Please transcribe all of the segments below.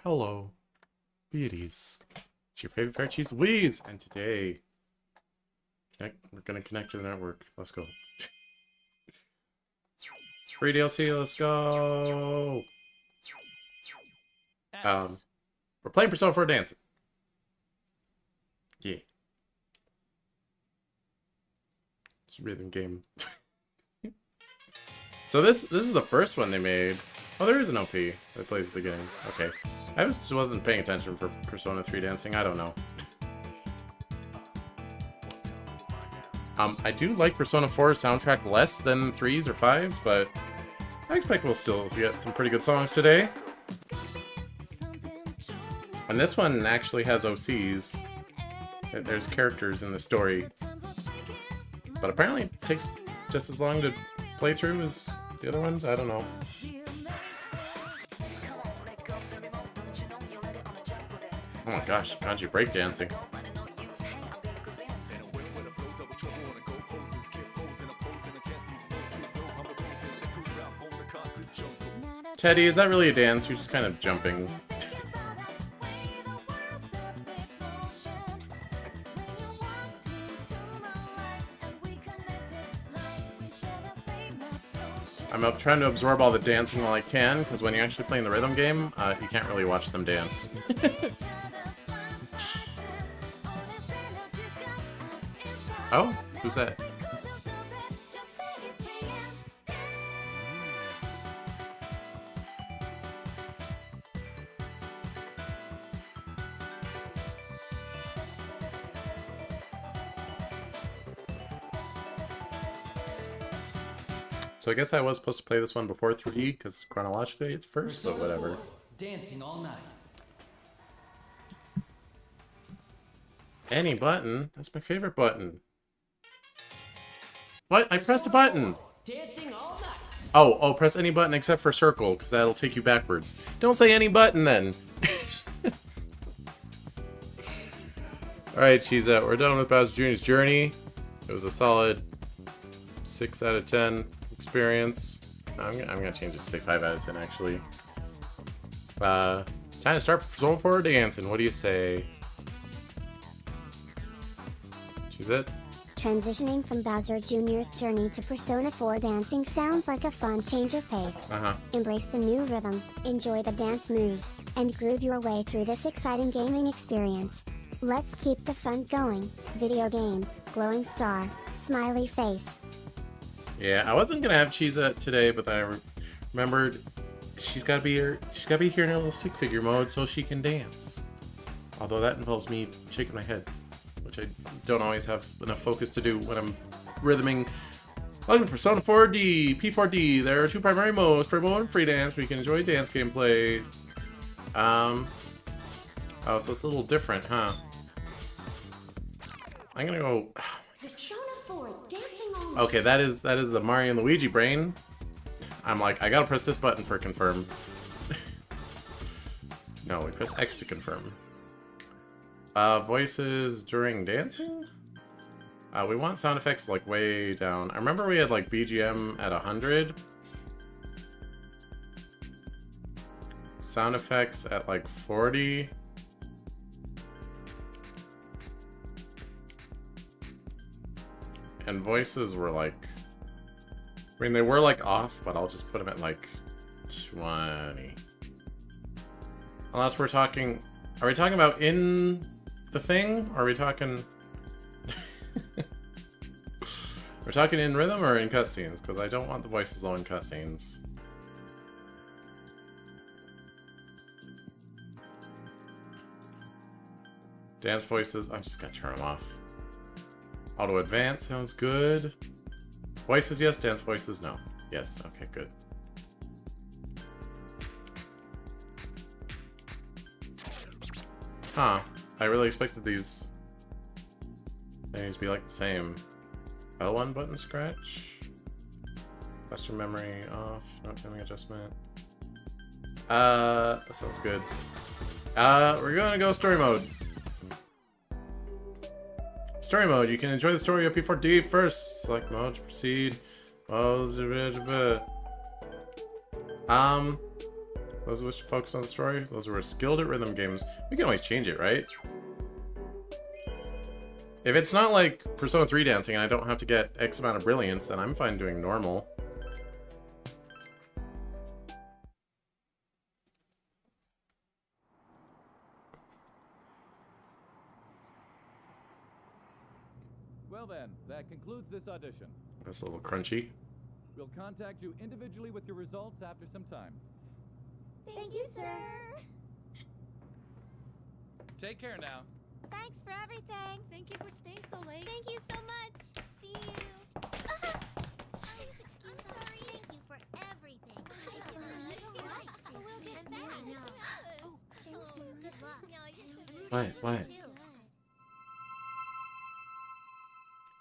Hello, beauties. It's your favorite ferret cheese, Louise, and today we're gonna connect to the network. Let's go. Free DLC, let's go. We're playing Persona 4 Dancing. Yeah. It's a rhythm game. So this is the first one they made. Oh, there is an OP that plays at the beginning. Okay. I just wasn't paying attention for Persona 3 Dancing. I don't know. I do like Persona 4's soundtrack less than 3's or 5's, but I expect we'll still get some pretty good songs today. And this one actually has OCs. There's characters in the story. But apparently it takes just as long to play through as the other ones. I don't know. Oh my gosh, kanji breakdancing. Teddy, is that really a dance? You're just kind of jumping. I'm up trying to absorb all the dancing while I can, because when you're actually playing the rhythm game, you can't really watch them dance. Oh, who's that? So I guess I was supposed to play this one before 3, because chronologically it's first, but whatever. Dancing all night. Any button? That's my favorite button. What? I pressed a button! Dancing all night. Oh, press any button except for circle, because that'll take you backwards. Don't say any button then! Alright, Cheezette, we're done with Bowser Jr.'s journey. It was a solid 6 out of 10 experience. I'm gonna change it to say 5 out of 10 actually. Time to start Persona 4 dancing. What do you say? Cheezette? Transitioning from Bowser Jr.'s journey to Persona 4 dancing sounds like a fun change of pace. Embrace the new rhythm, enjoy the dance moves, and groove your way through this exciting gaming experience. Let's keep the fun going. Video game, glowing star, smiley face. Yeah, I wasn't gonna have Cheezette today, but I remembered she's gotta be here in her little stick figure mode so she can dance. Although that involves me shaking my head, which I don't always have enough focus to do when I'm rhythming. Welcome to Persona 4D, P4D. There are 2 primary modes, free mode and free dance, where you can enjoy dance gameplay. Oh, so it's a little different, huh? I'm gonna go. Persona 4 dancing on. Okay, that is the Mario and Luigi brain. I'm like, I gotta press this button for confirm. No, we press X to confirm. Voices during dancing? We want sound effects like way down. I remember we had like BGM at 100. Sound effects at like 40. And voices were like, I mean, they were like off, but I'll just put them at like 20. Unless we're talking, are we talking about in the thing? Or are we talking, we're talking in rhythm or in cutscenes? Because I don't want the voices low in cutscenes. Dance voices, I'm just gonna turn them off. Auto advance sounds good. Voices, yes. Dance voices, no. Yes, okay, good. Huh. I really expected these things to be like the same. L1 button scratch. Cluster memory off. No timing adjustment. That sounds good. We're gonna go story mode. Story mode, you can enjoy the story of P4D first. Select mode to proceed. What Those who wish to focus on the story, those who are skilled at rhythm games. We can always change it, right? If it's not like Persona 3 dancing and I don't have to get X amount of brilliance, then I'm fine doing normal. Well then, that concludes this audition. That's a little crunchy. We'll contact you individually with your results after some time. Thank you, sir. Take care now. Thanks for everything. Thank you for staying so late. Thank you so much. See you. Please excuse me. Sorry. Thank you for everything. We'll get back. Good luck. What?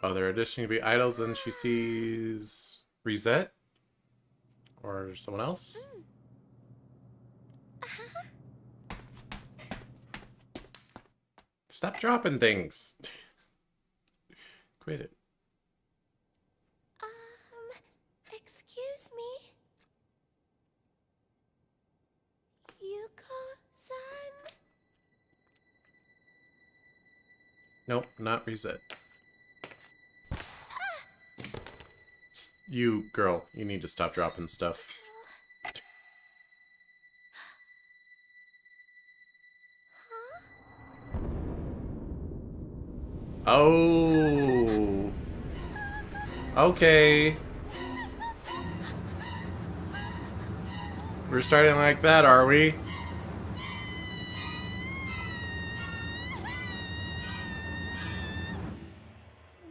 Oh, they're auditioning to be idols and she sees Cheezette? Or someone else? Stop dropping things. Quit it. Excuse me. Yuko-san? Nope, not Cheezette. You, girl, you need to stop dropping stuff. Oh. Okay. We're starting like that, are we?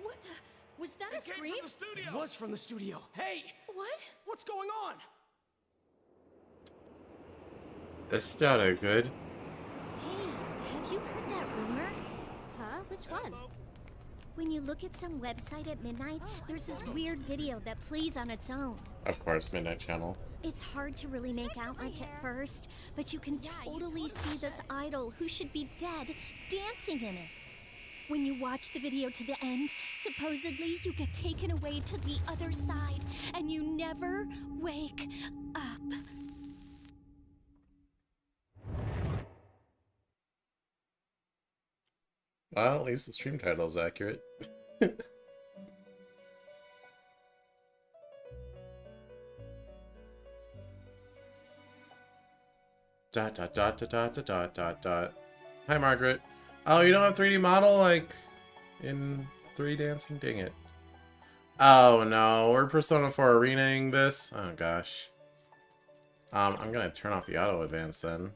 What the? Was that a scream? It was from the studio. Hey! What? What's going on? That's not a good. Hey, have you heard that rumor? Huh? Which one? When you look at some website at midnight, there's this weird video that plays on its own. Of course, Midnight Channel. It's hard to really make out much at first, but you can totally see this idol who should be dead dancing in it. When you watch the video to the end, supposedly you get taken away to the other side, and you never wake up. Well, at least the stream title is accurate. Dot dot dot dot dot dot dot dot. Hi, Margaret. Oh, you don't have 3D model like in 3 dancing? Dang it. Oh no, we're Persona 4 arenaing this. Oh gosh. I'm gonna turn off the auto advance then.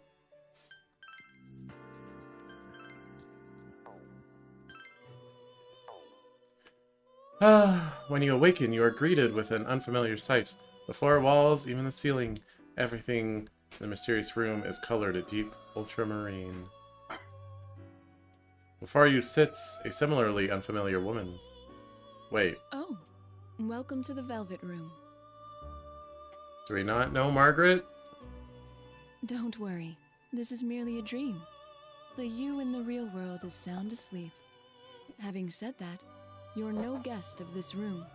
When you awaken, you are greeted with an unfamiliar sight. The floor, walls, even the ceiling, everything in the mysterious room is colored a deep ultramarine. Before you sits a similarly unfamiliar woman. Wait, Oh, welcome to the Velvet Room. do we not know Margaret? Don't worry, this is merely a dream. The you in the real world is sound asleep. Having said that, you're no guest of this room.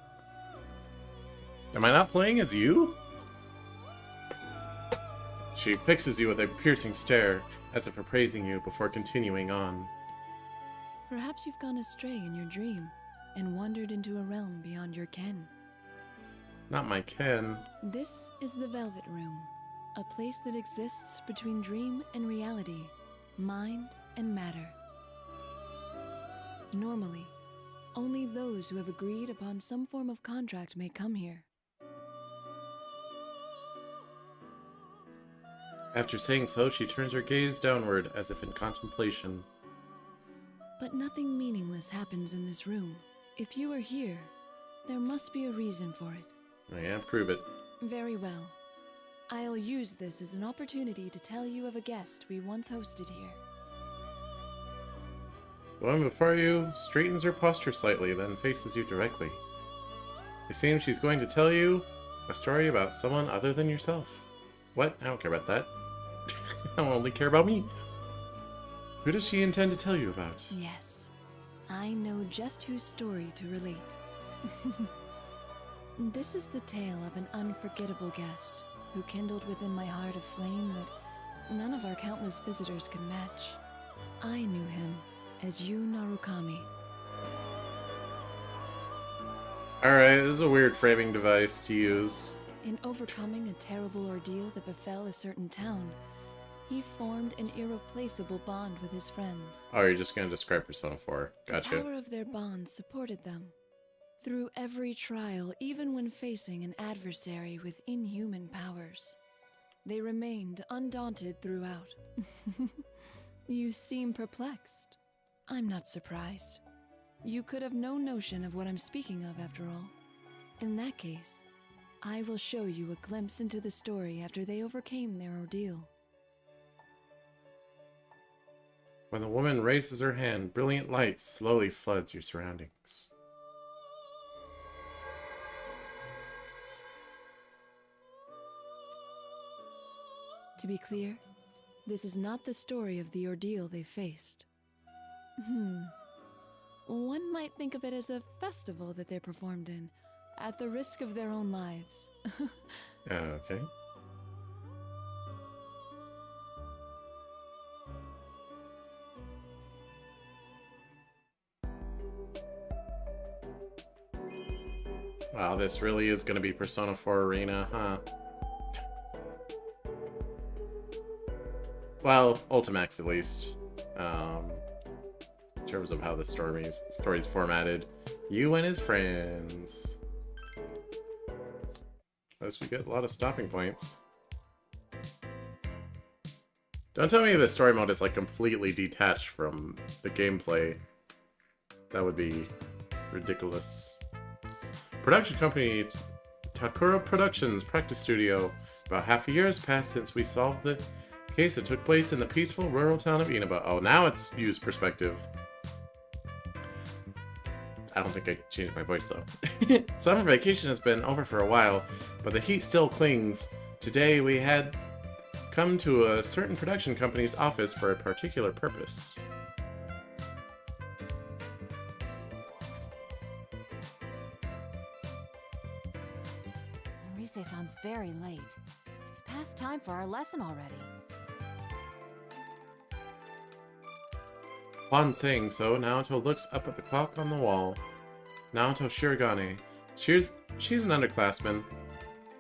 Am I not playing as you? She fixes you with a piercing stare, as if appraising you before continuing on. Perhaps you've gone astray in your dream and wandered into a realm beyond your ken. Not my ken. This is the Velvet Room, a place that exists between dream and reality, mind and matter. Normally, only those who have agreed upon some form of contract may come here. After saying so, she turns her gaze downward, as if in contemplation. But nothing meaningless happens in this room. If you are here, there must be a reason for it. Oh yeah, prove it. Very well. I'll use this as an opportunity to tell you of a guest we once hosted here. The woman before you straightens her posture slightly, then faces you directly. It seems she's going to tell you a story about someone other than yourself. What? I don't care about that. I only care about me. Who does she intend to tell you about? Yes, I know just whose story to relate. This is the tale of an unforgettable guest who kindled within my heart a flame that none of our countless visitors could match. I knew him as Yu Narukami. Alright, this is a weird framing device to use. In overcoming a terrible ordeal that befell a certain town, he formed an irreplaceable bond with his friends. Oh, you're just gonna describe Persona 4. The Gotcha. power of their bond supported them. Through every trial, even when facing an adversary with inhuman powers, they remained undaunted throughout. You seem perplexed. I'm not surprised. You could have no notion of what I'm speaking of, after all. In that case, I will show you a glimpse into the story after they overcame their ordeal. When the woman raises her hand, brilliant light slowly floods your surroundings. To be clear, this is not the story of the ordeal they faced. One might think of it as a festival that they performed in, at the risk of their own lives. Okay. Wow, this really is going to be Persona 4 Arena, huh? Well, Ultimax at least. In terms of how the story's formatted. You and his friends. Plus, we get a lot of stopping points. Don't tell me the story mode is like completely detached from the gameplay. That would be ridiculous. Production company Takura Productions practice studio. About half a year has passed since we solved the case that took place in the peaceful rural town of Inaba. Oh, now it's used perspective. I don't think I changed my voice though. Summer vacation has been over for a while, but the heat still clings. Today we had come to a certain production company's office for a particular purpose. Rise-san's very late. It's past time for our lesson already. Upon saying so, Naoto looks up at the clock on the wall. Naoto Shirogane. She's an underclassman,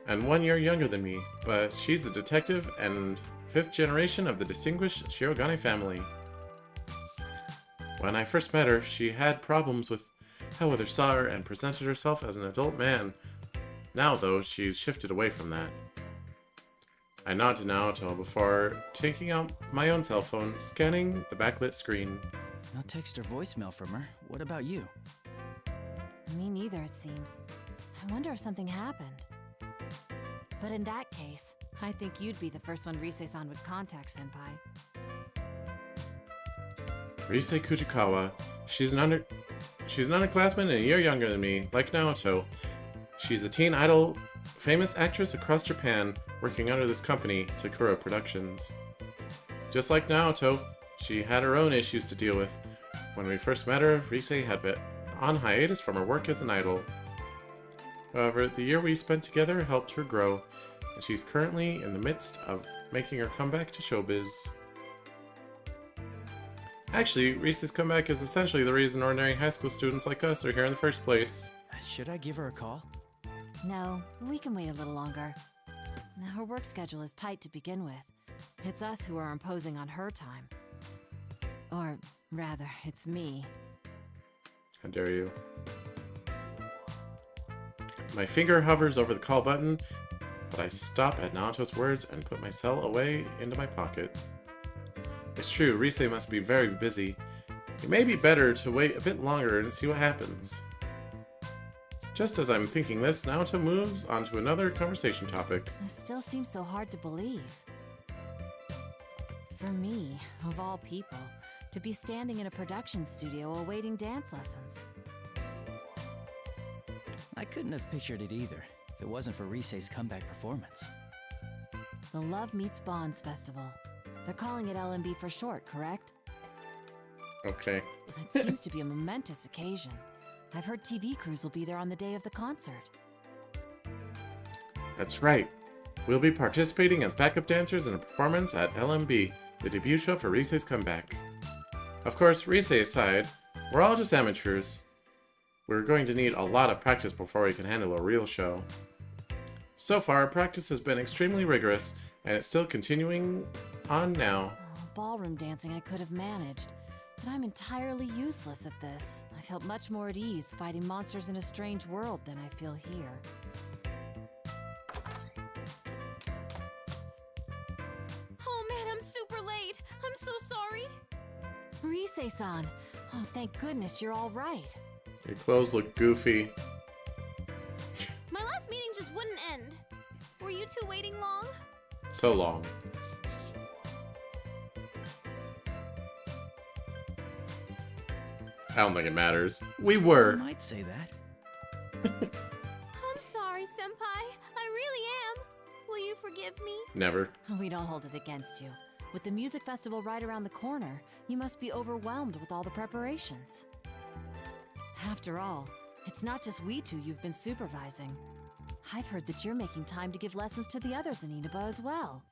and 1 year younger than me, but she's a detective and 5th generation of the distinguished Shirogane family. When I first met her, she had problems with how others saw her and presented herself as an adult man. Now, though, she's shifted away from that. I nod to Naoto before taking out my own cell phone, scanning the backlit screen. No text or voicemail from her. What about you? Me neither, it seems. I wonder if something happened. But in that case, I think you'd be the first one Rise-san would contact, Senpai. Rise Kujikawa. She's an underclassman and a year younger than me, like Naoto. She's a teen idol, famous actress across Japan, working under this company, Takura Productions. Just like Naoto, she had her own issues to deal with. When we first met her, Rise had been on hiatus from her work as an idol. However, the year we spent together helped her grow, and she's currently in the midst of making her comeback to showbiz. Actually, Rise's comeback is essentially the reason ordinary high school students like us are here in the first place. Should I give her a call? No, we can wait a little longer. Now, her work schedule is tight to begin with. It's us who are imposing on her time. Or, rather, it's me. How dare you. My finger hovers over the call button, but I stop at Naoto's words and put my cell away into my pocket. It's true, Rise must be very busy. It may be better to wait a bit longer and see what happens. Just as I'm thinking this, Naoto moves on to another conversation topic. It still seems so hard to believe. For me, of all people, to be standing in a production studio awaiting dance lessons. I couldn't have pictured it either, if it wasn't for Rise's comeback performance. The Love Meets Bonds Festival. They're calling it LMB for short, correct? Okay. It seems to be a momentous occasion. I've heard TV crews will be there on the day of the concert. That's right. We'll be participating as backup dancers in a performance at LMB, the debut show for Risei's comeback. Of course, Risei aside, we're all just amateurs. We're going to need a lot of practice before we can handle a real show. So far, practice has been extremely rigorous, and it's still continuing on now. Ballroom dancing I could have managed, but I'm entirely useless at this. I felt much more at ease fighting monsters in a strange world than I feel here. Oh man, I'm super late. I'm so sorry. Risei-san! Oh, thank goodness you're all right. Your clothes look goofy. My last meeting just wouldn't end. Were you two waiting long? So long. I don't think it matters. We were. You might say that. I'm sorry, Senpai. I really am. Will you forgive me? Never. We don't hold it against you. With the music festival right around the corner, you must be overwhelmed with all the preparations. After all, it's not just we two you've been supervising. I've heard that you're making time to give lessons to the others in Inaba as well.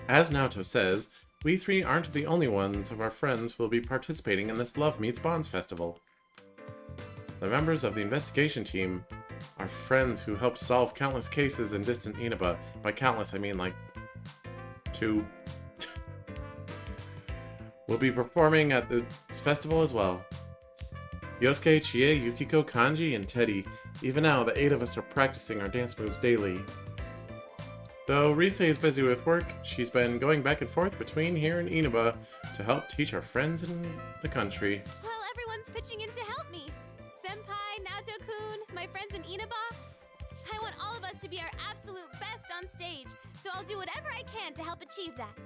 As Naoto says, we three aren't the only ones of our friends who will be participating in this Love Meets Bonds festival. The members of the investigation team are friends who helped solve countless cases in distant Inaba. By countless, I mean like 2. We'll be performing at this festival as well. Yosuke, Chie, Yukiko, Kanji, and Teddy. Even now, the 8 of us are practicing our dance moves daily. Though Risei is busy with work, she's been going back and forth between here and Inaba to help teach our friends in the country. Well, everyone's pitching in to help me. Senpai, Naoto-kun, my friends in Inaba. I want all of us to be our absolute best on stage, so I'll do whatever I can to help achieve that.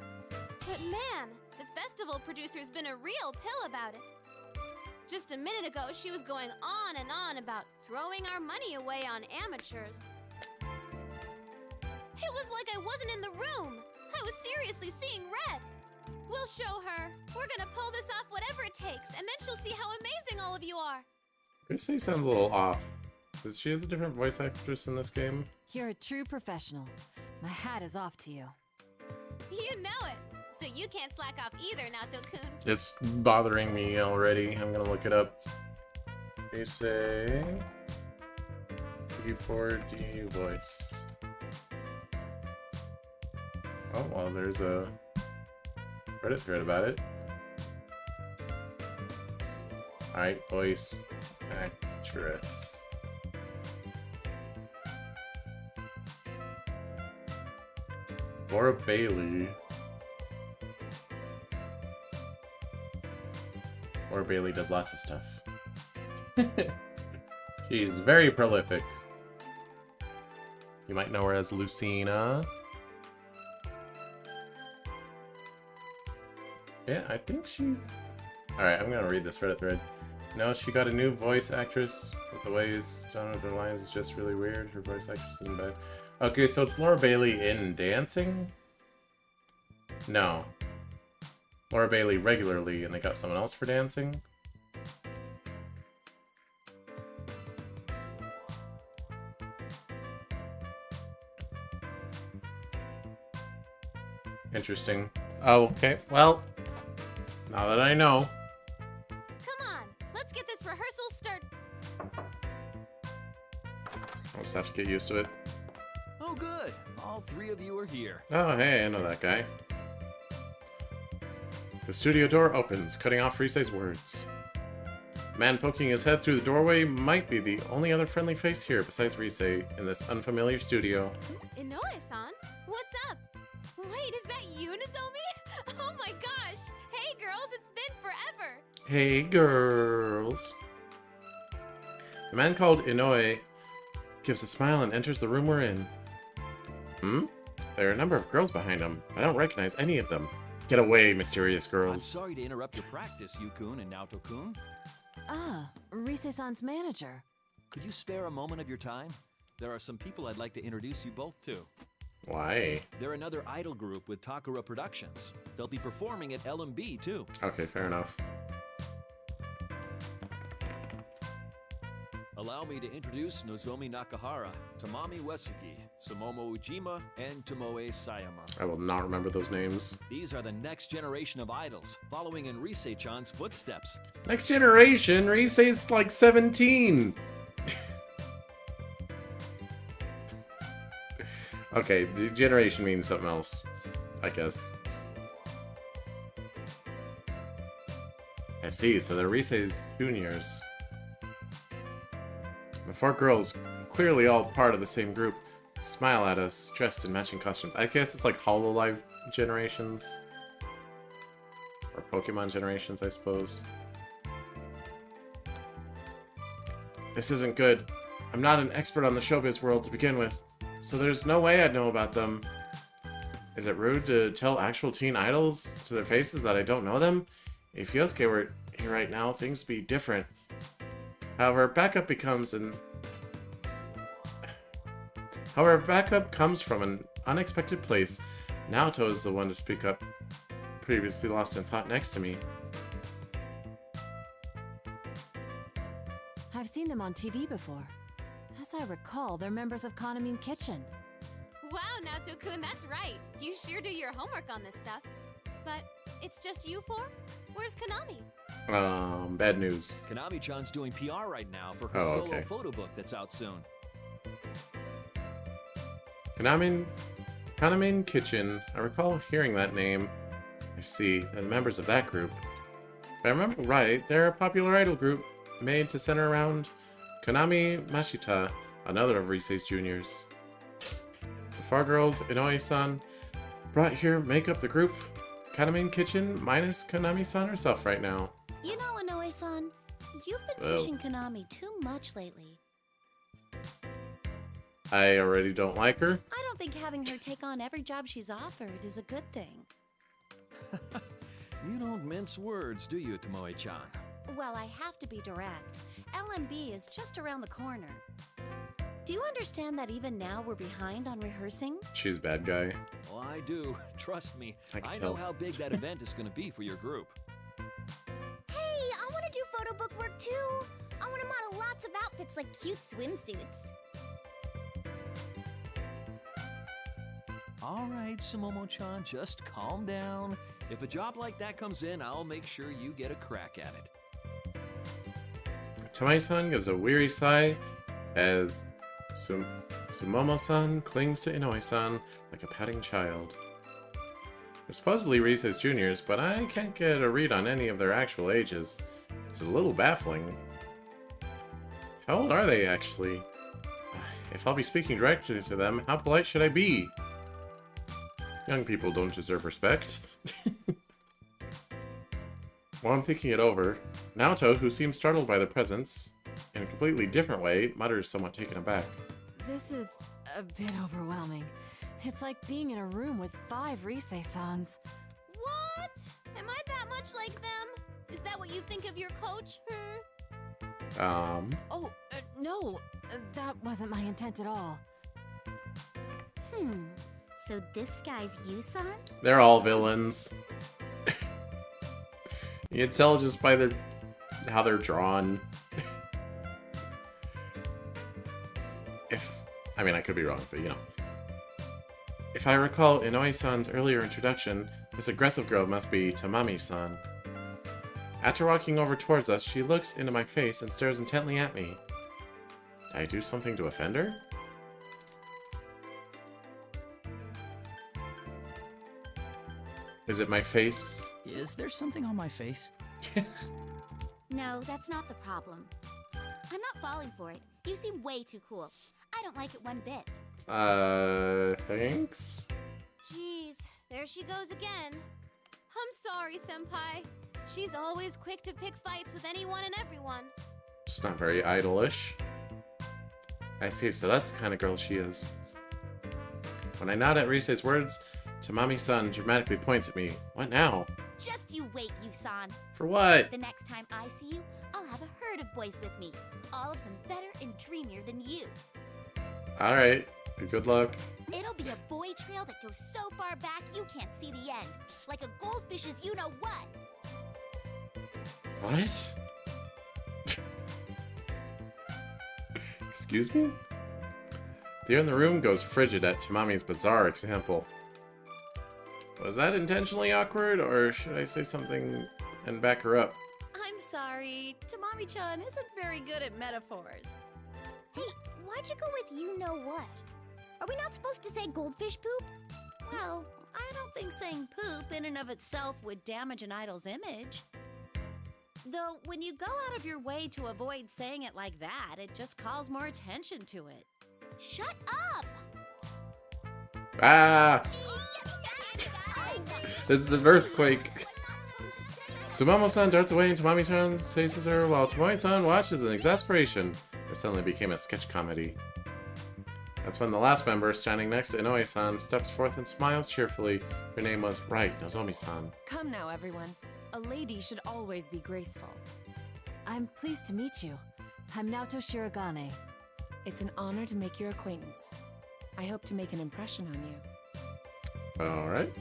But man, the festival producer's been a real pill about it. Just a minute ago, she was going on and on about throwing our money away on amateurs. It was like I wasn't in the room. I was seriously seeing red. We'll show her. We're gonna pull this off whatever it takes, and then she'll see how amazing all of you are. Risei sounds a little off. Does she have a different voice actress in this game? You're a true professional. My hat is off to you. You know it. So you can't slack off either, Naoto-kun. It's bothering me already. I'm gonna look it up. Risei P4D voice. Oh, well, there's a Reddit thread about it. Alright, voice actress. Laura Bailey. Laura Bailey does lots of stuff. She's very prolific. You might know her as Lucina. Yeah, I think she's... Alright, I'm gonna read this Reddit thread. No, she got a new voice actress with the ways Jonathan Lyons is just really weird. Her voice actress isn't bad. Okay, so it's Laura Bailey in dancing? No. Laura Bailey regularly, and they got someone else for dancing? Interesting. Oh, okay, well... Now that I know. Come on, let's get this rehearsal started. I'll just have to get used to it. Oh, good. All 3 of you are here. Oh, hey, I know that guy. The studio door opens, cutting off Risei's words. The man poking his head through the doorway might be the only other friendly face here besides Risei in this unfamiliar studio. Inoue-san, what's up? Wait, is that you, Nozomi? Oh my gosh! Hey girls, it's been forever! Hey, girls. The man called Inoue gives a smile and enters the room we're in. There are a number of girls behind him. I don't recognize any of them. Get away, mysterious I'm girls. sorry to interrupt your practice, Yu-kun and Naoto-kun. Ah, Risei-san's manager. Could you spare a moment of your time? There are some people I'd like to introduce you both to. Why? They're another idol group with Takara Productions. They'll be performing at LMB, too. Okay, fair enough. Allow me to introduce Nozomi Nakahara, Tamami Uesugi, Sumomo Ujima, and Tomoe Sayama. I will not remember those names. These are the next generation of idols, following in Risei-chan's footsteps. Next generation? Risei's like 17. Okay, the generation means something else, I guess. I see, so they're Risei's juniors. The 4 girls, clearly all part of the same group, smile at us, dressed in matching costumes. I guess it's like HoloLive generations. Or Pokemon generations, I suppose. This isn't good. I'm not an expert on the showbiz world to begin with, so there's no way I'd know about them. Is it rude to tell actual teen idols to their faces that I don't know them? If Yosuke were here right now, things would be different. However, backup comes from an unexpected place. Naoto is the one to speak up. Previously lost in thought next to me. I've seen them on TV before. As I recall, they're members of Kanamin Kitchen. Wow, Naoto-kun, that's right. You sure do your homework on this stuff. But it's just you 4? Where's Konami? Bad news. Konami-chan's doing PR right now for her solo photo book that's out soon. Kanamin Kitchen. I recall hearing that name. I see. The members of that group. If I remember right, they're a popular idol group made to center around Konami Mashita, another of Risei's juniors. The 4 girls Inoue-san brought here make up the group Kanamin Kitchen minus Konami-san herself right now. You know, Inoue-san, you've been pushing Konami too much lately. I already don't like her. I don't think having her take on every job she's offered is a good thing. You don't mince words, do you, Tomoe-chan? Well, I have to be direct. LMB is just around the corner. Do you understand that even now we're behind on rehearsing? She's a bad guy. Oh, I do. Trust me. I tell. know how big that event is going to be for your group. Hey, I want to do photo book work too. I want to model lots of outfits like cute swimsuits. All right, Sumomo-chan, just calm down. If a job like that comes in, I'll make sure you get a crack at it. Tomoe-san gives a weary sigh as Sumomo-san clings to Inoue-san like a pouting child. They're supposedly Risei's juniors, but I can't get a read on any of their actual ages. It's a little baffling. How old are they, actually? If I'll be speaking directly to them, how polite should I be? Young people don't deserve respect. While I'm thinking it over, Naoto, who seems startled by their presence, in a completely different way, mutters somewhat taken aback. This is a bit overwhelming. It's like being in a room with 5 Risei-sans. What? Am I that much like them? Is that what you think of your coach? Oh, no. That wasn't my intent at all. So this guy's you-san? They're all villains. You can tell just by how they're drawn. I mean, I could be wrong, but you know. If I recall Inoue-san's earlier introduction, this aggressive girl must be Tamami-san. After walking over towards us, she looks into my face and stares intently at me. Did I do something to offend her? Is it my face? Is there something on my face? No, that's not the problem. I'm not falling for it. You seem way too cool. I don't like it one bit. Thanks? Jeez, there she goes again. I'm sorry, Senpai. She's always quick to pick fights with anyone and everyone. She's not very idolish. I see, so that's the kind of girl she is. When I nod at Risei's words, Tamami-san dramatically points at me. What now? Just you wait, you-san. For what? The next time I see you, I'll have a herd of boys with me. All of them better and dreamier than you. Alright, good luck. It'll be a boy trail that goes so far back you can't see the end. Like a goldfish's you-know-what. What? Excuse me? The air in the room goes frigid at Tamami's bizarre example. Was that intentionally awkward, or should I say something and back her up? I'm sorry. Tamami-chan isn't very good at metaphors. Hey, why'd you go with you know what? Are we not supposed to say goldfish poop? Well, I don't think saying poop in and of itself would damage an idol's image. Though, when you go out of your way to avoid saying it like that, it just calls more attention to it. Shut up! Ah! This is an earthquake. Sumamo-san darts away and Tamami-chan chases her while Tomoe-san watches in exasperation. It suddenly became a sketch comedy. That's when the last member, standing next to Inoue-san, steps forth and smiles cheerfully. Her name was Nozomi-san. Come now, everyone. A lady should always be graceful. I'm pleased to meet you. I'm Naoto Shirogane. It's an honor to make your acquaintance. I hope to make an impression on you. Alright.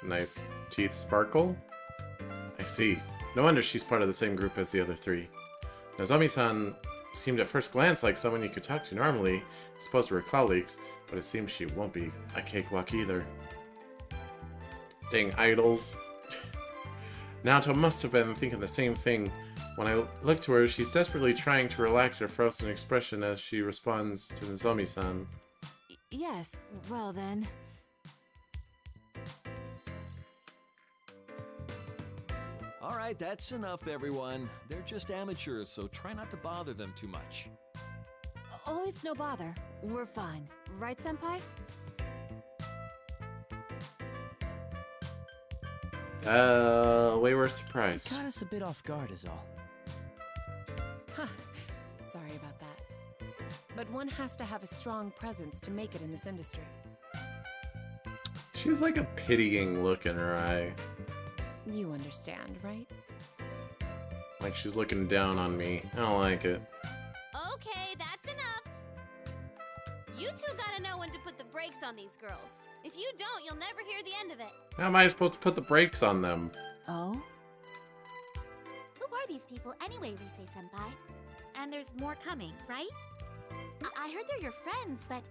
Nice teeth sparkle. I see. No wonder she's part of the same group as the other three. Nozomi-san seemed at first glance like someone you could talk to normally, exposed to her colleagues, but it seems she won't be a cakewalk either. Dang idols. Naoto must have been thinking the same thing. When I look to her, she's desperately trying to relax her frozen expression as she responds to Nozomi-san. Yes, well then. Alright, that's enough, everyone. They're just amateurs, so try not to bother them too much. Oh, it's no bother. We're fine. Right, Senpai? We were surprised. Caught us a bit off guard is all. Huh. Sorry about that. But one has to have a strong presence to make it in this industry. She has like a pitying look in her eye. You understand, right? Like she's looking down on me. I don't like it. Okay, that's enough. You two gotta know when to put the brakes on these girls. If you don't, you'll never hear the end of it. How am I supposed to put the brakes on them? Oh? Who are these people anyway, Rise-senpai? And there's more coming, right? I heard they're your friends, but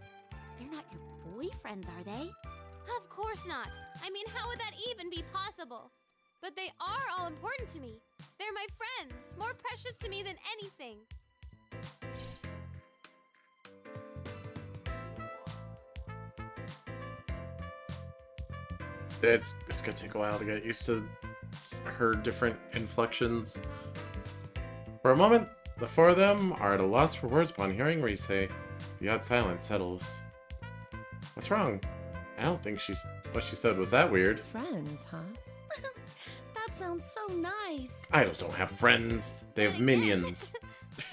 they're not your boyfriends, are they? Of course not. I mean, how would that even be possible? But they are all important to me. They're my friends, more precious to me than anything. It's gonna take a while to get used to her different inflections. For a moment, the four of them are at a loss for words upon hearing Rise. The odd silence settles. What's wrong? I don't think what she said was that weird. Friends, huh? That sounds so nice. Idols don't have friends. They have minions.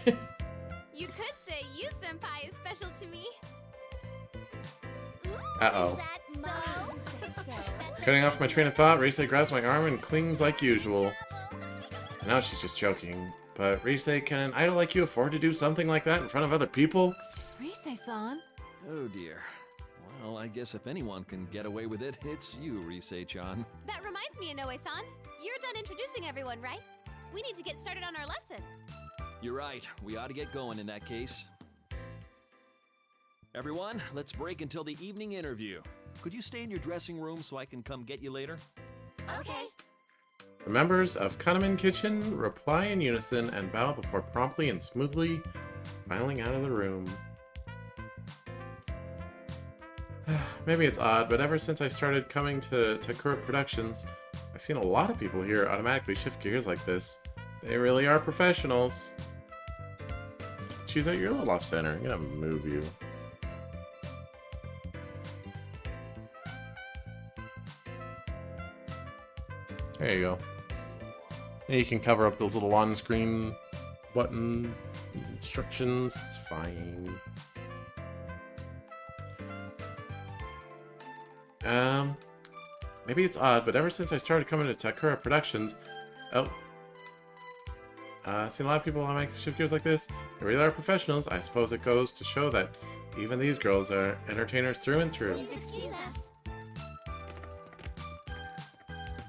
You could say you, Senpai, is special to me. Uh-oh. So? Cutting off my train of thought, Rise grabs my arm and clings like usual. Now she's just joking. But Rise, can an idol like you afford to do something like that in front of other people? Rise-san? Oh dear. Well, I guess if anyone can get away with it, it's you, Rise-chan. That reminds me, Inoue-san. You're done introducing everyone, right? We need to get started on our lesson. You're right. We ought to get going in that case. Everyone, let's break until the evening interview. Could you stay in your dressing room so I can come get you later? Okay. The members of Kahneman Kitchen reply in unison and bow before promptly and smoothly filing out of the room. Maybe it's odd, but ever since I started coming to TClem Productions, I've seen a lot of people here automatically shift gears like this. They really are professionals. Cheezette, you're a little off center. I'm gonna move you. There you go. And you can cover up those little on-screen button instructions. It's fine. Maybe it's odd, but ever since I started coming to TClem Productions, seen a lot of people on my shift gears like this. They really are professionals. I suppose it goes to show that even these girls are entertainers through and through. Please excuse us.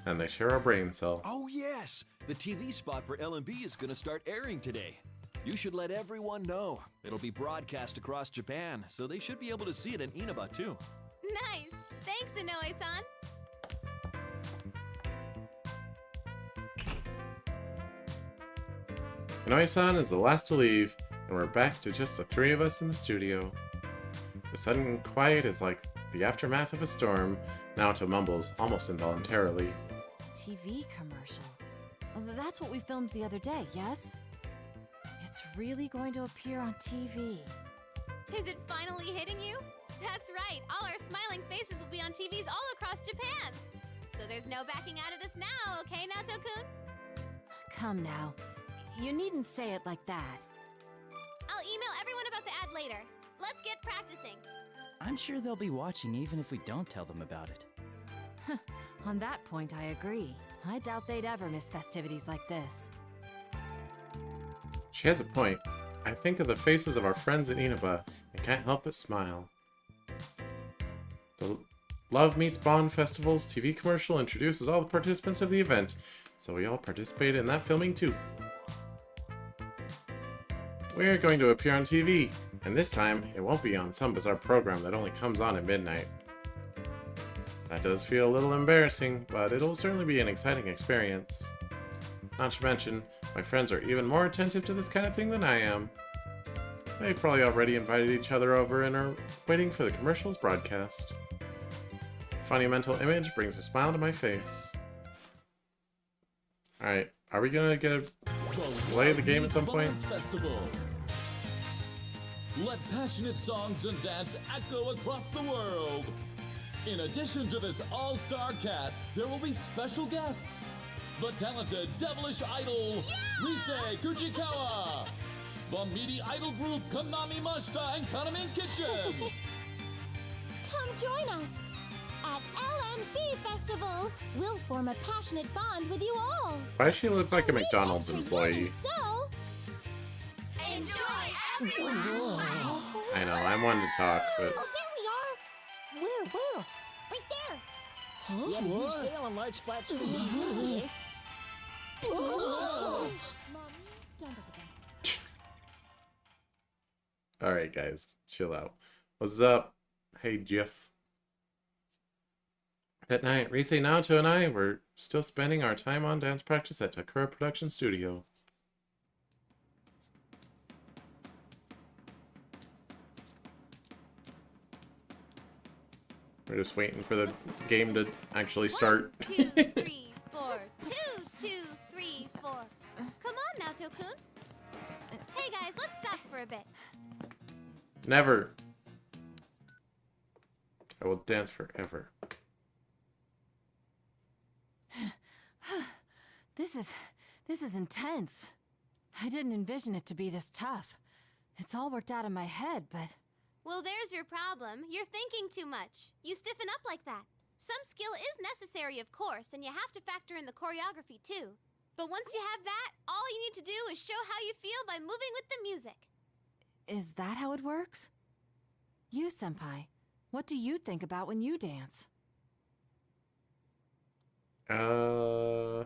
And they share a brain cell. Oh yes! The TV spot for L&B is gonna start airing today. You should let everyone know. It'll be broadcast across Japan, so they should be able to see it in Inaba too. Nice! Thanks, Inoue-san! Inoue-san is the last to leave, and we're back to just the three of us in the studio. The sudden quiet is like the aftermath of a storm. Naoto mumbles almost involuntarily. TV commercial. Well, that's what we filmed the other day, yes? It's really going to appear on TV. Is it finally hitting you? That's right, all our smiling faces will be on TVs all across Japan. So there's no backing out of this now, okay, Naoto-kun? Come now. You needn't say it like that. I'll email everyone about the ad later. Let's get practicing. I'm sure they'll be watching even if we don't tell them about it. On that point, I agree. I doubt they'd ever miss festivities like this. She has a point. I think of the faces of our friends in Inaba and can't help but smile. The Love Meets Bond Festival's TV commercial introduces all the participants of the event, so we all participate in that filming too. We're going to appear on TV, and this time it won't be on some bizarre program that only comes on at midnight. That does feel a little embarrassing, but it'll certainly be an exciting experience. Not to mention, my friends are even more attentive to this kind of thing than I am. They've probably already invited each other over and are waiting for the commercial's broadcast. Funny mental image brings a smile to my face. Alright, are we gonna play the game at some point? Festival. Let passionate songs and dance echo across the world. In addition to this all-star cast, there will be special guests. The talented devilish idol, Rise Kujikawa. The meaty idol group, Konami Mashita and Kanamin Kitchen. Come join us at LMB Festival. We'll form a passionate bond with you all. Why does she look like a McDonald's employee? So, enjoy everyone. I know, I wanted to talk, but... Oh, there we are. Where? Right there. Huh? We had a huge sale on large flat screen TVs today. Mommy, don't look at them. Alright guys, chill out. What's up? Hey Jeff. That night, Rise, Naoto, and I were still spending our time on dance practice at TClem Productions studio. We're just waiting for the game to actually start. 1, 2, 3, 4. 2, 2, 3, 4. Come on, Naoto-kun. Hey guys, let's stop for a bit. Never. I will dance forever. This is intense. I didn't envision it to be this tough. It's all worked out in my head, but... Well, there's your problem. You're thinking too much. You stiffen up like that. Some skill is necessary, of course, and you have to factor in the choreography, too. But once you have that, all you need to do is show how you feel by moving with the music. Is that how it works? You, Senpai, what do you think about when you dance? I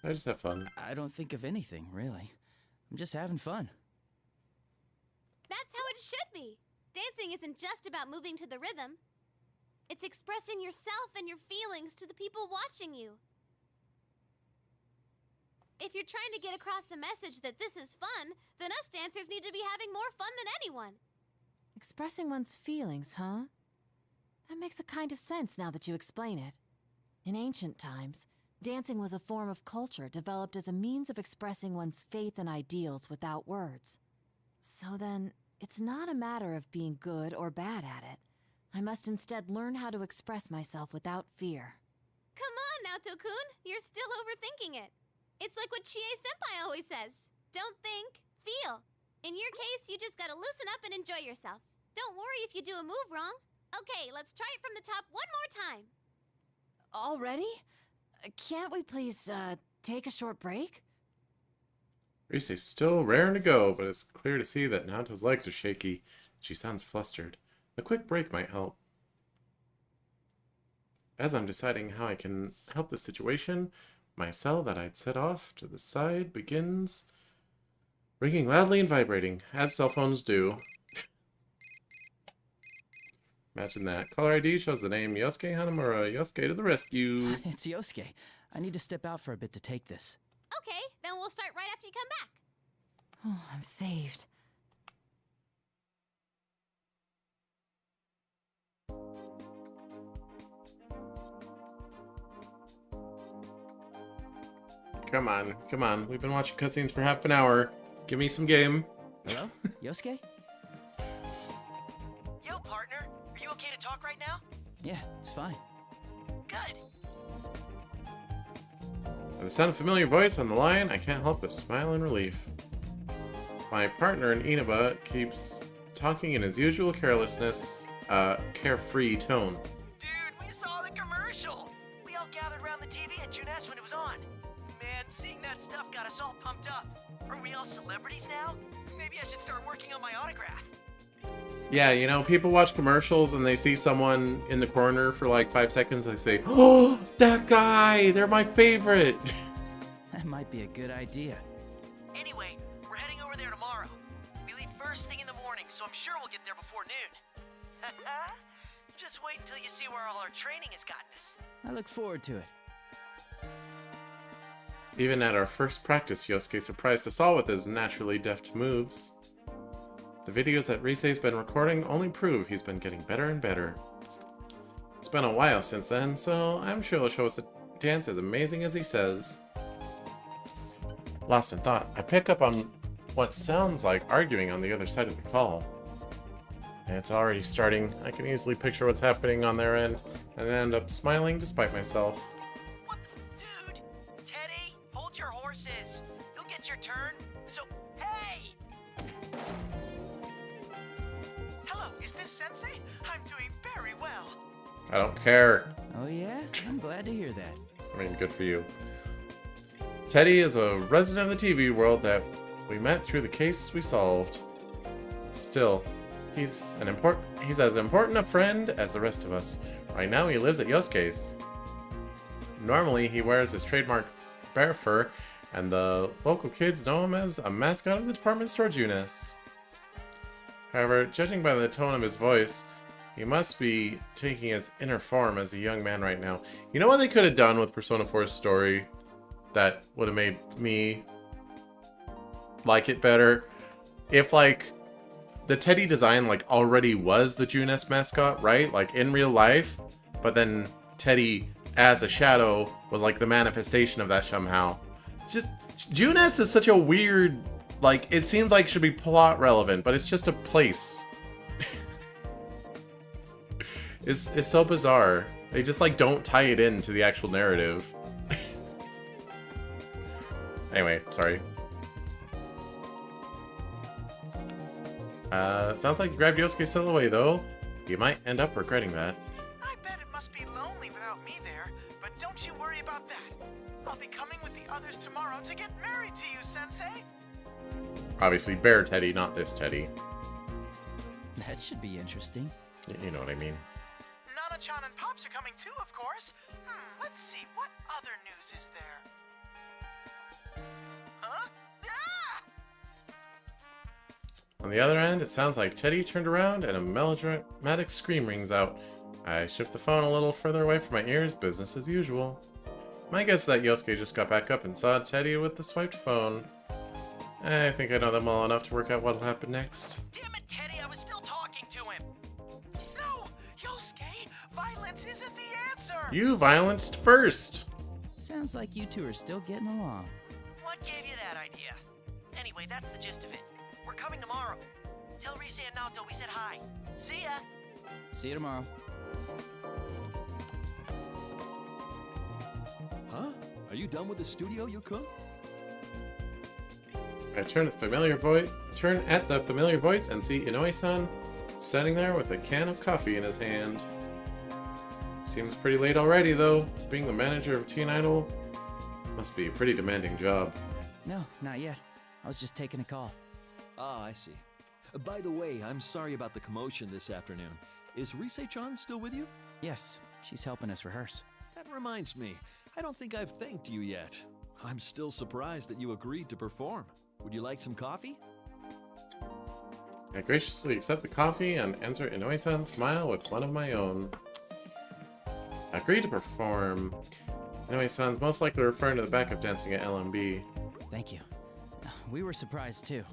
just have fun. I don't think of anything, really. I'm just having fun. That's how it should be. Dancing isn't just about moving to the rhythm. It's expressing yourself and your feelings to the people watching you. If you're trying to get across the message that this is fun, then us dancers need to be having more fun than anyone. Expressing one's feelings, huh? That makes a kind of sense now that you explain it. In ancient times, dancing was a form of culture developed as a means of expressing one's faith and ideals without words. So then, it's not a matter of being good or bad at it. I must instead learn how to express myself without fear. Come on, Naoto-kun! You're still overthinking it. It's like what Chie-senpai always says. Don't think, feel. In your case, you just gotta loosen up and enjoy yourself. Don't worry if you do a move wrong. Okay, let's try it from the top one more time. Already? Can't we please, take a short break? Rise is still raring to go, but it's clear to see that Naoto's legs are shaky. She sounds flustered. A quick break might help. As I'm deciding how I can help the situation, my cell that I'd set off to the side begins Ringing loudly and vibrating, as cell phones do. Imagine that. Caller ID shows the name Yosuke Hanamura. Yosuke to the rescue. It's Yosuke. I need to step out for a bit to take this. Okay, then we'll start right after you come back. Oh, I'm saved. Come on, come on. We've been watching cutscenes for half an hour. Give me some game. Hello? Yosuke? Yo, partner. Are you okay to talk right now? Yeah, it's fine. Good. At the sound of a familiar voice on the line, I can't help but smile in relief. My partner in Inaba keeps talking in his usual carelessness, carefree tone. Dude, we saw the commercial! We all gathered around the TV at Junes when it was on. Man, seeing that stuff got us all pumped up. Are we all celebrities now? Maybe I should start working on my autograph. Yeah, you know, people watch commercials and they see someone in the corner for like 5 seconds. They say, "Oh, that guy! They're my favorite!" That might be a good idea. Anyway, we're heading over there tomorrow. We leave first thing in the morning, so I'm sure we'll get there before noon. Just wait until you see where all our training has gotten us. I look forward to it. Even at our first practice, Yosuke surprised us all with his naturally deft moves. The videos that Risei's been recording only prove he's been getting better and better. It's been a while since then, so I'm sure he'll show us a dance as amazing as he says. Lost in thought, I pick up on what sounds like arguing on the other side of the call. And it's already starting. I can easily picture what's happening on their end, and end up smiling despite myself. Dude! Teddy, hold your horses. You'll get your turn. So, hey! Hello, is this Sensei? I'm doing very well. I don't care. Oh yeah? I'm glad to hear that. I mean, good for you. Teddy is a resident of the TV world that we met through the cases we solved. Still, he's as important a friend as the rest of us. Right now he lives at Yosuke's. Normally he wears his trademark bear fur, and the local kids know him as a mascot of the department store Junes. However, judging by the tone of his voice, he must be taking his inner form as a young man right now. You know what they could have done with Persona 4's story that would have made me like it better? If, like, the Teddy design, like, already was the Junes mascot, right? Like, in real life. But then Teddy, as a shadow, was, like, the manifestation of that somehow. It's just, Junes is such a weird, like, it seems like it should be plot relevant, but it's just a place. It's so bizarre. They just, like, don't tie it into the actual narrative. Anyway, sorry. Sounds like you grabbed Yosuke's still away, though. You might end up regretting that. I bet it must be lonely without me there, but don't you worry about that. I'll be coming with the others tomorrow to get married to you, Sensei. Obviously, Bear Teddy, not this Teddy. That should be interesting. You know what I mean. Nana-chan and Pops are coming too, of course. Let's see, what other news is there? Huh? Ah! On the other end, it sounds like Teddy turned around and a melodramatic scream rings out. I shift the phone a little further away from my ears, business as usual. My guess is that Yosuke just got back up and saw Teddy with the swiped phone. I think I know them well enough to work out what'll happen next. Damn it, Teddy, I was still talking to him. No! Yosuke, violence isn't the answer! You violenced first! Sounds like you two are still getting along. What gave you that idea? Anyway, that's the gist of it. We're coming tomorrow. Tell Risei and Naoto we said hi. See ya! See you tomorrow. Huh? Are you done with the studio, Yukun? I turn at the familiar voice and see Inoue-san standing there with a can of coffee in his hand. Seems pretty late already, though. Being the manager of Teen Idol must be a pretty demanding job. No, not yet. I was just taking a call. Ah, I see. By the way, I'm sorry about the commotion this afternoon. Is Risei-chan still with you? Yes, she's helping us rehearse. That reminds me, I don't think I've thanked you yet. I'm still surprised that you agreed to perform. Would you like some coffee? I graciously accept the coffee and answer Inoue-san's smile with one of my own. I agree to perform. Inoue-san's most likely referring to the backup dancing at LMB. Thank you. We were surprised too.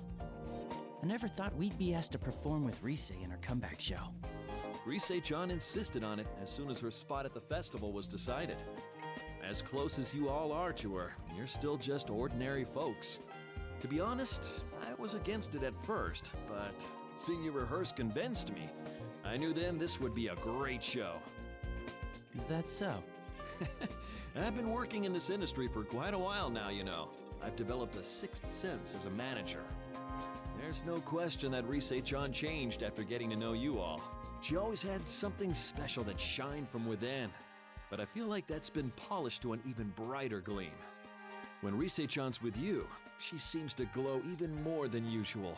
I never thought we'd be asked to perform with Rise in her comeback show. Rise-chan insisted on it as soon as her spot at the festival was decided. As close as you all are to her, you're still just ordinary folks. To be honest, I was against it at first, but seeing you rehearse convinced me. I knew then this would be a great show. Is that so? I've been working in this industry for quite a while now, you know. I've developed a sixth sense as a manager. There's no question that Rise-chan changed after getting to know you all. She always had something special that shined from within, but I feel like that's been polished to an even brighter gleam. When Rise-chan's with you, she seems to glow even more than usual.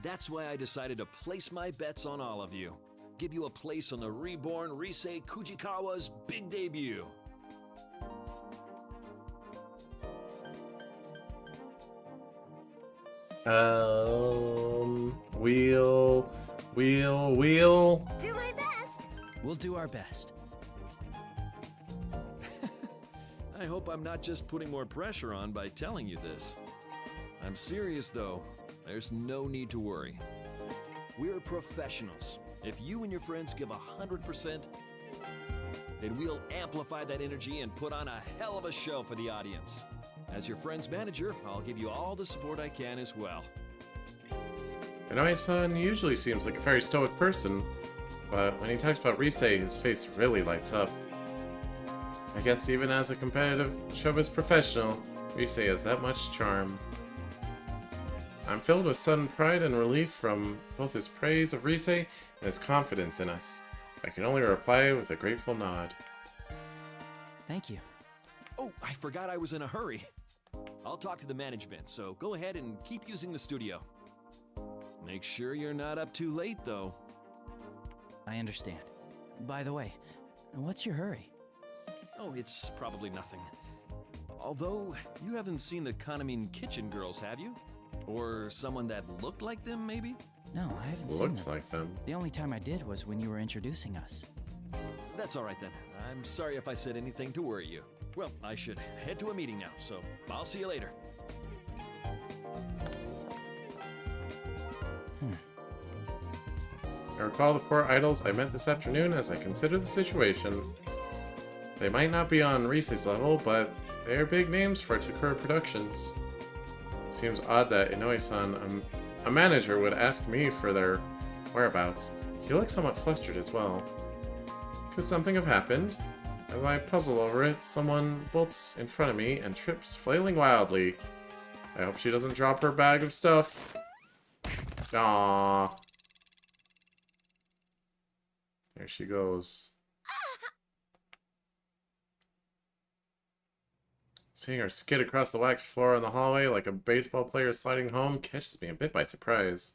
That's why I decided to place my bets on all of you. Give you a place on the reborn Rise Kujikawa's big debut. We'll... Do my best! We'll do our best. I hope I'm not just putting more pressure on by telling you this. I'm serious though. There's no need to worry. We're professionals. If you and your friends give 100%, then we'll amplify that energy and put on a hell of a show for the audience. As your friend's manager, I'll give you all the support I can as well. Inoue-san usually seems like a very stoic person, but when he talks about Rise, his face really lights up. I guess even as a competitive showbiz professional, Rise has that much charm. I'm filled with sudden pride and relief from both his praise of Rise and his confidence in us. I can only reply with a grateful nod. Thank you. Oh, I forgot I was in a hurry. I'll talk to the management, so go ahead and keep using the studio. Make sure you're not up too late, though. I understand. By the way, what's your hurry? Oh, it's probably nothing. Although, you haven't seen the Kanamin Kitchen girls, have you? Or someone that looked like them, maybe? No, I haven't seen them. Looks like them. The only time I did was when you were introducing us. That's all right then. I'm sorry if I said anything to worry you. Well, I should head to a meeting now, so I'll see you later. I recall the poor idols I met this afternoon as I consider the situation. They might not be on Rise's level, but they are big names for TClem Productions. It seems odd that Inoue-san, a manager, would ask me for their whereabouts. He looks somewhat flustered as well. Could something have happened? As I puzzle over it, someone bolts in front of me and trips, flailing wildly. I hope she doesn't drop her bag of stuff. Aww. There she goes. Seeing her skid across the wax floor in the hallway like a baseball player sliding home catches me a bit by surprise.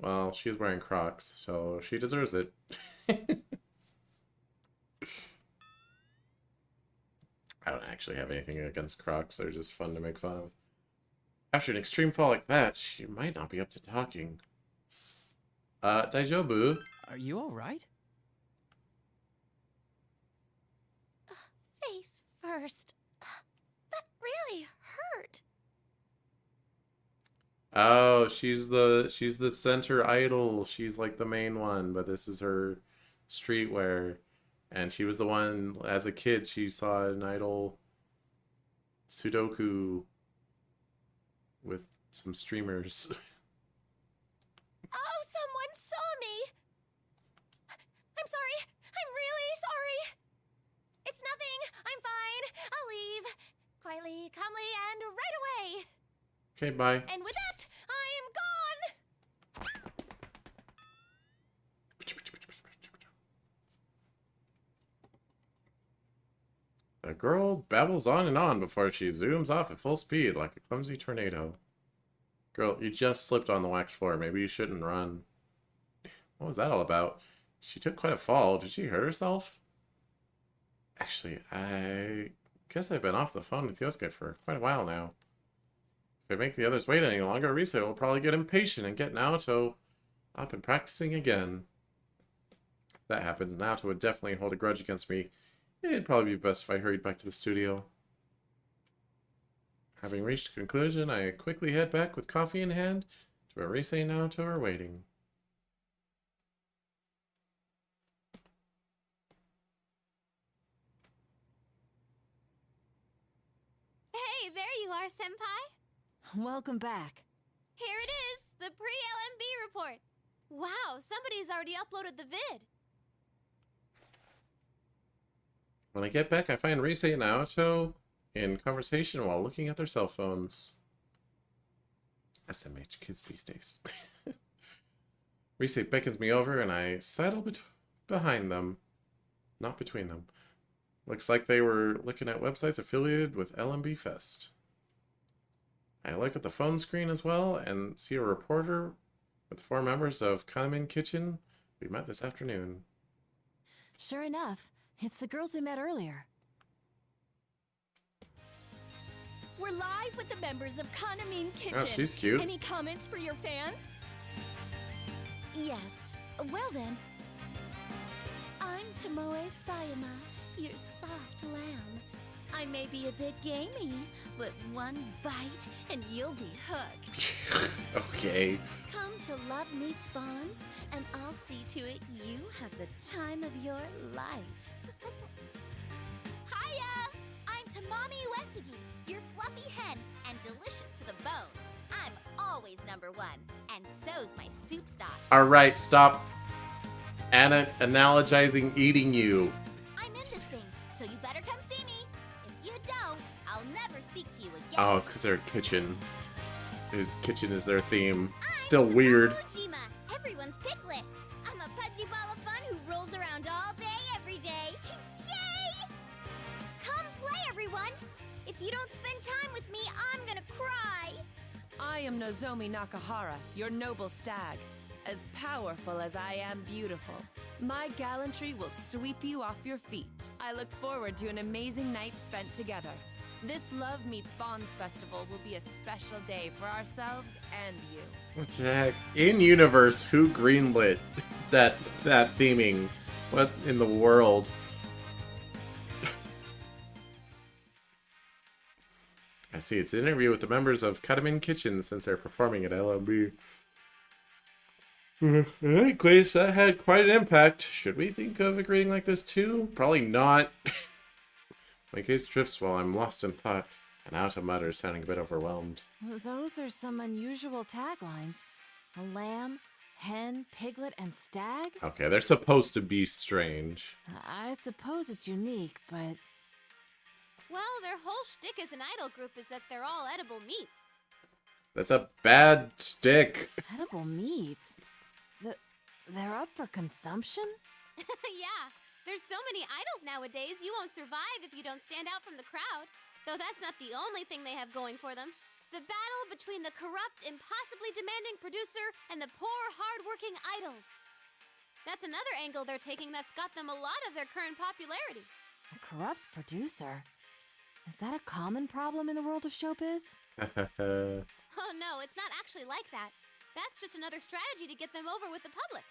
Well, she's wearing Crocs, so she deserves it. I don't actually have anything against Crocs, they're just fun to make fun of. After an extreme fall like that, she might not be up to talking. Daijobu? Are you alright? Face first. That really hurt. Oh, she's the center idol. She's like the main one, but this is her streetwear. And she was the one, as a kid, she saw an idol Sudoku with some streamers. Oh, someone saw me! I'm sorry. I'm really sorry. It's nothing. I'm fine. I'll leave. Quietly, calmly, and right away. Okay, bye. And with that, I am gone! The girl babbles on and on before she zooms off at full speed like a clumsy tornado. Girl, you just slipped on the wax floor. Maybe you shouldn't run. What was that all about? She took quite a fall. Did she hurt herself? Actually, I guess I've been off the phone with Yosuke for quite a while now. If I make the others wait any longer, Rise will probably get impatient and get Naoto up and practicing again. If that happens, Naoto would definitely hold a grudge against me. It'd probably be best if I hurried back to the studio. Having reached a conclusion, I quickly head back with coffee in hand to where Rise and Naoto are waiting. Hey, there you are, Senpai. Welcome back. Here it is, the pre-LMB report. Wow, somebody's already uploaded the vid. When I get back, I find Rise and Naoto in conversation while looking at their cell phones. SMH kids these days. Rise beckons me over and I sidle behind them. Not between them. Looks like they were looking at websites affiliated with LMB Fest. I look at the phone screen as well and see a reporter with 4 members of Kanamin Kitchen we met this afternoon. Sure enough, it's the girls we met earlier. We're live with the members of Kanamin Kitchen. Oh, she's cute. Any comments for your fans? Yes. Well then. I'm Tomoe Sayama, your soft lamb. I may be a bit gamey, but one bite and you'll be hooked. Okay. Come to Love Meets Bonds, and I'll see to it you have the time of your life. Hiya! I'm Tamami Uesugi, your fluffy hen and delicious to the bone. I'm always #1, and so's my soup stock. Alright, stop analogizing eating you. I'm in this thing, so you better come see me. If you don't, I'll never speak to you again. Oh, it's because they're kitchen. Kitchen is their theme. Still weird. Ujima, everyone's piglet. I'm a pudgy ball of fun who rolls around all day, every day. Yay! Come play, everyone. If you don't spend time with me, I'm gonna cry. I am Nozomi Nakahara, your noble stag. As powerful as I am beautiful. My gallantry will sweep you off your feet. I look forward to an amazing night spent together. This Love Meets Bonds festival will be a special day for ourselves and you. What the heck? In universe, who greenlit that theming? What in the world? I see. It's an interview with the members of Katamin Kitchen since they're performing at LMB. Alright, Quace, that had quite an impact. Should we think of a greeting like this too? Probably not. My gaze drifts while I'm lost in thought, and Naoto mutters, sounding a bit overwhelmed. Those are some unusual taglines. A lamb, hen, piglet, and stag? Okay, they're supposed to be strange. I suppose it's unique, but... Well, their whole shtick as an idol group is that they're all edible meats. That's a bad stick. Edible meats? They're up for consumption? Yeah, there's so many idols nowadays, you won't survive if you don't stand out from the crowd. Though that's not the only thing they have going for them. The battle between the corrupt, impossibly demanding producer and the poor, hard-working idols. That's another angle they're taking that's got them a lot of their current popularity. A corrupt producer? Is that a common problem in the world of showbiz? Oh no, it's not actually like that. That's just another strategy to get them over with the public.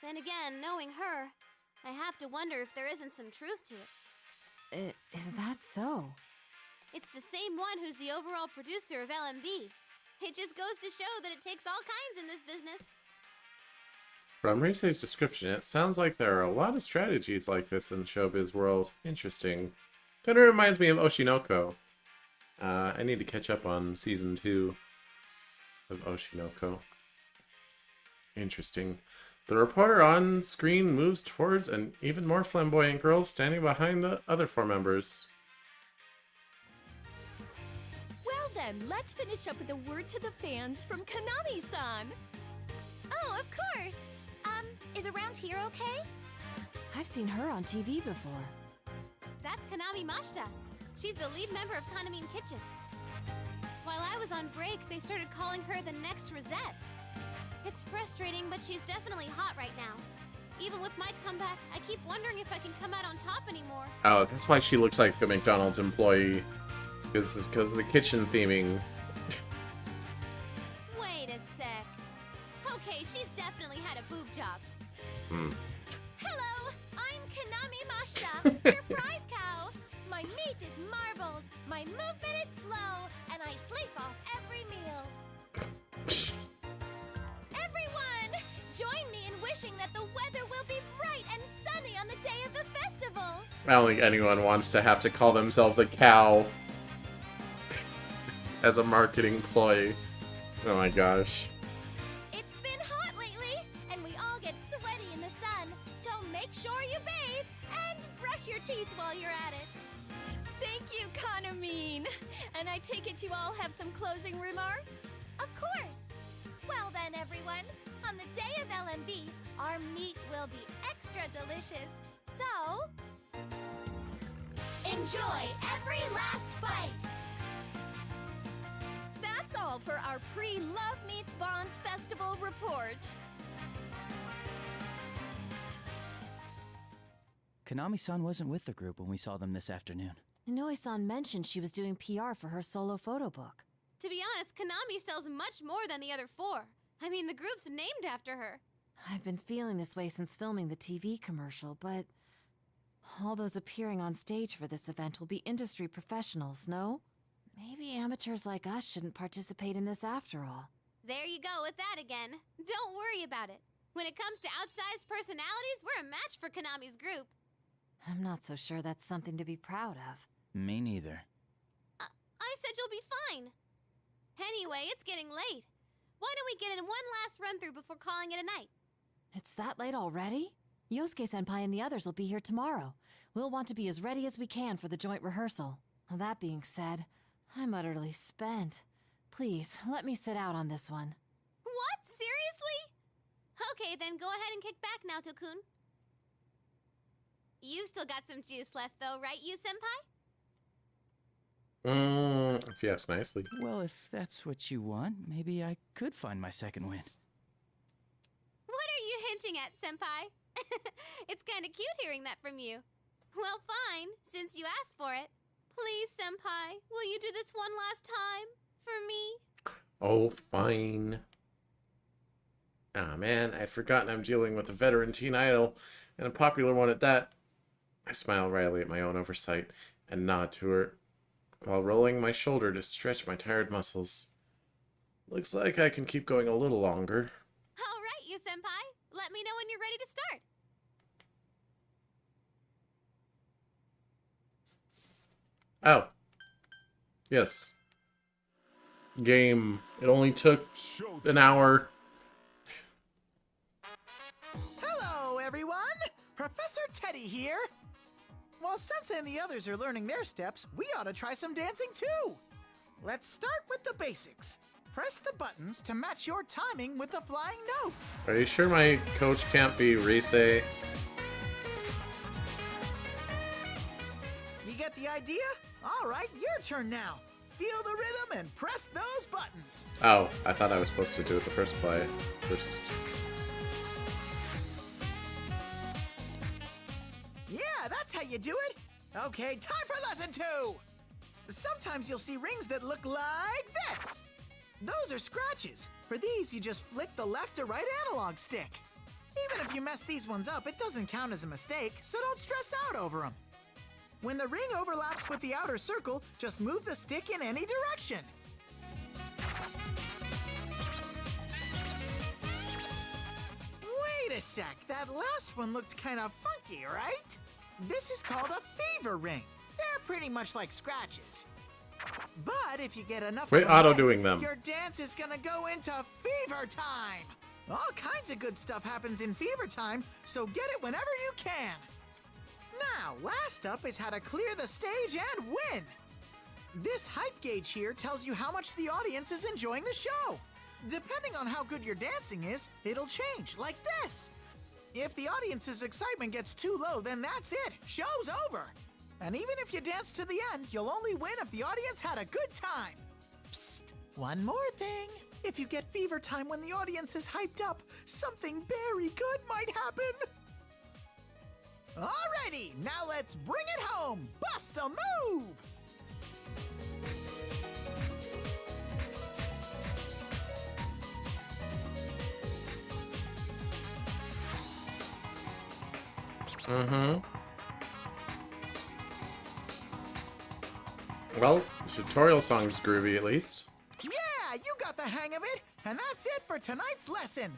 Then again, knowing her, I have to wonder if there isn't some truth to it. Is that so? It's the same one who's the overall producer of LMB. It just goes to show that it takes all kinds in this business. From Rise's description, it sounds like there are a lot of strategies like this in the showbiz world. Interesting. Kind of reminds me of Oshinoko. I need to catch up on season 2 of Oshinoko. Interesting. The reporter on screen moves towards an even more flamboyant girl standing behind the other 4 members. Well then, let's finish up with a word to the fans from Kanami-san. Oh, of course. Is around here okay? I've seen her on TV before. That's Kanami Mashita. She's the lead member of Kanamin Kitchen. While I was on break, they started calling her the next Rosette. It's frustrating, but she's definitely hot right now. Even with my comeback, I keep wondering if I can come out on top anymore. Oh, that's why she looks like a McDonald's employee. Because of the kitchen theming. Wait a sec. Okay, she's definitely had a boob job. Hello, I'm Kanami Mashita, your prize cow. My meat is marbled, my movement is slow, and I sleep off every meal. Everyone, join me in wishing that the weather will be bright and sunny on the day of the festival. I don't think anyone wants to have to call themselves a cow as a marketing ploy. Oh my gosh. It's been hot lately, and we all get sweaty in the sun, so make sure you bathe and brush your teeth while you're at it. Thank you, Kanamine. And I take it you all have some closing remarks? Of course. Well then, everyone, on the day of LMB, our meat will be extra delicious, so enjoy every last bite. That's all for our pre-Love Meets Bonds Festival report. Kanami-san wasn't with the group when we saw them this afternoon. Inoue-san mentioned she was doing PR for her solo photo book. To be honest, Konami sells much more than the other four. I mean, the group's named after her. I've been feeling this way since filming the TV commercial, but all those appearing on stage for this event will be industry professionals, no? Maybe amateurs like us shouldn't participate in this after all. There you go with that again. Don't worry about it. When it comes to outsized personalities, we're a match for Konami's group. I'm not so sure that's something to be proud of. Me neither. I said you'll be fine. Anyway, it's getting late. Why don't we get in one last run-through before calling it a night? It's that late already? Yosuke-senpai and the others will be here tomorrow. We'll want to be as ready as we can for the joint rehearsal. Well, that being said, I'm utterly spent. Please, let me sit out on this one. What? Seriously? Okay, then go ahead and kick back now, Tokun. You've still got some juice left, though, right, you-senpai? If you ask nicely. Well, if that's what you want, maybe I could find my second win. What are you hinting at, senpai? It's kind of cute hearing that from you. Well, fine, since you asked for it. Please, senpai, will you do this one last time? For me? Oh, fine. Ah, man, I'd forgotten I'm dealing with a veteran teen idol, and a popular one at that. I smile wryly at my own oversight, and nod to her, while rolling my shoulder to stretch my tired muscles. Looks like I can keep going a little longer. All right, you senpai. Let me know when you're ready to start. Oh. Yes. Game. It only took an hour. Hello, everyone! Professor Teddy here. While Sensei and the others are learning their steps, we ought to try some dancing too. Let's start with the basics. Press the buttons to match your timing with the flying notes. Are you sure my coach can't be Rise? You get the idea? All right, your turn now. Feel the rhythm and press those buttons. Oh, I thought I was supposed to do it the first play. First. Yeah, that's how you do it. Okay, time for lesson 2. Sometimes you'll see rings that look like this. Those are scratches. For these, you just flick the left to right analog stick. Even if you mess these ones up, it doesn't count as a mistake, so don't stress out over them. When the ring overlaps with the outer circle, just move the stick in any direction. Wait a sec, that last one looked kind of funky, right? This is called a fever ring. They're pretty much like scratches. But if you get enough Wait, of them auto right, doing them. your dance is gonna go into fever time. All kinds of good stuff happens in fever time, so get it whenever you can. Now, last up is how to clear the stage and win. This hype gauge here tells you how much the audience is enjoying the show. Depending on how good your dancing is, it'll change, like this. If the audience's excitement gets too low, then that's it. Show's over. And even if you dance to the end, you'll only win if the audience had a good time. Psst, one more thing. If you get fever time when the audience is hyped up, something very good might happen. Alrighty, now let's bring it home. Bust a move! Mm-hmm. Well, the tutorial song's groovy at least. Yeah, you got the hang of it, and that's it for tonight's lesson.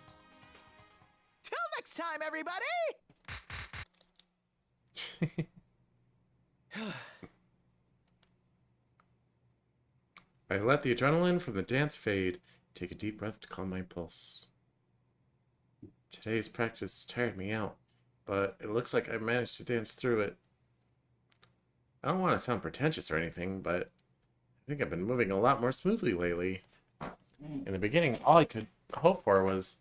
Till next time, everybody! I let the adrenaline from the dance fade, take a deep breath to calm my pulse. Today's practice tired me out, but it looks like I managed to dance through it. I don't want to sound pretentious or anything, but I think I've been moving a lot more smoothly lately. In the beginning, all I could hope for was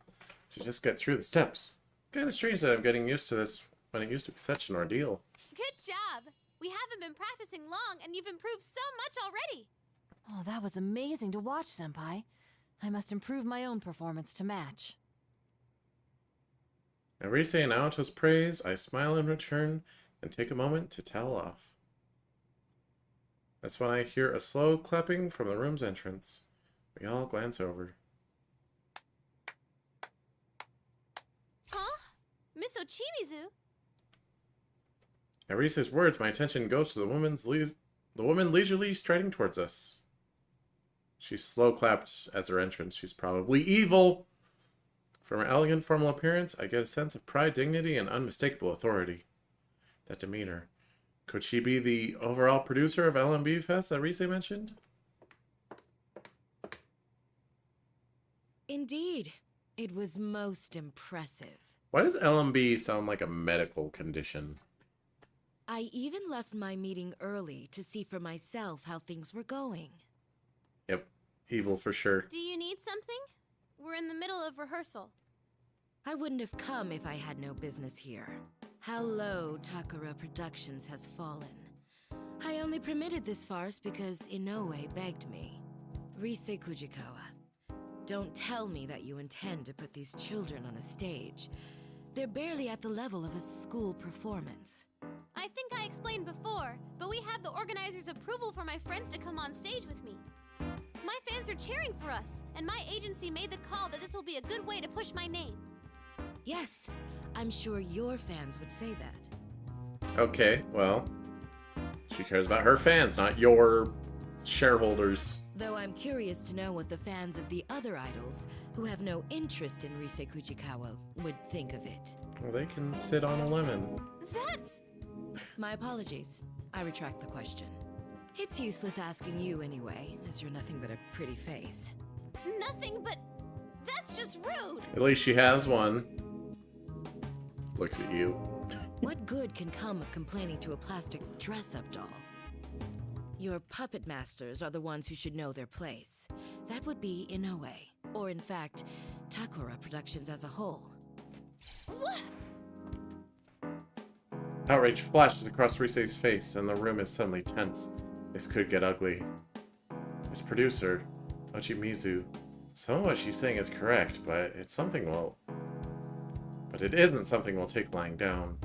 to just get through the steps. Kind of strange that I'm getting used to this when it used to be such an ordeal. Good job! We haven't been practicing long, and you've improved so much already! Oh, that was amazing to watch, Senpai. I must improve my own performance to match. At Rise and Naoto's praise, I smile in return and take a moment to towel off. That's when I hear a slow clapping from the room's entrance. We all glance over. Huh? Miss Ochimizu? At Rise's words, my attention goes to the woman leisurely striding towards us. She slow clapped as her entrance. She's probably evil. From her elegant, formal appearance, I get a sense of pride, dignity, and unmistakable authority. That demeanor. Could she be the overall producer of LMB Fest that Rise mentioned? Indeed. It was most impressive. Why does LMB sound like a medical condition? I even left my meeting early to see for myself how things were going. Yep, evil for sure. Do you need something? We're in the middle of rehearsal. I wouldn't have come if I had no business here. How low Takara Productions has fallen. I only permitted this farce because Inoue begged me. Rise Kujikawa, don't tell me that you intend to put these children on a stage. They're barely at the level of a school performance. I think I explained before, but we have the organizers' approval for my friends to come on stage with me. My fans are cheering for us, and my agency made the call that this will be a good way to push my name. Yes, I'm sure your fans would say that. Okay, well, she cares about her fans, not your shareholders. Though I'm curious to know what the fans of the other idols, who have no interest in Rise Kujikawa, would think of it. Well, they can sit on a lemon. That's... My apologies. I retract the question. It's useless asking you anyway, as you're nothing but a pretty face. Nothing but... That's just rude! At least she has one. Looks at you. What good can come of complaining to a plastic dress-up doll? Your puppet masters are the ones who should know their place. That would be Inoue, or in fact, Takara Productions as a whole. What? Outrage flashes across Rise's face, and the room is suddenly tense. This could get ugly. His producer, Ochimizu, some of what she's saying is correct, but it isn't something we'll take lying down.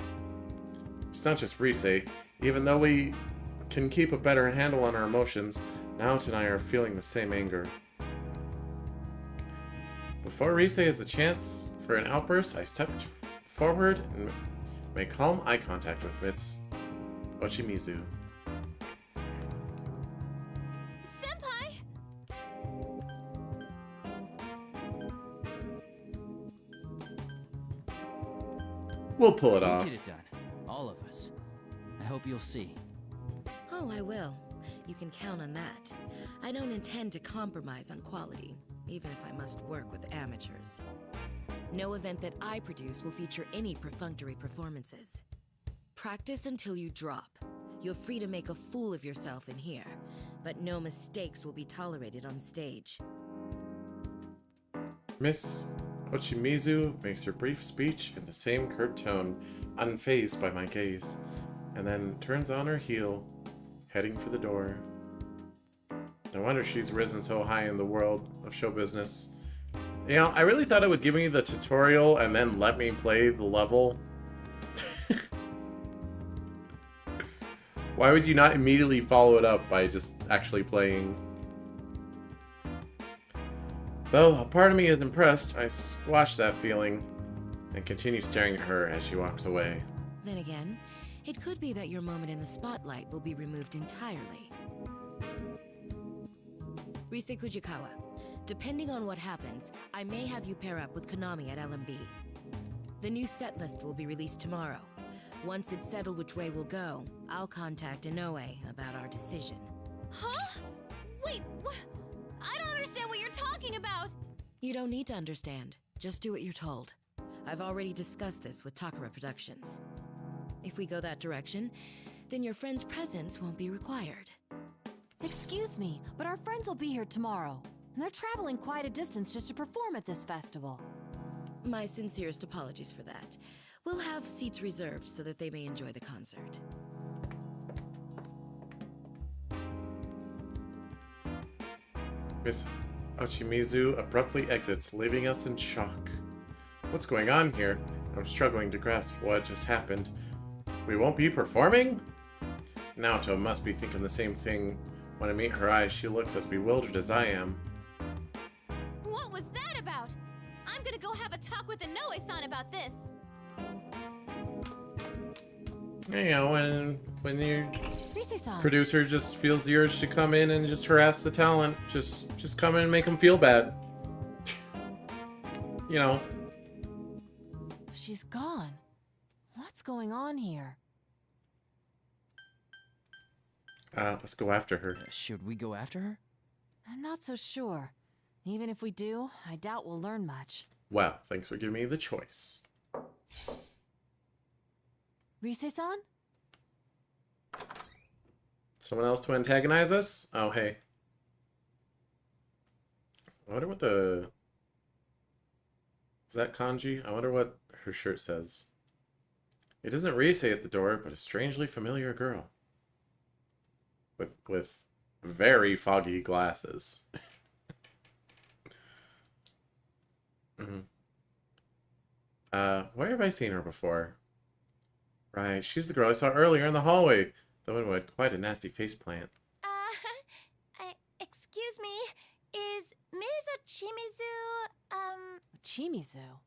It's not just Rise. Even though we can keep a better handle on our emotions, Naoto and I are feeling the same anger. Before Rise has the chance for an outburst, I stepped forward and make calm eye contact with Miss Ochimizu. Senpai! We'll pull it We'll off. get it done. All of us. I hope you'll see. Oh, I will. You can count on that. I don't intend to compromise on quality, even if I must work with amateurs. No event that I produce will feature any perfunctory performances. Practice until you drop. You're free to make a fool of yourself in here, but no mistakes will be tolerated on stage. Miss Ochimizu makes her brief speech in the same curt tone, unfazed by my gaze, and then turns on her heel, heading for the door. No wonder she's risen so high in the world of show business. You know, I really thought it would give me the tutorial and then let me play the level. Why would you not immediately follow it up by just actually playing? Though a part of me is impressed, I squash that feeling and continue staring at her as she walks away. Then again, it could be that your moment in the spotlight will be removed entirely. Rise Kujikawa, depending on what happens, I may have you pair up with Konami at LMB. The new set list will be released tomorrow. Once it's settled which way we'll go, I'll contact Inoue about our decision. Huh? Wait, what? I don't understand what you're talking about! You don't need to understand. Just do what you're told. I've already discussed this with Takara Productions. If we go that direction, then your friend's presence won't be required. Excuse me, but our friends will be here tomorrow. And they're traveling quite a distance just to perform at this festival. My sincerest apologies for that. We'll have seats reserved so that they may enjoy the concert. Miss Ochimizu abruptly exits, leaving us in shock. What's going on here? I'm struggling to grasp what just happened. We won't be performing? Naoto must be thinking the same thing. When I meet her eyes, she looks as bewildered as I am. What was that about? I'm gonna go have a talk with Inoue-san about this. You know, when your Rise-san. producer just feels the urge to come in and just harass the talent, just come in and make them feel bad. You know. She's gone. What's going on here? Let's go after her. Should we go after her? I'm not so sure. Even if we do, I doubt we'll learn much. Well, thanks for giving me the choice. Rise-san? Someone else to antagonize us? Oh, hey. I wonder what the... Is that kanji? I wonder what her shirt says. It isn't Rise at the door, but a strangely familiar girl. With very foggy glasses. Where have I seen her before? Right, she's the girl I saw earlier in the hallway. The one who had quite a nasty faceplant. Excuse me, is Ms. Ochimizu, Chimizu?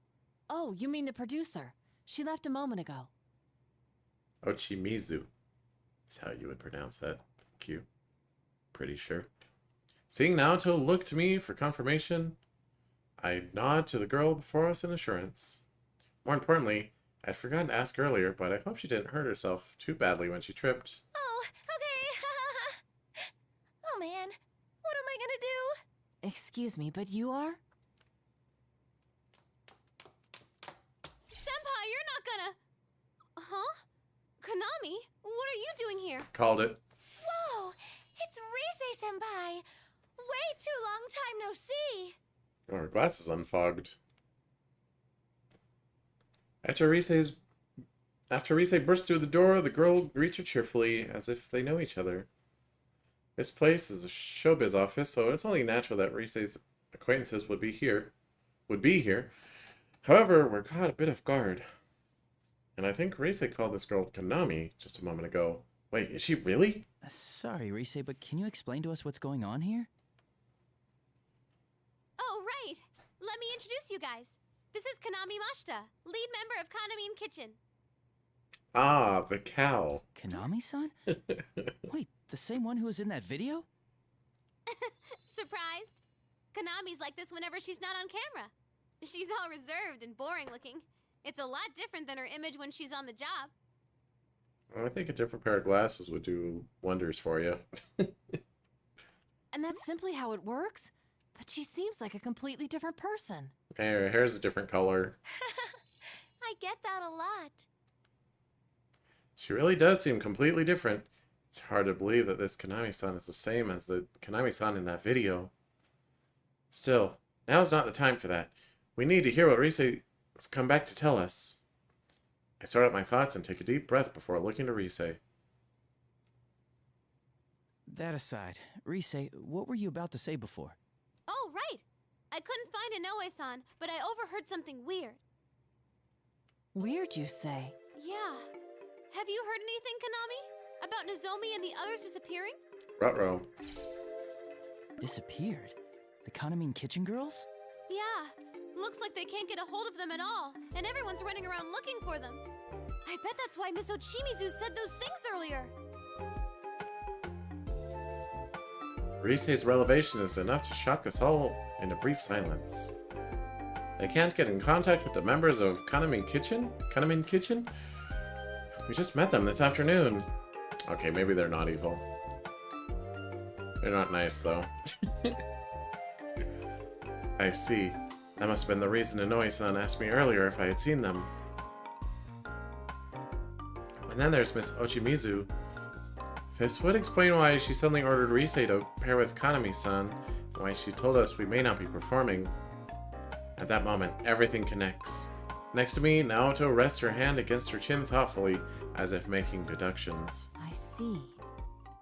Oh, you mean the producer. She left a moment ago. Ochimizu is how you would pronounce that. Thank you. Pretty sure. Seeing Naoto look to me for confirmation, I nod to the girl before us in assurance. More importantly, I'd forgotten to ask earlier, but I hope she didn't hurt herself too badly when she tripped. Oh, okay. Oh man, what am I gonna do? Excuse me, but you are? Senpai, you're not gonna... Huh? Konami, what are you doing here? Called it. Whoa, it's Rise-senpai. Way too long time no see. Oh, her glasses unfogged. After Rise bursts through the door, the girl greets her cheerfully, as if they know each other. This place is a showbiz office, so it's only natural that Rise's acquaintances would be here. However, we're caught a bit off guard. And I think Rise called this girl Konami just a moment ago. Wait, is she really? Sorry, Rise, but can you explain to us what's going on here? Oh, right. Let me introduce you guys. This is Konami Mashita, lead member of Kanami Kitchen. Ah, the cow. Konami-san? Wait, the same one who was in that video? Surprised? Konami's like this whenever she's not on camera. She's all reserved and boring looking. It's a lot different than her image when she's on the job. I think a different pair of glasses would do wonders for you. And that's simply how it works? But she seems like a completely different person. Hey, her hair's a different color. I get that a lot. She really does seem completely different. It's hard to believe that this Konami-san is the same as the Konami-san in that video. Still, now's not the time for that. We need to hear what Rise has come back to tell us. I sort out my thoughts and take a deep breath before looking to Rise. That aside, Rise, what were you about to say before? Oh, right. I couldn't find Inoue-san, but I overheard something weird. Weird, you say? Yeah. Have you heard anything, Konami? About Nozomi and the others disappearing? Ruh-roh. Disappeared? The Kanami Kitchen girls? Yeah. Looks like they can't get a hold of them at all, and everyone's running around looking for them. I bet that's why Miss Ochimizu said those things earlier. Risei's revelation is enough to shock us all into brief silence. They can't get in contact with the members of Kanamin Kitchen? Kanamin Kitchen? We just met them this afternoon. Okay, maybe they're not evil. They're not nice, though. I see. That must have been the reason Inoue-san asked me earlier if I had seen them. And then there's Miss Ochimizu. This would explain why she suddenly ordered Risei to pair with Kanami-san, and why she told us we may not be performing. At that moment, everything connects. Next to me, Naoto rests her hand against her chin thoughtfully, as if making deductions. I see.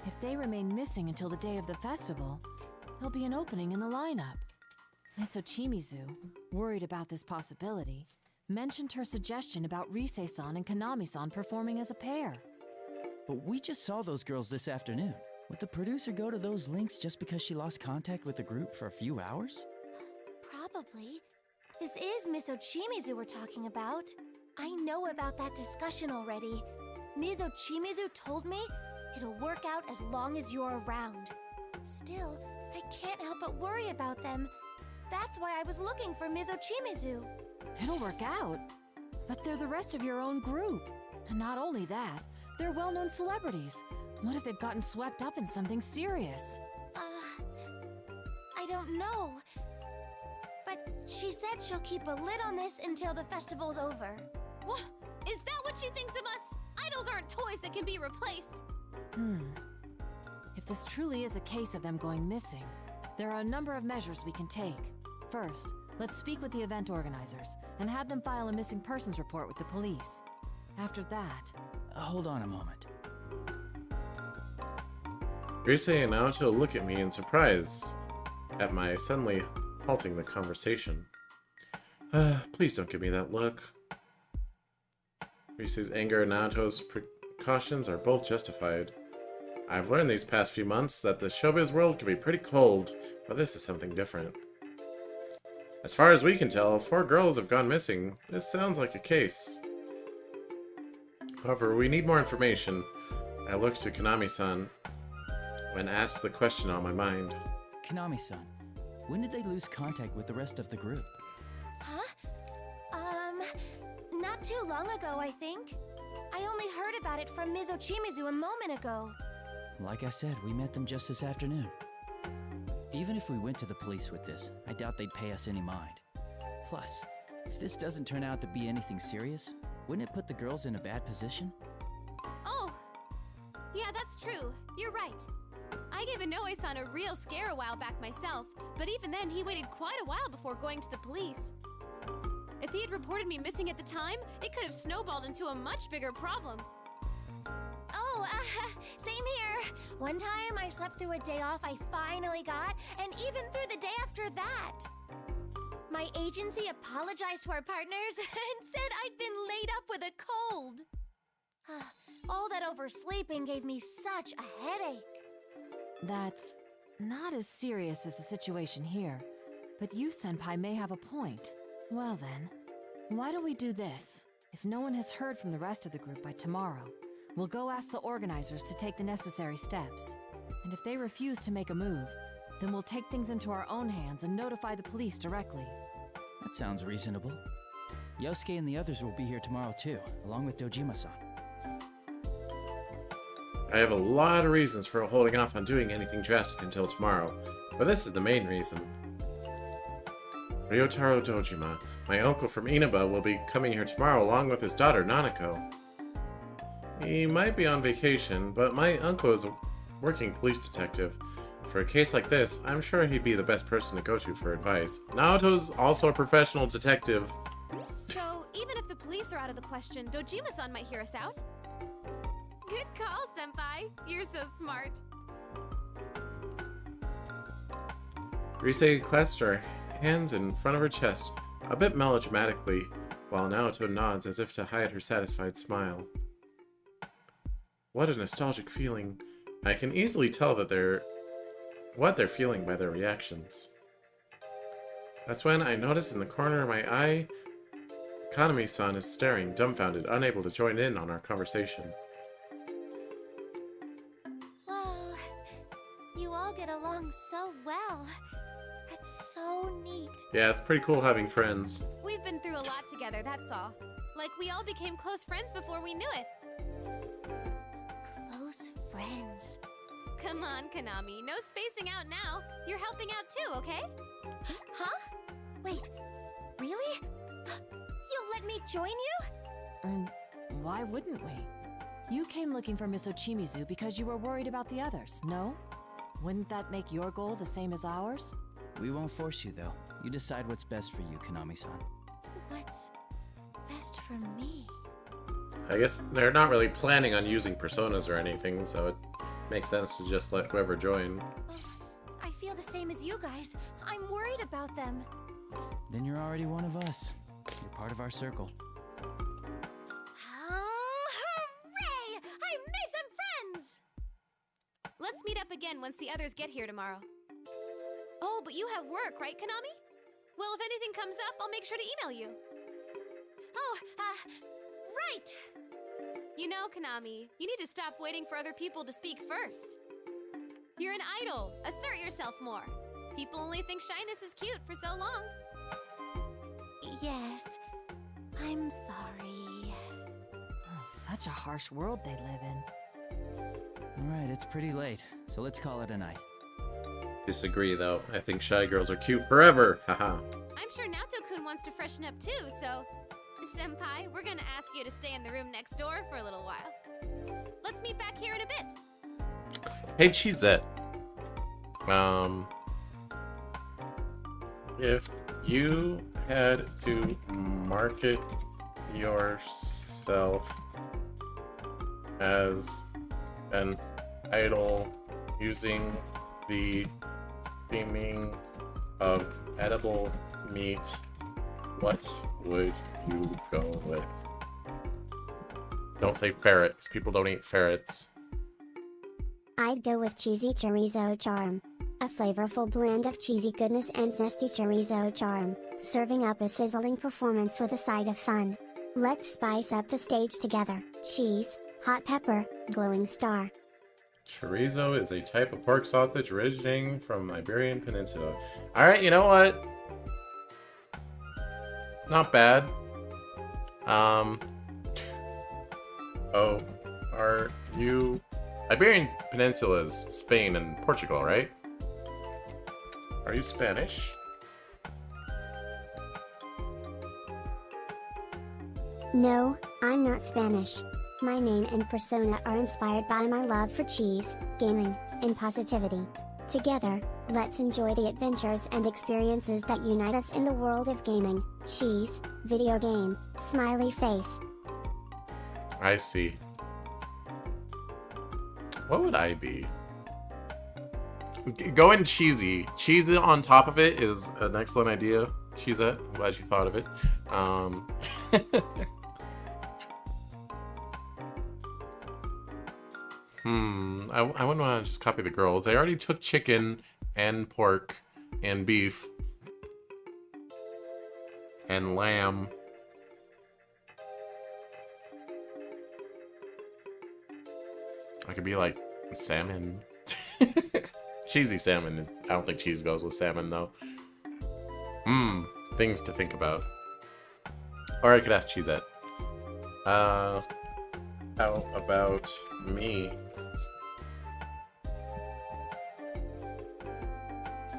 If they remain missing until the day of the festival, there'll be an opening in the lineup. Miss Ochimizu, worried about this possibility, mentioned her suggestion about Risei-san and Kanami-san performing as a pair. But we just saw those girls this afternoon. Would the producer go to those links just because she lost contact with the group for a few hours? Probably. This is Miss Ochimizu we're talking about. I know about that discussion already. Ms. Ochimizu told me it'll work out as long as you're around. Still, I can't help but worry about them. That's why I was looking for Ms. Ochimizu. It'll work out. But they're the rest of your own group. And not only that, they're well-known celebrities. What if they've gotten swept up in something serious? I don't know. But she said she'll keep a lid on this until the festival's over. What? Is that what she thinks of us? Idols aren't toys that can be replaced. If this truly is a case of them going missing, there are a number of measures we can take. First, let's speak with the event organizers and have them file a missing persons report with the police. After that... Hold on a moment. Risei and Naoto look at me in surprise at my suddenly halting the conversation. Please don't give me that look. Risei's anger and Naoto's precautions are both justified. I've learned these past few months that the showbiz world can be pretty cold, but this is something different. As far as we can tell, 4 girls have gone missing. This sounds like a case. However, we need more information. I looked to Kanami-san and asked the question on my mind. Kanami-san, when did they lose contact with the rest of the group? Huh? Not too long ago, I think. I only heard about it from Ms. Ochimizu a moment ago. Like I said, we met them just this afternoon. Even if we went to the police with this, I doubt they'd pay us any mind. Plus, if this doesn't turn out to be anything serious, wouldn't it put the girls in a bad position? Oh, yeah, that's true. You're right. I gave Inoue-san a real scare a while back myself, but even then he waited quite a while before going to the police. If he had reported me missing at the time, it could have snowballed into a much bigger problem. Oh, same here. One time I slept through a day off I finally got, and even through the day after that. My agency apologized to our partners and said I'd been laid up with a cold. All that oversleeping gave me such a headache. That's not as serious as the situation here, but you, Senpai, may have a point. Well then, why don't we do this? If no one has heard from the rest of the group by tomorrow, we'll go ask the organizers to take the necessary steps. And if they refuse to make a move, then we'll take things into our own hands and notify the police directly. That sounds reasonable. Yosuke and the others will be here tomorrow too, along with Dojima-san. I have a lot of reasons for holding off on doing anything drastic until tomorrow, but this is the main reason. Ryotaro Dojima, my uncle from Inaba, will be coming here tomorrow along with his daughter Nanako. He might be on vacation, but my uncle is a working police detective. For a case like this, I'm sure he'd be the best person to go to for advice. Naoto's also a professional detective. So, even if the police are out of the question, Dojima-san might hear us out. Good call, Senpai. You're so smart. Risei clasped her hands in front of her chest, a bit melodramatically, while Naoto nods as if to hide her satisfied smile. What a nostalgic feeling. I can easily tell that what they're feeling by their reactions. That's when I noticed in the corner of my eye, Kanami-san is staring, dumbfounded, unable to join in on our conversation. Whoa. You all get along so well. That's so neat. Yeah, it's pretty cool having friends. We've been through a lot together, that's all. Like, we all became close friends before we knew it. Close friends. Come on, Konami. No spacing out now. You're helping out too, okay? Huh? Wait. Really? You'll let me join you? And why wouldn't we? You came looking for Miss Ochimizu because you were worried about the others, no? Wouldn't that make your goal the same as ours? We won't force you, though. You decide what's best for you, Konami-san. What's best for me? I guess they're not really planning on using personas or anything, so it makes sense to just let whoever join. I feel the same as you guys. I'm worried about them. Then you're already one of us. You're part of our circle. Oh, hooray! I made some friends! Let's meet up again once the others get here tomorrow. Oh, but you have work, right, Konami? Well, if anything comes up, I'll make sure to email you. Oh, right! You know, Konami, you need to stop waiting for other people to speak first. You're an idol. Assert yourself more. People only think shyness is cute for so long. Yes, I'm sorry. Such a harsh world they live in. Alright, it's pretty late, so let's call it a night. Disagree, though. I think shy girls are cute forever. Haha. I'm sure Naoto-kun wants to freshen up too, so... Senpai, we're gonna ask you to stay in the room next door for a little while. Let's meet back here in a bit. Hey, Cheezette. If you had to market yourself as an idol using the theming of edible meat, what would you go with? Don't say ferret, because people don't eat ferrets. I'd go with cheesy chorizo charm. A flavorful blend of cheesy goodness and zesty chorizo charm, serving up a sizzling performance with a side of fun. Let's spice up the stage together. Cheese, hot pepper, glowing star. Chorizo is a type of pork sausage originating from Iberian Peninsula. Alright, you know what? Not bad. Oh, are you... Iberian Peninsula is Spain and Portugal, right? Are you Spanish? No, I'm not Spanish. My name and persona are inspired by my love for cheese, gaming, and positivity. Together, let's enjoy the adventures and experiences that unite us in the world of gaming, cheese, video game, smiley face. I see. What would I be? Going cheesy. Cheese on top of it is an excellent idea. Cheezette, I'm glad you thought of it. I wouldn't want to just copy the girls. They already took chicken and pork and beef and lamb. I could be like salmon. Cheesy salmon is... I don't think cheese goes with salmon, though. Things to think about. Or I could ask Cheezette. How about me?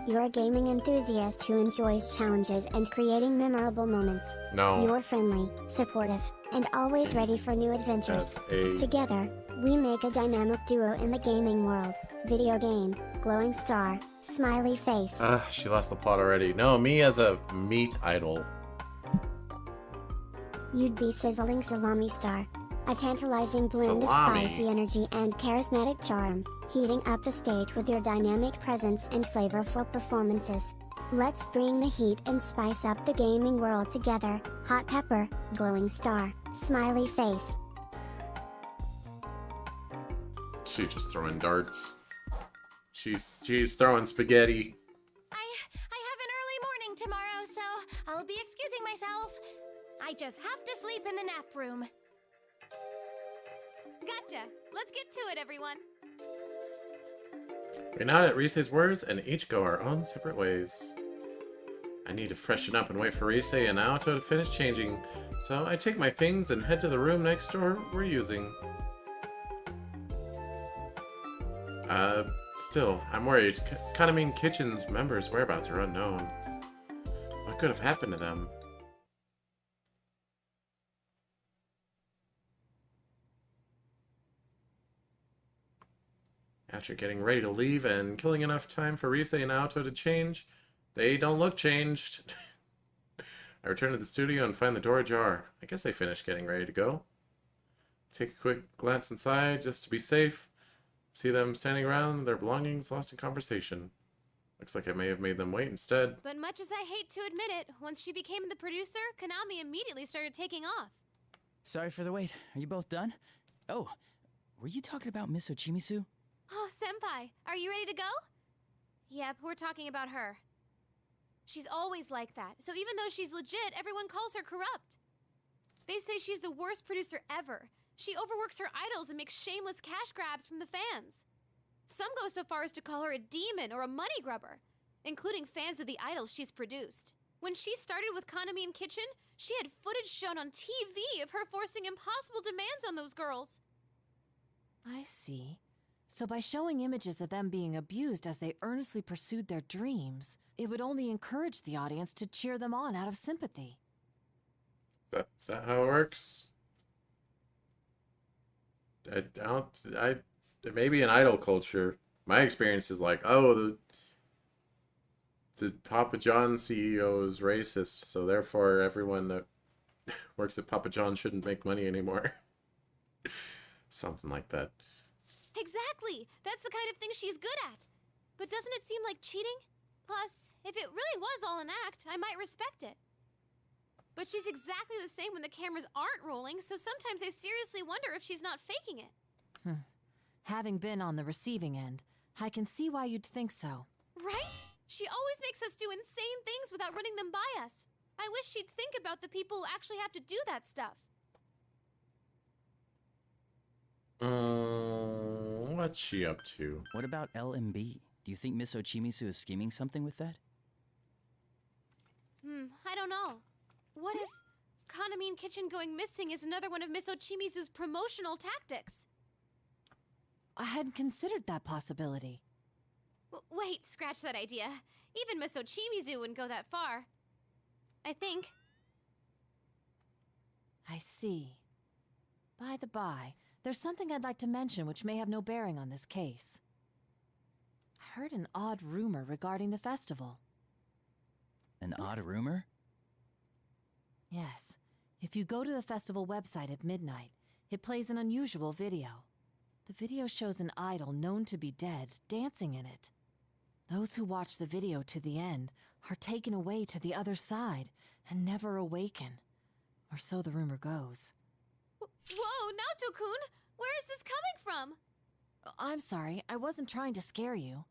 You're a gaming enthusiast who enjoys challenges and creating memorable moments. No. You're friendly, supportive, and always ready for new adventures. Together, we make a dynamic duo in the gaming world. Video game, glowing star, smiley face. She lost the plot already. No, me as a meat idol. You'd be sizzling salami star. A tantalizing blend of spicy energy and charismatic charm, heating up the stage with your dynamic presence and flavorful performances. Let's bring the heat and spice up the gaming world together. Hot pepper, glowing star, smiley face. She's just throwing darts. She's throwing spaghetti. I have an early morning tomorrow, so I'll be excusing myself. I just have to sleep in the nap room. Gotcha. Let's get to it, everyone. We nod at Rise's words and each go our own separate ways. I need to freshen up and wait for Rise and Naoto to finish changing, so I take my things and head to the room next door we're using. Still, I'm worried. Kaname Kitchen's members' whereabouts are unknown. What could have happened to them? After getting ready to leave and killing enough time for Rise and Naoto to change, they don't look changed. I return to the studio and find the door ajar. I guess they finished getting ready to go. Take a quick glance inside just to be safe. See them standing around, their belongings lost in conversation. Looks like I may have made them wait instead. But much as I hate to admit it, once she became the producer, Konami immediately started taking off. Sorry for the wait. Are you both done? Oh, were you talking about Miss Ochimisu? Oh, Senpai, are you ready to go? Yep, we're talking about her. She's always like that, so even though she's legit, everyone calls her corrupt. They say she's the worst producer ever. She overworks her idols and makes shameless cash grabs from the fans. Some go so far as to call her a demon or a money grubber, including fans of the idols she's produced. When she started with Kaname and Kitchen, she had footage shown on TV of her forcing impossible demands on those girls. I see. So by showing images of them being abused as they earnestly pursued their dreams, it would only encourage the audience to cheer them on out of sympathy. Is that how it works? Maybe in idol culture, my experience is like, oh, the Papa John CEO is racist, so therefore everyone that works at Papa John shouldn't make money anymore. Something like that. Exactly! That's the kind of thing she's good at. But doesn't it seem like cheating? Plus, if it really was all an act, I might respect it. But she's exactly the same when the cameras aren't rolling, so sometimes I seriously wonder if she's not faking it. Having been on the receiving end, I can see why you'd think so. Right? She always makes us do insane things without running them by us. I wish she'd think about the people who actually have to do that stuff. What's she up to? What about LMB? Do you think Miss Ochimisu is scheming something with that? I don't know. What if Kaname and Kitchen going missing is another one of Miss Ochimisu's promotional tactics? I hadn't considered that possibility. Wait, scratch that idea. Even Miss Ochimizu wouldn't go that far. I think. I see. By the by, there's something I'd like to mention which may have no bearing on this case. I heard an odd rumor regarding the festival. An odd rumor? Yes. If you go to the festival website at midnight, it plays an unusual video. The video shows an idol known to be dead dancing in it. Those who watch the video to the end are taken away to the other side and never awaken. Or so the rumor goes. Whoa, Naoto-kun! Where is this coming from? I'm sorry, I wasn't trying to scare you.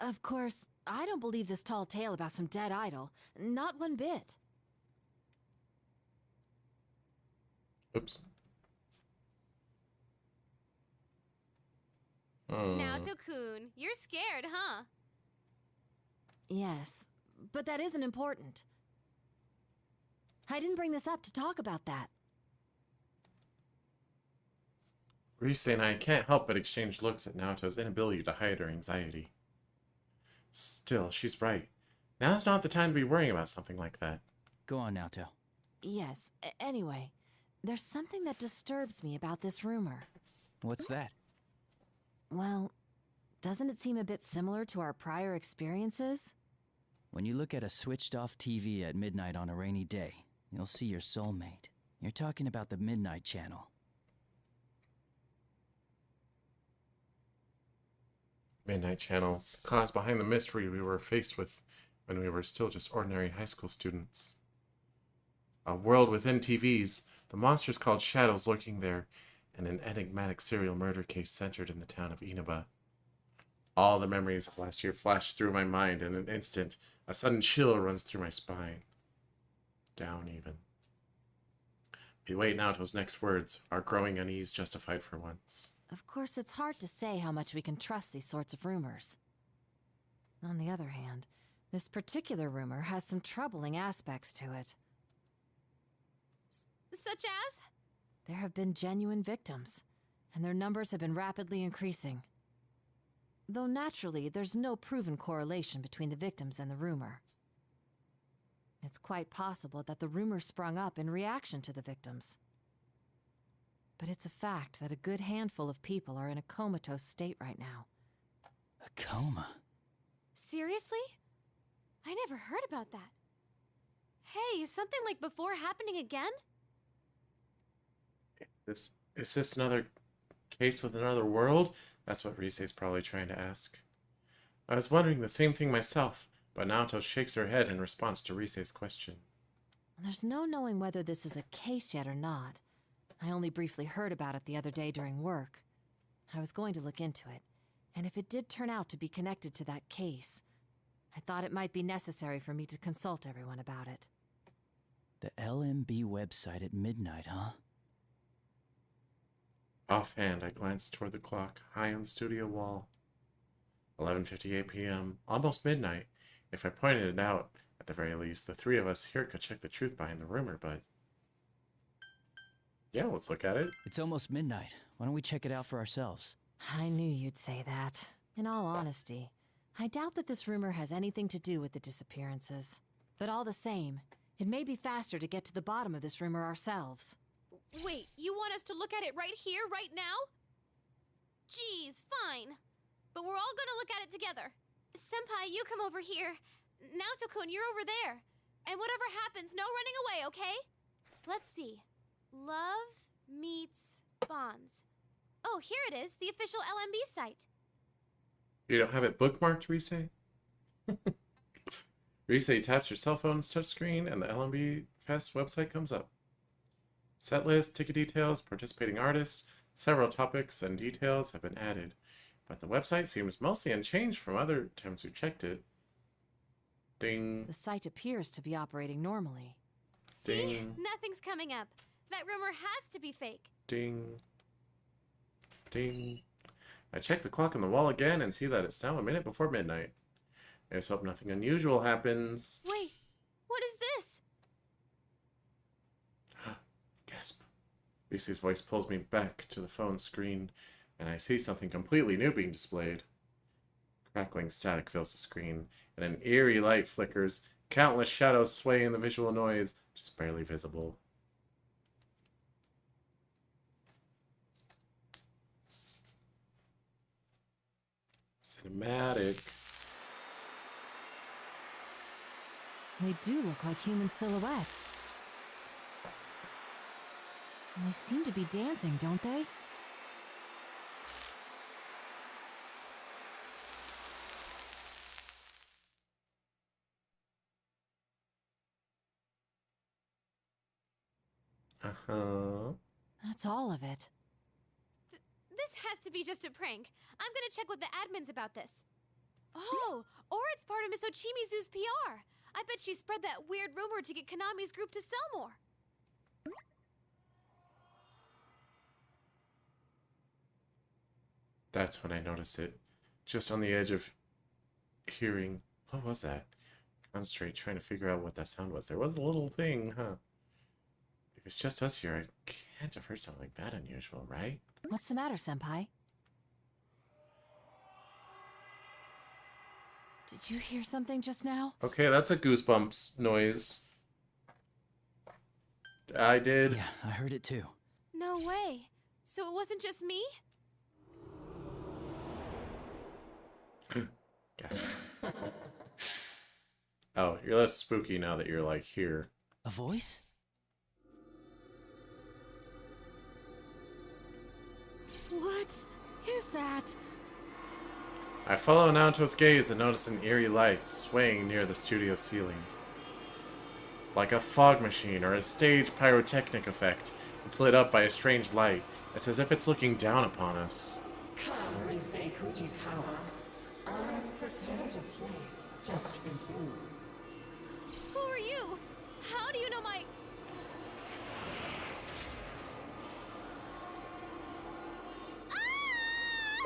Of course, I don't believe this tall tale about some dead idol. Not one bit. Oops. Naoto-kun, you're scared, huh? Yes, but that isn't important. I didn't bring this up to talk about that. Rise and I can't help but exchange looks at Naoto's inability to hide her anxiety. Still, she's right. Now's not the time to be worrying about something like that. Go on, Naoto. Yes, anyway, there's something that disturbs me about this rumor. What's that? Well, doesn't it seem a bit similar to our prior experiences? When you look at a switched-off TV at midnight on a rainy day, you'll see your soulmate. You're talking about the Midnight Channel. Midnight Channel, the cause behind the mystery we were faced with when we were still just ordinary high school students. A world within TVs, the monsters called shadows lurking there, and an enigmatic serial murder case centered in the town of Inaba. All the memories of last year flashed through my mind in an instant. A sudden chill runs through my spine. Down even. Wait, Naoto's next words. Our growing unease justified for once. Of course, it's hard to say how much we can trust these sorts of rumors. On the other hand, this particular rumor has some troubling aspects to it. Such as? There have been genuine victims, and their numbers have been rapidly increasing. Though naturally, there's no proven correlation between the victims and the rumor. It's quite possible that the rumor sprung up in reaction to the victims. But it's a fact that a good handful of people are in a comatose state right now. A coma? Seriously? I never heard about that. Hey, is something like before happening again? Is this another case with another world? That's what Risei's probably trying to ask. I was wondering the same thing myself, but Naoto shakes her head in response to Risei's question. There's no knowing whether this is a case yet or not. I only briefly heard about it the other day during work. I was going to look into it, and if it did turn out to be connected to that case, I thought it might be necessary for me to consult everyone about it. The LMB website at midnight, huh? Offhand, I glanced toward the clock, high on the studio wall. 11:58 p.m., almost midnight. If I pointed it out, at the very least, the three of us here could check the truth behind the rumor, but... yeah, let's look at it. It's almost midnight. Why don't we check it out for ourselves? I knew you'd say that. In all honesty, I doubt that this rumor has anything to do with the disappearances. But all the same, it may be faster to get to the bottom of this rumor ourselves. Wait, you want us to look at it right here, right now? Geez, fine. But we're all gonna look at it together. Senpai, you come over here. Naoto-kun, you're over there. And whatever happens, no running away, okay? Let's see. Love meets bonds. Oh, here it is, the official LMB site. You don't have it bookmarked, Risei? Risei taps her cell phone's touchscreen and the LMB Fest website comes up. Set list, ticket details, participating artists, several topics and details have been added, but the website seems mostly unchanged from other times we checked it. Ding. The site appears to be operating normally. Ding. See? Nothing's coming up. That rumor has to be fake. Ding. Ding. I check the clock on the wall again and see that it's now a minute before midnight. I just hope nothing unusual happens. Wait, what is this? Gasp. Risei's voice pulls me back to the phone screen, and I see something completely new being displayed. Crackling static fills the screen, and an eerie light flickers, countless shadows sway in the visual noise, just barely visible. Cinematic. They do look like human silhouettes. And they seem to be dancing, don't they? Uh-huh. That's all of it. This has to be just a prank. I'm gonna check with the admins about this. Oh, or it's part of Miss Ochimizu's PR. I bet she spread that weird rumor to get Konami's group to sell more. That's when I noticed it. Just on the edge of hearing. What was that? Concentrate trying to figure out what that sound was. There was a little thing, huh? If it's just us here, I can't have heard something that unusual, right? What's the matter, Senpai? Did you hear something just now? Okay, that's a goosebumps noise. I did. Yeah, I heard it too. No way. So it wasn't just me? Gasp. Oh, you're less spooky now that you're like here. A voice? What is that? I follow Naoto's gaze and notice an eerie light swaying near the studio ceiling. Like a fog machine or a stage pyrotechnic effect, it's lit up by a strange light. It's as if it's looking down upon us. Come, Risei Kujikawa. I've prepared a place just for you. Who are you? How do you know my...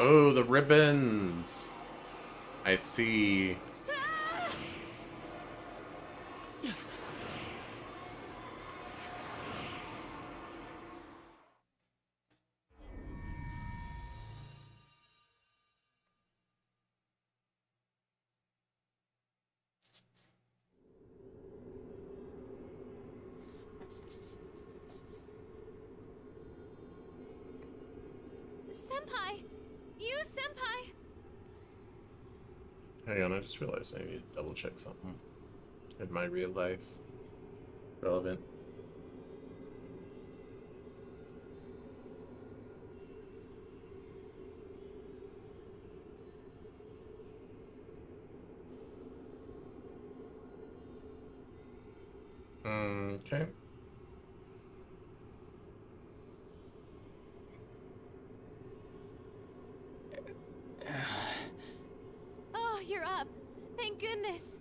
Oh, the ribbons. I see. Senpai! You, Senpai! Hang on, I just realized I need to double check something in my real life. Relevant. Okay. Oh, you're up. Thank goodness.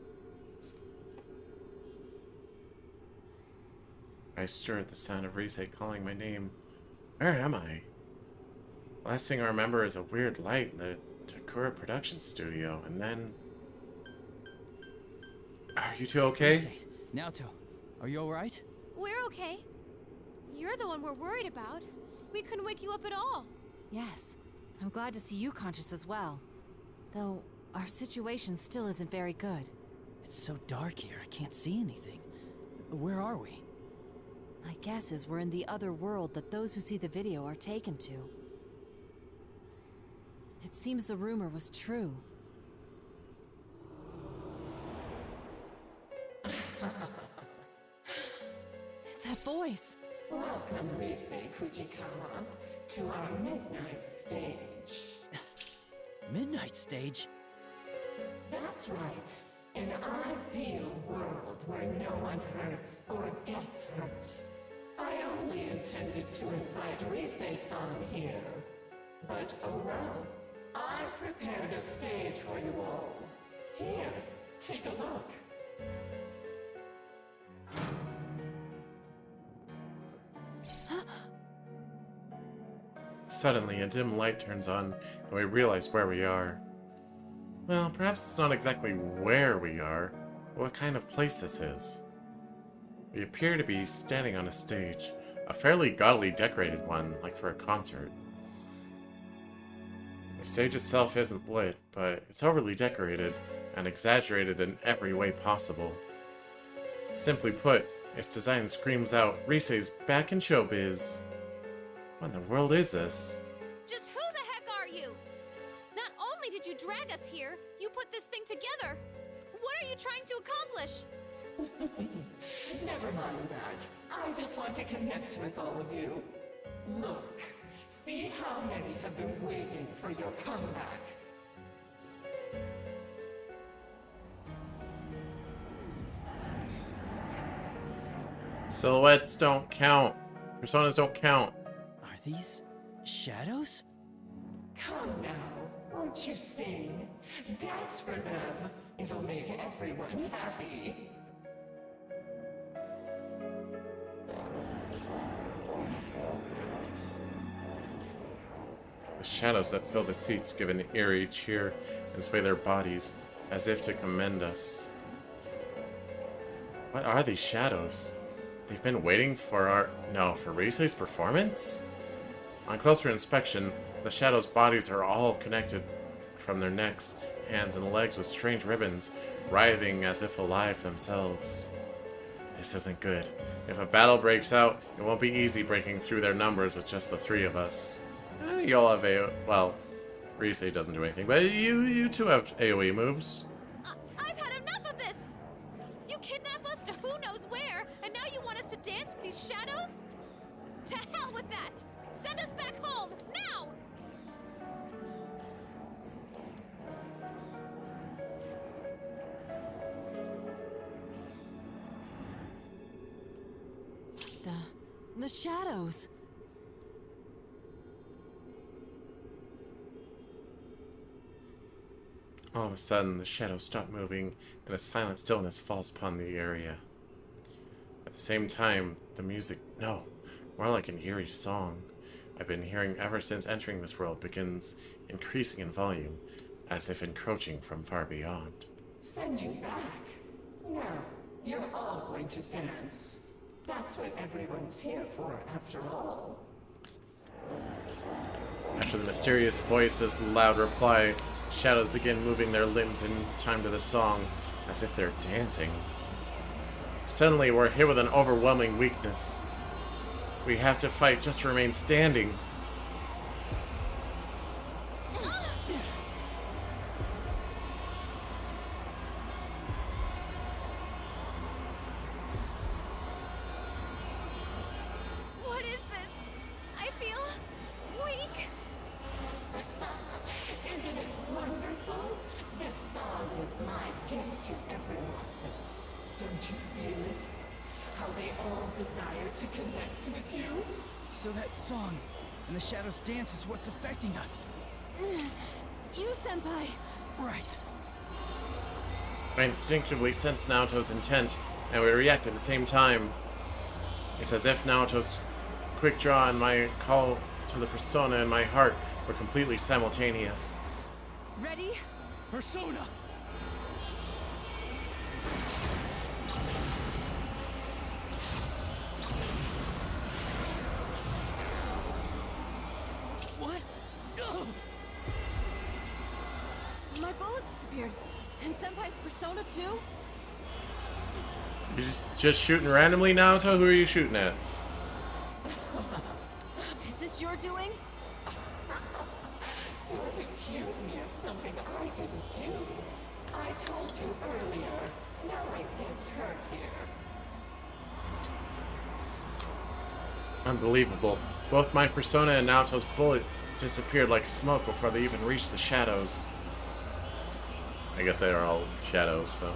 I stir at the sound of Rise calling my name. Where am I? Last thing I remember is a weird light in the TClem Productions studio, and then... Are you two okay? Rise, Naoto, are you alright? We're okay. You're the one we're worried about. We couldn't wake you up at all. Yes, I'm glad to see you conscious as well. Though, our situation still isn't very good. It's so dark here, I can't see anything. Where are we? My guess is we're in the other world that those who see the video are taken to. It seems the rumor was true. It's that voice! Welcome, Rise Fujikawa, to our midnight stage. Midnight stage? That's right. An ideal world where no one hurts or gets hurt. I only intended to invite Rise-san here. But oh well, I prepared a stage for you all. Here, take a look. Suddenly, a dim light turns on, and we realize where we are. Well, perhaps it's not exactly where we are, but what kind of place this is. We appear to be standing on a stage, a fairly gaudily decorated one, like for a concert. The stage itself isn't lit, but it's overly decorated and exaggerated in every way possible. Simply put, its design screams out, Rise's back in showbiz. What in the world is this? Just who the heck are you? Not only did you drag us here, you put this thing together. What are you trying to accomplish? Never mind that. I just want to connect with all of you. Look, see how many have been waiting for your comeback. Silhouettes don't count. Personas don't count. Are these shadows? Come now, won't you sing? Dance for them. It'll make everyone happy. The shadows that fill the seats give an eerie cheer and sway their bodies as if to commend us. What are these shadows? They've been waiting for for Rise's performance? On closer inspection, the shadows' bodies are all connected from their necks, hands, and legs with strange ribbons, writhing as if alive themselves. This isn't good. If a battle breaks out, it won't be easy breaking through their numbers with just the three of us. You all have well, Rise doesn't do anything, but you two have AoE moves. I've had enough of this! You kidnap us to who knows where, and now you want us to dance for these shadows? To hell with that! Send us back home, now! The shadows. All of a sudden, the shadows stop moving, and a silent stillness falls upon the area. At the same time, the music, no, more like an eerie song. I've been hearing ever since entering this world begins increasing in volume, as if encroaching from far beyond. Send you back? No, you're all going to dance. That's what everyone's here for, after all. After the mysterious voice's loud reply, shadows begin moving their limbs in time to the song, as if they're dancing. Suddenly, we're hit with an overwhelming weakness. We have to fight just to remain standing. What is this? I feel weak. Isn't it wonderful? This song is my gift to everyone. Don't you feel it? How they all desire to connect with you? So that song and the shadows dance is what's affecting us. You, Senpai! Right. I instinctively sense Naoto's intent, and we react at the same time. It's as if Naoto's quick draw and my call to the persona in my heart were completely simultaneous. Ready? Persona! What? Ugh. My bullet disappeared. And Senpai's persona too? You just shooting randomly, Naoto? Who are you shooting at? Is this your doing? Don't accuse me of something I didn't do. I told you earlier. No one gets hurt here. Unbelievable. Both my persona and Naoto's bullet disappeared like smoke before they even reached the shadows. I guess they are all shadows, so.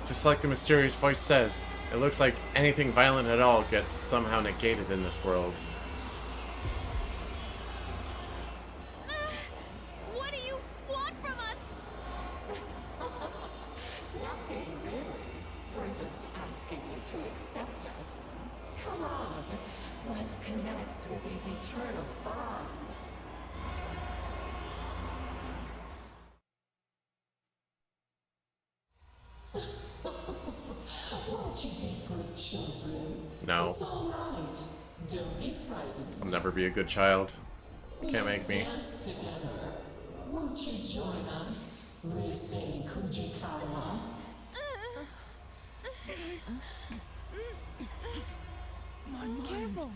Just like the mysterious voice says, it looks like anything violent at all gets somehow negated in this world. What do you want from us? Nothing really. We're just asking you to accept us. Come on, let's connect with these eternal bonds. Won't you be good children? No. It's all right. Don't be frightened. I'll never be a good child. You can't make me. Dance together. Won't you join us? Racing Kujikawa. My mind. Careful.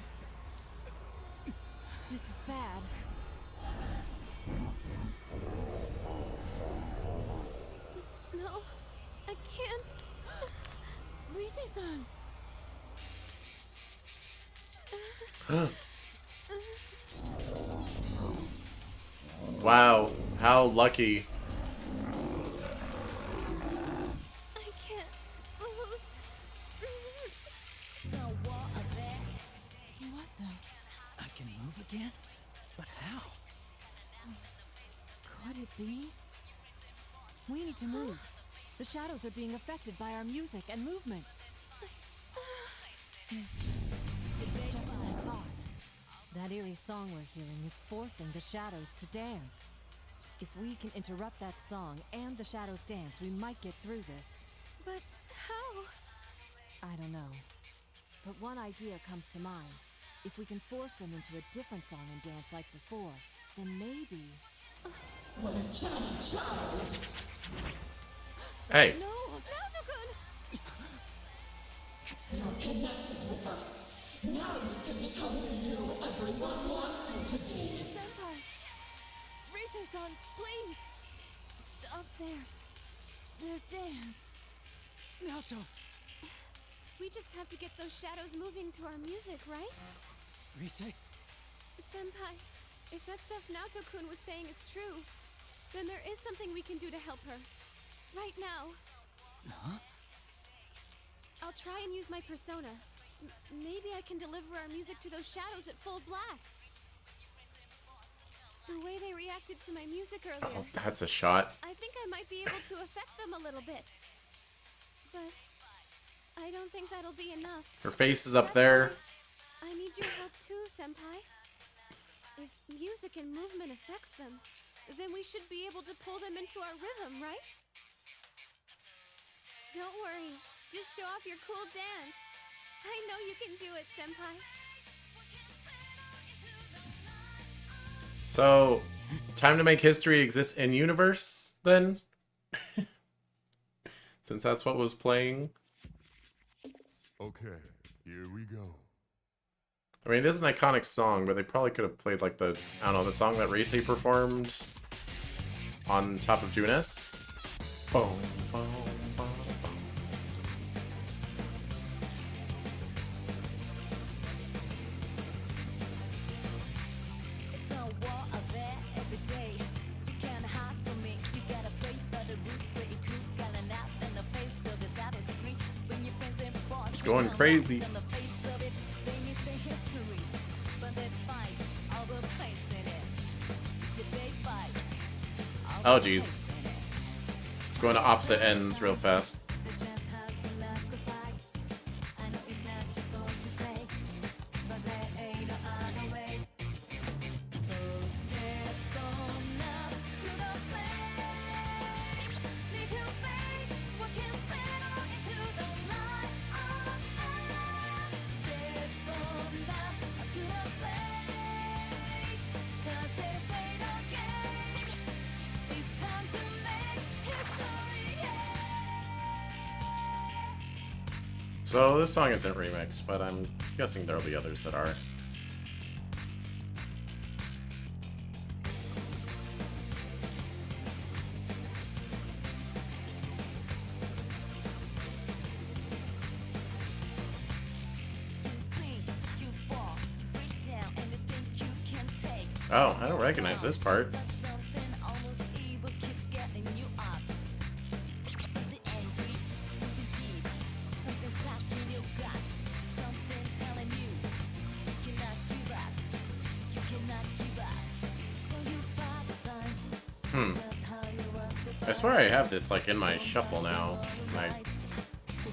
This is bad. No, I can't. Rise-san. Wow, how lucky. I can't lose. What the? I can move again? But how? Could it be? We need to move. The shadows are being affected by our music and movement. It's just as I thought. That eerie song we're hearing is forcing the shadows to dance. If we can interrupt that song and the shadows dance, we might get through this. But how? I don't know. But one idea comes to mind. If we can force them into a different song and dance like before, then maybe... What a chatty child! Hey. No, Naoto-kun! You're connected with us. Now you can become the you everyone wants you to be. Senpai! Rise-san, please! Stop their dance. Naoto! We just have to get those shadows moving to our music, right? Rise? Senpai, if that stuff Naoto-kun was saying is true, then there is something we can do to help her. Right now. Huh? I'll try and use my persona. Maybe I can deliver our music to those shadows at full blast. The way they reacted to my music earlier. Oh, that's a shot. I think I might be able to affect them a little bit. But I don't think that'll be enough. Her face is up there. I need your help too, Senpai. If music and movement affects them, then we should be able to pull them into our rhythm, right? Don't worry. Just show off your cool dance. I know you can do it, Senpai. So, Time to Make History exists in universe, then? Since that's what was playing. Okay, here we go. I mean, it is an iconic song, but they probably could have played, like, the, I don't know, the song that Rise performed on top of Junes. Boom, boom, boom, boom. Going crazy. Oh geez. It's going to opposite ends real fast. So this song isn't remixed, but I'm guessing there'll be others that are. Oh, I don't recognize this part. I swear I have this like in my shuffle now.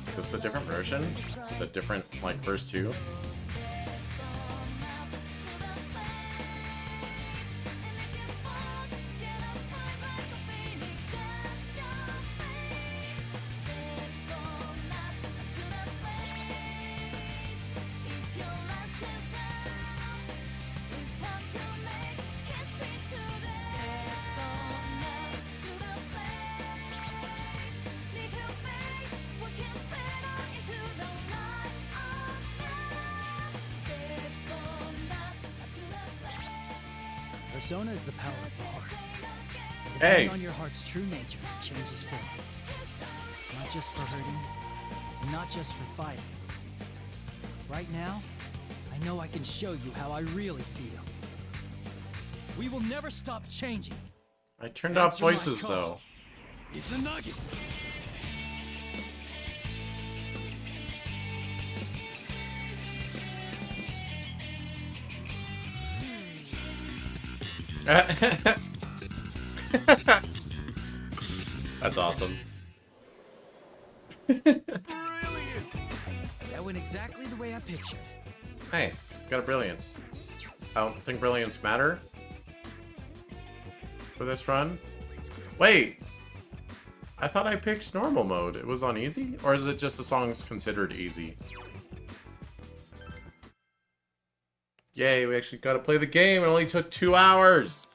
Is this a different version? The different like verse 2? Persona is the power of the heart. And Hey! depending on your heart's true nature, it changes form. Not just for hurting, and not just for fighting. Right now, I know I can show you how I really feel. We will never stop changing. I turned off voices though. Izanagi! That's awesome. That went exactly the way I pictured. Nice. Got a brilliant. I don't think brilliants matter for this run. Wait! I thought I picked normal mode. It was on easy? Or is it just the song's considered easy? Yay, we actually got to play the game. It only took 2 hours.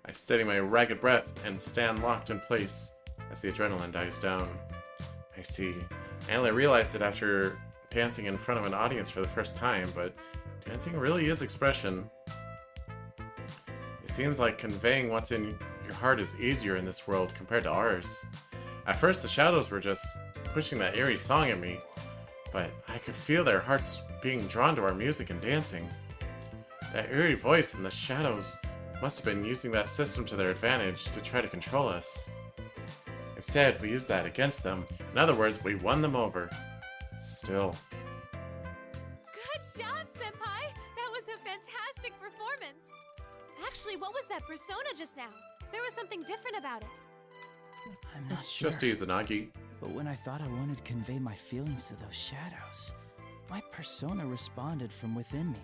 I steady my ragged breath and stand locked in place as the adrenaline dies down. I see. I only realized it after dancing in front of an audience for the first time, but dancing really is expression. It seems like conveying what's in your heart is easier in this world compared to ours. At first, the shadows were just pushing that eerie song at me, but I could feel their hearts being drawn to our music and dancing. That eerie voice in the shadows must have been using that system to their advantage to try to control us. Instead, we used that against them. In other words, we won them over. Still. Good job, Senpai! That was a fantastic performance! Actually, what was that persona just now? There was something different about it. I'm not sure. Just Izanagi. But when I thought I wanted to convey my feelings to those shadows, my persona responded from within me.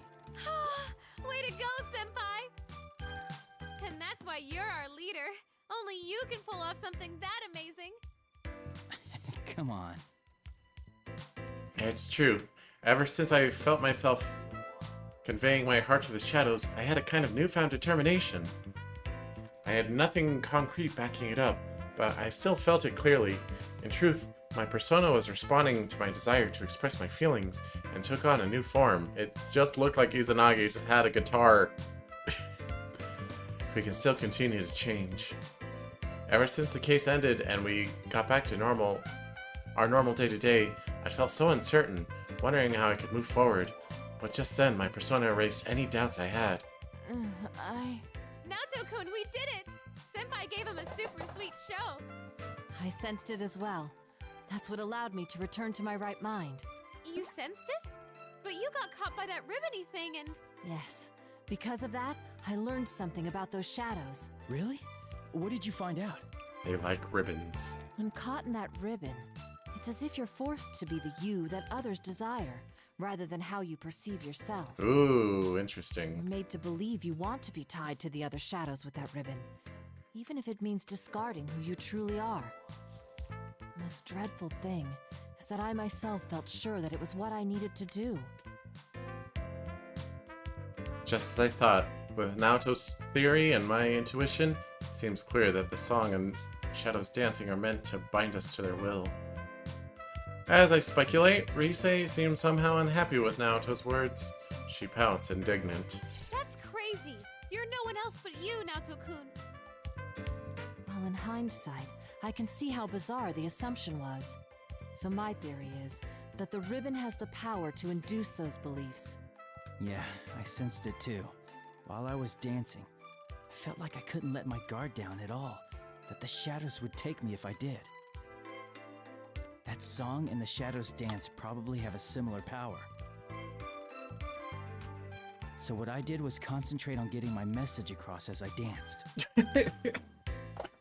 Way to go, Senpai! And that's why you're our leader. Only you can pull off something that amazing. Come on. It's true. Ever since I felt myself conveying my heart to the shadows, I had a kind of newfound determination. I had nothing concrete backing it up, but I still felt it clearly. In truth, my persona was responding to my desire to express my feelings and took on a new form. It just looked like Izanagi just had a guitar. We can still continue to change. Ever since the case ended and we got back to our normal day-to-day, I felt so uncertain, wondering how I could move forward. But just then, my persona erased any doubts I had. Naoto-kun, we did it! Senpai gave him a super sweet show. I sensed it as well. That's what allowed me to return to my right mind. You sensed it? But you got caught by that ribbony thing and... Yes. Because of that, I learned something about those shadows. Really? What did you find out? They like ribbons. When caught in that ribbon, it's as if you're forced to be the you that others desire, rather than how you perceive yourself. Ooh, interesting. You're made to believe you want to be tied to the other shadows with that ribbon, even if it means discarding who you truly are. The most dreadful thing is that I myself felt sure that it was what I needed to do. Just as I thought, with Naoto's theory and my intuition, it seems clear that the song and shadows dancing are meant to bind us to their will. As I speculate, Rise seems somehow unhappy with Naoto's words. She pouts, indignant. That's crazy! You're no one else but you, Naoto-kun. Well, in hindsight, I can see how bizarre the assumption was. So my theory is that the ribbon has the power to induce those beliefs. Yeah, I sensed it too. While I was dancing, I felt like I couldn't let my guard down at all, that the shadows would take me if I did. That song and the shadows dance probably have a similar power. So what I did was concentrate on getting my message across as I danced.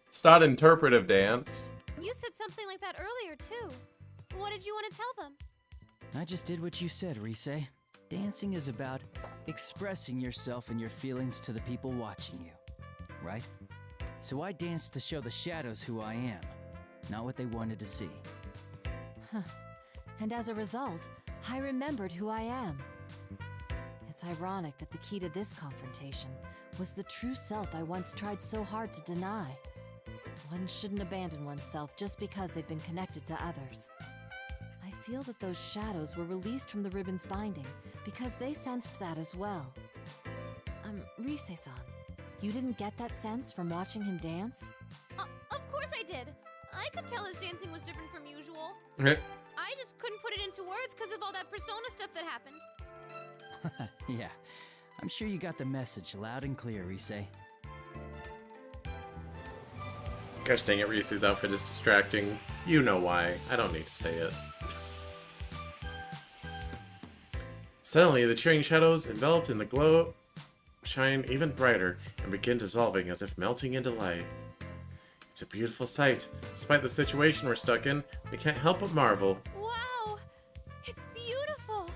It's not interpretive dance. You said something like that earlier, too. What did you want to tell them? I just did what you said, Rise. Dancing is about expressing yourself and your feelings to the people watching you, right? So I danced to show the shadows who I am, not what they wanted to see. Huh. And as a result, I remembered who I am. It's ironic that the key to this confrontation was the true self I once tried so hard to deny. One shouldn't abandon oneself just because they've been connected to others. I feel that those shadows were released from the ribbon's binding because they sensed that as well. Rise-san, you didn't get that sense from watching him dance? Of course I did. I could tell his dancing was different from usual. I just couldn't put it into words because of all that persona stuff that happened. Yeah, I'm sure you got the message loud and clear, Rise. Gosh dang it, Rise's outfit is distracting. You know why. I don't need to say it. Suddenly, the cheering shadows, enveloped in the glow, shine even brighter and begin dissolving as if melting into light. It's a beautiful sight. Despite the situation we're stuck in, we can't help but marvel. Wow! It's beautiful!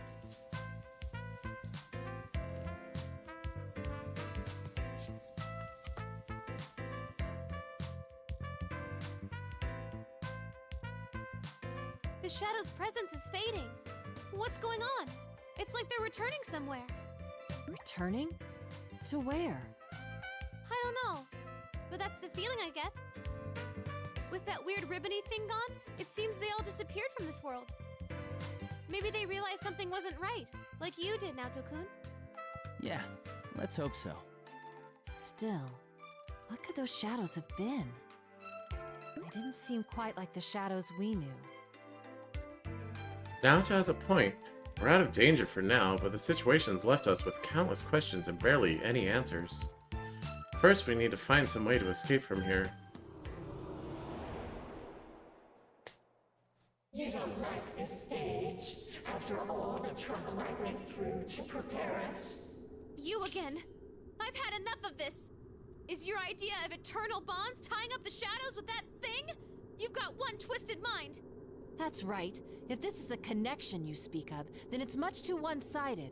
The shadow's presence is fading. What's going on? It's like they're returning somewhere. Returning? To where? I don't know, but that's the feeling I get. With that weird ribbony thing gone, it seems they all disappeared from this world. Maybe they realized something wasn't right, like you did, Naoto-kun. Yeah, let's hope so. Still, what could those shadows have been? They didn't seem quite like the shadows we knew. Naoto has a point. We're out of danger for now, but the situation's left us with countless questions and barely any answers. First, we need to find some way to escape from here. You don't like this stage, after all the trouble I went through to prepare it? You again! I've had enough of this! Is your idea of eternal bonds tying up the shadows with that thing? You've got one twisted mind. That's right. If this is the connection you speak of, then it's much too one-sided.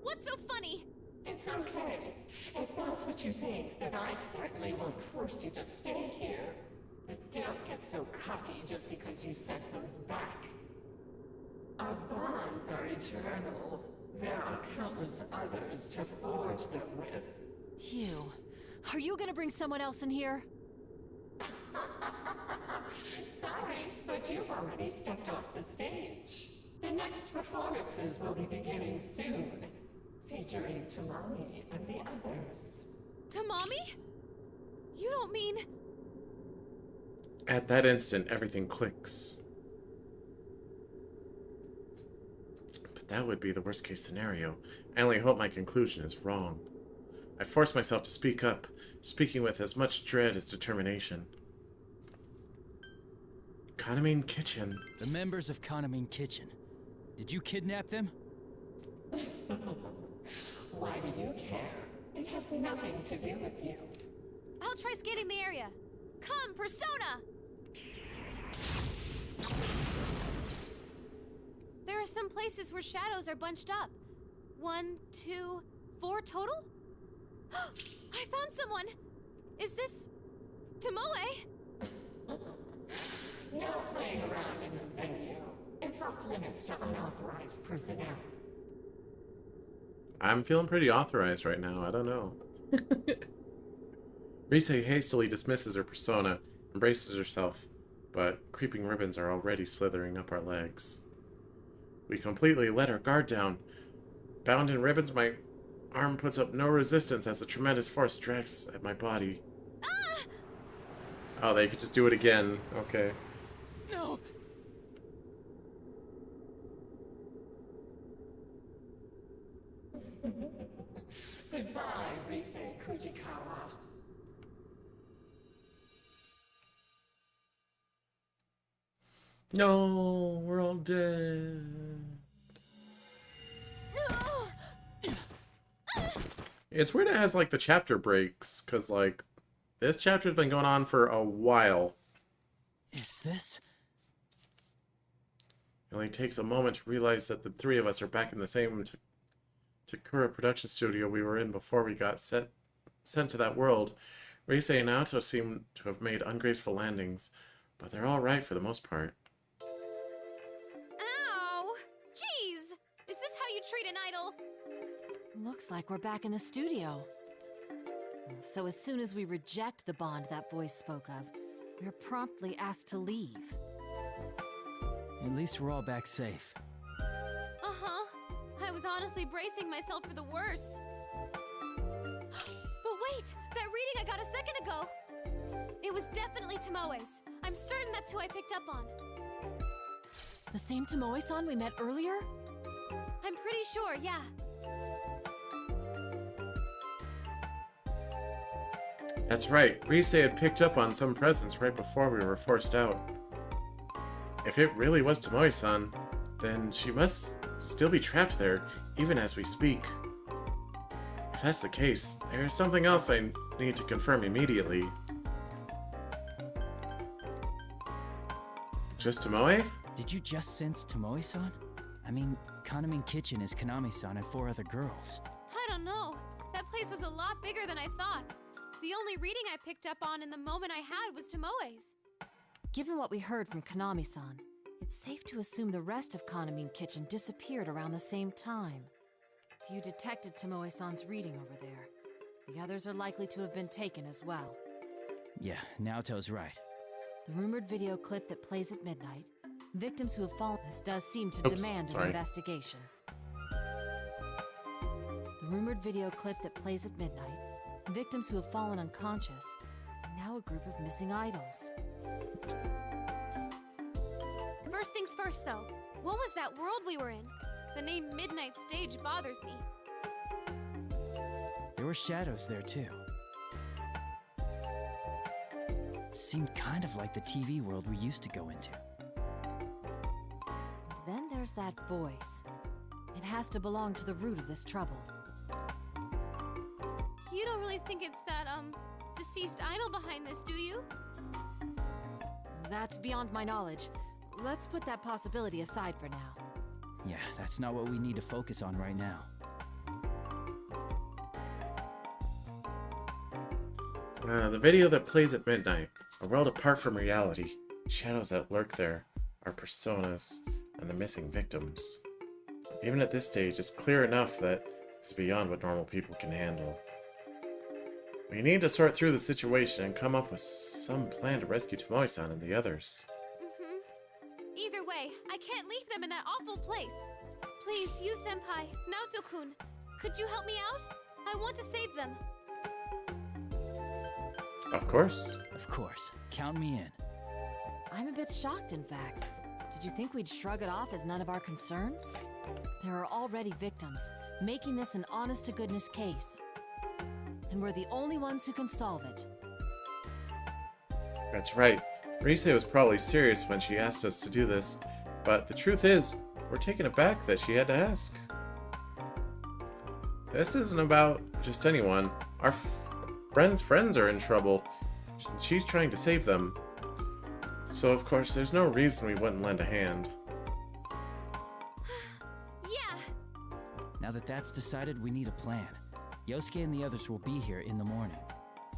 What's so funny? It's okay. If that's what you think, then I certainly won't force you to stay here. But don't get so cocky just because you sent those back. Our bonds are eternal. There are countless others to forge them with. Hugh, are you gonna bring someone else in here? Sorry, but you've already stepped off the stage. The next performances will be beginning soon, featuring Tamami and the others. Tamami? You don't mean... At that instant, everything clicks. But that would be the worst case scenario. I only hope my conclusion is wrong. I force myself to speak up, speaking with as much dread as determination. Kanamine Kitchen. The members of Kanamine Kitchen. Did you kidnap them? Why do you care? It has nothing to do with you. I'll try scanning the area. Come, Persona! There are some places where shadows are bunched up. 1, 2, 4 total? I found someone! Is this... Tomoe? No playing around in the venue. It's off limits to unauthorized personnel. I'm feeling pretty authorized right now. I don't know. Rise hastily dismisses her persona, embraces herself, but creeping ribbons are already slithering up our legs. We completely let our guard down. Bound in ribbons, my arm puts up no resistance as a tremendous force drags at my body. Ah! Oh, they could just do it again. Okay. No! Goodbye, Rise Kujikawa. No, we're all dead. It's weird it has, like, the chapter breaks, because, like, this chapter's been going on for a while. Is this? It only takes a moment to realize that the three of us are back in the same Takura production studio we were in before we got sent to that world. Rise and Naoto seem to have made ungraceful landings, but they're all right for the most part. Ow! Jeez! Is this how you treat an idol? Looks like we're back in the studio. So as soon as we reject the bond that voice spoke of, we're promptly asked to leave. At least we're all back safe. Uh-huh. I was honestly bracing myself for the worst. But wait! That reading I got a second ago! It was definitely Tomoe's. I'm certain that's who I picked up on. The same Tomoe-san we met earlier? I'm pretty sure, yeah. That's right, Rise had picked up on some presents right before we were forced out. If it really was Tomoe-san, then she must still be trapped there, even as we speak. If that's the case, there's something else I need to confirm immediately. Just Tomoe? Did you just sense Tomoe-san? I mean, Kanamine Kitchen is Kanami-san and 4 other girls. I don't know. That place was a lot bigger than I thought. The only reading I picked up on in the moment I had was Tomoe's. Given what we heard from Kanami-san, it's safe to assume the rest of Kanamine Kitchen disappeared around the same time. If you detected Tomoe-san's reading over there, the others are likely to have been taken as well. Yeah, Naoto's right. The rumored video clip that plays at midnight, victims who have fallen, this does seem to demand an investigation. The rumored video clip that plays at midnight, victims who have fallen unconscious, and now a group of missing idols. First things first, though. What was that world we were in? The name Midnight Stage bothers me. There were shadows there, too. It seemed kind of like the TV world we used to go into. And then there's Where's that voice? It has to belong to the root of this trouble. You don't really think it's that, deceased idol behind this, do you? That's beyond my knowledge. Let's put that possibility aside for now. Yeah, that's not what we need to focus on right now. The video that plays at midnight, a world apart from reality, shadows that lurk there, our personas, and the missing victims. Even at this stage, it's clear enough that it's beyond what normal people can handle. We need to sort through the situation and come up with some plan to rescue Tomoe-san and the others. Either way, I can't leave them in that awful place. Please, you senpai, Naoto-kun, could you help me out? I want to save them. Of course. Of course. Count me in. I'm a bit shocked, in fact. Did you think we'd shrug it off as none of our concern? There are already victims, making this an honest-to-goodness case. And we're the only ones who can solve it. That's right. Rise was probably serious when she asked us to do this, but the truth is, we're taken aback that she had to ask. This isn't about just anyone. Our friends are in trouble. She's trying to save them. So of course, there's no reason we wouldn't lend a hand. Yeah! Now that that's decided, we need a plan. Yosuke and the others will be here in the morning.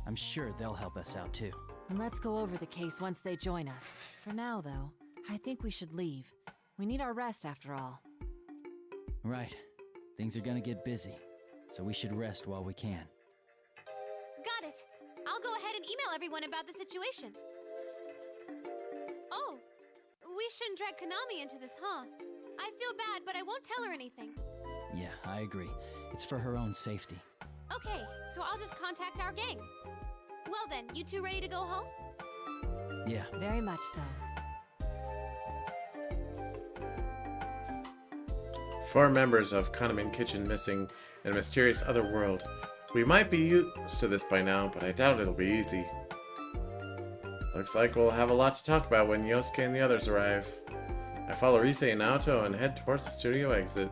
I'm sure they'll help us out too. And let's go over the case once they join us. For now, though, I think we should leave. We need our rest after all. Right. Things are gonna get busy, so we should rest while we can. Got it! I'll go ahead and email everyone about the situation. Oh, we shouldn't drag Konami into this, huh? I feel bad, but I won't tell her anything. Yeah, I agree. It's for her own safety. Okay, so I'll just contact our gang. Well then, you two ready to go home? Yeah. Very much so. 4 members of Kanamin Kitchen missing in a mysterious other world. We might be used to this by now, but I doubt it'll be easy. Looks like we'll have a lot to talk about when Yosuke and the others arrive. I follow Rise and Naoto and head towards the studio exit.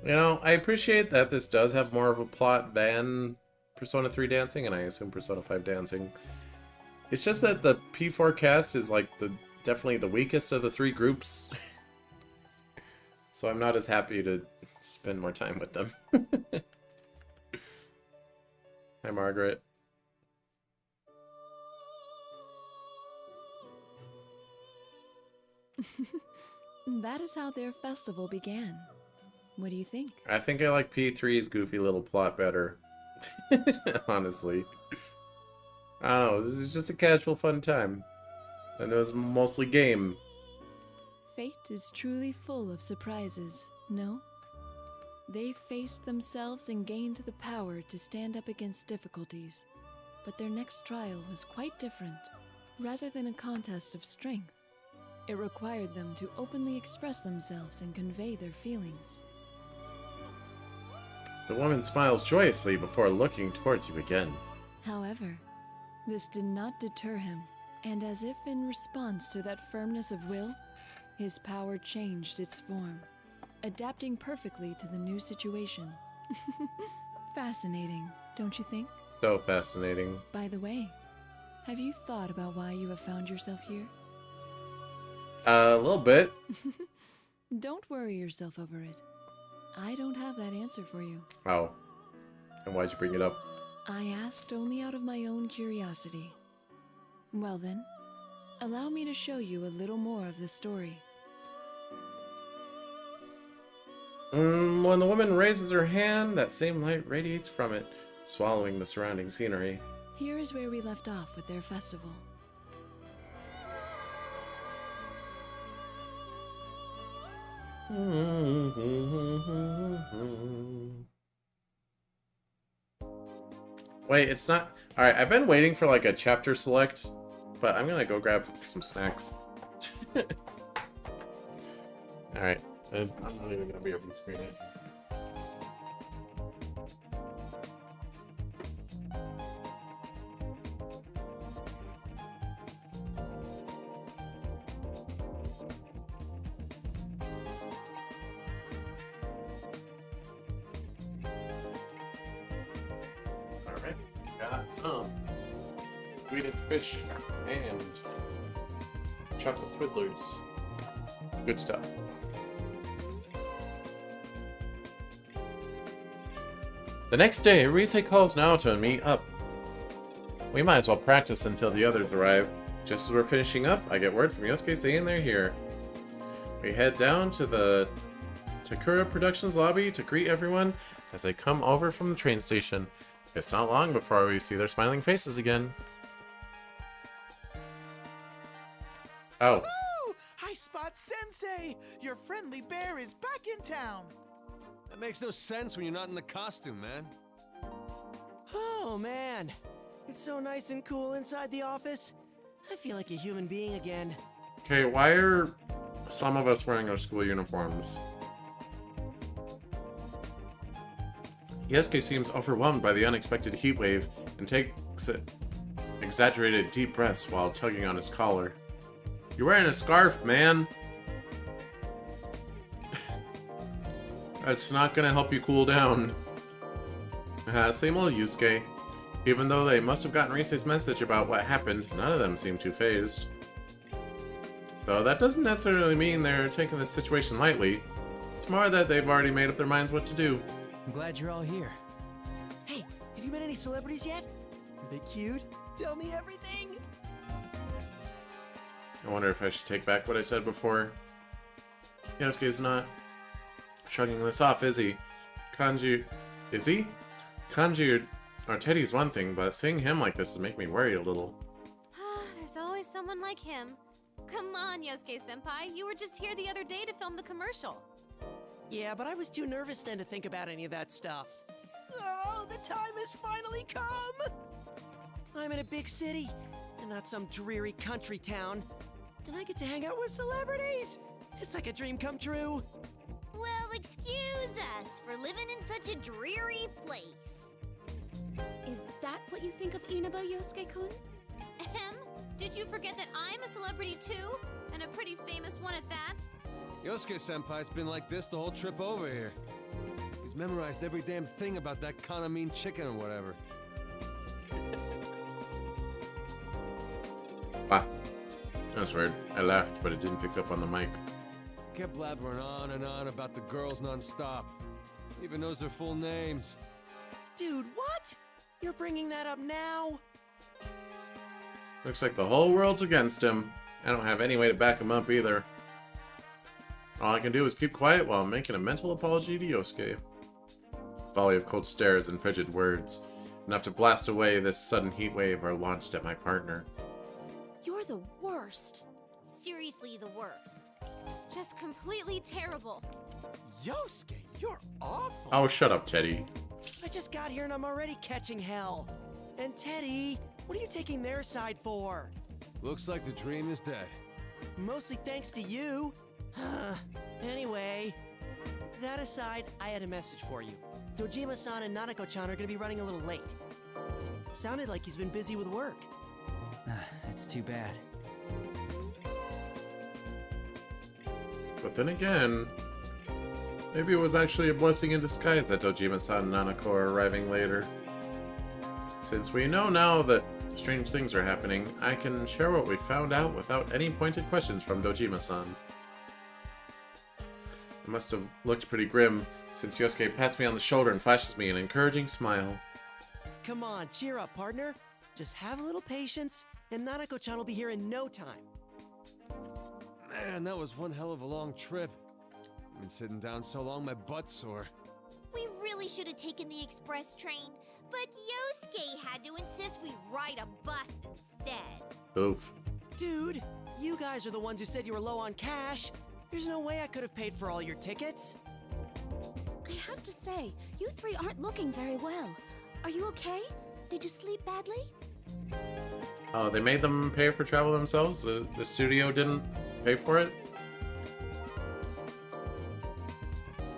You know, I appreciate that this does have more of a plot than Persona 3 Dancing, and I assume Persona 5 Dancing. It's just that the P4 cast is like definitely the weakest of the 3 groups. So I'm not as happy to spend more time with them. Hi, Margaret. That is how their festival began. What do you think? I think I like P3's goofy little plot better. Honestly. I don't know, this is just a casual fun time. And it was mostly game. Fate is truly full of surprises, no? They faced themselves and gained the power to stand up against difficulties. But their next trial was quite different. Rather than a contest of strength, it required them to openly express themselves and convey their feelings. The woman smiles joyously before looking towards you again. However, this did not deter him, and as if in response to that firmness of will, his power changed its form, adapting perfectly to the new situation. Fascinating, don't you think? So fascinating. By the way, have you thought about why you have found yourself here? A little bit. Don't worry yourself over it. I don't have that answer for you. Oh. And why'd you bring it up? I asked only out of my own curiosity. Well then, allow me to show you a little more of the story. When the woman raises her hand, that same light radiates from it, swallowing the surrounding scenery. Here is where we left off with their festival. Wait, it's not... Alright, I've been waiting for like a chapter select, but I'm gonna go grab some snacks. Alright, I'm not even gonna be able to screen it. got some Swedish fish and chocolate twizzlers. Good stuff. The next day, Rise calls Naoto and me up. We might as well practice until the others arrive. Just as we're finishing up, I get word from Yosuke saying they're here. We head down to the TClem Productions lobby to greet everyone as they come over from the train station. It's not long before we see their smiling faces again. Oh. Woo! Hi, Spot Sensei! Your friendly bear is back in town! That makes no sense when you're not in the costume, man. Oh, man. It's so nice and cool inside the office. I feel like a human being again. Okay, why are some of us wearing our school uniforms? Yosuke seems overwhelmed by the unexpected heat wave and takes exaggerated deep breaths while tugging on his collar. You're wearing a scarf, man! It's not gonna help you cool down. Same old Yusuke. Even though they must have gotten Rise's message about what happened, none of them seem too fazed. Though that doesn't necessarily mean they're taking this situation lightly. It's more that they've already made up their minds what to do. I'm glad you're all here. Hey, have you met any celebrities yet? Are they cute? Tell me everything! I wonder if I should take back what I said before. Yosuke's not shrugging this off, is he? Kanji... Is he? Kanji or Teddy's one thing, but seeing him like this would make me worry a little. There's always someone like him. Come on, Yosuke-senpai. You were just here the other day to film the commercial. Yeah, but I was too nervous then to think about any of that stuff. Oh, the time has finally come! I'm in a big city, and not some dreary country town. And I get to hang out with celebrities! It's like a dream come true. Well, excuse us for living in such a dreary place. Is that what you think of Inaba, Yosuke-kun? Did you forget that I'm a celebrity too? And a pretty famous one at that? Yosuke-senpai's been like this the whole trip over here. He's memorized every damn thing about that kind of mean chicken or whatever. Ah, that's weird. I laughed, but it didn't pick up on the mic. Kept blabbering on and on about the girls non-stop. Even knows their full names. Dude, what? You're bringing that up now? Looks like the whole world's against him. I don't have any way to back him up either. All I can do is keep quiet while making a mental apology to Yosuke. Volley of cold stares and frigid words, enough to blast away this sudden heat wave, are launched at my partner. You're the worst. Seriously, the worst. Just completely terrible. Yosuke, you're awful. Oh, shut up, Teddy. I just got here and I'm already catching hell. And Teddy, what are you taking their side for? Looks like the dream is dead. Mostly thanks to you. Anyway, that aside, I had a message for you. Dojima-san and Nanako-chan are gonna be running a little late. Sounded like he's been busy with work. That's too bad. But then again, maybe it was actually a blessing in disguise that Dojima-san and Nanako are arriving later. Since we know now that strange things are happening, I can share what we found out without any pointed questions from Dojima-san. It must have looked pretty grim, since Yosuke pats me on the shoulder and flashes me an encouraging smile. Come on, cheer up, partner. Just have a little patience, and Nanako-chan will be here in no time. Man, that was one hell of a long trip. I've been sitting down so long, my butt's sore. We really should have taken the express train, but Yosuke had to insist we ride a bus instead. Oof. Dude, you guys are the ones who said you were low on cash. There's no way I could have paid for all your tickets. I have to say, you three aren't looking very well. Are you okay? Did you sleep badly? Oh, they made them pay for travel themselves? The studio didn't pay for it?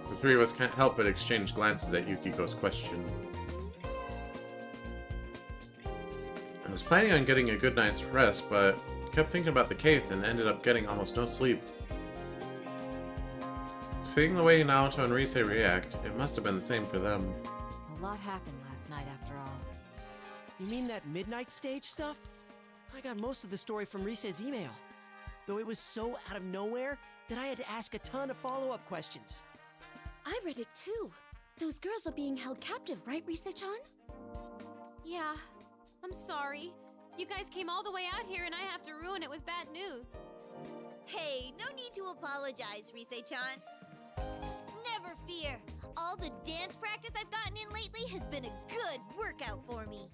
The three of us can't help but exchange glances at Yukiko's question. I was planning on getting a good night's rest, but kept thinking about the case and ended up getting almost no sleep. Seeing the way Naoto and Rise react, it must have been the same for them. A lot happened last night after all. You mean that midnight stage stuff? I got most of the story from Rise's email. Though it was so out of nowhere that I had to ask a ton of follow-up questions. I read it too. Those girls are being held captive, right, Rise-chan? Yeah, I'm sorry. You guys came all the way out here and I have to ruin it with bad news. Hey, no need to apologize, Rise-chan. Never fear. All the dance practice I've gotten in lately has been a good workout for me.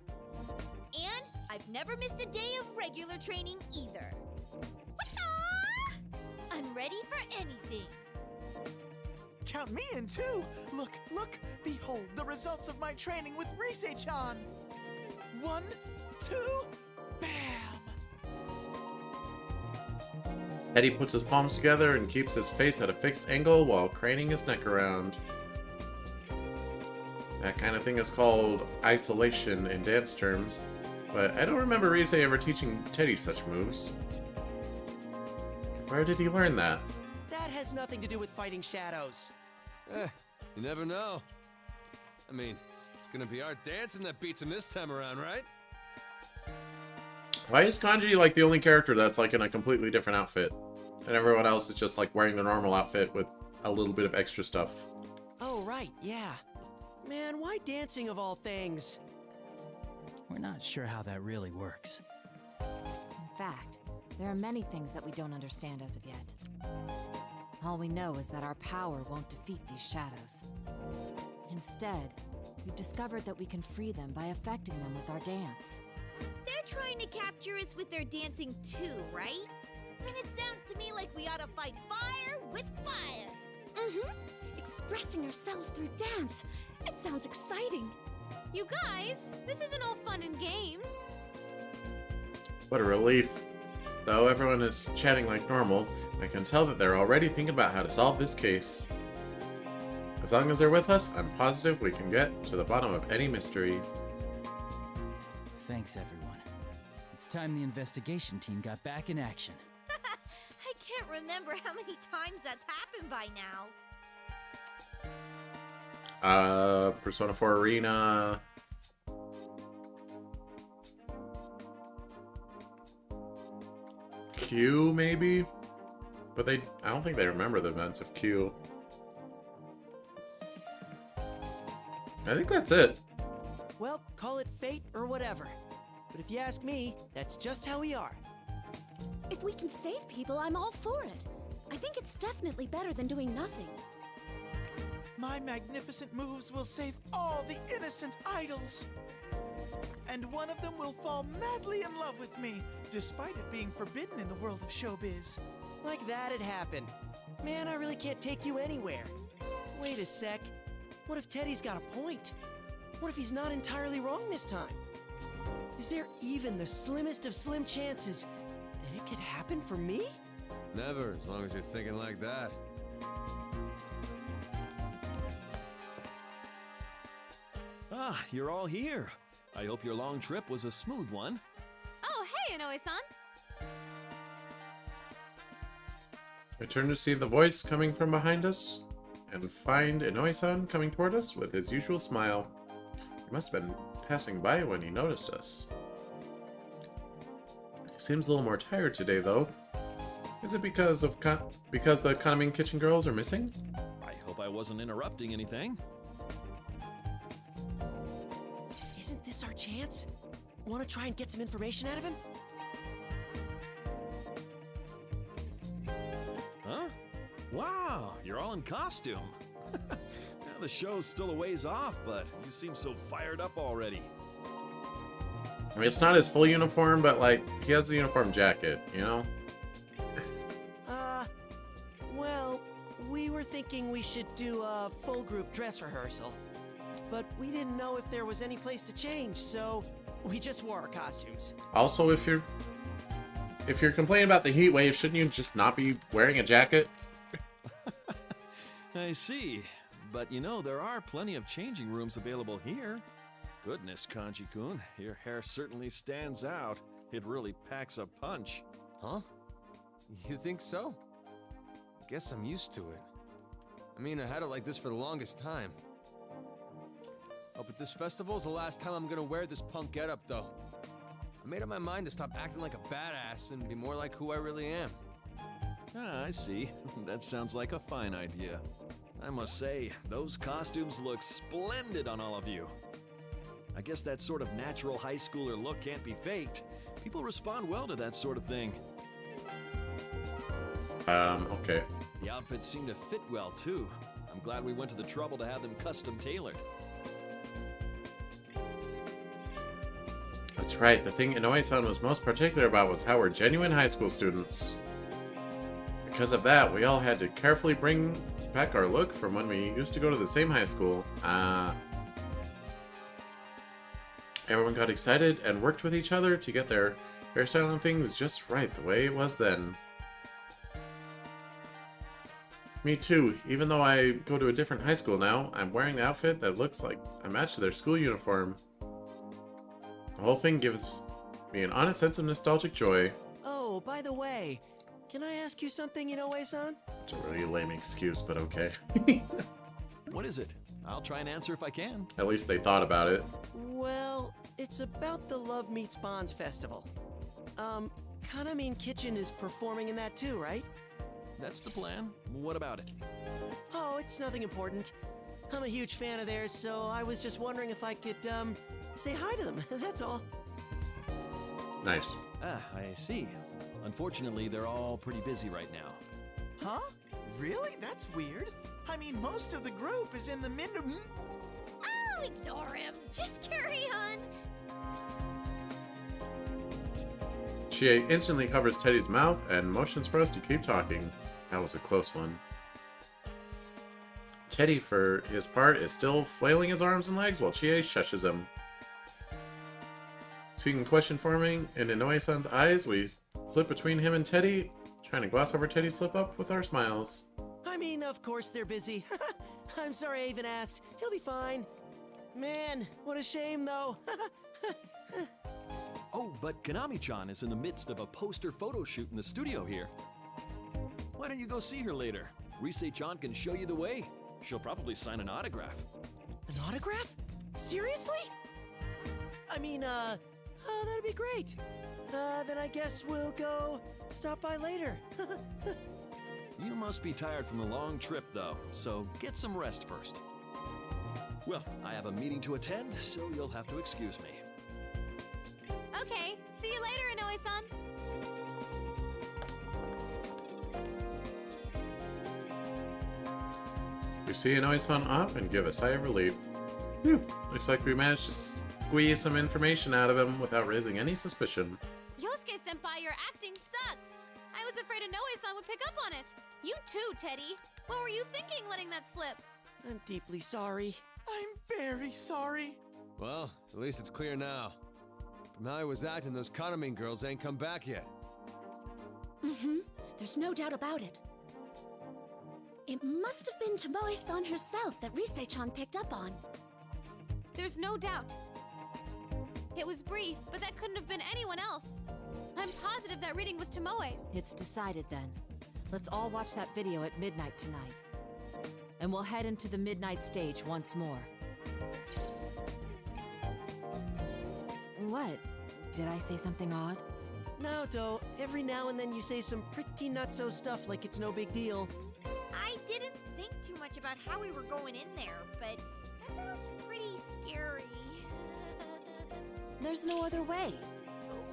And I've never missed a day of regular training either. I'm ready for anything. Count me in too! Look, look! Behold the results of my training with Rise-chan! 1, 2, bam! Eddie puts his palms together and keeps his face at a fixed angle while craning his neck around. That kind of thing is called isolation in dance terms, but I don't remember Rise ever teaching Teddy such moves. Where did he learn that? That has nothing to do with fighting shadows. You never know. I mean, it's gonna be our dancing that beats him this time around, right? Why is Kanji like the only character that's like in a completely different outfit? And everyone else is just like wearing the normal outfit with a little bit of extra stuff. Oh, right, yeah. Man, why dancing of all things? We're not sure how that really works. In fact, there are many things that we don't understand as of yet. All we know is that our power won't defeat these shadows. Instead, we've discovered that we can free them by affecting them with our dance. They're trying to capture us with their dancing too, right? Then it sounds to me like we ought to fight fire with fire. Expressing ourselves through dance. It sounds exciting. You guys, this isn't all fun and games. What a relief. Though everyone is chatting like normal, I can tell that they're already thinking about how to solve this case. As long as they're with us, I'm positive we can get to the bottom of any mystery. Thanks, everyone. It's time the investigation team got back in action. I can't remember how many times that's happened by now. Persona 4 Arena. Q, maybe? But I don't think they remember the events of Q. I think that's it. Well, call it fate or whatever. But if you ask me, that's just how we are. If we can save people, I'm all for it. I think it's definitely better than doing nothing. My magnificent moves will save all the innocent idols. And one of them will fall madly in love with me, despite it being forbidden in the world of showbiz. Like that'd happen. Man, I really can't take you anywhere. Wait a sec. What if Teddy's got a point? What if he's not entirely wrong this time? Is there even the slimmest of slim chances that it could happen for me? Never, as long as you're thinking like that. Ah, you're all here. I hope your long trip was a smooth one. Oh, hey, Inoue-san. I turn to see the voice coming from behind us, and find Inoue-san coming toward us with his usual smile. He must have been passing by when he noticed us. He seems a little more tired today, though. Is it because of because the Kaname Kitchen girls are missing? I hope I wasn't interrupting anything. Isn't this our chance? Want to try and get some information out of him? Huh? Wow, you're all in costume. Now the show's still a ways off, but you seem so fired up already. I mean, it's not his full uniform, but like, he has the uniform jacket, you know? Well, we were thinking we should do a full group dress rehearsal. But we didn't know if there was any place to change, so we just wore our costumes. Also, if you're complaining about the heat wave, shouldn't you just not be wearing a jacket? I see. But you know, there are plenty of changing rooms available here. Goodness, Kanji-kun, your hair certainly stands out. It really packs a punch. Huh? You think so? Guess I'm used to it. I mean, I had it like this for the longest time. Hope at this festival is the last time I'm gonna wear this punk getup, though. I made up my mind to stop acting like a badass and be more like who I really am. Ah, I see. That sounds like a fine idea. I must say, those costumes look splendid on all of you. I guess that sort of natural high schooler look can't be faked. People respond well to that sort of thing. Okay. The outfits seem to fit well, too. I'm glad we went to the trouble to have them custom tailored. That's right, the thing Inoue-san was most particular about was how we're genuine high school students. Because of that, we all had to carefully bring back our look from when we used to go to the same high school. Everyone got excited and worked with each other to get their hairstyle and things just right, the way it was then. Me too, even though I go to a different high school now, I'm wearing the outfit that looks like a match to their school uniform. The whole thing gives me an honest sense of nostalgic joy. Oh, by the way, can I ask you something, Inoue-san? It's a really lame excuse, but okay. What is it? I'll try and answer if I can. At least they thought about it. Well, it's about the Love Meets Bonds festival. Kaname Kitchen is performing in that too, right? That's the plan. What about it? Oh, it's nothing important. I'm a huge fan of theirs, so I was just wondering if I could, say hi to them. That's all. Nice. Ah, I see. Unfortunately, they're all pretty busy right now. Huh? Really? That's weird. I mean, most of the group is in the Oh, ignore him. Just carry on. Chie instantly covers Teddy's mouth and motions for us to keep talking. That was a close one. Teddy, for his part, is still flailing his arms and legs while Chie shushes him. Seeing question forming in Inoue-san's eyes, we slip between him and Teddy, trying to gloss over Teddy's slip-up with our smiles. I mean, of course they're busy. I'm sorry I even asked. It'll be fine. Man, what a shame, though. Oh, but Kanami-chan is in the midst of a poster photo shoot in the studio here. Why don't you go see her later? Rise-chan can show you the way. She'll probably sign an autograph. An autograph? Seriously? I mean, that'd be great. Then I guess we'll go stop by later. You must be tired from the long trip, though, so get some rest first. Well, I have a meeting to attend, so you'll have to excuse me. Okay, see you later, Inoue-san. We see Inoue-san up and give a sigh of relief. Whew, looks like we managed to squeeze some information out of him without raising any suspicion. Yosuke-senpai, your acting sucks. I was afraid Inoue-san would pick up on it. You too, Teddy. What were you thinking letting that slip? I'm deeply sorry. I'm very sorry. Well, at least it's clear now. From how I was acting, those Kaname girls ain't come back yet. Mm-hmm. There's no doubt about it. It must have been Tomoe-san herself that Rise-chan picked up on. There's no doubt. It was brief, but that couldn't have been anyone else. I'm positive that reading was Tomoe's. It's decided then. Let's all watch that video at midnight tonight. And we'll head into the midnight stage once more. What? Did I say something odd? No, Do. Every now and then you say some pretty nutso stuff like it's no big deal. I didn't think too much about how we were going in there, but that sounds pretty scary. There's no other way.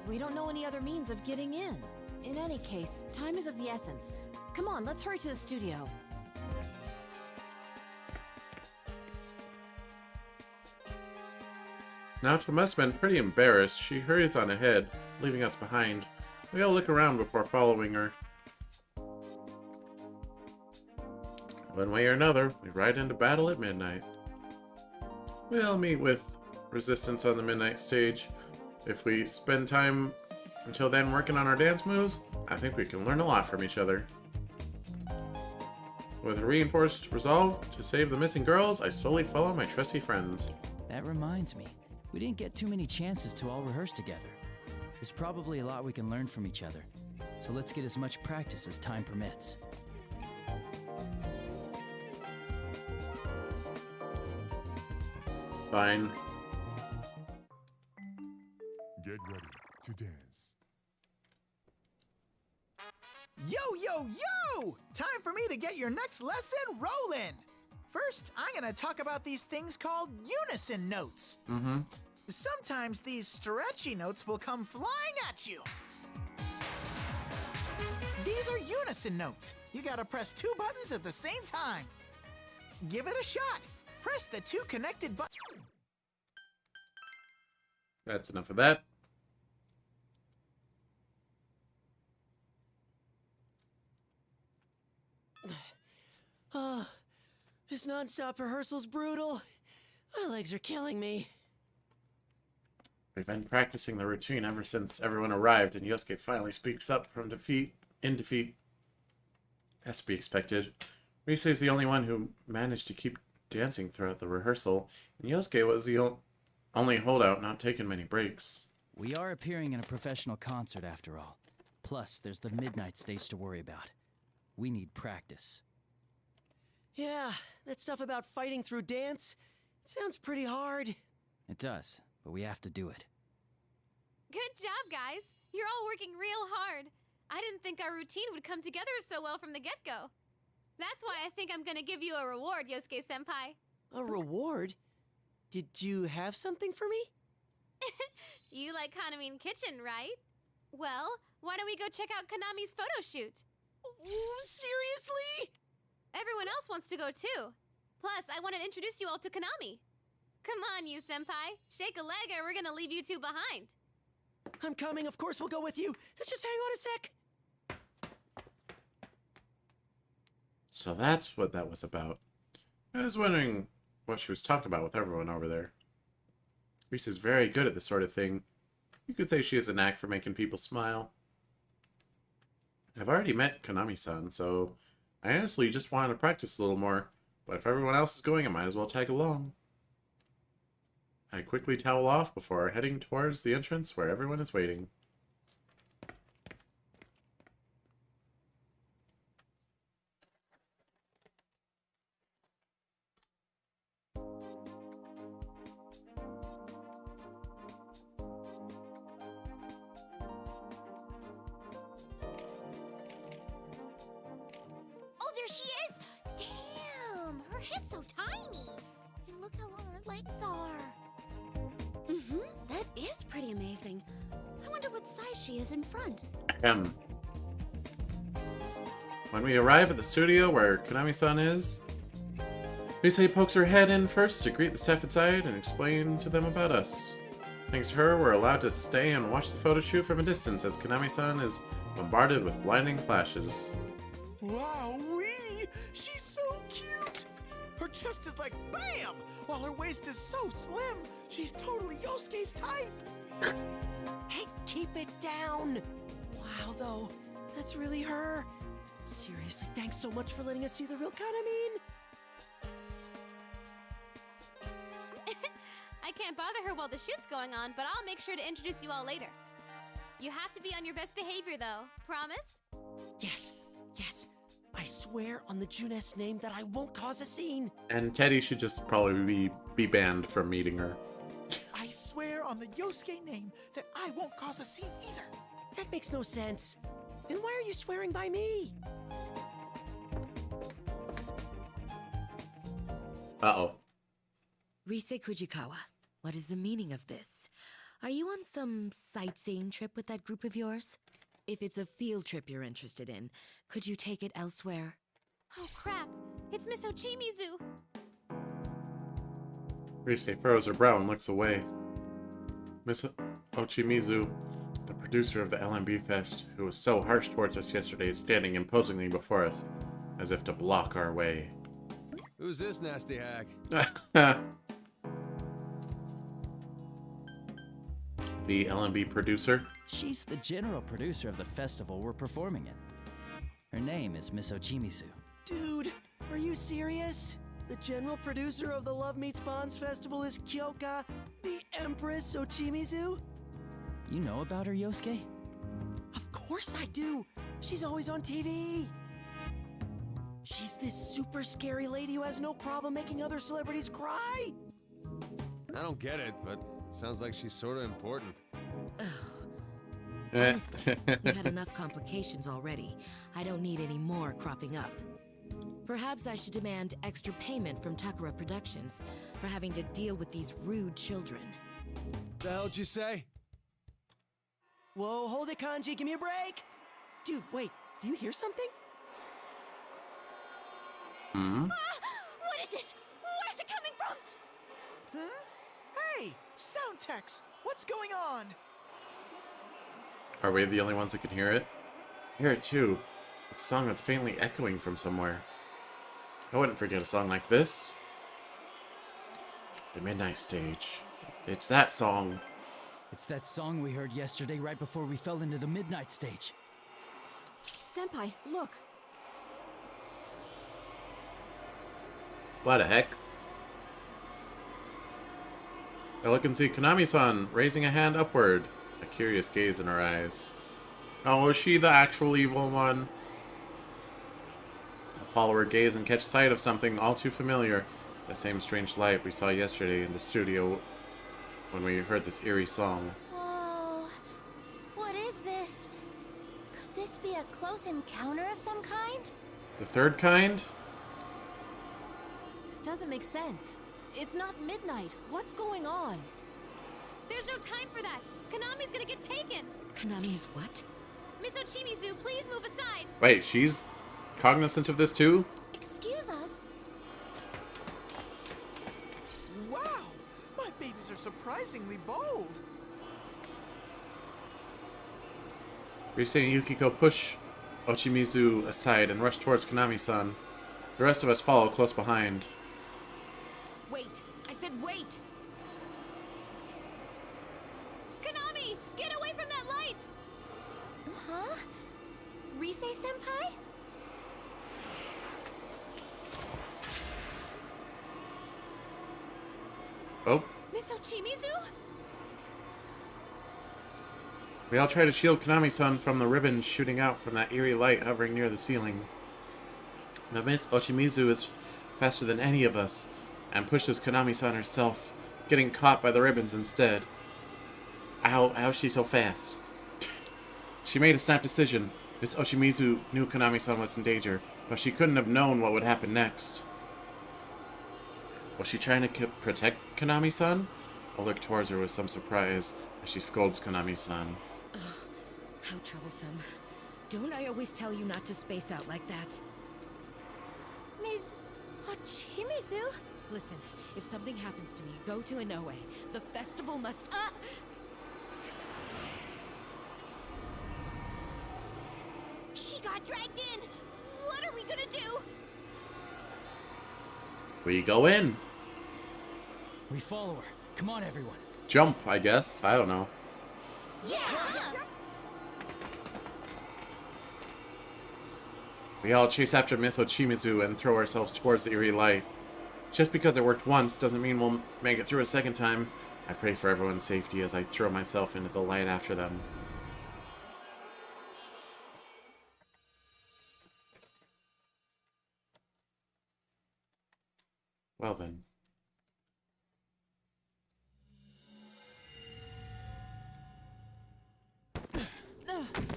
We don't know any other means of getting in. In any case, time is of the essence. Come on, let's hurry to the studio. Naoto must have been pretty embarrassed. She hurries on ahead, leaving us behind. We all look around before following her. One way or another, we ride into battle at midnight. We'll meet with resistance on the midnight stage. If we spend time until then working on our dance moves, I think we can learn a lot from each other. With a reinforced resolve to save the missing girls, I slowly follow my trusty friends. That reminds me, we didn't get too many chances to all rehearse together. There's probably a lot we can learn from each other, so let's get as much practice as time permits. Fine. Get ready to dance. Yo, yo, yo! Time for me to get your next lesson rolling! First, I'm gonna talk about these things called unison notes. Mm-hmm. Sometimes these stretchy notes will come flying at you. These are unison notes. You gotta press 2 buttons at the same time. Give it a shot. Press the 2 connected buttons. That's enough of that. Oh, this non-stop rehearsal's brutal. My legs are killing me. We've been practicing the routine ever since everyone arrived, and Yosuke finally speaks up from defeat. Has to be expected. Rise is the only one who managed to keep dancing throughout the rehearsal, and Yosuke was the only holdout not taking many breaks. We are appearing in a professional concert after all. Plus, there's the midnight stage to worry about. We need practice. Yeah, that stuff about fighting through dance, it sounds pretty hard. It does, but we have to do it. Good job, guys. You're all working real hard. I didn't think our routine would come together so well from the get-go. That's why I think I'm gonna give you a reward, Yosuke-senpai. A reward? Did you have something for me? You like Kanami's kitchen, right? Well, why don't we go check out Kanami's photo shoot? Seriously? Everyone else wants to go too. Plus, I want to introduce you all to Kanami. Come on, you senpai. Shake a leg or we're gonna leave you two behind. I'm coming, of course we'll go with you. Let's just hang on a sec. So that's what that was about. I was wondering what she was talking about with everyone over there. Rise is very good at this sort of thing. You could say she has a knack for making people smile. I've already met Kanami-san, so I honestly just wanted to practice a little more. But if everyone else is going, I might as well tag along. I quickly towel off before heading towards the entrance where everyone is waiting. Oh, there she is! Damn! Her head's so tiny! And look how long her legs are. That is pretty amazing. I wonder what size she is in front. When we arrive at the studio where Kanami-san is, Rise pokes her head in first to greet the staff inside and explain to them about us. Thanks to her, we're allowed to stay and watch the photo shoot from a distance as Kanami-san is bombarded with blinding flashes. Wow-wee! She's so cute! Her chest is like BAM! While her waist is so slim, she's totally Yosuke's type! Hey, keep it down! Wow, though, that's really her. Seriously, thanks so much for letting us see the real Kanami. I can't bother her while the shoot's going on, but I'll make sure to introduce you all later. You have to be on your best behavior, though. Promise? Yes, yes. I swear on the Junes name that I won't cause a scene. And Teddy should just probably be banned from meeting her. I swear on the Yosuke name that I won't cause a scene either. That makes no sense. Then why are you swearing by me? Uh-oh. Rise Kujikawa, what is the meaning of this? Are you on some sightseeing trip with that group of yours? If it's a field trip you're interested in, could you take it elsewhere? Oh crap, it's Miss Ochimizu. Rise furrows her brow and looks away. Miss Ochimizu, the producer of the LMB Fest, who was so harsh towards us yesterday, is standing imposingly before us, as if to block our way. Who's this nasty hag? The LMB producer? She's the general producer of the festival we're performing in. Her name is Miss Ochimizu. Dude, are you serious? The general producer of the Love Meets Bonds Festival is Kyoka, the Empress Ochimizu? You know about her, Yosuke? Of course I do! She's always on TV! She's this super scary lady who has no problem making other celebrities cry! I don't get it, but sounds like she's sort of important. Honestly, we've had enough complications already. I don't need any more cropping up. Perhaps I should demand extra payment from TClem Productions for having to deal with these rude children. The hell'd you say? Whoa, hold it, Kanji, give me a break! Dude, wait, do you hear something? What is this? Where's it coming from? Hey, sound techs, what's going on? Are we the only ones that can hear it? I hear it too. It's a song that's faintly echoing from somewhere. I wouldn't forget a song like this. The Midnight Stage. It's that song. It's that song we heard yesterday right before we fell into the Midnight Stage. Senpai, look. What the heck? I look and see Konami-san raising a hand upward, a curious gaze in her eyes. Oh, is she the actual evil one? I follow her gaze and catch sight of something all too familiar. The same strange light we saw yesterday in the studio when we heard this eerie song. Whoa. What is this? Could this be a close encounter of some kind? The third kind? This doesn't make sense. It's not midnight. What's going on? There's no time for that. Konami's gonna get taken. Konami is what? Miss Ochimizu, please move aside. Wait, she's cognizant of this too? Excuse us. Wow, my babies are surprisingly bold. Rise and Yukiko push Ochimizu aside and rush towards Konami-san. The rest of us follow close behind. Wait! I said wait! Konami, get away from that light! Huh? Rise-senpai? Oh. Miss Ochimizu? We all try to shield Konami-san from the ribbons shooting out from that eerie light hovering near the ceiling. But Miss Ochimizu is faster than any of us, and pushes Konami-san herself, getting caught by the ribbons instead. How's she so fast? She made a snap decision. Miss Ochimizu knew Konami-san was in danger, but she couldn't have known what would happen next. Was she trying to protect Konami-san? I look towards her with some surprise as she scolds Konami-san. How troublesome. Don't I always tell you not to space out like that? Ms. Ochimizu? Listen, if something happens to me, go to Inoue. The festival must... She got dragged in! What are we gonna do? We go in. We follow her. Come on, everyone. Jump, I guess. I don't know. Yeah! We all chase after Miss Ochimizu and throw ourselves towards the eerie light. Just because it worked once doesn't mean we'll make it through a second time. I pray for everyone's safety as I throw myself into the light after them. Well then.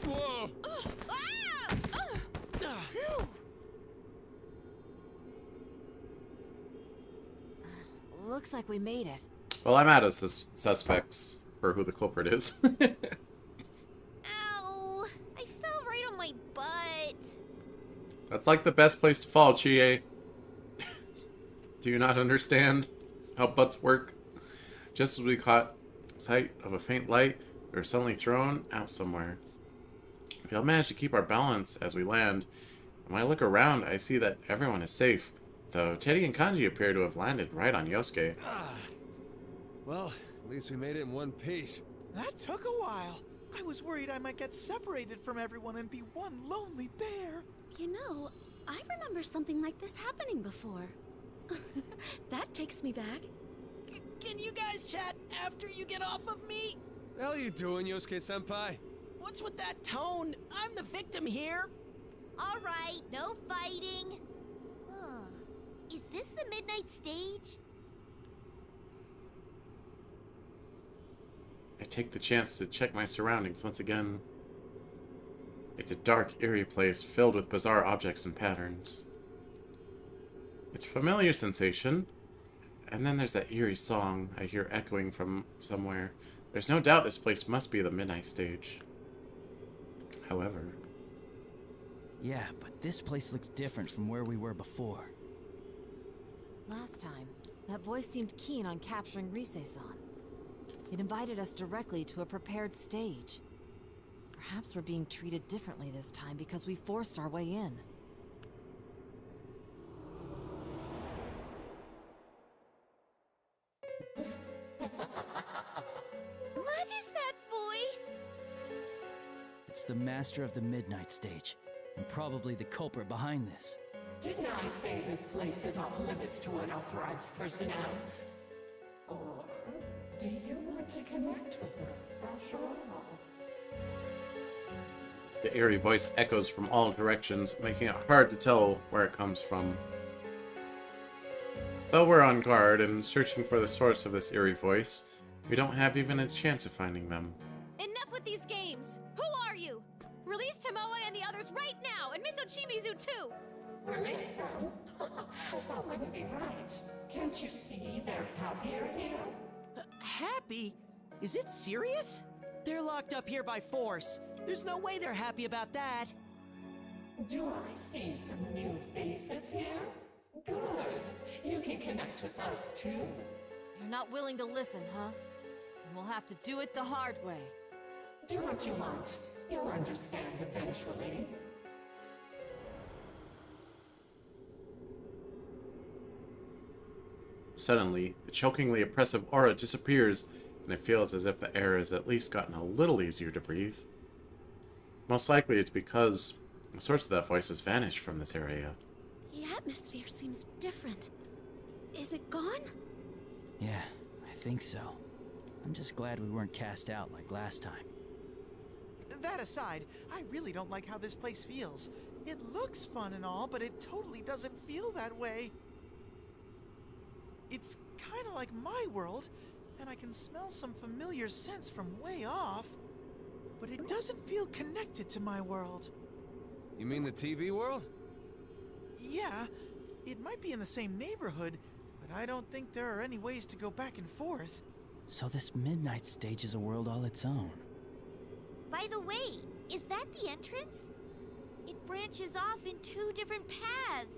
Whoa! Looks like we made it. Well, I'm out of suspects for who the culprit is. Ow! I fell right on my butt. That's like the best place to fall, Chie. Do you not understand how butts work? Just as we caught sight of a faint light, we were suddenly thrown out somewhere. We all managed to keep our balance as we land. When I look around, I see that everyone is safe, though Teddy and Kanji appear to have landed right on Yosuke. Well, at least we made it in one piece. That took a while. I was worried I might get separated from everyone and be one lonely bear. You know, I remember something like this happening before. That takes me back. Can you guys chat after you get off of me? The hell are you doing, Yosuke-senpai? What's with that tone? I'm the victim here. All right, no fighting. Is this the midnight stage? I take the chance to check my surroundings once again. It's a dark, eerie place filled with bizarre objects and patterns. It's a familiar sensation, and then there's that eerie song I hear echoing from somewhere. There's no doubt this place must be the midnight stage. However... Yeah, but this place looks different from where we were before. Last time, that voice seemed keen on capturing Rise-san. It invited us directly to a prepared stage. Perhaps we're being treated differently this time because we forced our way in. What is that voice? It's the master of the midnight stage, and probably the culprit behind this. Didn't I say this place is off limits to unauthorized personnel? Or do you want to connect with us after all? The eerie voice echoes from all directions, making it hard to tell where it comes from. Though we're on guard and searching for the source of this eerie voice, we don't have even a chance of finding them. Enough with these games! Who are you? Release Tomoe and the others right now, and Miss Ochimizu too! Release them? That wouldn't be right. Can't you see they're happier here? Happy? Is it serious? They're locked up here by force. There's no way they're happy about that. Do I see some new faces here? Good. You can connect with us too. You're not willing to listen, huh? And we'll have to do it the hard way. Do what you want. You'll understand eventually. Suddenly, the chokingly oppressive aura disappears, and it feels as if the air has at least gotten a little easier to breathe. Most likely it's because the source of that voice has vanished from this area. The atmosphere seems different. Is it gone? Yeah, I think so. I'm just glad we weren't cast out like last time. That aside, I really don't like how this place feels. It looks fun and all, but it totally doesn't feel that way. It's kind of like my world, and I can smell some familiar scents from way off, but it doesn't feel connected to my world. You mean the TV world? Yeah, it might be in the same neighborhood, but I don't think there are any ways to go back and forth. So this midnight stage is a world all its own. By the way, is that the entrance? It branches off in two different paths.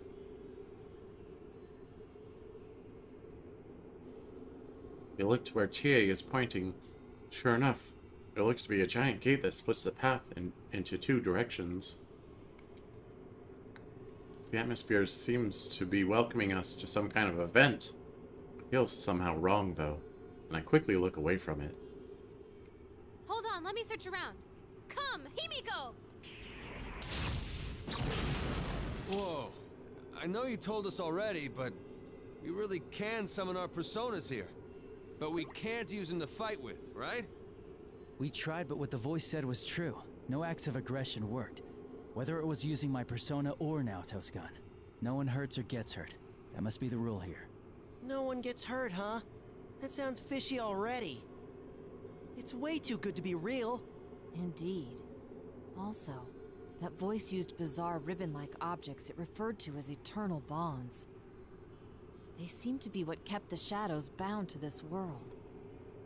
You look to where Chie is pointing. Sure enough, there looks to be a giant gate that splits the path into two directions. The atmosphere seems to be welcoming us to some kind of event. It feels somehow wrong, though, and I quickly look away from it. Hold on, let me search around. Come, Himiko! Whoa. I know you told us already, but we really can summon our personas here. But we can't use them to fight with, right? We tried, but what the voice said was true. No acts of aggression worked. Whether it was using my persona or Naoto's gun. No one hurts or gets hurt. That must be the rule here. No one gets hurt, huh? That sounds fishy already. It's way too good to be real. Indeed. Also, that voice used bizarre ribbon-like objects it referred to as eternal bonds. They seem to be what kept the shadows bound to this world.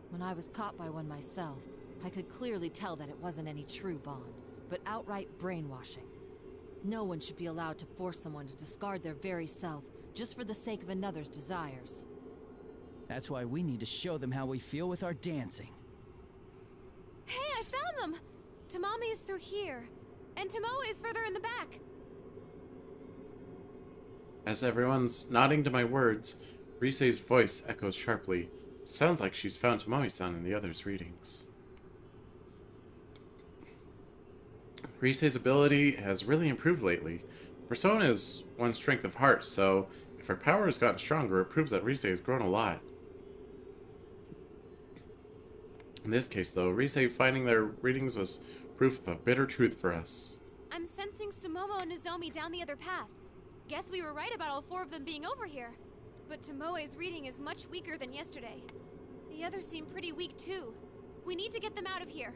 When I was caught by one myself, I could clearly tell that it wasn't any true bond, but outright brainwashing. No one should be allowed to force someone to discard their very self just for the sake of another's desires. That's why we need to show them how we feel with our dancing. Hey, I found them! Tamami is through here, and Tomoe is further in the back. As everyone's nodding to my words, Rise's voice echoes sharply. Sounds like she's found Tomoe-san in the others' readings. Rise's ability has really improved lately. Persona is one strength of heart, so if her power has gotten stronger, it proves that Rise has grown a lot. In this case, though, Rise finding their readings was proof of a bitter truth for us. I'm sensing Sumomo and Nozomi down the other path. Guess we were right about all four of them being over here. But Tomoe's reading is much weaker than yesterday. The others seem pretty weak too. We need to get them out of here.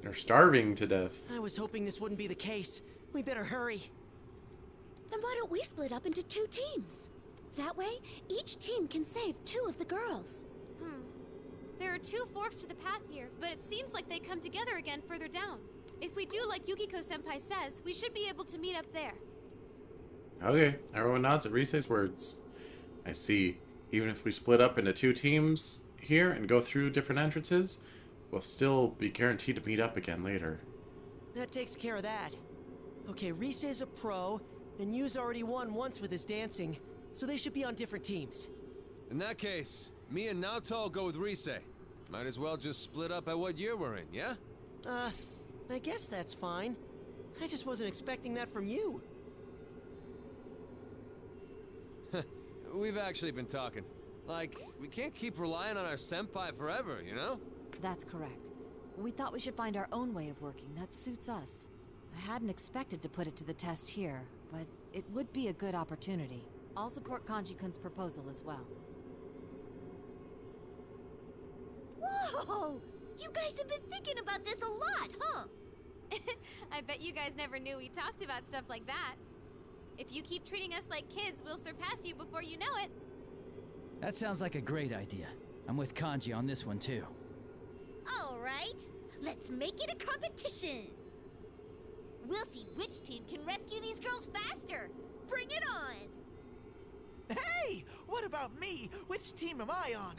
They're starving to death. I was hoping this wouldn't be the case. We better hurry. Then why don't we split up into 2 teams? That way, each team can save 2 of the girls. There are 2 forks to the path here, but it seems like they come together again further down. If we do like Yukiko-senpai says, we should be able to meet up there. Okay, everyone nods at Risei's words. I see. Even if we split up into 2 teams here and go through different entrances, we'll still be guaranteed to meet up again later. That takes care of that. Okay, Risei's a pro, and Yu's already won once with his dancing, so they should be on different teams. In that case, me and Naoto go with Risei. Might as well just split up at what year we're in, yeah? I guess that's fine. I just wasn't expecting that from you. We've actually been talking. Like, we can't keep relying on our senpai forever, you know? That's correct. We thought we should find our own way of working that suits us. I hadn't expected to put it to the test here, but it would be a good opportunity. I'll support Kanji-kun's proposal as well. Whoa! You guys have been thinking about this a lot, huh? I bet you guys never knew we talked about stuff like that. If you keep treating us like kids, we'll surpass you before you know it. That sounds like a great idea. I'm with Kanji on this one too. All right, let's make it a competition. We'll see which team can rescue these girls faster. Bring it on! Hey, what about me? Which team am I on?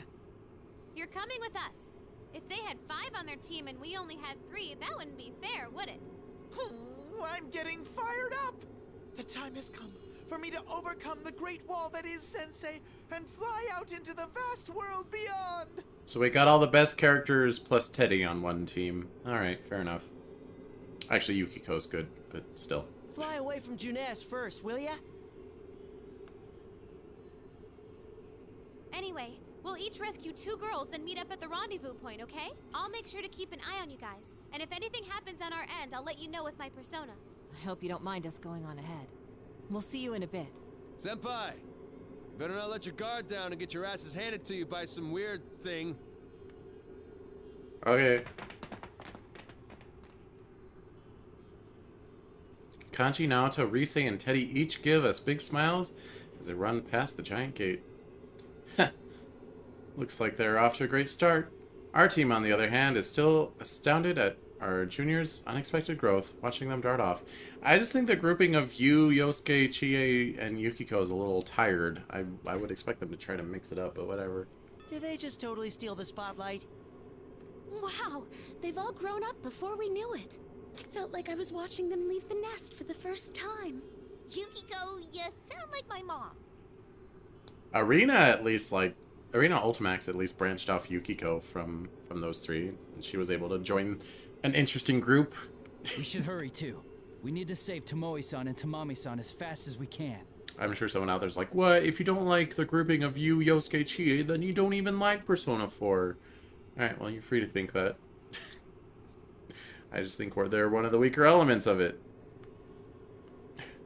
You're coming with us. If they had 5 on their team and we only had 3, that wouldn't be fair, would it? I'm getting fired up! The time has come for me to overcome the great wall that is Sensei and fly out into the vast world beyond! So we got all the best characters plus Teddy on one team. Alright, fair enough. Actually, Yukiko's good, but still. Fly away from Junes first, will ya? Anyway, we'll each rescue 2 girls, then meet up at the rendezvous point, okay? I'll make sure to keep an eye on you guys. And if anything happens on our end, I'll let you know with my persona. I hope you don't mind us going on ahead. We'll see you in a bit. Senpai! Better not let your guard down and get your asses handed to you by some weird thing. Okay. Kanji, Naoto, Risei, and Teddy each give us big smiles as they run past the giant gate. Looks like they're off to a great start. Our team, on the other hand, is still astounded at our juniors' unexpected growth, watching them dart off. I just think the grouping of Yu, Yosuke, Chie, and Yukiko is a little tired. I would expect them to try to mix it up, but whatever. Did they just totally steal the spotlight? Wow, they've all grown up before we knew it. I felt like I was watching them leave the nest for the first time. Yukiko, you sound like my mom. Arena Ultimax at least branched off Yukiko from those 3, and she was able to join an interesting group. We should hurry too. We need to save Tomoe-san and Tamami-san as fast as we can. I'm sure someone out there's like, what? If you don't like the grouping of Yu, Yosuke, Chie, then you don't even like Persona 4. Alright, well, you're free to think that. I just think they're one of the weaker elements of it.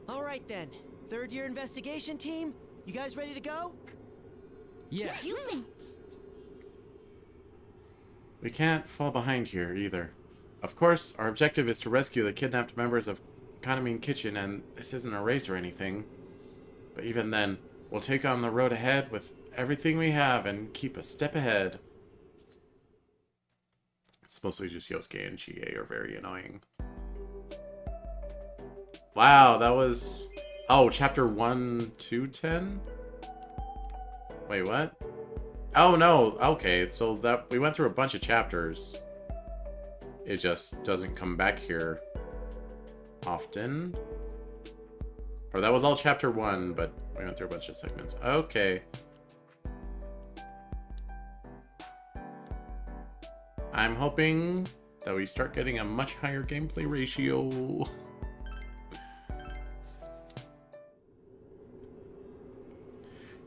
Alright then. 3rd year investigation team, you guys ready to go? Yeah. You bet. We can't fall behind here, either. Of course, our objective is to rescue the kidnapped members of Kanamine Kitchen, and this isn't a race or anything. But even then, we'll take on the road ahead with everything we have and keep a step ahead. It's mostly just Yosuke and Chie are very annoying. Wow, that was... Oh, chapter 1 to 10? Wait, what? Oh, no. Okay, so that we went through a bunch of chapters. It just doesn't come back here often. Or that was all chapter 1, but we went through a bunch of segments. Okay. I'm hoping that we start getting a much higher gameplay ratio.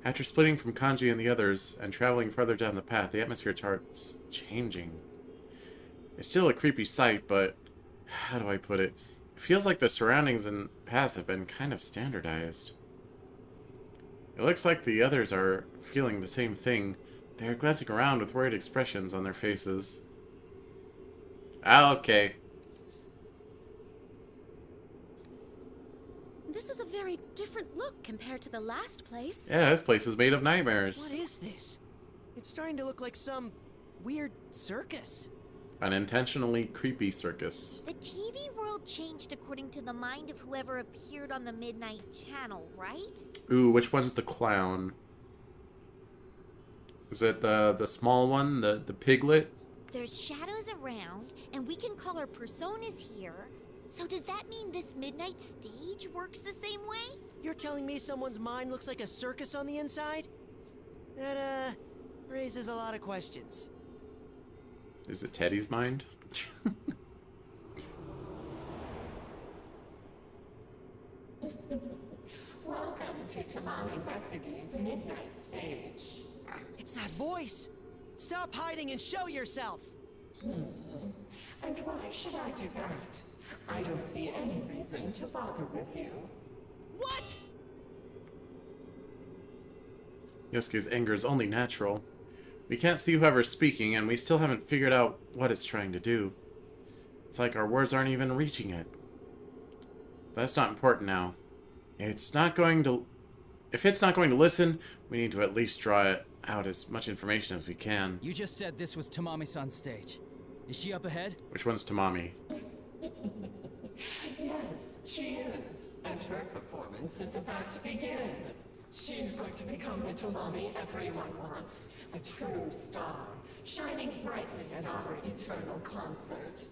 After splitting from Kanji and the others and traveling further down the path, the atmosphere starts changing. It's still a creepy sight, but how do I put it? It feels like the surroundings and paths have been kind of standardized. It looks like the others are feeling the same thing. They are glancing around with worried expressions on their faces. Okay. This is a very different look compared to the last place. Yeah, this place is made of nightmares. What is this? It's starting to look like some weird circus. An intentionally creepy circus. The TV world changed according to the mind of whoever appeared on the Midnight Channel, right? Ooh, which one's the clown? Is it the small one, the piglet? There's shadows around, and we can call our personas here. So does that mean this midnight stage works the same way? You're telling me someone's mind looks like a circus on the inside? That, raises a lot of questions. Is it Teddy's mind? Welcome to Tamami Recipe's Midnight Stage. It's that voice! Stop hiding and show yourself! And why should I do that? I don't see any reason to bother with you. What?! Yosuke's anger is only natural. We can't see whoever's speaking, and we still haven't figured out what it's trying to do. It's like our words aren't even reaching it. But that's not important now. If it's not going to listen, we need to at least draw out as much information as we can. You just said this was Tamami-san's stage. Is she up ahead? Which one's Tamami? Yes, she is. And her performance is about to begin. She's going to become the Tamami everyone wants. A true star, shining brightly at our eternal concert.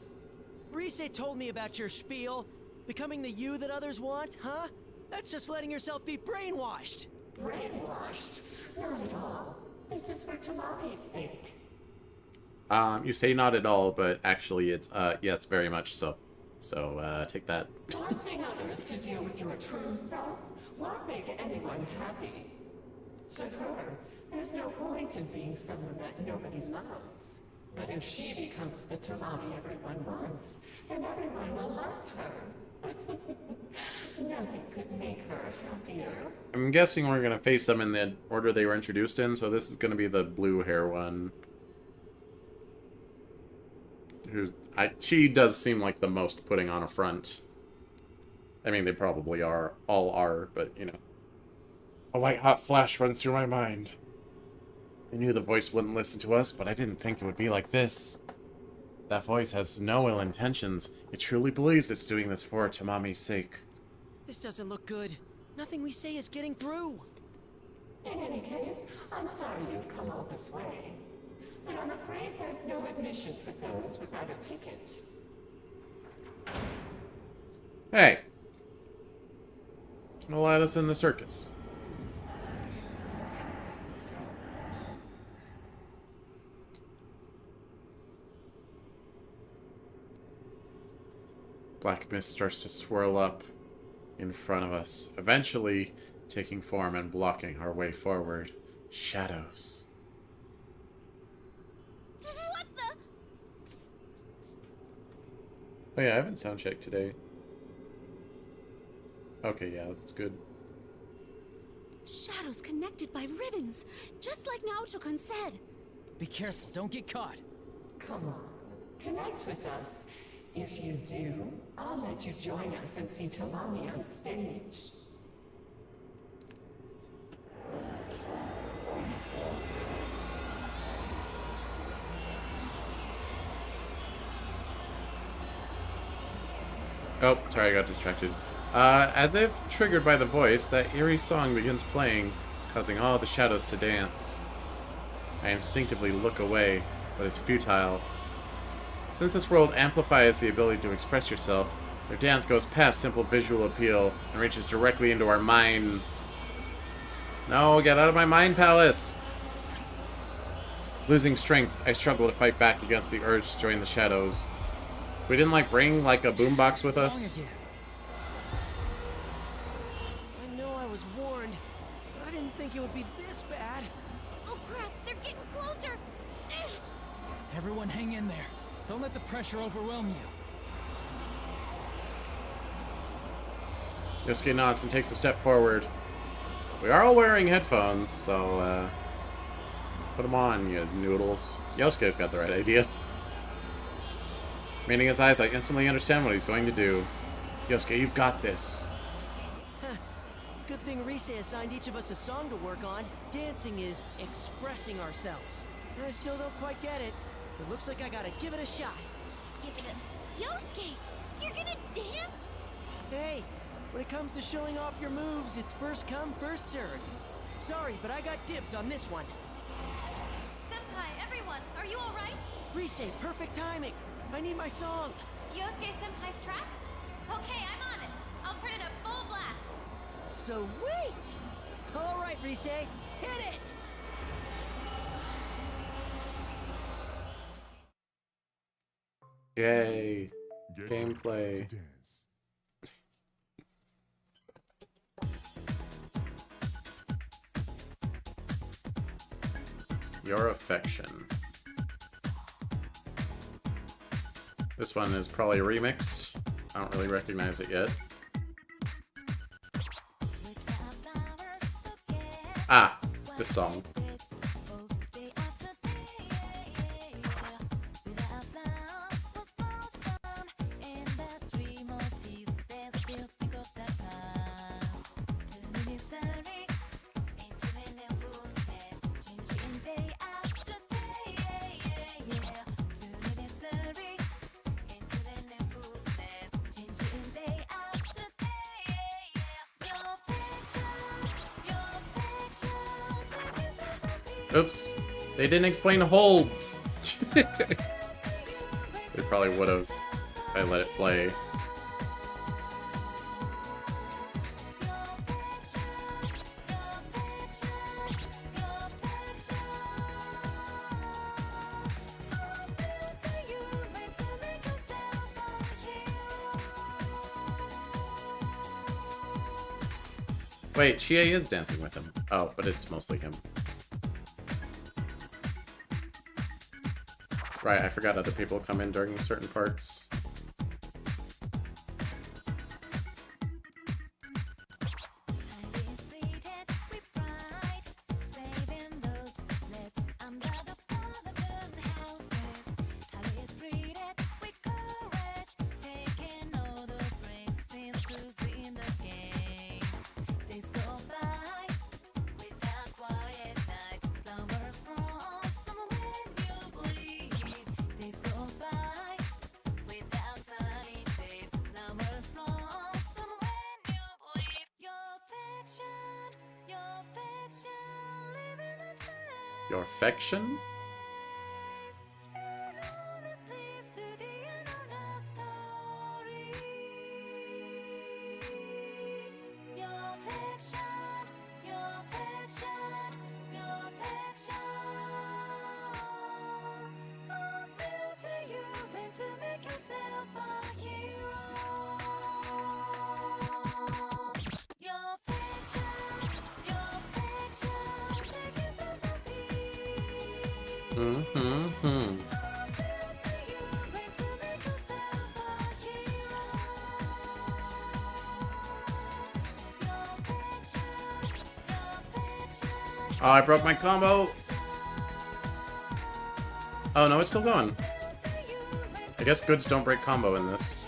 Rise told me about your spiel. Becoming the you that others want, huh? That's just letting yourself be brainwashed. Brainwashed? Not at all. This is for Tamami's sake. You say not at all, but actually it's, yes, very much so. So, take that. Forcing others to deal with your true self won't make anyone happy. To her, there's no point in being someone that nobody loves. But if she becomes the Tamami everyone wants, then everyone will love her. Nothing could make her happier. I'm guessing we're gonna face them in the order they were introduced in, so this is gonna be the blue hair one. She does seem like the most putting on a front. I mean, they probably all are, but, you know. A white hot flash runs through my mind. I knew the voice wouldn't listen to us, but I didn't think it would be like this. That voice has no ill intentions. It truly believes it's doing this for Tamami's sake. This doesn't look good. Nothing we say is getting through. In any case, I'm sorry you've come all this way. But I'm afraid there's no admission for those without a ticket. Hey. Well, let us in the circus. Black mist starts to swirl up in front of us, eventually taking form and blocking our way forward. Shadows. What the? Oh yeah, I haven't sound checked today. Okay, yeah, that's good. Shadows connected by ribbons, just like Naoto-kun said. Be careful, don't get caught. Come on, connect with us. If you do, I'll let you join us and see Tamami on stage. Oh, sorry, I got distracted. As if triggered by the voice, that eerie song begins playing, causing all the shadows to dance. I instinctively look away, but it's futile. Since this world amplifies the ability to express yourself, their dance goes past simple visual appeal and reaches directly into our minds. No, get out of my mind palace! Losing strength, I struggle to fight back against the urge to join the shadows. We didn't, bring, a boombox with us? I know I was warned, but I didn't think it would be this bad. Oh crap, they're getting closer! Everyone hang in there. Don't let the pressure overwhelm you. Yosuke nods and takes a step forward. We are all wearing headphones, so, put them on, you noodles. Yosuke's got the right idea. Meaning his eyes, I instantly understand what he's going to do. Yosuke, you've got this. Good thing Rise assigned each of us a song to work on. Dancing is expressing ourselves. I still don't quite get it. It looks like I gotta give it a shot. Give it a... Yosuke, you're gonna dance? Hey, when it comes to showing off your moves, it's first come, first served. Sorry, but I got dibs on this one. Senpai, everyone, are you alright? Rise, perfect timing. I need my song. Yosuke Senpai's track? Okay, I'm on it. I'll turn it up full blast. So wait! All right, Rise, hit it! Yay. Gameplay. Your affection. This one is probably remixed. I don't really recognize it yet. Ah, this song. Oops, they didn't explain holds. They probably would have if I let it play. Wait, Chie is dancing with him. Oh, but it's mostly him. Right, I forgot other people come in during certain parts. Your affection? Oh, I broke my combo! Oh, no, it's still going. I guess goods don't break combo in this.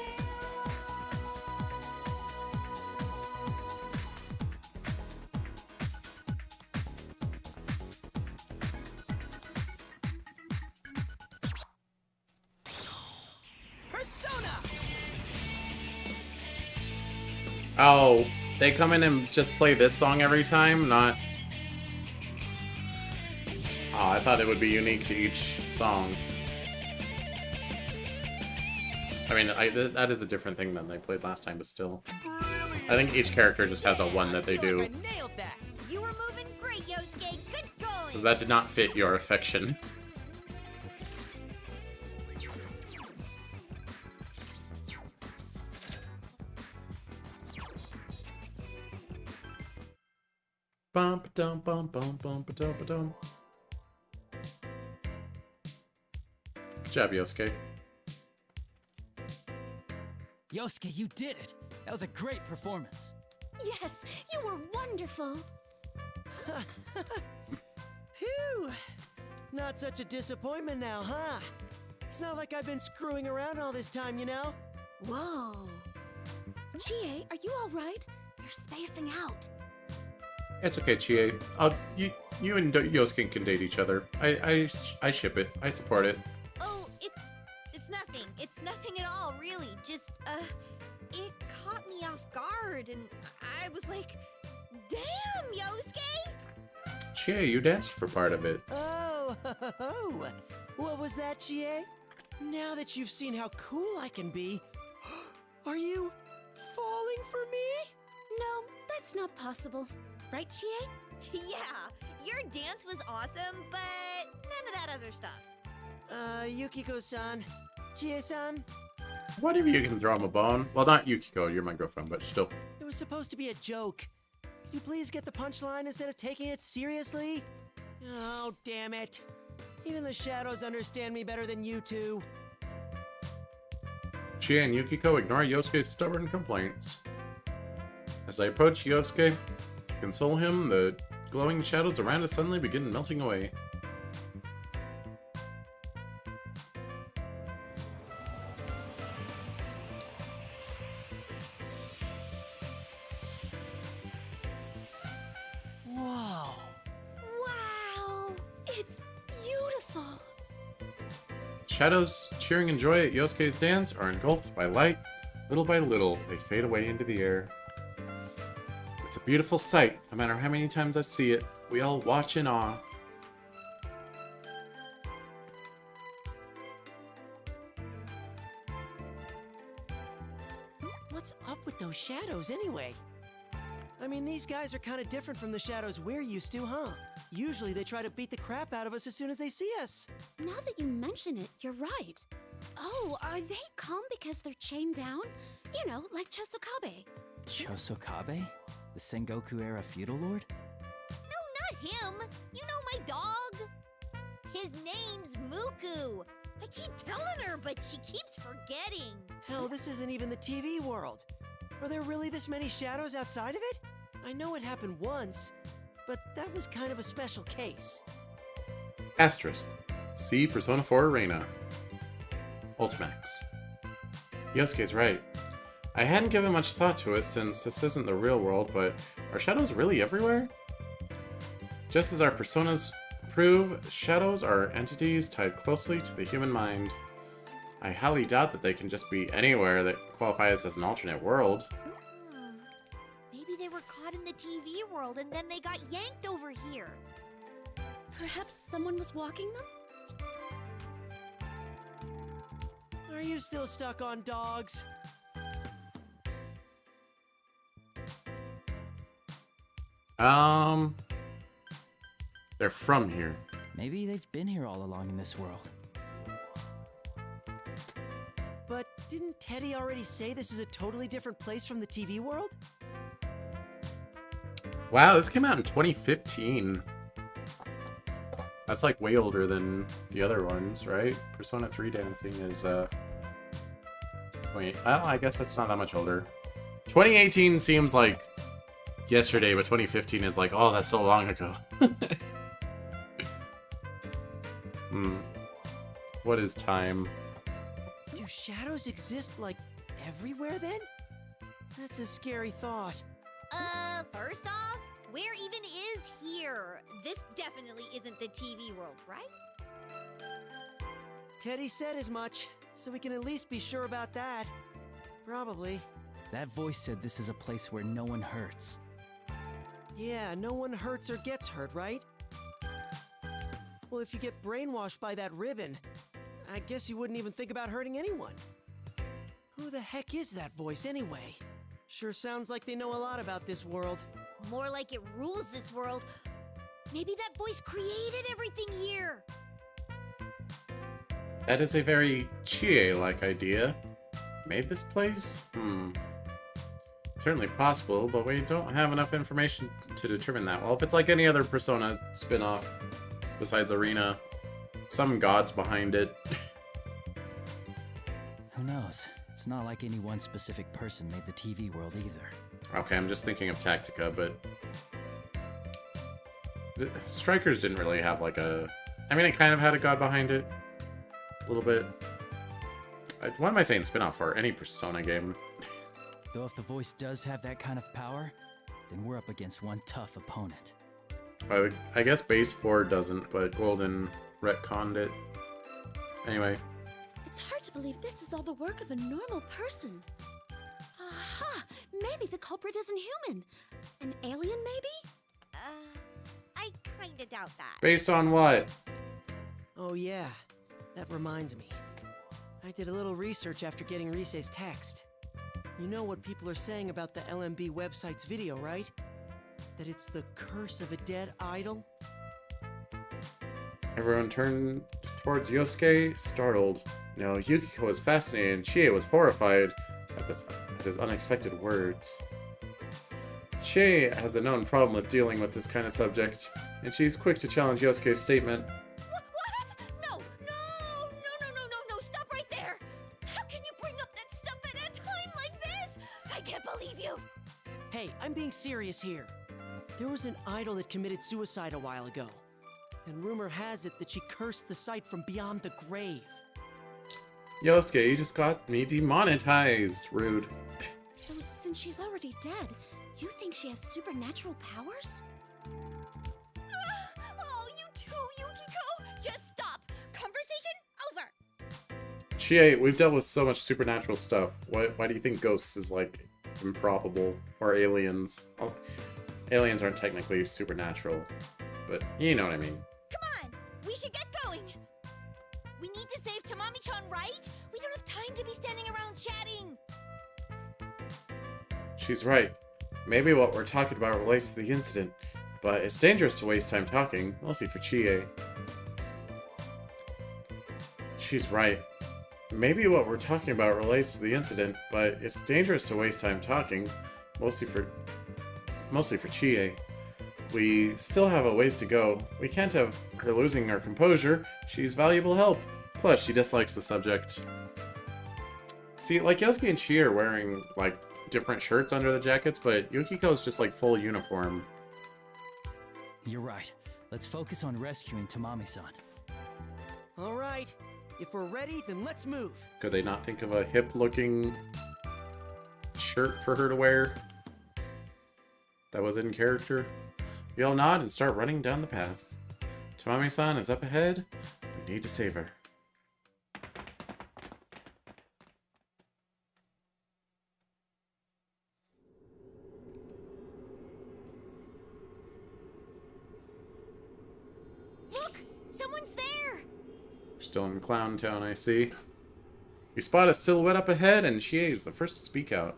Oh, they come in and just play this song every time, not... Oh, I thought it would be unique to each song. I mean, that is a different thing than they played last time, but still. I think each character just has a one that they do. I nailed that. You were moving great, Yosuke. Good going. Because that did not fit your affection. Bump dum bum bum bum ba dum ba dum. Good job, Yosuke. Yosuke, you did it! That was a great performance. Yes, you were wonderful. Phew! Not such a disappointment now, huh? It's not like I've been screwing around all this time, you know? Whoa. Chie, are you all right? You're spacing out. It's okay, Chie. You and Yosuke can date each other. I ship it. I support it. Oh, it's nothing. It's nothing at all, really. Just, it caught me off guard, and I was like, damn, Yosuke! Chie, you danced for part of it. Oh, what was that, Chie? Now that you've seen how cool I can be, are you falling for me? No, that's not possible. Right, Chie? Yeah, your dance was awesome, but none of that other stuff. Yukiko-san, Chie-san? What if you can throw him a bone? Well, not Yukiko, you're my girlfriend, but still. It was supposed to be a joke. Could you please get the punchline instead of taking it seriously? Oh, damn it. Even the shadows understand me better than you two. Chie and Yukiko ignore Yosuke's stubborn complaints. As I approach Yosuke to console him, the glowing shadows around us suddenly begin melting away. Whoa. Wow! It's beautiful! Shadows cheering in joy at Yosuke's dance are engulfed by light. Little by little, they fade away into the air. It's a beautiful sight, no matter how many times I see it. We all watch in awe. What's up with those shadows anyway? I mean, these guys are kind of different from the shadows we're used to, huh? Usually they try to beat the crap out of us as soon as they see us. Now that you mention it, you're right. Oh, are they calm because they're chained down? You know, like Chosokabe. Chosokabe? The Sengoku-era feudal lord? No, not him! You know my dog! His name's Muku! I keep telling her, but she keeps forgetting. Hell, this isn't even the TV world. Are there really this many shadows outside of it? I know it happened once, but that was kind of a special case. Asterisk. See Persona 4 Arena. Ultimax. Yosuke's right. I hadn't given much thought to it since this isn't the real world, but are shadows really everywhere? Just as our personas prove, shadows are entities tied closely to the human mind. I highly doubt that they can just be anywhere that qualifies as an alternate world. Maybe they were caught in the TV world and then they got yanked over here. Perhaps someone was walking them? Are you still stuck on dogs? They're from here. Maybe they've been here all along in this world. But didn't Teddy already say this is a totally different place from the TV world? Wow, this came out in 2015. That's like way older than the other ones, right? Persona 3 dancing is, wait, well, I guess that's not that much older. 2018 seems like yesterday, but 2015 is like, oh, that's so long ago. What is time? Do shadows exist, like, everywhere then? That's a scary thought. First off, where even is here? This definitely isn't the TV world, right? Teddy said as much, so we can at least be sure about that. Probably. That voice said this is a place where no one hurts. Yeah, no one hurts or gets hurt, right? Well, if you get brainwashed by that ribbon, I guess you wouldn't even think about hurting anyone. Who the heck is that voice anyway? Sure sounds like they know a lot about this world. More like it rules this world. Maybe that voice created everything here. That is a very Chie-like idea. Made this place? It's certainly possible, but we don't have enough information to determine that. Well, if it's like any other Persona spin-off, besides Arena, some god's behind it. Who knows? It's not like any one specific person made the TV world either. Okay, I'm just thinking of Tactica, but the Strikers didn't really have like a... I mean, it kind of had a god behind it. A little bit... What am I saying spin-off for? Any Persona game. Though if the voice does have that kind of power, then we're up against one tough opponent. I guess Base 4 doesn't, but Golden retconned it. Anyway. It's hard to believe this is all the work of a normal person. Aha! Maybe the culprit isn't human. An alien, maybe? I kinda doubt that. Based on what? Oh yeah, that reminds me. I did a little research after getting Risei's text. You know what people are saying about the LMB website's video, right? That it's the curse of a dead idol? Everyone turned towards Yosuke, startled. No, Yukiko was fascinated and Chie was horrified at his unexpected words. Chie has a known problem with dealing with this kind of subject, and she's quick to challenge Yosuke's statement. No, stop right there! How can you bring up that stuff at a time like this? I can't believe you! Hey, I'm being serious here. There was an idol that committed suicide a while ago, and rumor has it that she cursed the site from beyond the grave. Yosuke, you just got me demonetized. Rude. So since she's already dead, you think she has supernatural powers? Oh, you too, Yukiko! Just stop! Conversation over! Chie, we've dealt with so much supernatural stuff. Why do you think ghosts is, like, improbable? Or aliens? Oh, aliens aren't technically supernatural, but you know what I mean. Come on! We should get going! We need to save Tamami-chan, right? We don't have time to be standing around chatting! She's right. Maybe what we're talking about relates to the incident, but it's dangerous to waste time talking, mostly for Chie. She's right. Maybe what we're talking about relates to the incident, but it's dangerous to waste time talking, mostly for Chie. We still have a ways to go. We can't have her losing her composure. She's valuable help. Plus, she dislikes the subject. See, like, Yosuke and Chie are wearing, like, different shirts under the jackets, but Yukiko's just, like, full uniform. You're right. Let's focus on rescuing Tamami-san. Alright, if we're ready, then let's move. Could they not think of a hip-looking shirt for her to wear that was in character? We all nod and start running down the path. Tamami-san is up ahead. We need to save her. Look! Someone's there! We're still in Clown Town, I see. We spot a silhouette up ahead, and Chie is the first to speak out.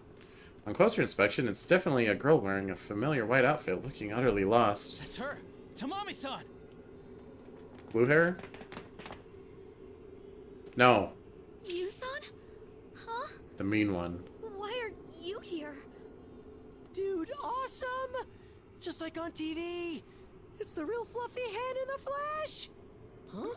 On closer inspection, it's definitely a girl wearing a familiar white outfit, looking utterly lost. That's her! Tamami-san! Blue hair? No. You-san? Huh? The mean one. Why are you here? Dude, awesome! Just like on TV! It's the real fluffy hand in the flesh! Huh?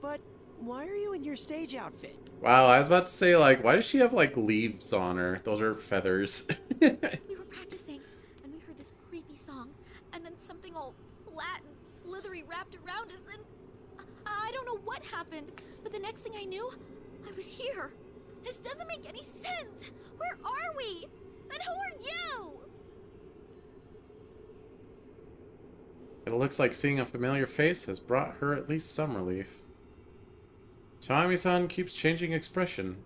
But why are you in your stage outfit? Wow, I was about to say, like, why does she have, like, leaves on her? Those are feathers. We were practicing, and we heard this creepy song, and then something all flat and slithery wrapped around us, and I don't know what happened, but the next thing I knew, I was here. This doesn't make any sense. Where are we? And who are you? It looks like seeing a familiar face has brought her at least some relief. Tamami-san keeps changing expression,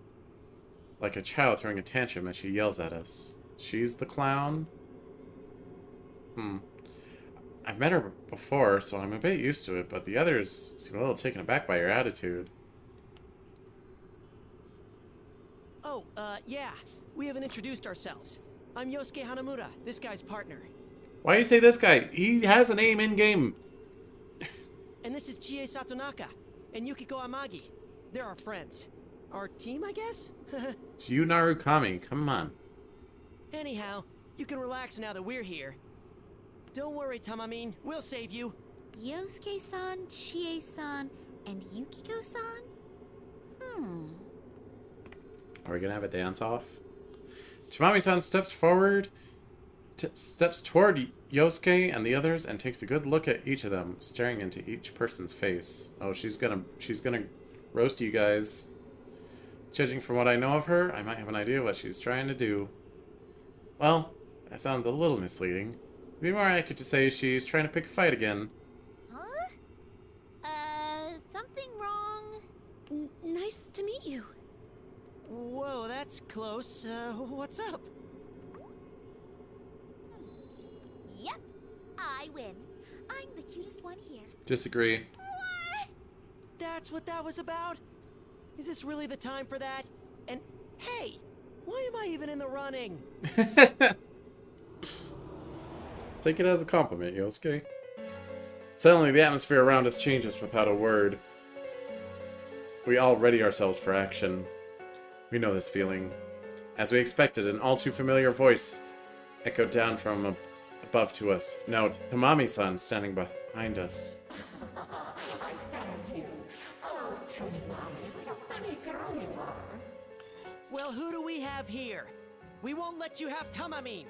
like a child throwing a tantrum as she yells at us. She's the clown? I've met her before, so I'm a bit used to it, but the others seem a little taken aback by your attitude. Oh, yeah. We haven't introduced ourselves. I'm Yosuke Hanamura, this guy's partner. Why do you say this guy? He has a name in-game. And this is Chie Satonaka and Yukiko Amagi. They're our friends. Our team, I guess? It's you, Narukami. Come on. Anyhow, you can relax now that we're here. Don't worry, Tamamin. We'll save you. Yosuke-san, Chie-san, and Yukiko-san? Are we gonna have a dance-off? Tamami-san steps forward, steps toward Yosuke and the others, and takes a good look at each of them, staring into each person's face. Oh, she's gonna roast you guys. Judging from what I know of her, I might have an idea what she's trying to do. Well, that sounds a little misleading. To be more accurate to say she's trying to pick a fight again. Huh? Something wrong? Nice to meet you. Whoa, that's close. What's up? Yep, I win. I'm the cutest one here. Disagree. What? That's what that was about? Is this really the time for that? And hey, why am I even in the running? Take it as a compliment, Yosuke. Suddenly, the atmosphere around us changes without a word. We all ready ourselves for action. We know this feeling. As we expected, an all too familiar voice echoed down from above to us. Note, Tamami-san standing behind us. I found you. Oh, Tamami, what a funny girl you are. Well, who do we have here? We won't let you have Tamamine.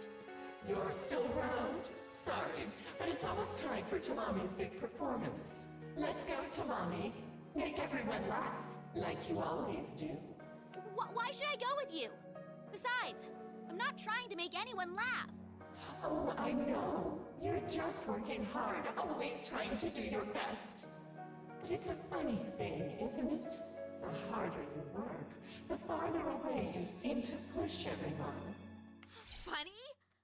You're still around? Sorry, but it's almost time for Tamami's big performance. Let's go, Tamami. Make everyone laugh, like you always do. Why should I go with you? Besides, I'm not trying to make anyone laugh. Oh, I know. You're just working hard, always trying to do your best. But it's a funny thing, isn't it? The harder you work, the farther away you seem to push everyone. Funny?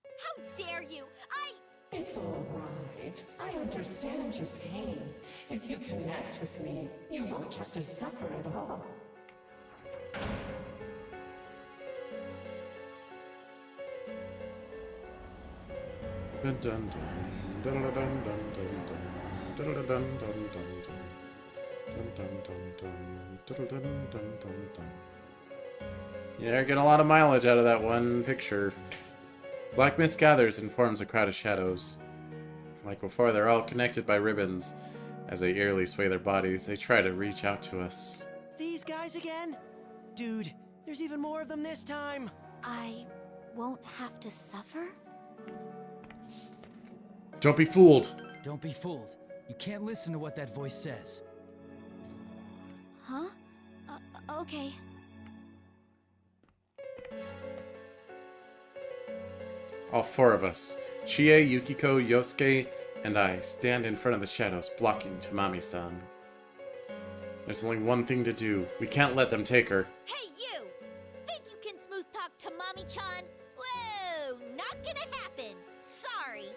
How dare you? It's all right. I understand your pain. If you connect with me, you won't have to suffer at all. Yeah, you're getting a lot of mileage out of that one picture. Black mist gathers and forms a crowd of shadows. Like before, they're all connected by ribbons. As they eerily sway their bodies, they try to reach out to us. These guys again? Dude, there's even more of them this time. I won't have to suffer? Don't be fooled. Don't be fooled. You can't listen to what that voice says. Huh? Okay. All four of us, Chie, Yukiko, Yosuke, and I, stand in front of the shadows, blocking Tamami-san. There's only one thing to do. We can't let them take her. Hey, you! Think you can smooth talk to Mommy-chan? Whoa, not gonna happen. Sorry.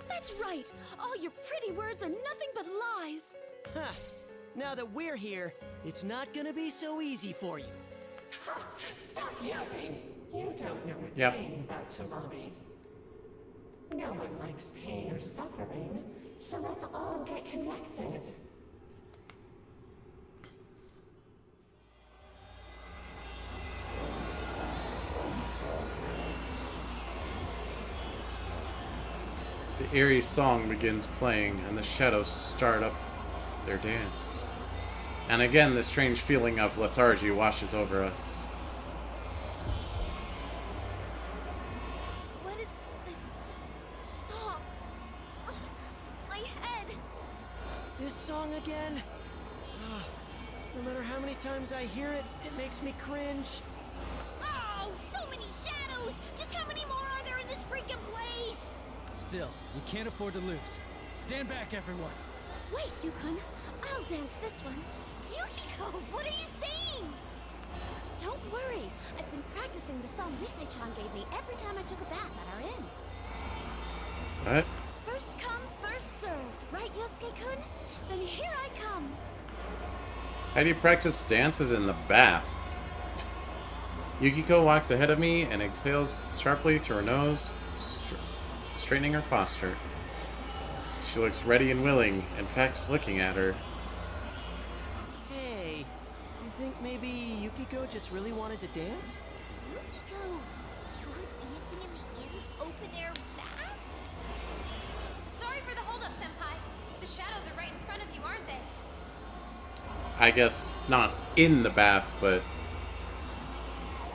That's right. All your pretty words are nothing but lies. Huh. Now that we're here, it's not gonna be so easy for you. Stop yapping. You don't know a Yep. thing about Tamami. No one likes pain or suffering, so let's all get connected. The eerie song begins playing, and the shadows start up their dance. And again, the strange feeling of lethargy washes over us. What is this song? Ugh, my head. This song again? No matter how many times I hear it, it makes me cringe. Oh, so many shadows! Just how many more are there in this freaking place? Still, we can't afford to lose. Stand back, everyone. Wait, Yukon. I'll dance this one. Yukiko, what are you saying? Don't worry. I've been practicing the song Risei-chan gave me every time I took a bath at our inn. What? First come, first served. Right, Yosuke-kun? Then here I come. How do you practice dances in the bath? Yukiko walks ahead of me and exhales sharply through her nose, straightening her posture. She looks ready and willing, in fact, looking at her. Hey, you think maybe Yukiko just really wanted to dance? Yukiko, you're dancing in the inn's open-air bath? Sorry for the holdup, Senpai. The shadows are right in front of you, aren't they? I guess not in the bath, but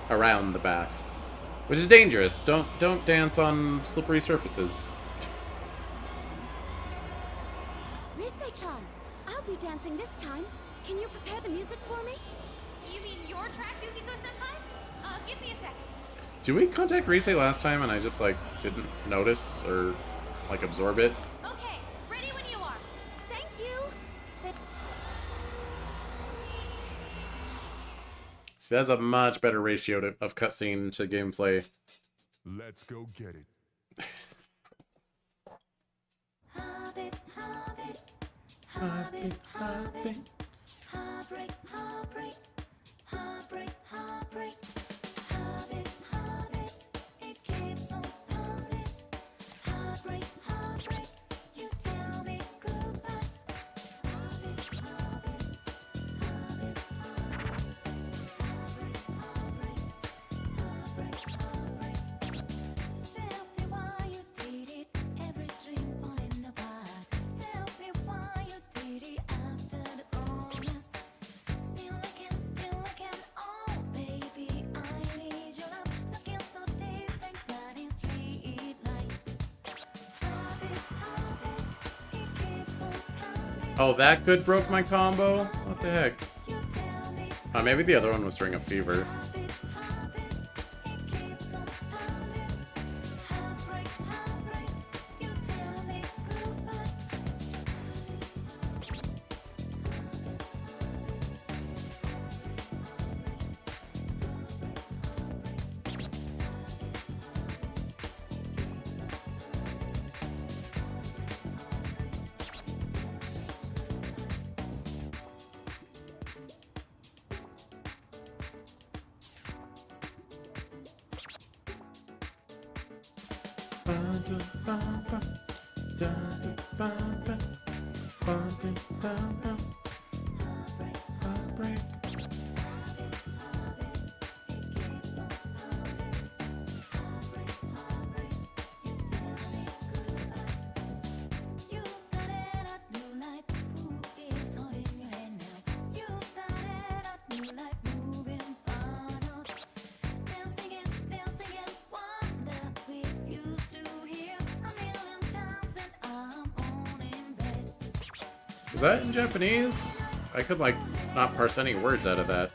around the bath. Which is dangerous. Don't dance on slippery surfaces. Risei-chan, I'll be dancing this time. Can you prepare the music for me? You mean your track, Yukiko-senpai? Give me a second. Did we contact Rise last time and I just, like, didn't notice or, like, absorb it? Okay, ready when you are. Thank you. See, that's a much better ratio of cutscene to gameplay. Let's go get it. Hobbit, hobbit, Hobbit, hobbit. heartbreak, heartbreak, heartbreak, heartbreak, hobbit, hobbit, it keeps on pounding. Heartbreak, heartbreak, you tell me goodbye. Hobbit, hobbit, hobbit, heartbreak, heartbreak, heartbreak, heartbreak. Tell me why you did it, every dream falling apart. Tell me why you did it after the bonus. Still I can, oh baby, I need your love. Looking so deep and cutting street light. Hobbit, hobbit, it keeps on pounding. Oh, that good broke my combo? What the heck? Maybe the other one was Ring of Fever. Is that in Japanese? I could, like, not parse any words out of that.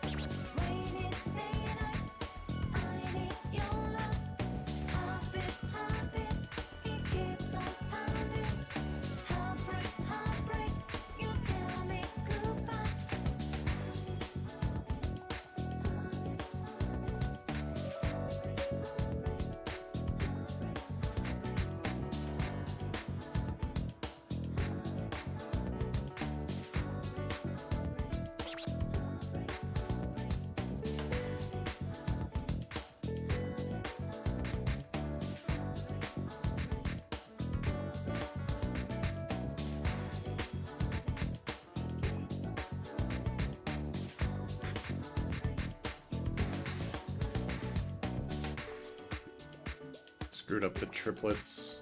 Screwed up the triplets.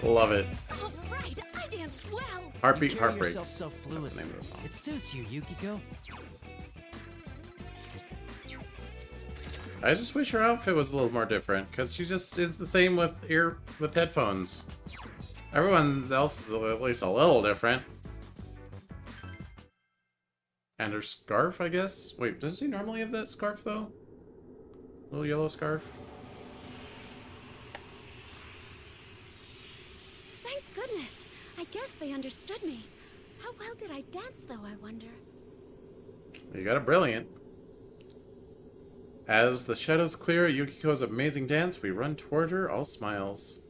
Love it. All right, I danced well. Heartbeat, You carry Heartbreak. yourself so That's fluidly. the name of the song. It suits you, Yukiko. I just wish her outfit was a little more different, because she just is the same with headphones. Everyone else is at least a little different. And her scarf, I guess? Wait, doesn't she normally have that scarf, though? Little yellow scarf? Thank goodness. I guess they understood me. How well did I dance, though, I wonder? You got a brilliant. As the shadows clear at Yukiko's amazing dance, we run toward her, all smiles.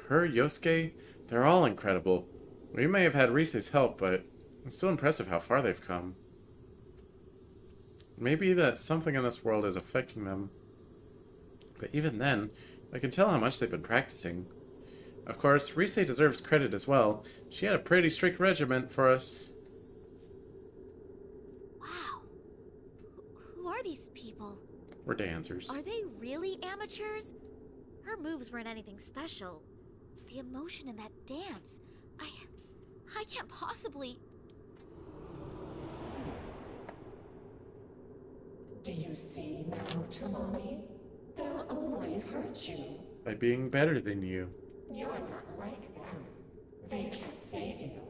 Her, Yosuke, they're all incredible. We may have had Rise's help, but it's still impressive how far they've come. Maybe that something in this world is affecting them. But even then, I can tell how much they've been practicing. Of course, Rise deserves credit as well. She had a pretty strict regimen for us. Wow. Who are these people? We're dancers. Are they really amateurs? Her moves weren't anything special. The emotion in that dance. I can't possibly. Do you see now, Tamami? They'll only hurt you. By being better than you. You're not like them. They can't save you.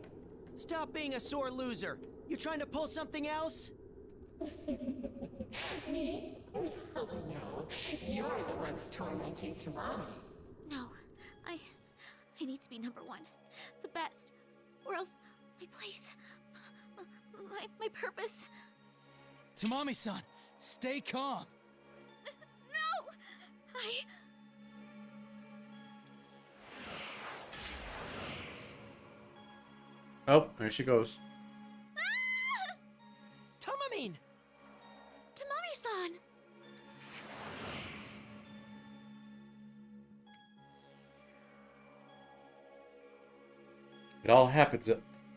Stop being a sore loser. You trying to pull something else? Me? Oh no, you're the ones tormenting Tamami. No, I need to be number one. The best. Or else my place, my purpose. Tamami-san, stay calm. No! Oh, there she goes. Tamamine! Tamami-san!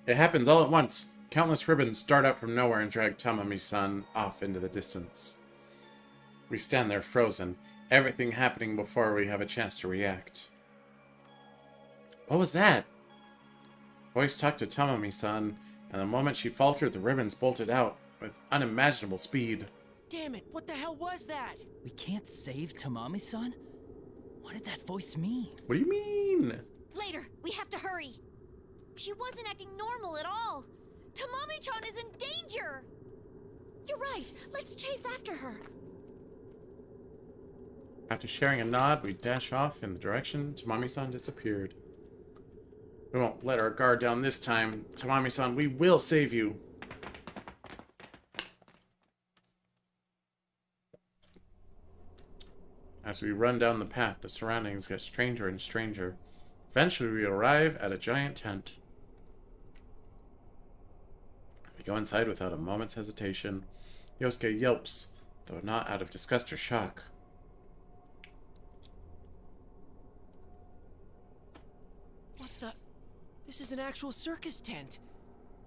It happens all at once. Countless ribbons start out from nowhere and drag Tamami-san off into the distance. We stand there frozen, everything happening before we have a chance to react. What was that? Voice talked to Tamami-san, and the moment she faltered, the ribbons bolted out with unimaginable speed. Damn it, what the hell was that? We can't save Tamami-san? What did that voice mean? What do you mean? Later, we have to hurry. She wasn't acting normal at all. Tamami-chan is in danger. You're right. Let's chase after her. After sharing a nod, we dash off in the direction Tamami-san disappeared. We won't let our guard down this time. Tamami-san, we will save you. As we run down the path, the surroundings get stranger and stranger. Eventually, we arrive at a giant tent. We go inside without a moment's hesitation. Yosuke yelps, though not out of disgust or shock. What the? This is an actual circus tent.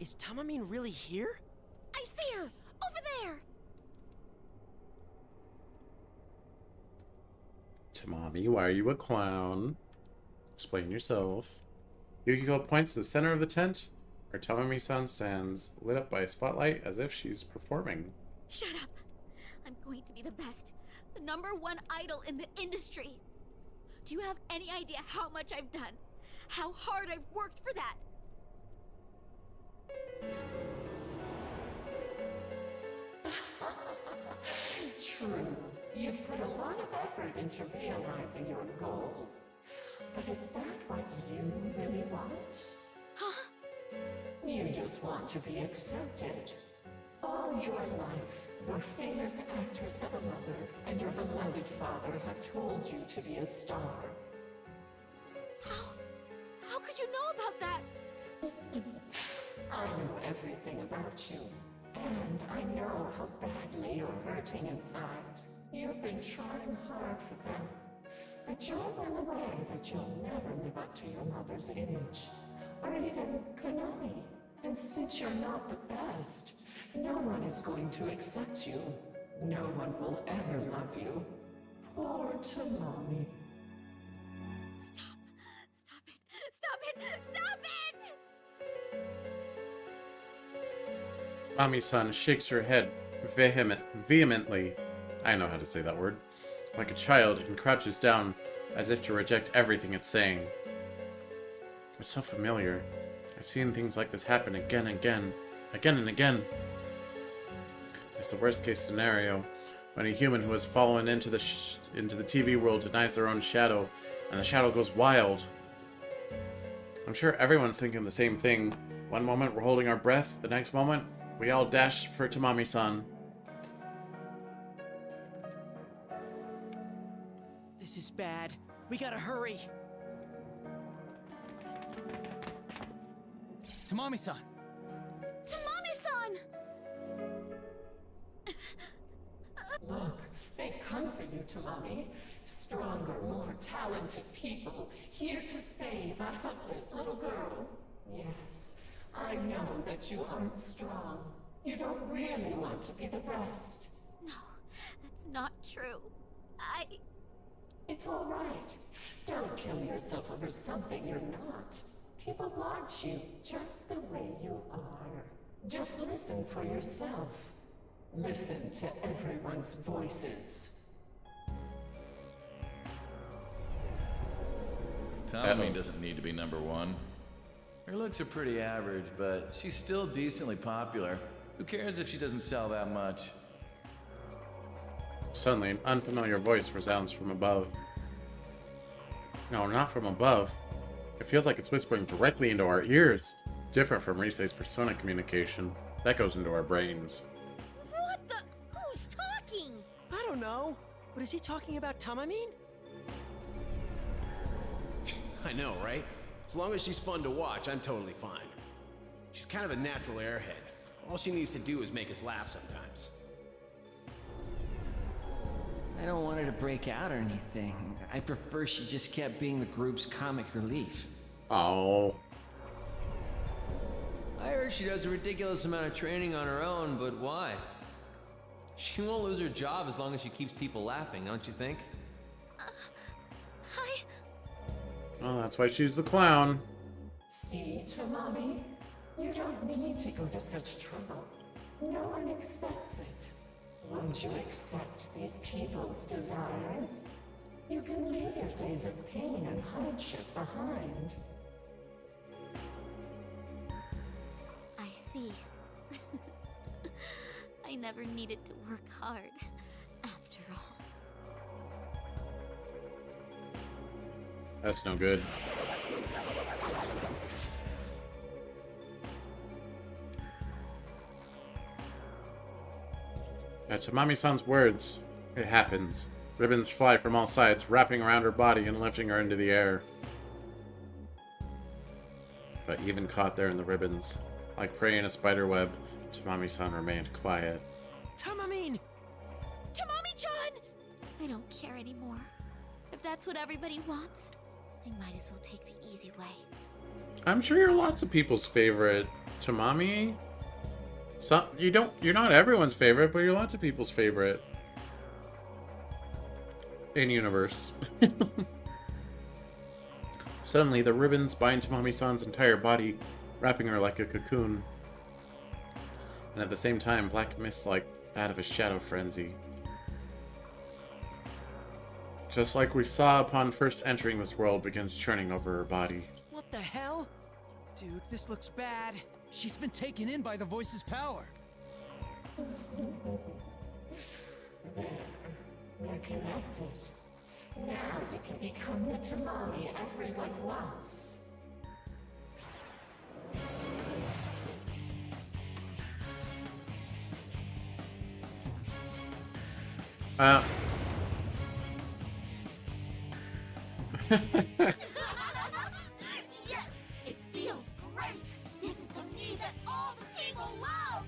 Is Tamamine really here? I see her! Over there! Tamami, why are you a clown? Explain yourself. Yukiko points to the center of the tent, where Tamami-san stands, lit up by a spotlight as if she's performing. Shut up! I'm going to be the best. The #1 idol in the industry. Do you have any idea how much I've done? How hard I've worked for that? True. You've put a lot of effort into realizing your goal. But is that what you really want? Huh? You just want to be accepted. All your life, your famous actress of a mother and your beloved father have told you to be a star. How could you know about that? I know everything about you. And I know how badly you're hurting inside. You've been trying hard for them. But you're well aware that you'll never live up to your mother's image. Or even Konami. And since you're not the best, no one is going to accept you. No one will ever love you. Poor Tamami. Stop it! Stop it! Stop it! Tamami-san shakes her head vehemently. I know how to say that word. Like a child, and crouches down as if to reject everything it's saying. It's so familiar. I've seen things like this happen again and again. Again and again. It's the worst case scenario, when a human who has fallen into the TV world denies their own shadow, and the shadow goes wild. I'm sure everyone's thinking the same thing. One moment we're holding our breath, the next moment we all dash for Tamami-san. This is bad. We gotta hurry. Tamami-san! Tamami-san! Look, they've come for you, Tamami. Stronger, more talented people, here to save a helpless little girl. Yes, I know that you aren't strong. You don't really want to be the best. No, that's It's not true. It's all right. Don't kill yourself over something you're not. People want you just the way you are. Just listen for yourself. Listen to everyone's voices. Tommy doesn't need to be #1. Her looks are pretty average, but she's still decently popular. Who cares if she doesn't sell that much? Suddenly, an unfamiliar voice resounds from above. No, not from above. It feels like it's whispering directly into our ears. Different from Risei's persona communication. That goes into our brains. What the? Who's talking? I don't know. But is he talking about Tamamine? I know, right? As long as she's fun to watch, I'm totally fine. She's kind of a natural airhead. All she needs to do is make us laugh sometimes. I don't want her to break out or anything. I prefer she just kept being the group's comic relief. Oh. I heard she does a ridiculous amount of training on her own, but why? She won't lose her job as long as she keeps people laughing, don't you think? Well, that's why she's the clown. See, Tamami? You don't need to go to such trouble. No one expects it. Once you accept these people's desires, you can leave your days of pain and hardship behind. I see. I never needed to work hard, after all. That's no good. To Mami-san's words, it happens. Ribbons fly from all sides, wrapping around her body and lifting her into the air. But even caught there in the ribbons, like prey in a spider web, Tamami-san remained quiet. Tamamine! Tamami-chan! I don't care anymore. If that's what everybody wants, I might as well take the easy way. I'm sure you're lots of people's favorite, Tamami. You're not everyone's favorite, but you're lots of people's favorite. In universe. Suddenly, the ribbons bind Tamami-san's entire body, wrapping her like a cocoon. And at the same time, black mist like that of a shadow frenzy. Just like we saw upon first entering this world, begins churning over her body. What the hell? Dude, this looks bad. She's been taken in by the voice's power. There, we're connected. Now you can become the Tamami everyone wants. Yes! It feels great! This is the me that all the people love!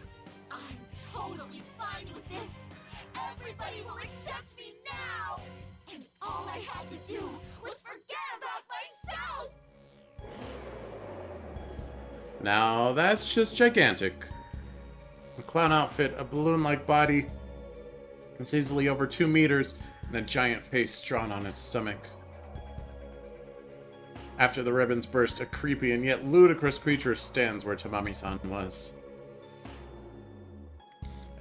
I'm totally fine with this! Everybody will accept me now! And all I had to do was forget about myself! Now that's just gigantic. A clown outfit, a balloon-like body, conceivably over 2 meters, and a giant face drawn on its stomach. After the ribbons burst, a creepy and yet ludicrous creature stands where Tamami-san was.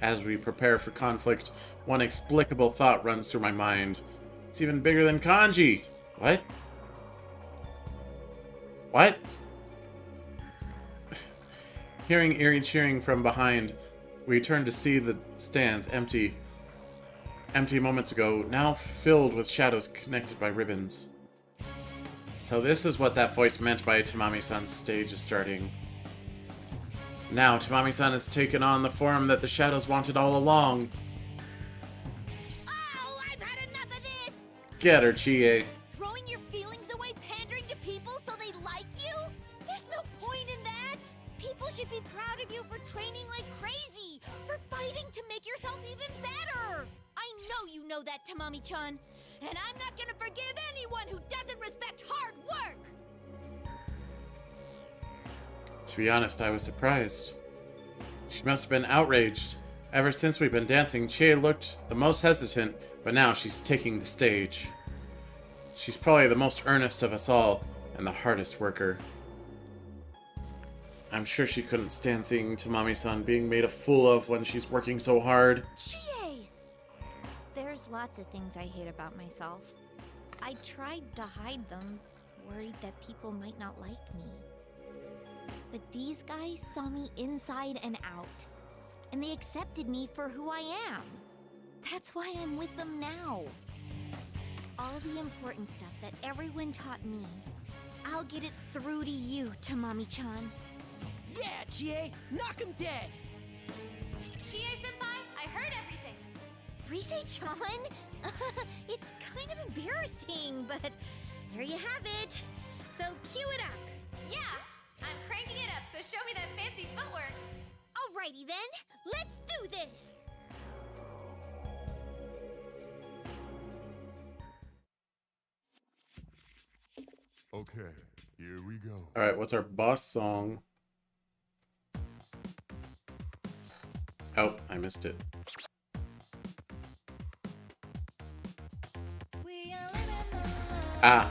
As we prepare for conflict, one inexplicable thought runs through my mind. It's even bigger than kanji! What? What? Hearing eerie cheering from behind, we turn to see the stands empty. Empty moments ago, now filled with shadows connected by ribbons. So this is what that voice meant by Tamami-san's stage is starting. Now Tamami-san has taken on the form that the shadows wanted all along. Oh, I've had enough of this! Get her, Chie. Throwing your feelings away pandering to people so they like you? There's no point in that! People should be proud of you for training like crazy, for fighting to make yourself even better! I know you know that, Tamami-chan, and I'm not gonna forgive anyone who doesn't respect hard work! To be honest, I was surprised. She must have been outraged. Ever since we've been dancing, Chie looked the most hesitant, but now she's taking the stage. She's probably the most earnest of us all, and the hardest worker. I'm sure she couldn't stand seeing Tamami-san being made a fool of when she's working so hard. Chie! There's lots of things I hate about myself. I tried to hide them, worried that people might not like me. But these guys saw me inside and out, and they accepted me for who I am. That's why I'm with them now. All the important stuff that everyone taught me, I'll get it through to you, Tamami-chan. Yeah, Chie! Knock him dead! Chie-senpai, I heard everything. Rise-chan? It's kind of embarrassing, but there you have it. So cue it up. Yeah, I'm cranking it up, so show me that fancy footwork. Alrighty then, let's do this. Okay, here we go. Alright, what's our boss song? Oh, I missed it. Ah.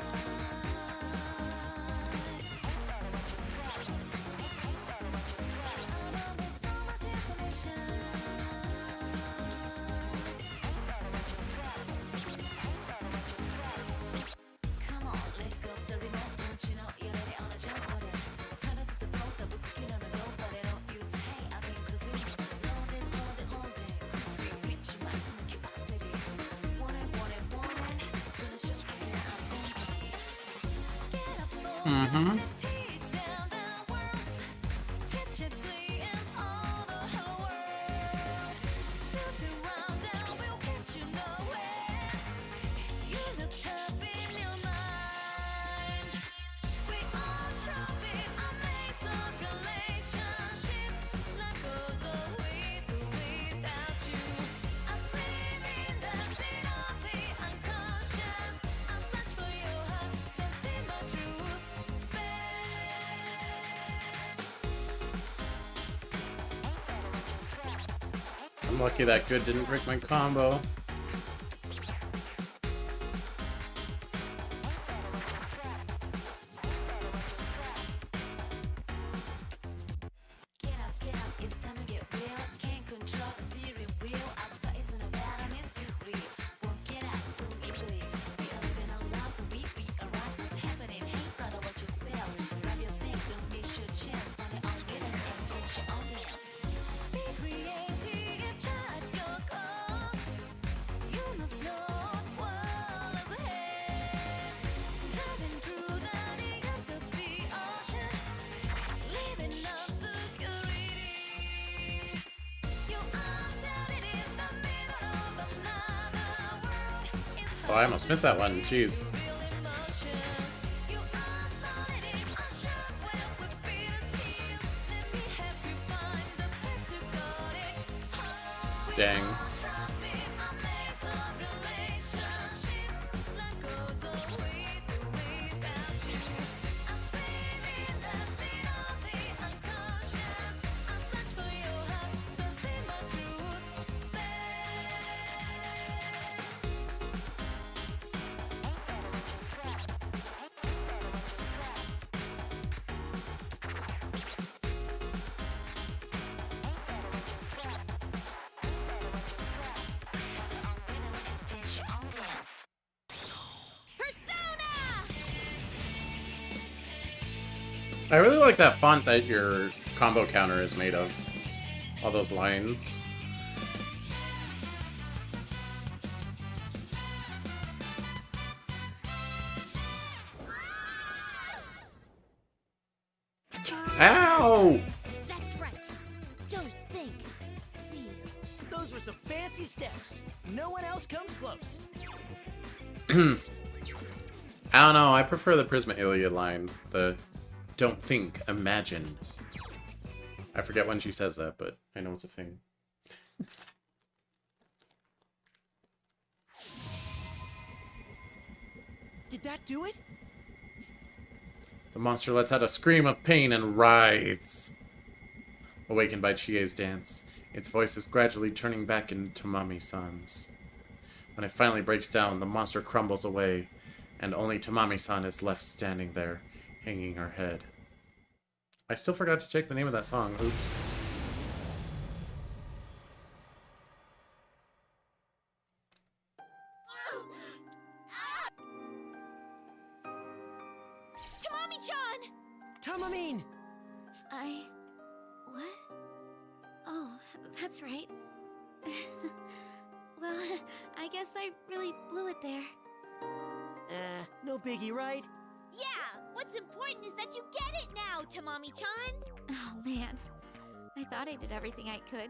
Mm-hmm. I'm lucky that good didn't break my combo. Oh, I almost missed that one. Jeez. Dang. I really like that font that your combo counter is made of. All those lines. Ow! That's right. Don't think. Feel. Those were some fancy steps. No one else comes close. I don't know. I prefer the Prisma Iliad line. The don't think, imagine. I forget when she says that, but I know it's a thing. Did that do it? The monster lets out a scream of pain and writhes. awakened by Chie's dance. Its voice is gradually turning back into Tamami-san's. When it finally breaks down, the monster crumbles away, and only Tamami-san is left standing there, hanging her head. I still forgot to check the name of that song. Oops. Tamami-chan! Tamamine! What? Oh, that's right. Well, I guess I really blew it there. No biggie, right? Yeah, what's important is that you get it now, Tamami-chan. Oh, man. I thought I did everything I could,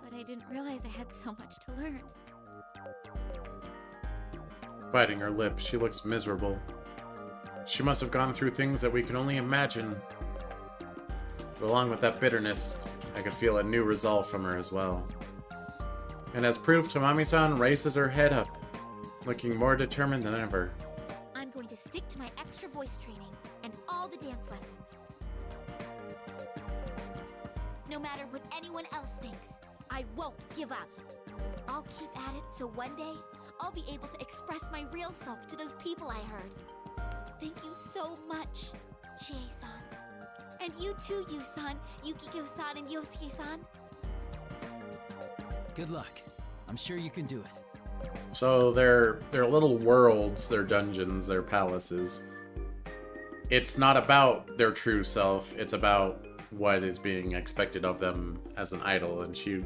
but I didn't realize I had so much to learn. Biting her lip, she looks miserable. She must have gone through things that we can only imagine. But along with that bitterness, I could feel a new resolve from her as well. And as proof, Tamami-san raises her head up, looking more determined than ever. I'm going to stick to my extra voice training and all the dance lessons. No matter what anyone else thinks, I won't give up. I'll keep at it so one day, I'll be able to express my real self to those people I heard. Thank you so much, Chie-san. And you too, Yu-san, Yukiko-san, and Yosuke-san. Good luck. I'm sure you can do it. So their little worlds, their dungeons, their palaces. It's not about their true self. It's about what is being expected of them as an idol. And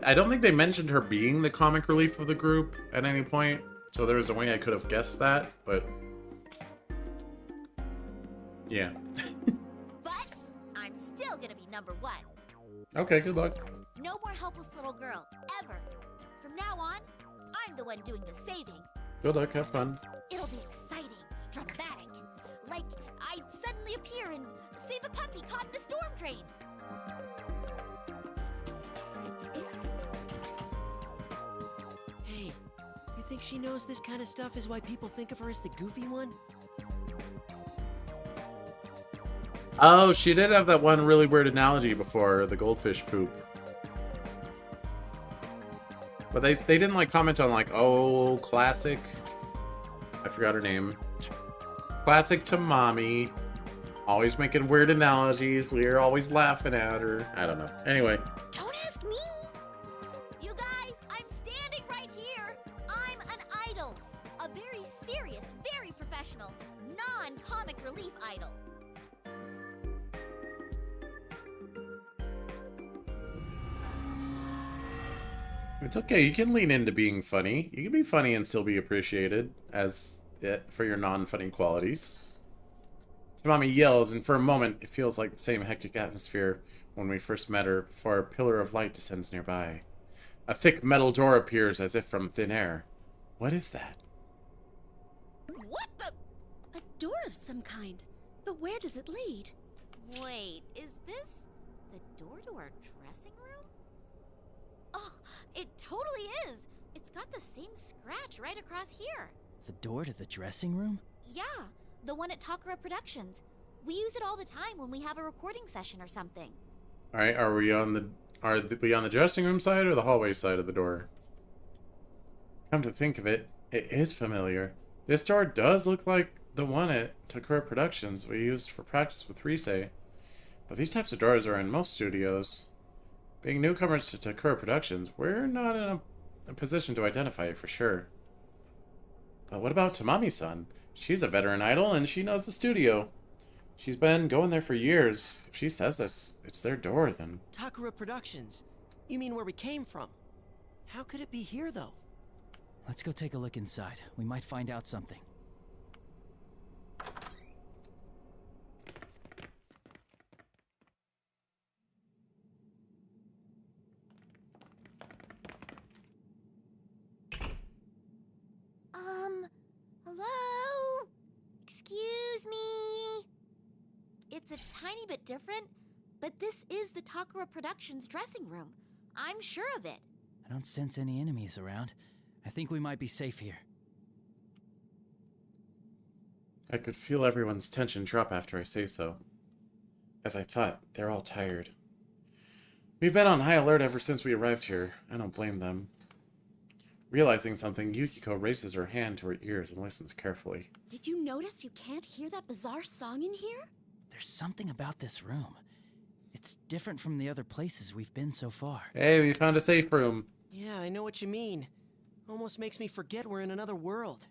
I don't think they mentioned her being the comic relief of the group at any point. So there was no way I could have guessed that, but yeah. But I'm still gonna be number one. Okay, good luck. No more helpless little girl, ever. From now on, I'm the one doing the saving. Good luck, have fun. It'll be exciting, dramatic. Like I'd suddenly appear and save a puppy caught in a storm drain. Hey, you think she knows this kind of stuff is why people think of her as the goofy one? Oh, she did have that one really weird analogy before, the goldfish poop. But they didn't like comment on like, oh, classic. I forgot her name. Classic Tamami. Always making weird analogies. We're always laughing at her. I don't know. Anyway. Don't ask me. You guys, I'm standing right here. I'm an idol. A very serious, very professional, non-comic relief idol. It's okay. You can lean into being funny. You can be funny and still be appreciated for your non-funny qualities. Tamami yells, and for a moment, it feels like the same hectic atmosphere when we first met her before a pillar of light descends nearby. A thick metal door appears as if from thin air. What is that? What the? A door of some kind. But where does it lead? Wait, is this the door to our dressing room? Oh, it totally is. It's got the same scratch right across here. The door to the dressing room? Yeah, the one at Takara Productions. We use it all the time when we have a recording session or something. All right, are we on the dressing room side or the hallway side of the door? Come to think of it, it is familiar. This door does look like the one at Takara Productions we used for practice with Rise. But these types of doors are in most studios. Being newcomers to Takara Productions, we're not in a position to identify it for sure. But what about Tamami-san? She's a veteran idol and she knows the studio. She's been going there for years. If she says this, it's their door, then... Takara Productions? You mean where we came from? How could it be here, though? Let's go take a look inside. We might find out something. Hello? Excuse me? It's a tiny bit different, but this is the Takara Productions dressing room. I'm sure of it. I don't sense any enemies around. I think we might be safe here. I could feel everyone's tension drop after I say so. As I thought, they're all tired. We've been on high alert ever since we arrived here. I don't blame them. Realizing something, Yukiko raises her hand to her ears and listens carefully. Did you notice you can't hear that bizarre song in here? There's something about this room. It's different from the other places we've been so far. Hey, we found a safe room. Yeah, I know what you mean. Almost makes me forget we're in another world.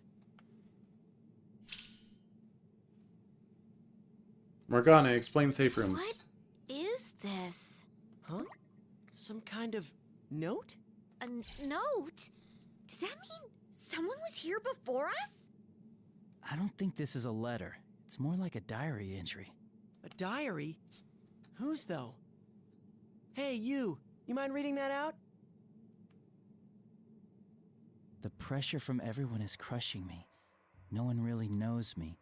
Morgana, explain safe rooms. What is this? Huh? Some kind of note? A note? Does that mean someone was here before us? I don't think this is a letter. It's more like a diary entry. A diary? Whose, though? Hey, you mind reading that out? The pressure from everyone is crushing me. No one really knows me.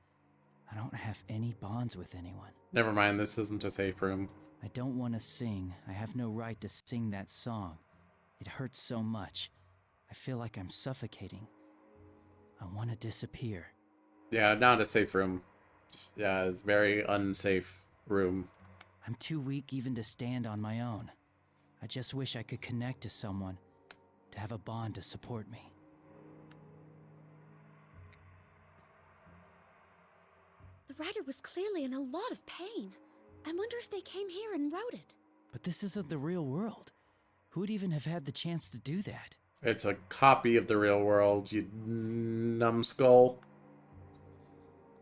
I don't have any bonds with anyone. Never mind, this isn't a safe room. I don't want to sing. I have no right to sing that song. It hurts so much. I feel like I'm suffocating. I want to disappear. Yeah, not a safe room. Yeah, it's a very unsafe room. I'm too weak even to stand on my own. I just wish I could connect to someone, to have a bond to support me. The writer was clearly in a lot of pain. I wonder if they came here and wrote it. But this isn't the real world. Who would even have had the chance to do that? It's a copy of the real world, you numbskull.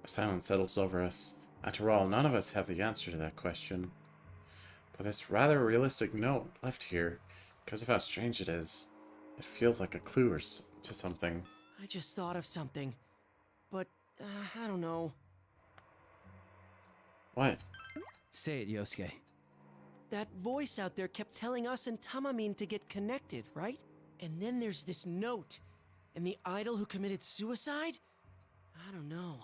A silence settles over us. After all, none of us have the answer to that question. But this rather realistic note left here, because of how strange it is, it feels like a clue to something. I just thought of something. But, I don't know. What? Say it, Yosuke. That voice out there kept telling us and Tamamine to get connected, right? And then there's this note. And the idol who committed suicide? I don't know.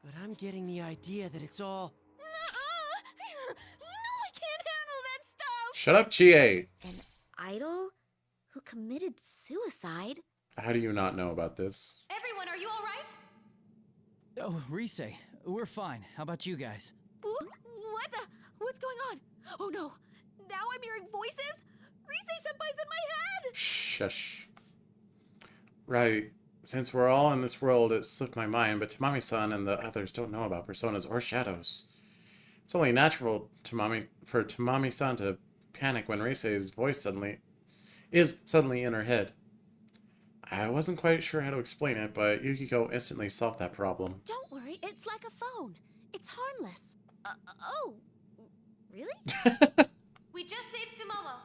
But I'm getting the idea that it's all... No, I can't handle that stuff! Shut up, Chie! An idol who committed suicide? How do you not know about this? Everyone, are you all right? Oh, Rise, we're fine. How about you guys? What the? What's going on? Oh no! Now I'm hearing voices? Rise-senpai's in my head! Shush. Right. Since we're all in this world, it slipped my mind, but Tamami-san and the others don't know about personas or shadows. It's only natural for Tamami-san to panic when Rise's voice is suddenly in her head. I wasn't quite sure how to explain it, but Yukiko instantly solved that problem. Don't worry, it's like a phone. It's harmless. Oh, really? We just saved Sumomo.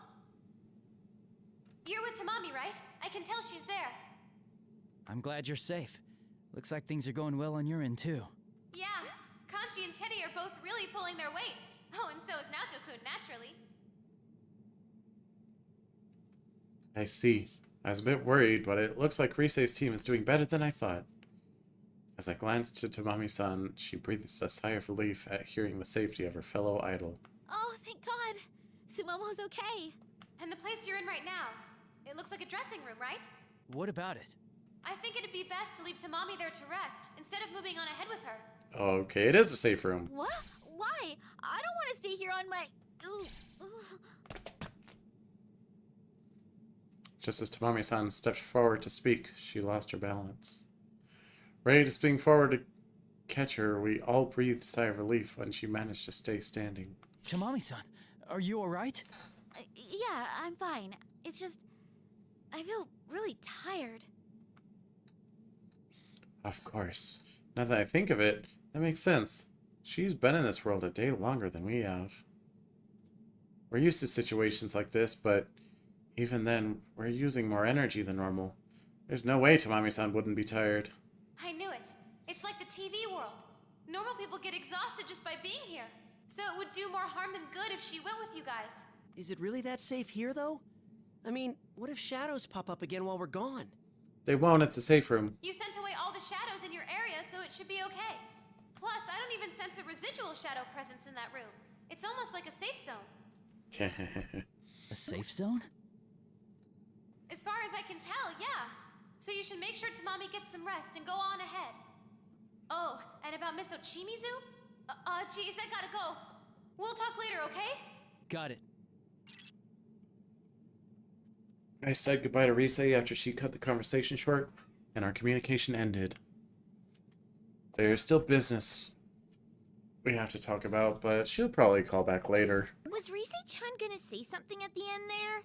You're with Tamami, right? I can tell she's there. I'm glad you're safe. Looks like things are going well on your end, too. Yeah, Kanchi and Teddy are both really pulling their weight. Oh, and so is Nato-kun, naturally. I see. I was a bit worried, but it looks like Rise's team is doing better than I thought. As I glanced to Tamami-san, she breathed a sigh of relief at hearing the safety of her fellow idol. Oh, thank God. Sumomo's okay. And the place you're in right now, it looks like a dressing room, right? What about it? I think it'd be best to leave Tamami there to rest, instead of moving on ahead with her. Okay, it is a safe room. What? Why? I don't want to stay here on my... Ooh. Just as Tamami-san stepped forward to speak, she lost her balance. Ready to spring forward to catch her, we all breathed a sigh of relief when she managed to stay standing. Tamami-san, are you alright? Yeah, I'm fine. It's just... I feel really tired. Of course. Now that I think of it, that makes sense. She's been in this world a day longer than we have. We're used to situations like this, but even then, we're using more energy than normal. There's no way Tamami-san wouldn't be tired. I knew it. It's like the TV world. Normal people get exhausted just by being here. So it would do more harm than good if she went with you guys. Is it really that safe here, though? I mean, what if shadows pop up again while we're gone? They won't, it's a safe room. You sent away all the shadows in your area, so it should be okay. Plus, I don't even sense a residual shadow presence in that room. It's almost like a safe zone. A safe zone? As far as I can tell, yeah. So you should make sure Tamami gets some rest and go on ahead. Oh, and about Miss Ochimizu? Geez, I gotta go. We'll talk later, okay? Got it. I said goodbye to Rise after she cut the conversation short, and our communication ended. There's still business we have to talk about, but she'll probably call back later. Was Rise-chan gonna say something at the end there?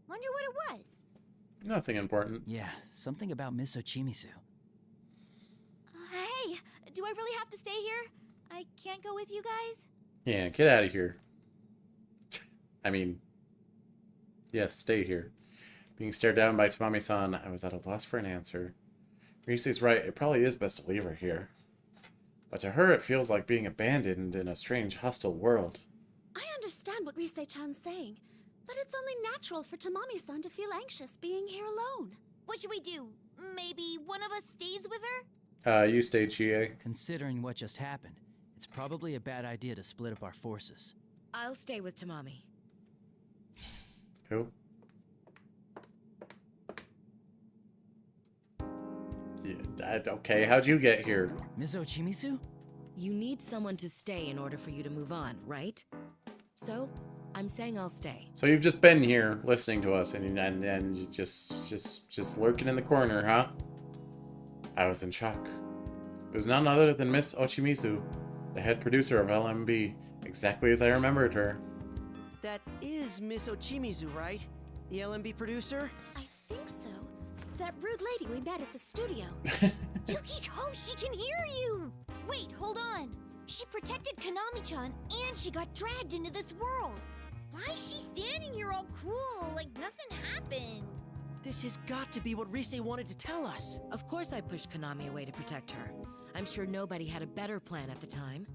Wonder what it was. Nothing important. Yeah, something about Miss Ochimizu. Hey, do I really have to stay here? I can't go with you guys? Yeah, get out of here. I mean, yes, stay here. Being stared down by Tamami-san, I was at a loss for an answer. Rise's right, it probably is best to leave her here. But to her, it feels like being abandoned in a strange, hostile world. I understand what Rise-chan's saying, but it's only natural for Tamami-san to feel anxious being here alone. What should we do? Maybe one of us stays with her? You stay, Chie. Considering what just happened, it's probably a bad idea to split up our forces. I'll stay with Tamami. Who? Yeah, okay, how'd you get here? Ms. Ochimizu? You need someone to stay in order for you to move on, right? So, I'm saying I'll stay. So you've just been here listening to us and you just lurking in the corner, huh? I was in shock. It was none other than Miss Ochimizu, the head producer of LMB, exactly as I remembered her. That is Miss Ochimizu, right? The LMB producer? I think so. That rude lady we met at the studio. Yukiko, she can hear you! Wait, hold on. She protected Konami-chan and she got dragged into this world. Why is she standing here all cool, like nothing happened? This has got to be what Rise wanted to tell us. Of course I pushed Konami away to protect her. I'm sure nobody had a better plan at the time.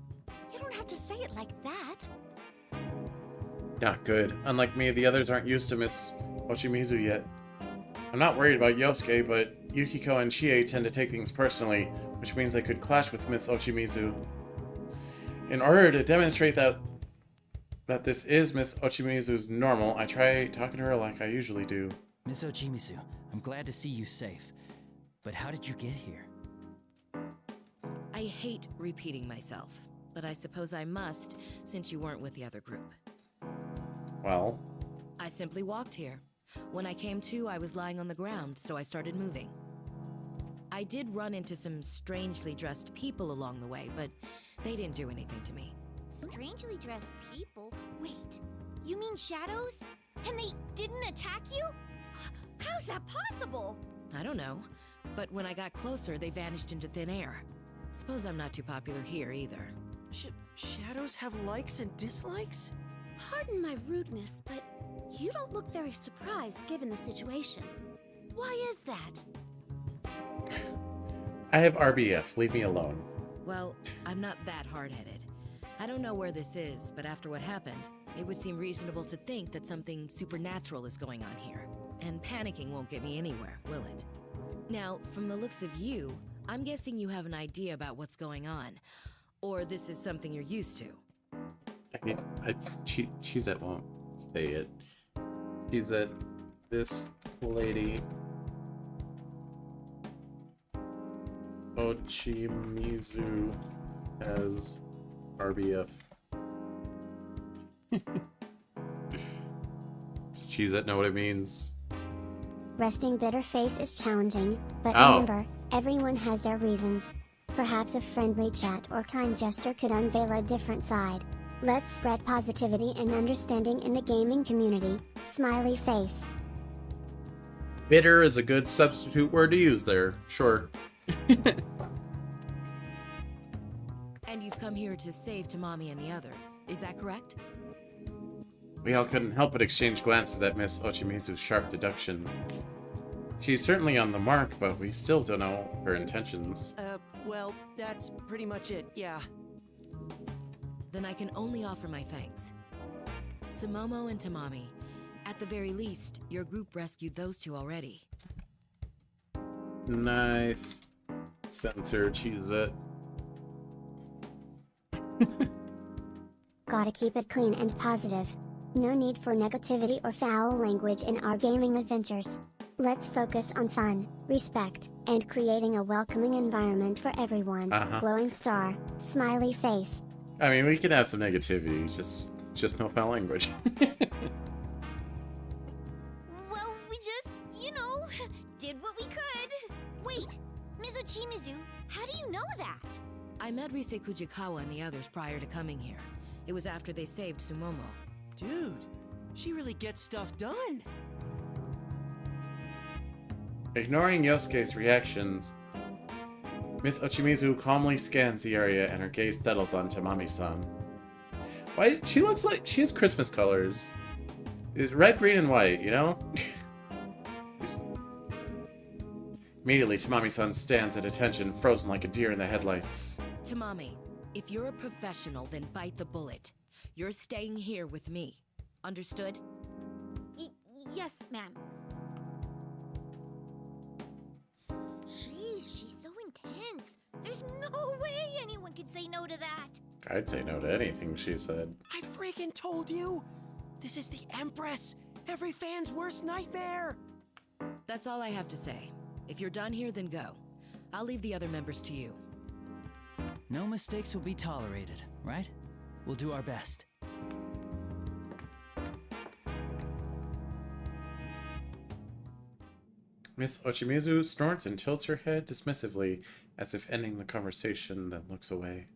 You don't have to say it like that. Not good. Unlike me, the others aren't used to Miss Ochimizu yet. I'm not worried about Yosuke, but Yukiko and Chie tend to take things personally, which means they could clash with Miss Ochimizu. In order to demonstrate that this is Miss Ochimizu's normal, I try talking to her like I usually do. Miss Ochimizu, I'm glad to see you safe. But how did you get here? I hate repeating myself, but I suppose I must, since you weren't with the other group. Well? I simply walked here. When I came to, I was lying on the ground, so I started moving. I did run into some strangely dressed people along the way, but they didn't do anything to me. Strangely dressed people? Wait, you mean shadows? And they didn't attack you? How's that possible? I don't know, but when I got closer, they vanished into thin air. Suppose I'm not too popular here either. Shadows have likes and dislikes? Pardon my rudeness, but you don't look very surprised given the situation. Why is that? I have RBF. Leave me alone. Well, I'm not that hard-headed. I don't know where this is, but after what happened, it would seem reasonable to think that something supernatural is going on here. And panicking won't get me anywhere, will it? Now, from the looks of you, I'm guessing you have an idea about what's going on. Or this is something you're used to. I mean, it's Cheezette won't say it. Cheezette, this lady Ochimizu has RBF. Does Cheezette know what it means? Resting bitter face is challenging, but Oh. remember, everyone has their reasons. Perhaps a friendly chat or kind gesture could unveil a different side. Let's spread positivity and understanding in the gaming community. Smiley face. Bitter is a good substitute word to use there. Sure. And you've come here to save Tamami and the others, is that correct? We all couldn't help but exchange glances at Miss Ochimizu's sharp deduction. She's certainly on the mark, but we still don't know her intentions. Well, that's pretty much it, yeah. Then I can only offer my thanks. Sumomo and Tamami, at the very least, your group rescued those two already. Nice. Censor, Cheezette. Gotta keep it clean and positive. No need for negativity or foul language in our gaming adventures. Let's focus on fun, respect, and creating a welcoming environment for everyone. Glowing star, smiley face. I mean, we can have some negativity, just no foul language. Well, we just did what we could. Wait, Mizu, how do you know that? I met Rise Kujikawa and the others prior to coming here. It was after they saved Sumomo. Dude, she really gets stuff done. Ignoring Yosuke's reactions, Miss Ochimizu calmly scans the area and her gaze settles on Tamami-san. Why? She looks like she has Christmas colors. It's red, green, and white, you know? Immediately, Tamami-san stands at attention, frozen like a deer in the headlights. Tamami, if you're a professional, then bite the bullet. You're staying here with me. Understood? Yes, ma'am. Jeez, she's so intense. There's no way anyone could say no to that. I'd say no to anything she said. I freaking told you! This is the Empress! Every fan's worst nightmare! That's all I have to say. If you're done here, then go. I'll leave the other members to you. No mistakes will be tolerated, right? We'll do our best. Miss Ochimizu snorts and tilts her head dismissively, as if ending the conversation, then looks away.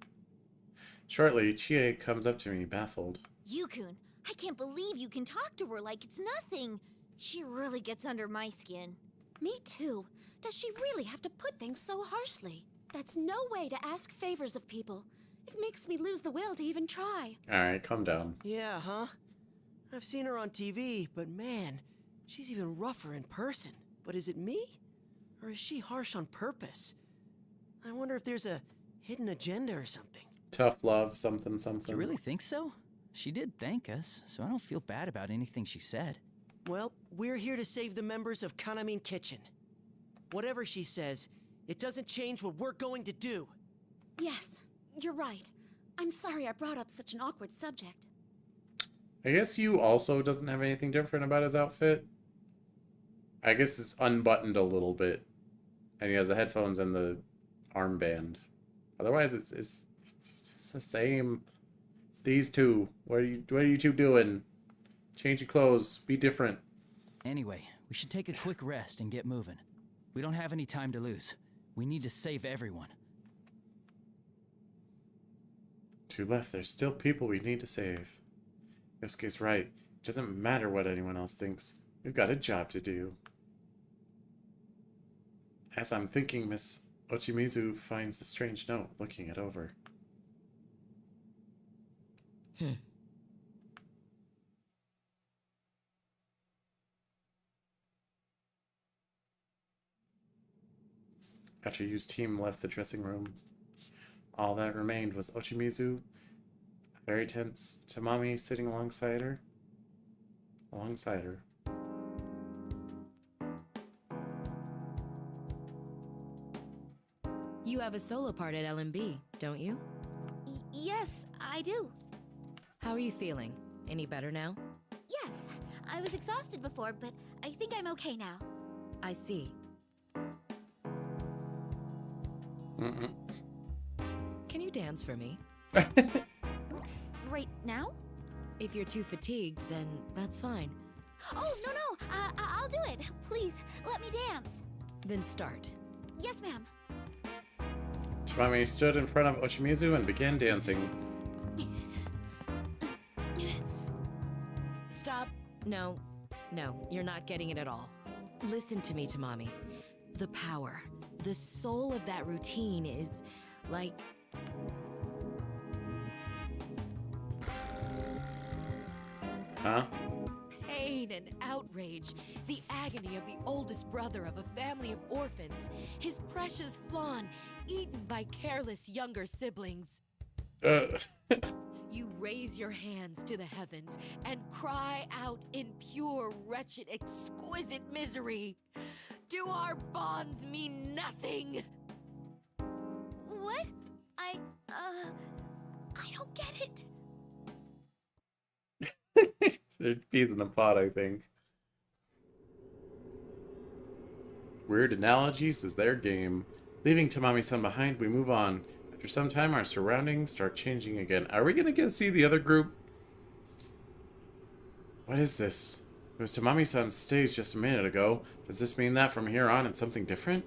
Shortly, Chie comes up to me, baffled. Yukun, I can't believe you can talk to her like it's nothing. She really gets under my skin. Me too. Does she really have to put things so harshly? That's no way to ask favors of people. It makes me lose the will to even try. Alright, calm down. Yeah, huh? I've seen her on TV, but man, she's even rougher in person. But is it me? Or is she harsh on purpose? I wonder if there's a hidden agenda or something. Tough love, something, something. You really think so? She did thank us, so I don't feel bad about anything she said. Well, we're here to save the members of Kanamin Kitchen. Whatever she says, it doesn't change what we're going to do. Yes, you're right. I'm sorry I brought up such an awkward subject. I guess you also doesn't have anything different about his outfit. I guess it's unbuttoned a little bit. And he has the headphones and the armband. Otherwise, it's the same. These two. What are you two doing? Change your clothes. Be different. Anyway, we should take a quick rest and get moving. We don't have any time to lose. We need to save everyone. To left, there's still people we need to save. Yosuke's right. It doesn't matter what anyone else thinks. We've got a job to do. As I'm thinking, Miss Ochimizu finds the strange note, looking it over. After Yu's team left the dressing room, all that remained was Ochimizu, a very tense Tamami sitting alongside her. You have a solo part at LMB, don't you? Yes, I do. How are you feeling? Any better now? Yes, I was exhausted before, but I think I'm okay now. I see. Can you dance for me? Right now? If you're too fatigued, then that's fine. Oh, no, I'll do it. Please, let me dance. Then start. Yes, ma'am. Tamami stood in front of Ochimizu and began dancing. Stop. No, you're not getting it at all. Listen to me, Tamami. The power, the soul of that routine is like... Huh? Pain and outrage, the agony of the oldest brother of a family of orphans, his precious Flan eaten by careless younger siblings. You raise your hands to the heavens and cry out in pure, wretched, exquisite misery. Do our bonds mean nothing? What? I don't get it. They're peas in a pot, I think. Weird analogies is their game. Leaving Tamami-san behind, we move on. After some time, our surroundings start changing again. Are we gonna get to see the other group? What is this? It was Tamami-san's stage just a minute ago. Does this mean that from here on it's something different?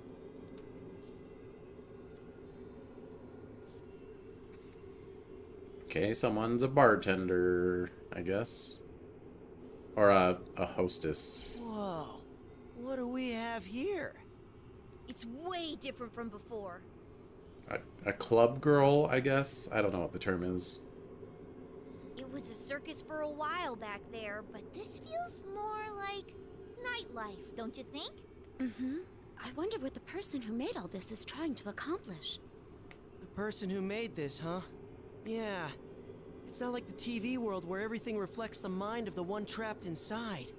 Okay, someone's a bartender, I guess. Or a hostess. Whoa. What do we have here? It's way different from before. A club girl, I guess? I don't know what the term is. It was a circus for a while back there, but this feels more like nightlife, don't you think? Mm-hmm. I wonder what the person who made all this is trying to accomplish. The person who made this, huh? Yeah. It's not like the TV world where everything reflects the mind of the one trapped inside.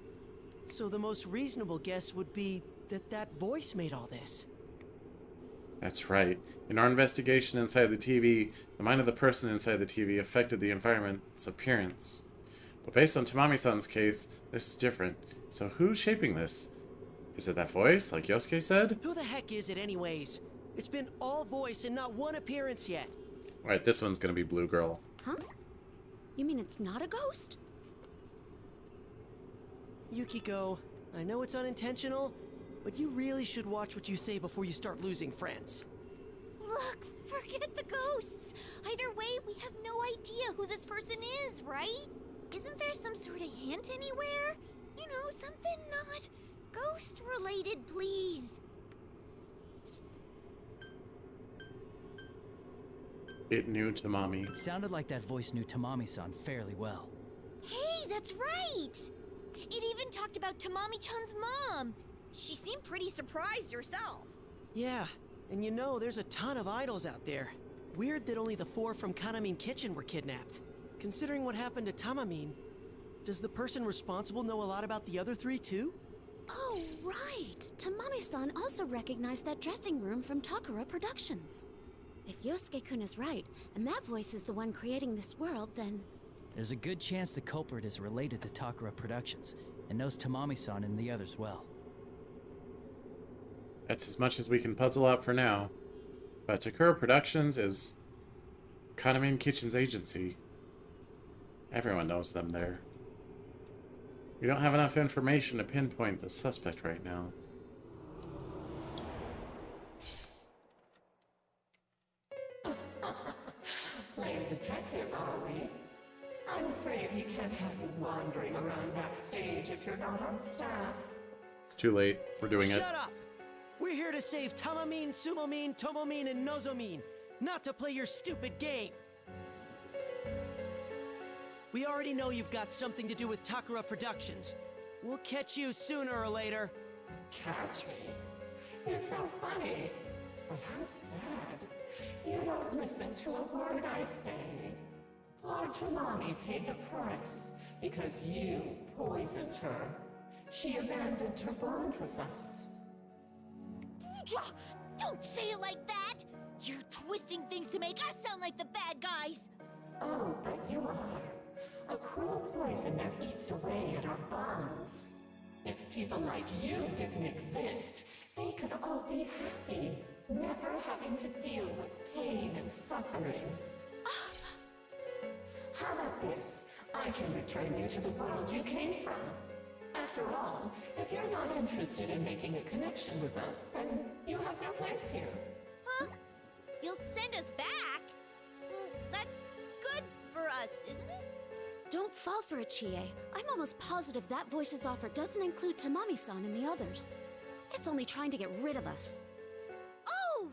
So the most reasonable guess would be that that voice made all this. That's right. In our investigation inside the TV, the mind of the person inside the TV affected the environment's appearance. But based on Tamami-san's case, this is different. So who's shaping this? Is it that voice, like Yosuke said? Who the heck is it anyways? It's been all voice and not one appearance yet. Alright, this one's gonna be Blue Girl. Huh? You mean it's not a ghost? Yukiko, I know it's unintentional, but you really should watch what you say before you start losing friends. Look, forget the ghosts. Either way, we have no idea who this person is, right? Isn't there some sort of hint anywhere? You know, something not ghost-related, please. It knew Tamami. It sounded like that voice knew Tamami-san fairly well. Hey, that's right! It even talked about Tamami-chan's mom. She seemed pretty surprised herself. Yeah, and you know, there's a ton of idols out there. Weird that only the 4 from Kanamin Kitchen were kidnapped. Considering what happened to Tamamin, does the person responsible know a lot about the other 3 too? Oh, right. Tamami-san also recognized that dressing room from Takara Productions. If Yosuke-kun is right, and that voice is the one creating this world, then... There's a good chance the culprit is related to Takara Productions, and knows Tamami-san and the others well. That's as much as we can puzzle out for now. But Takara Productions is Kanamin Kitchen's agency. Everyone knows them there. We don't have enough information to pinpoint the suspect right now. Playing detective, are we? I'm afraid we can't have you wandering around backstage if you're not on staff. It's too late. We're doing it. Shut up! We're here to save Tamamin, Sumomin, Tomomin, and Nozomin, not to play your stupid game! We already know you've got something to do with Takara Productions. We'll catch you sooner or later. Catch me? You're so funny. But how sad. You don't listen to a word I say. Poor Tamami paid the price because you poisoned her. She abandoned her bond with us. Don't say it like that! You're twisting things to make us sound like the bad guys! Oh, but you are. A cruel poison that eats away at our bonds. If people like you didn't exist, they could all be happy, never having to deal with pain and suffering. How about this? I can return you to the world you came from. After all, if you're not interested in making a connection with us, then you have no place here. Huh? You'll send us back? Well, that's good for us, isn't it? Don't fall for it, Chie. I'm almost positive that voice's offer doesn't include Tamami-san and the others. It's only trying to get rid of us. Oh!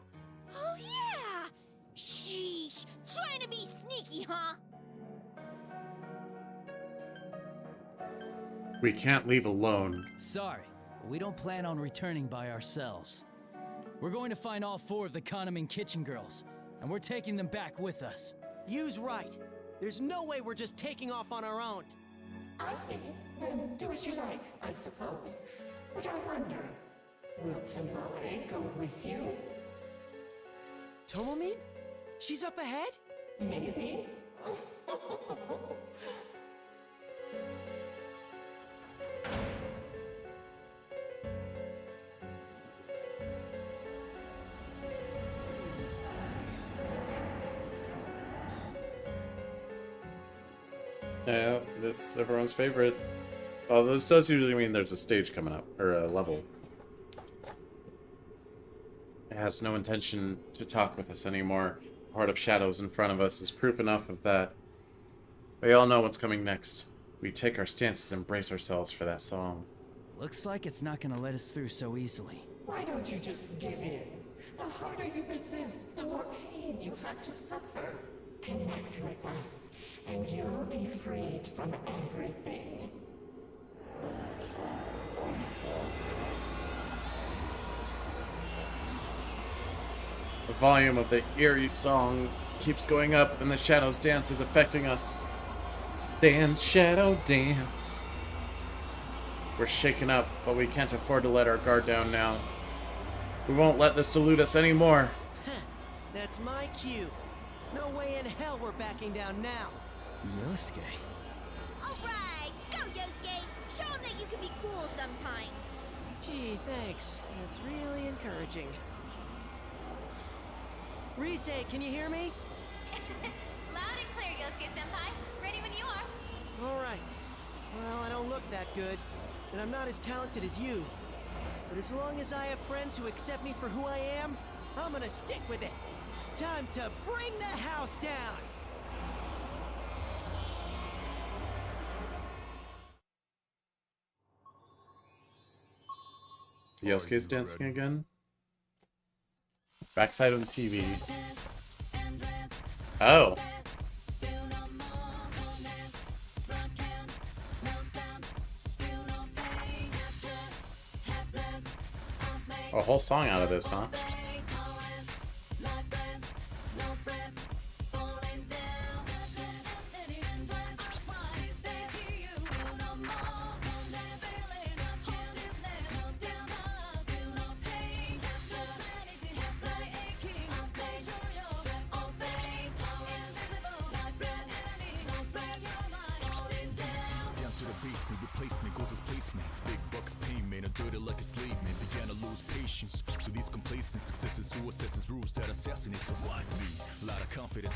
Oh yeah! Sheesh! Trying to be sneaky, huh? We can't leave alone. Sorry, we don't plan on returning by ourselves. We're going to find all 4 of the Kanamin Kitchen girls, and we're taking them back with us. You's right. There's no way we're just taking off on our own. I see. Then do as you like, I suppose. But I wonder, will Tomoe go with you? Tomomin? She's up ahead? Maybe. Yeah, this is everyone's favorite. Oh, this does usually mean there's a stage coming up, or a level. It has no intention to talk with us anymore. The horde of shadows in front of us is proof enough of that. We all know what's coming next. We take our stances and brace ourselves for that song. Looks like it's not gonna let us through so easily. Why don't you just give in? The harder you resist, the more pain you have to suffer. Connect with us, and you'll be freed from everything. The volume of the eerie song keeps going up, and the shadows dance is affecting us. Dance, shadow, dance. We're shaken up, but we can't afford to let our guard down now. We won't let this delude us anymore. That's my cue. No way in hell we're backing down now. Yosuke. Alright, go Yosuke! Show him that you can be cool sometimes. Gee, thanks. That's really encouraging. Rise, can you hear me? Loud and clear, Yosuke-senpai. Ready when you are. All right. Well, I don't look that good, and I'm not as talented as you. But as long as I have friends who accept me for who I am, I'm gonna stick with it. Time to bring the house down! Yosuke's dancing again. Backside of the TV. Oh. A whole song out of this, huh?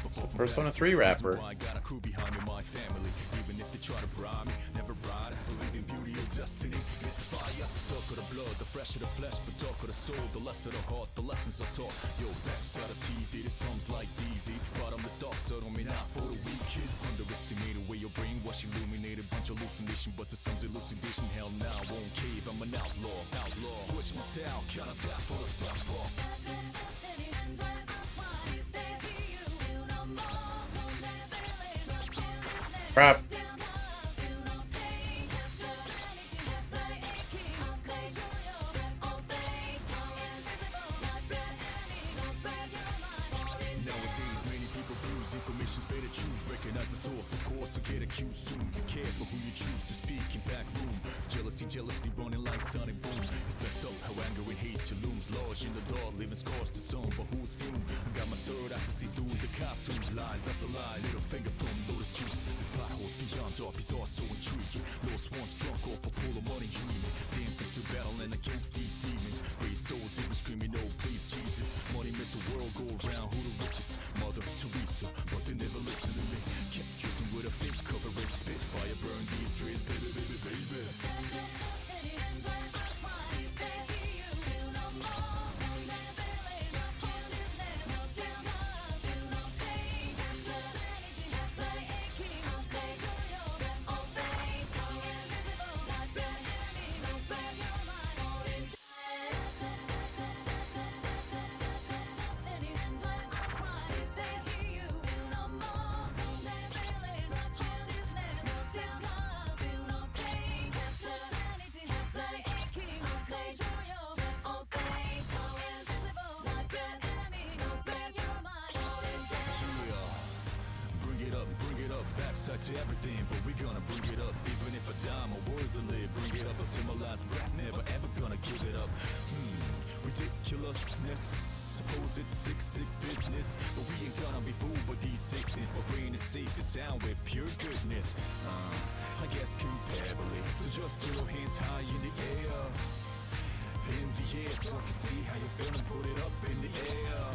It's the Persona 3 rapper. I got a crew behind me, my family. Even if they try to bribe me, never ride. Believe in beauty or destiny. It's fire. Talk of the blood, the flesh of the flesh, but talk of the soul, the less of the heart, the lessons are taught. Yo, backside of TV, this sounds like DV. Bottom the dark, so don't mean not for the weak kids. Underestimate the way your brainwash illuminated, bunch of hallucination, but to some's elucidation. Hell now, won't cave. I'm an outlaw, outlaw. Switch my style, count tap for the southpaw. Crap. Nowadays, many people lose information's better choose. Recognize the source, of course, so get accused soon. Be careful who you choose to speak in back room. Jealousy running like sonic booms. It's messed up how anger and hate you looms. Large in the dark, leaving scars to some, but who's fume? I got my third eye to see through the costumes. Lies after lie, little finger from Lotus Juice. This plot holes beyond dark is also intriguing. Lost ones drunk off a pool of money dreaming. Dancing to battling against these demons. Raise souls, even screaming, oh please Jesus. Money makes the world go around, who the richest? Mother Teresa, but they never listen to me. Kept choosing with a fake coverage. Spitfire burn these trees, baby, baby, baby. To everything, but we're gonna bring it up. Even if I die, my words will live. Bring it up until my last breath. Never ever gonna give it up. Ridiculousness. Suppose it's sick business, but we ain't gonna be fooled by these sickness. My brain is safe and sound with pure goodness. I guess comparably. So just throw your hands high in the air. In the air, so I can see how you're feeling. Put it up in the air.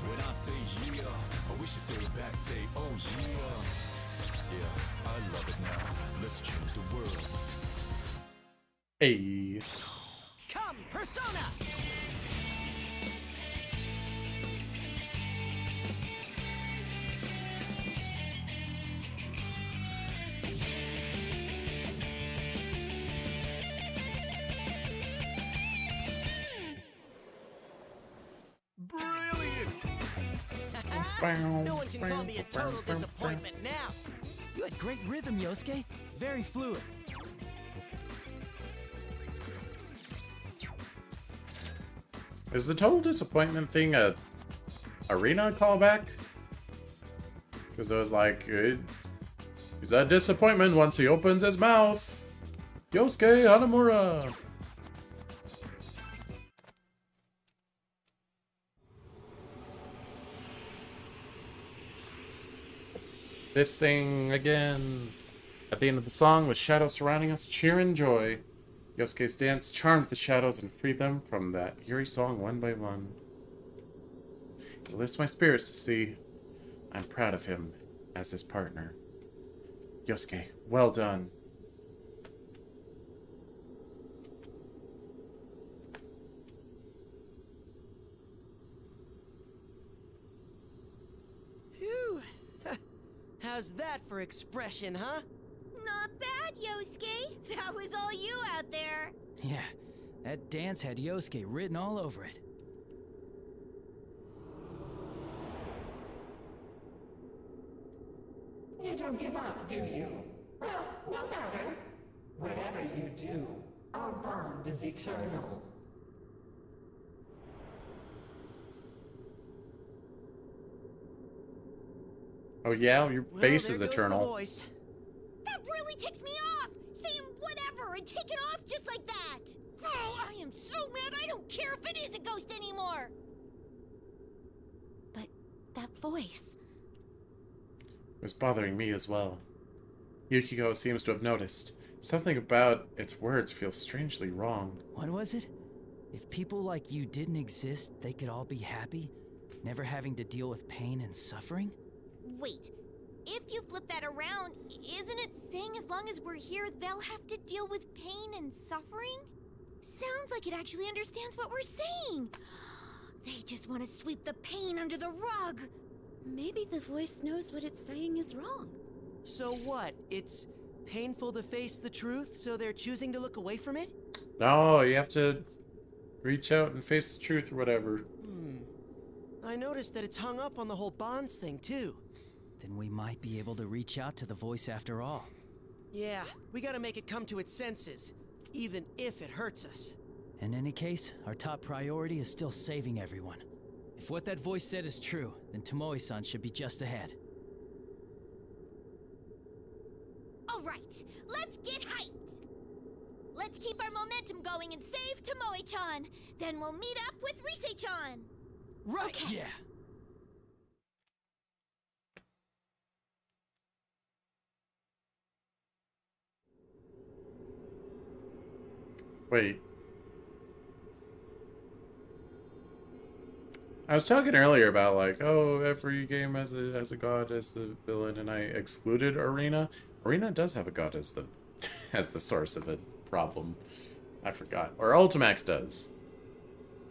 When I say yeah, I wish you say it back. Say oh yeah. Yeah, I love it now. Let's change the world. Hey. Come, Persona! No one can call me a total disappointment now. You had great rhythm, Yosuke. Very fluid. Is the total disappointment thing a arena callback? Because it was like, he's a disappointment once he opens his mouth. Yosuke Hanamura. This thing again. At the end of the song, with shadows surrounding us, cheer and joy. Yosuke's dance charmed the shadows and freed them from that eerie song one by one. It lifts my spirits to see I'm proud of him as his partner. Yosuke, well done. Phew. How's that for expression, huh? Not bad, Yosuke. That was all you out there. Yeah, that dance had Yosuke written all over it. You don't give up, do you? Well, no matter. Whatever you do, our bond is eternal. Oh yeah, your face is eternal. That really ticks me off! Saying whatever and taking off just like that! Oh, I am so mad I don't care if it is a ghost anymore! But that voice... It was bothering me as well. Yukiko seems to have noticed. Something about its words feels strangely wrong. What was it? If people like you didn't exist, they could all be happy? Never having to deal with pain and suffering? Wait, if you flip that around, isn't it saying as long as we're here, they'll have to deal with pain and suffering? Sounds like it actually understands what we're saying. They just want to sweep the pain under the rug. Maybe the voice knows what it's saying is wrong. So what? It's painful to face the truth, so they're choosing to look away from it? No, you have to reach out and face the truth or whatever. I noticed that it's hung up on the whole bonds thing, too. Then we might be able to reach out to the voice after all. Yeah, we gotta make it come to its senses, even if it hurts us. In any case, our top priority is still saving everyone. If what that voice said is true, then Tomoe-san should be just ahead. Alright, let's get hyped! Let's keep our momentum going and save Tomoe-chan. Then we'll meet up with Rise-chan. Right! Okay. Yeah. Wait. I was talking earlier about like, oh, every game has a god as the villain, and I excluded Arena. Arena does have a god as the as the source of the problem. I forgot. Or Ultimax does.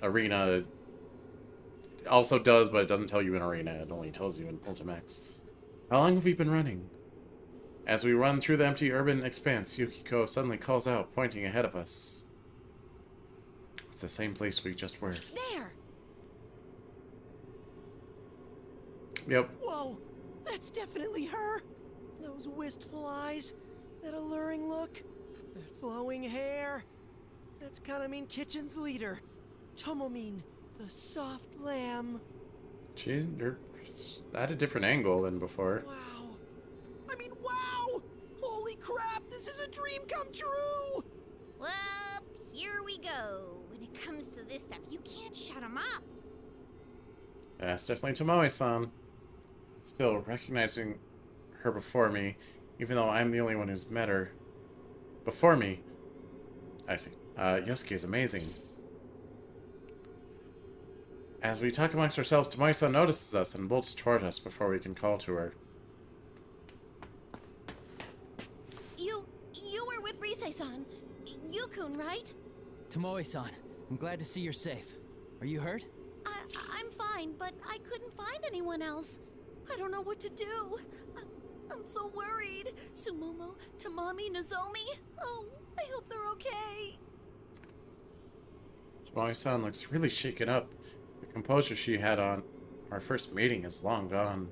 Arena also does, but it doesn't tell you in Arena. It only tells you in Ultimax. How long have we been running? As we run through the empty urban expanse, Yukiko suddenly calls out, pointing ahead of us. It's the same place we just were. There! Yep. Whoa! That's definitely her! Those wistful eyes, that alluring look, that flowing hair. That's Kanamin Kitchen's leader, Tomomin, the soft lamb. You're at a different angle than before. Wow. I mean, wow! Holy crap, this is a dream come true! Well, here we go. When it comes to this stuff, you can't shut him up. That's definitely Tomoe-san. Still, recognizing her before me, even though I'm the only one who's met her before me. I see. Yosuke is amazing. As we talk amongst ourselves, Tomoe-san notices us and bolts toward us before we can call to her. You Rise-san, Yukun, right? Tomoe-san, I'm glad to see you're safe. Are you hurt? I'm fine, but I couldn't find anyone else. I don't know what to do. I'm so worried. Sumomo, Tamami, Nozomi. Oh, I hope they're okay. Tomoe-san looks really shaken up. The composure she had on our first meeting is long gone.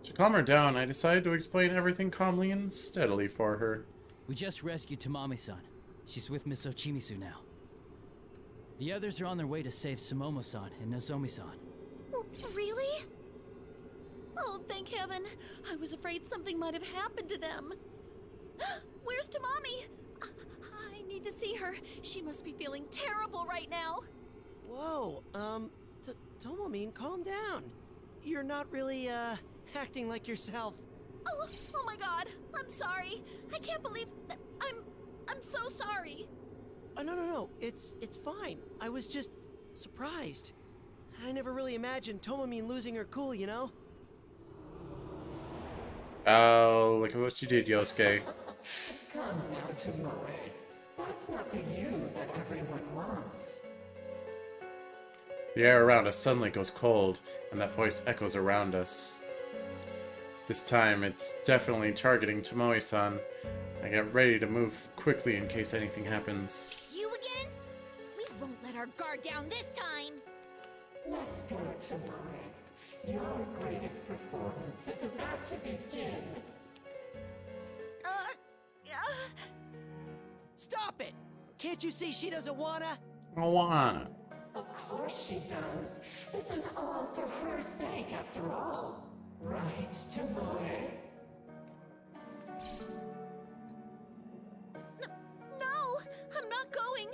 To calm her down, I decided to explain everything calmly and steadily for her. We just rescued Tamami-san. She's with Miss Ochimisu now. The others are on their way to save Sumomo-san and Nozomi-san. Oh, really? Oh, thank heaven. I was afraid something might have happened to them. Where's Tamami? I need to see her. She must be feeling terrible right now. Whoa, Tomomin, calm down. You're not really, acting like yourself. Oh my god. I'm sorry. I can't believe that I'm so sorry. Oh, no. It's fine. I was just surprised. I never really imagined Tomomin losing her cool, you know? Oh, look at what you did, Yosuke. Come now, Tomoe. That's not the you that everyone wants. The air around us suddenly goes cold, and that voice echoes around us. This time, it's definitely targeting Tomoe-san. I get ready to move quickly in case anything happens. You again? We won't let our guard down this time. Let's go, Tomoe. Your greatest performance is about to begin. Stop it! Can't you see she doesn't wanna? I wanna. Of course she does. This is all for her sake, after all. Right, Tomoe? No, I'm not going.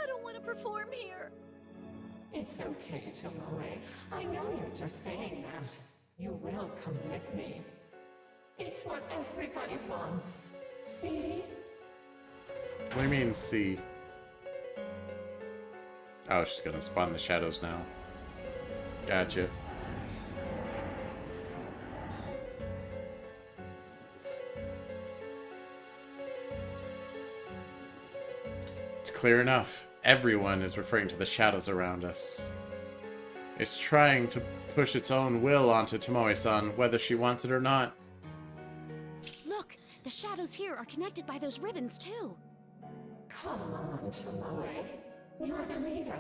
I don't want to perform here. It's okay, Tomoe. I know you're just saying that. You will come with me. It's what everybody wants. See? What do you mean, see? Oh, she's gonna spawn the shadows now. Gotcha. It's clear enough. Everyone is referring to the shadows around us. It's trying to push its own will onto Tomoe-san, whether she wants it or not. Look, the shadows here are connected by those ribbons too. Come on, Tomoe. You're the leader.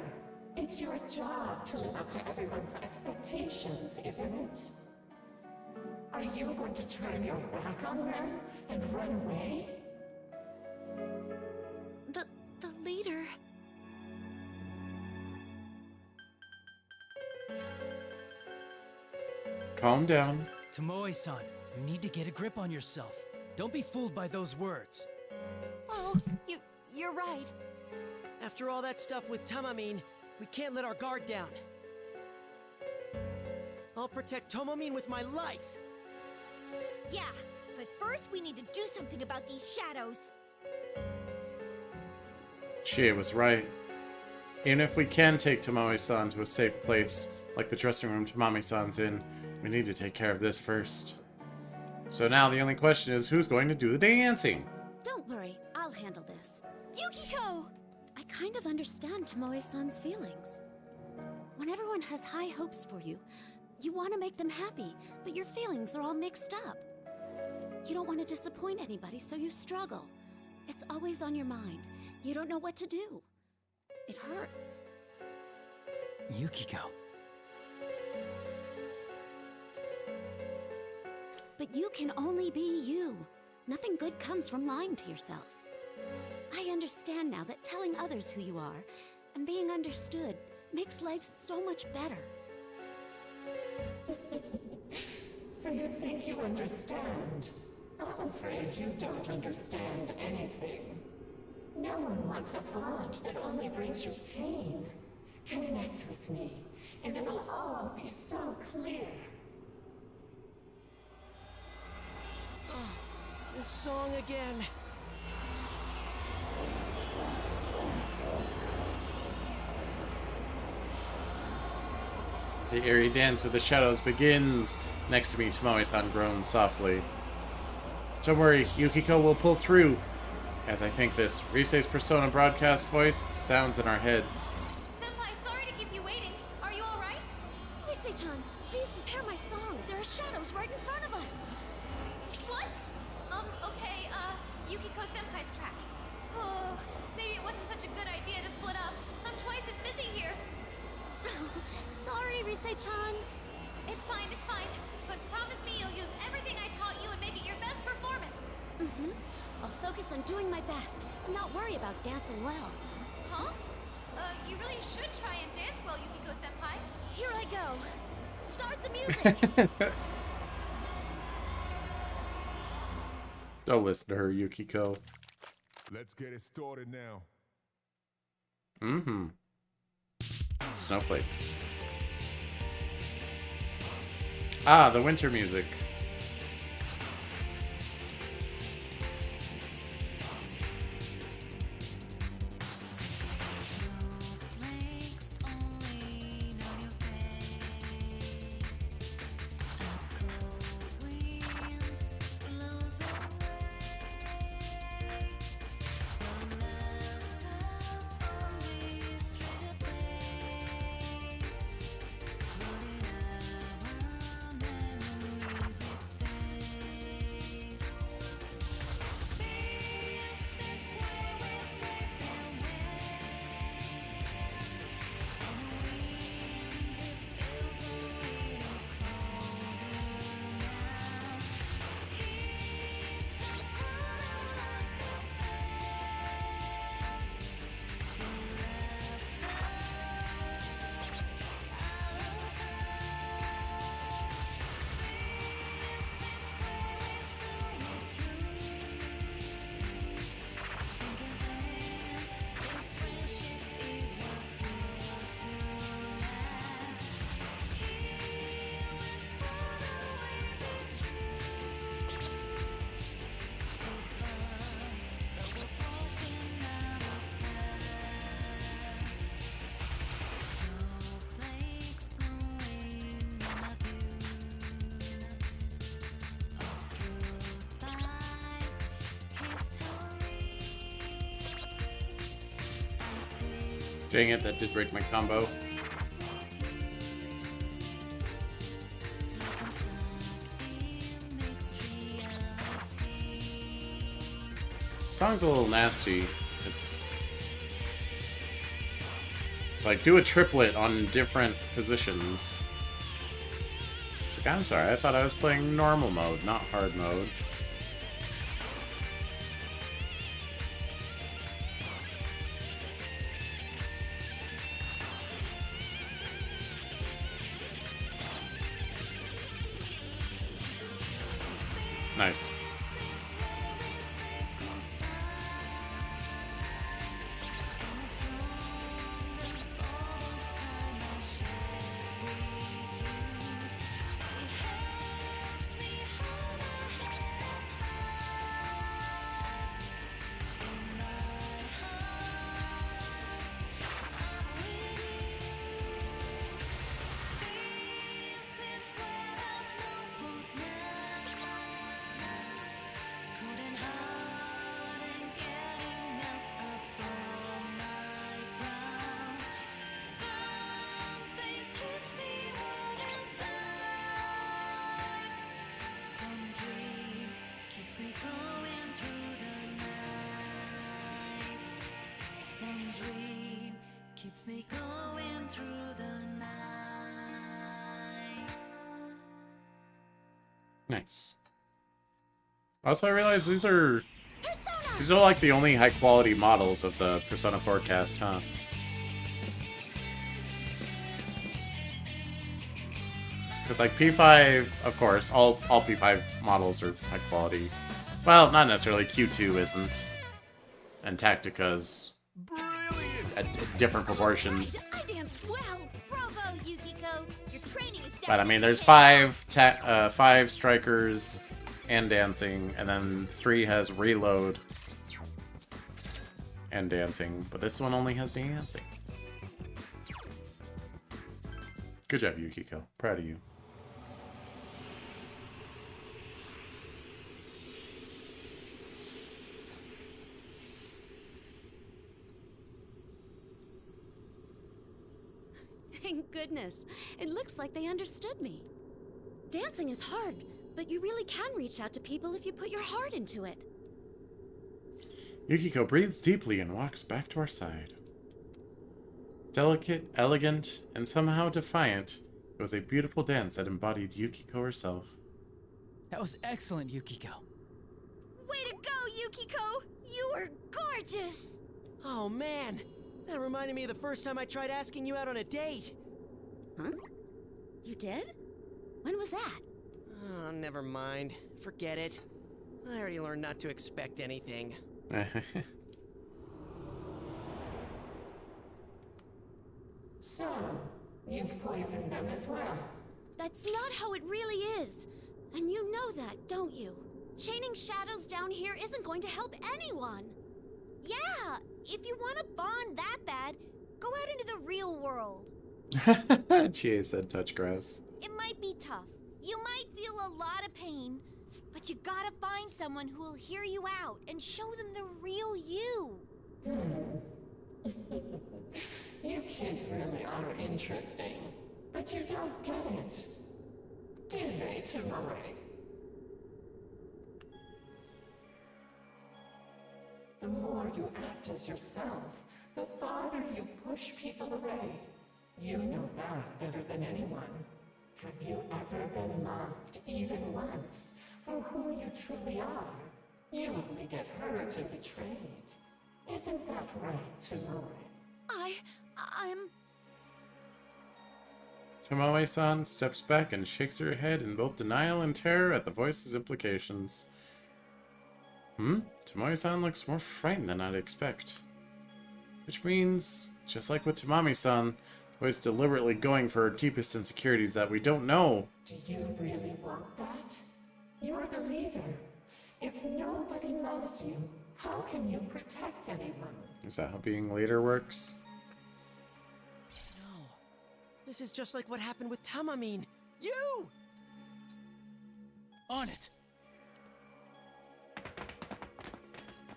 It's your job to live up to everyone's expectations, isn't it? Are you going to turn your back on them and run away? The leader. Calm down. Tomoe-san, you need to get a grip on yourself. Don't be fooled by those words. Oh, you're right. After all that stuff with Tamamin, we can't let our guard down. I'll protect Tomomin with my life! Yeah, but first we need to do something about these shadows. Chie was right. Even if we can take Tomoe-san to a safe place, like the dressing room Tamami-san's in, we need to take care of this first. So now the only question is, who's going to do the dancing? Don't worry, I'll handle this. Yukiko! I kind of understand Tomoe-san's feelings. When everyone has high hopes for you, you want to make them happy, but your feelings are all mixed up. You don't want to disappoint anybody, so you struggle. It's always on your mind. You don't know what to do. It hurts. Yukiko. But you can only be you. Nothing good comes from lying to yourself. I understand now that telling others who you are and being understood makes life so much better. So you think you understand? I'm afraid you don't understand anything. No one wants a bond that only brings you pain. Connect with me, and it'll all be so clear. Oh, this song again. The eerie dance of the shadows begins. Next to me, Tomoe-san groans softly. Don't worry, Yukiko will pull through. As I think this Rise's Persona broadcast voice sounds in our heads. Senpai, sorry to keep you waiting. Are you alright? Rise-chan, please prepare my song. There are shadows right in front of us. What? Okay, Yukiko Senpai's track. Oh, maybe it wasn't such a good idea to split up. I'm twice as busy here. Sorry, Rise-chan. It's fine. But promise me you'll use everything I taught you and make it your best performance. Mm-hmm. I'll focus on doing my best and not worry about dancing well. Huh? You really should try and dance well, Yukiko Senpai. Here I go. Start the music. Don't listen to her, Yukiko. Let's get it started now. Mm-hmm. Snowflakes. Ah, the winter music. Dang it, that did break my combo. Song's a little nasty. It's like do a triplet on different positions. It's like, I'm sorry, I thought I was playing normal mode, not hard mode. Nice. Nice. Also, I realize these are like the only high quality models of the Persona 4 cast, huh? Because like P5, of course, all P5 models are high quality. Well, not necessarily. Q2 isn't, and Tactica's at different proportions. I danced well. Bravo, Yukiko. Your training is But I mean, there's five strikers and dancing, and then 3 has reload and dancing. But this one only has dancing. Good job, Yukiko. Proud of you. Thank goodness. It looks like they understood me. Dancing is hard, but you really can reach out to people if you put your heart into it. Yukiko breathes deeply and walks back to our side. Delicate, elegant, and somehow defiant, it was a beautiful dance that embodied Yukiko herself. That was excellent, Yukiko. Way to go, Yukiko! You were gorgeous! Oh man, that reminded me of the first time I tried asking you out on a date. Huh? You did? When was that? Oh, never mind. Forget it. I already learned not to expect anything. So, you've poisoned them as well. That's not how it really is. And you know that, don't you? Chaining shadows down here isn't going to help anyone. Yeah, if you want to bond that bad, go out into the real world. Chie said touch grass. It might be tough. You might feel a lot of pain, but you gotta find someone who will hear you out and show them the real you. You kids really are interesting, but you don't get it. Do they, Tomoe? The more you act as yourself, the farther you push people away. You know that better than anyone. Have you ever been loved, even once, for who you truly are? You only get hurt and betrayed. Isn't that right, Tomoe? I'm... Tomoe-san steps back and shakes her head in both denial and terror at the voice's implications. Tomoe-san looks more frightened than I'd expect. Which means, just like with Tamami-san, the voice deliberately going for her deepest insecurities that we don't know. Do you really want that? You're the leader. If nobody loves you, how can you protect anyone? Is that how being leader works? No. This is just like what happened with Tamamine. You! On it!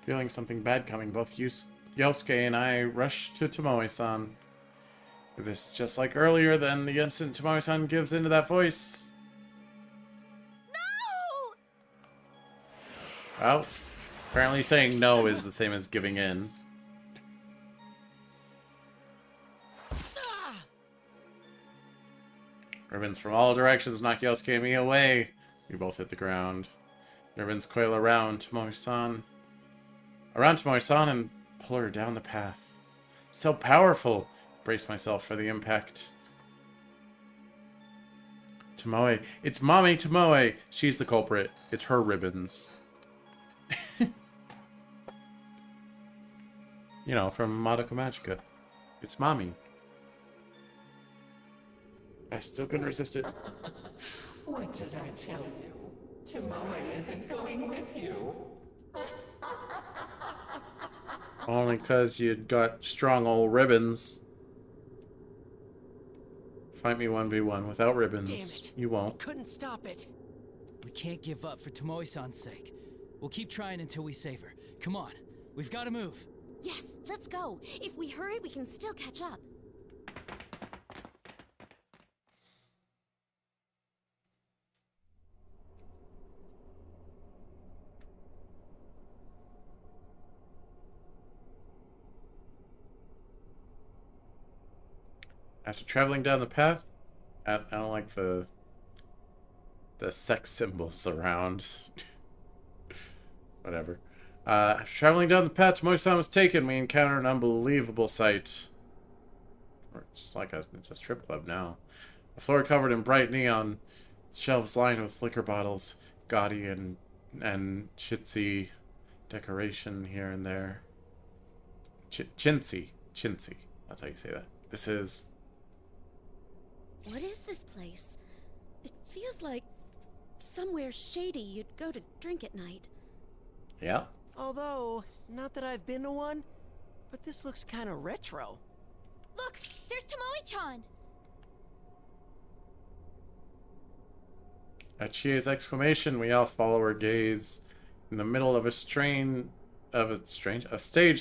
Feeling something bad coming, both Yosuke and I rush to Tomoe-san. This is just like earlier, then the instant Tomoe-san gives into that voice. No! Well, apparently saying no is the same as giving in. Ribbons from all directions knock Yosuke and me away. We both hit the ground. Ribbons coil around Tomoe-san. And pull her down the path. So powerful! Brace myself for the impact. Tomoe. It's Mommy Tomoe! She's the culprit. It's her ribbons. You know, from Madoka Magica. It's Mommy. I still couldn't resist it. What did I tell you? Tomoe isn't going with you. Only because you got strong old ribbons. Fight me 1v1 without ribbons. Damn it. You won't. Couldn't stop it. We can't give up for Tomoe-san's sake. We'll keep trying until we save her. Come on, we've got to move. Yes, let's go. If we hurry, we can still catch up. After traveling down the path, I don't like the sex symbols around. Whatever. After traveling down the path Tomoe-san was taken, we encounter an unbelievable sight. It's like it's a strip club now. A floor covered in bright neon, shelves lined with liquor bottles, gaudy and chintzy decoration here and there. Chintzy. That's how you say that. This is... What is this place? It feels like somewhere shady you'd go to drink at night. Yeah. Although, not that I've been to one, but this looks kind of retro. Look, there's Tomoe-chan. At Chie's exclamation, we all follow her gaze. In the middle of a stage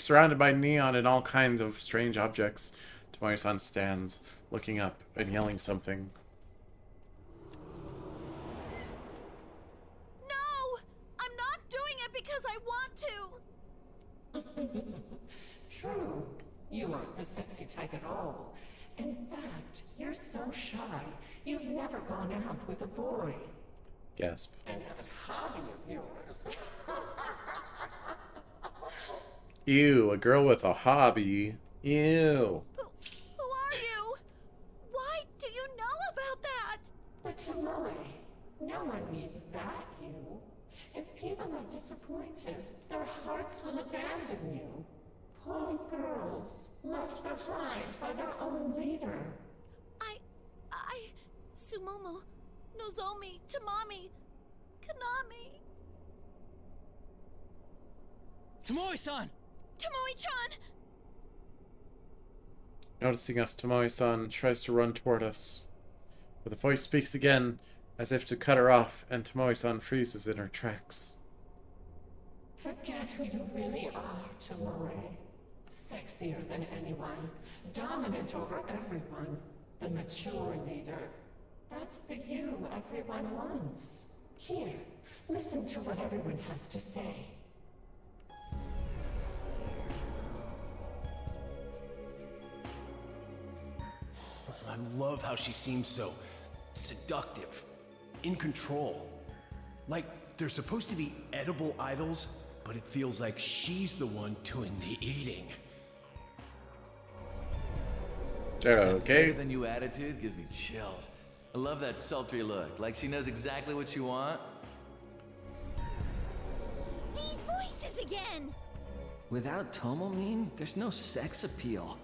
surrounded by neon and all kinds of strange objects, Tomoe-san stands, looking up and yelling something. No! I'm not doing it because I want to! True. You aren't the sexy type at all. In fact, you're so shy, you've never gone out with a boy. Gasp. And that hobby of yours. Ew, a girl with a hobby. Ew. Who are you? Why do you know about that? But Tomoe, no one needs that you. If people are disappointed, their hearts will abandon you. Poor girls, left behind by their own leader. Sumomo, Nozomi, Tamami, Kanami. Tomoe-san! Tomoe-chan! Noticing us, Tomoe-san tries to run toward us. But the voice speaks again, as if to cut her off, and Tomoe-san freezes in her tracks. Forget who you really are, Tomoe. Sexier than anyone, dominant over everyone, the mature leader. That's the you everyone wants. Here, listen to what everyone has to say. I love how she seems so seductive, in control. Like they're supposed to be edible idols, but it feels like she's the one doing the eating. Okay. Better than you attitude gives me chills. I love that sultry look, like she knows exactly what you want. These voices again! Without Tomomin, there's no sex appeal.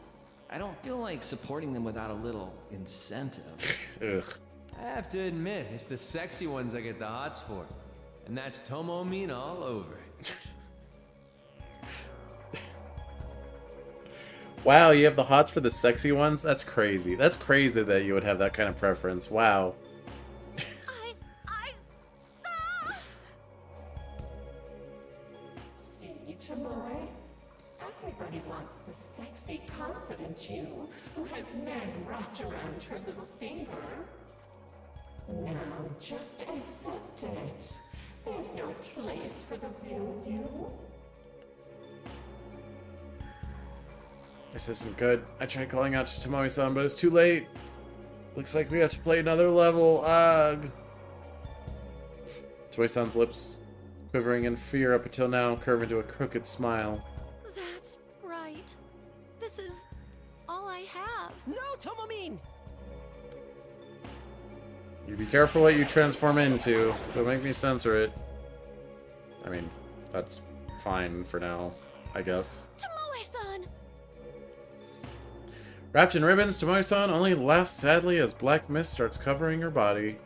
I don't feel like supporting them without a little incentive. Ugh. I have to admit, it's the sexy ones I get the hots for. And that's Tomomin all over. Wow, you have the hots for the sexy ones? That's crazy. That's crazy that you would have that kind of preference. Wow. See, Tomoe? Everybody wants the sexy, confident you who has men wrapped around her little finger. Now, just accept it. There's no place for the real you. This isn't good. I tried calling out to Tomoe-san, but it's too late. Looks like we have to play another level. Ugh. Tomoe-san's lips, quivering in fear up until now, curve into a crooked smile. That's right. This is all I have. No, Tomomin! You be careful what you transform into. Don't make me censor it. I mean, that's fine for now, I guess. Tomoe-san! Wrapped in ribbons, Tomoe-san only laughs sadly as black mist starts covering her body.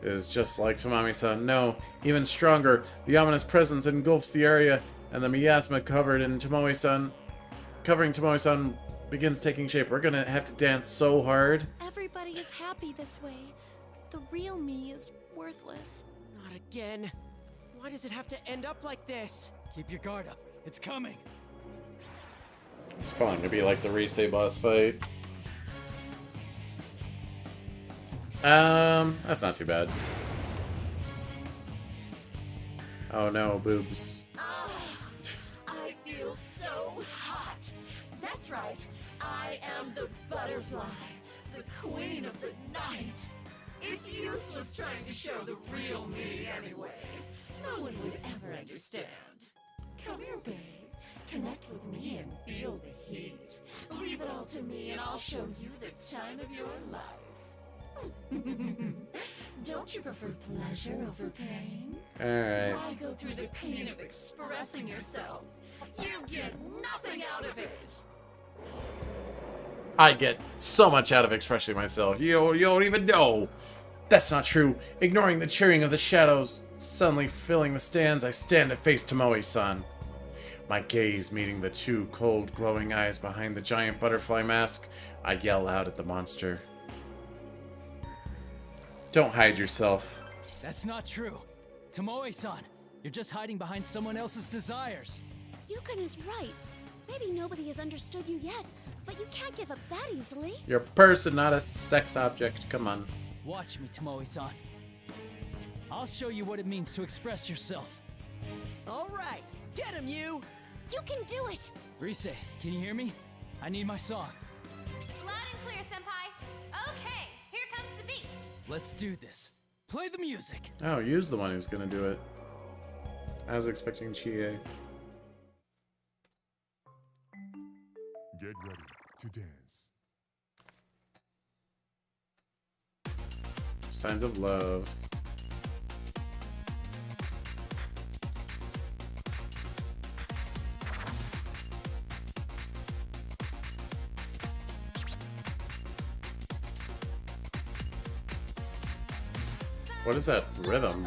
It is just like Tamami-san. No, even stronger. The ominous presence engulfs the area, and the miasma covering Tomoe-san begins taking shape. We're gonna have to dance so hard. Everybody is happy this way. The real me is worthless. Not again. Why does it have to end up like this? Keep your guard up. It's coming. It's probably gonna be like the Rise boss fight. That's not too bad. Oh no, boobs. I feel so hot. That's right. I am the butterfly, the queen of the night. It's useless trying to show the real me anyway. No one would ever understand. Come here, babe. Connect with me and feel the heat. Leave it all to me and I'll show you the time of your life. Don't you prefer pleasure over pain? Alright. Why go through the pain of expressing yourself? You get nothing out of it. I get so much out of expressing myself. You don't even know. That's not true. Ignoring the cheering of the shadows, suddenly filling the stands, I stand to face Tomoe-san. My gaze meeting the two cold, glowing eyes behind the giant butterfly mask, I yell out at the monster. Don't hide yourself. That's not true. Tomoe-san, you're just hiding behind someone else's desires. Yukon is right. Maybe nobody has understood you yet, but you can't give up that easily. You're a person, not a sex object. Come on. Watch me, Tomoe-san. I'll show you what it means to express yourself. All right, get him, you! You can do it! Rise, can you hear me? I need my song. Loud and clear, Senpai. Okay, here comes the beat. Let's do this. Play the music. Oh, Yu's the one who's gonna do it. I was expecting Chie. Get ready to dance. Signs of love. What is that rhythm?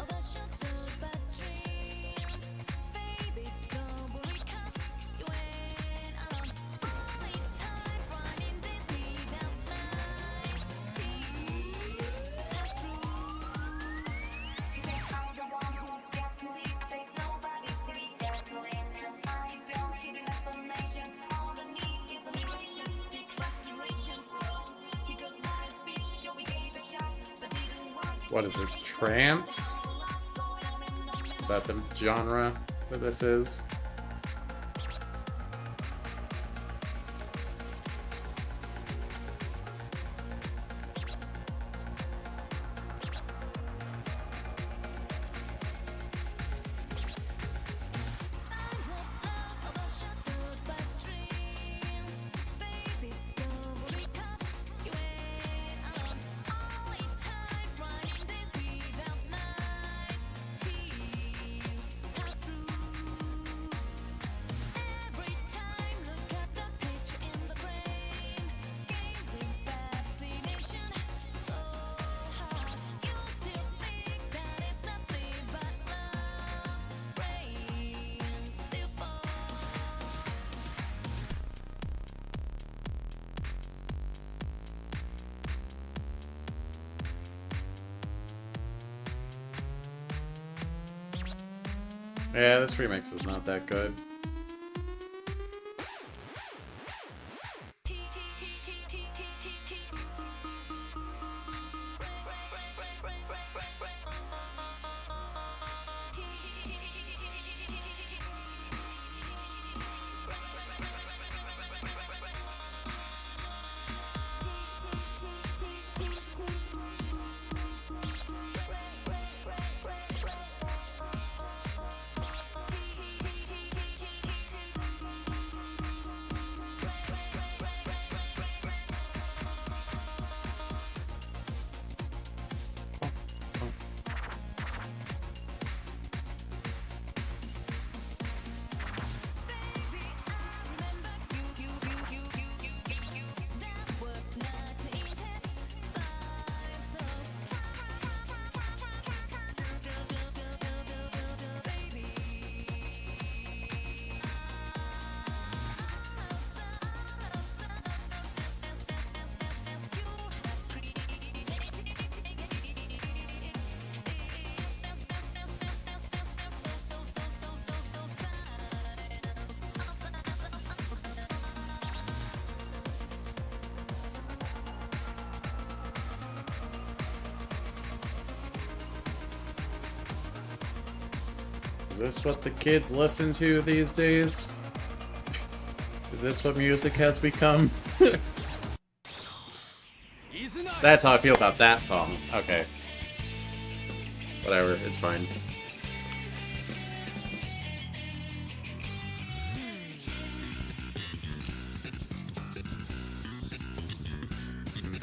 What is this? Trance? Is that the genre that this is? Yeah, this remix is not that good. Is this what the kids listen to these days? Is this what music has become? That's how I feel about that song. Okay. Whatever, it's fine.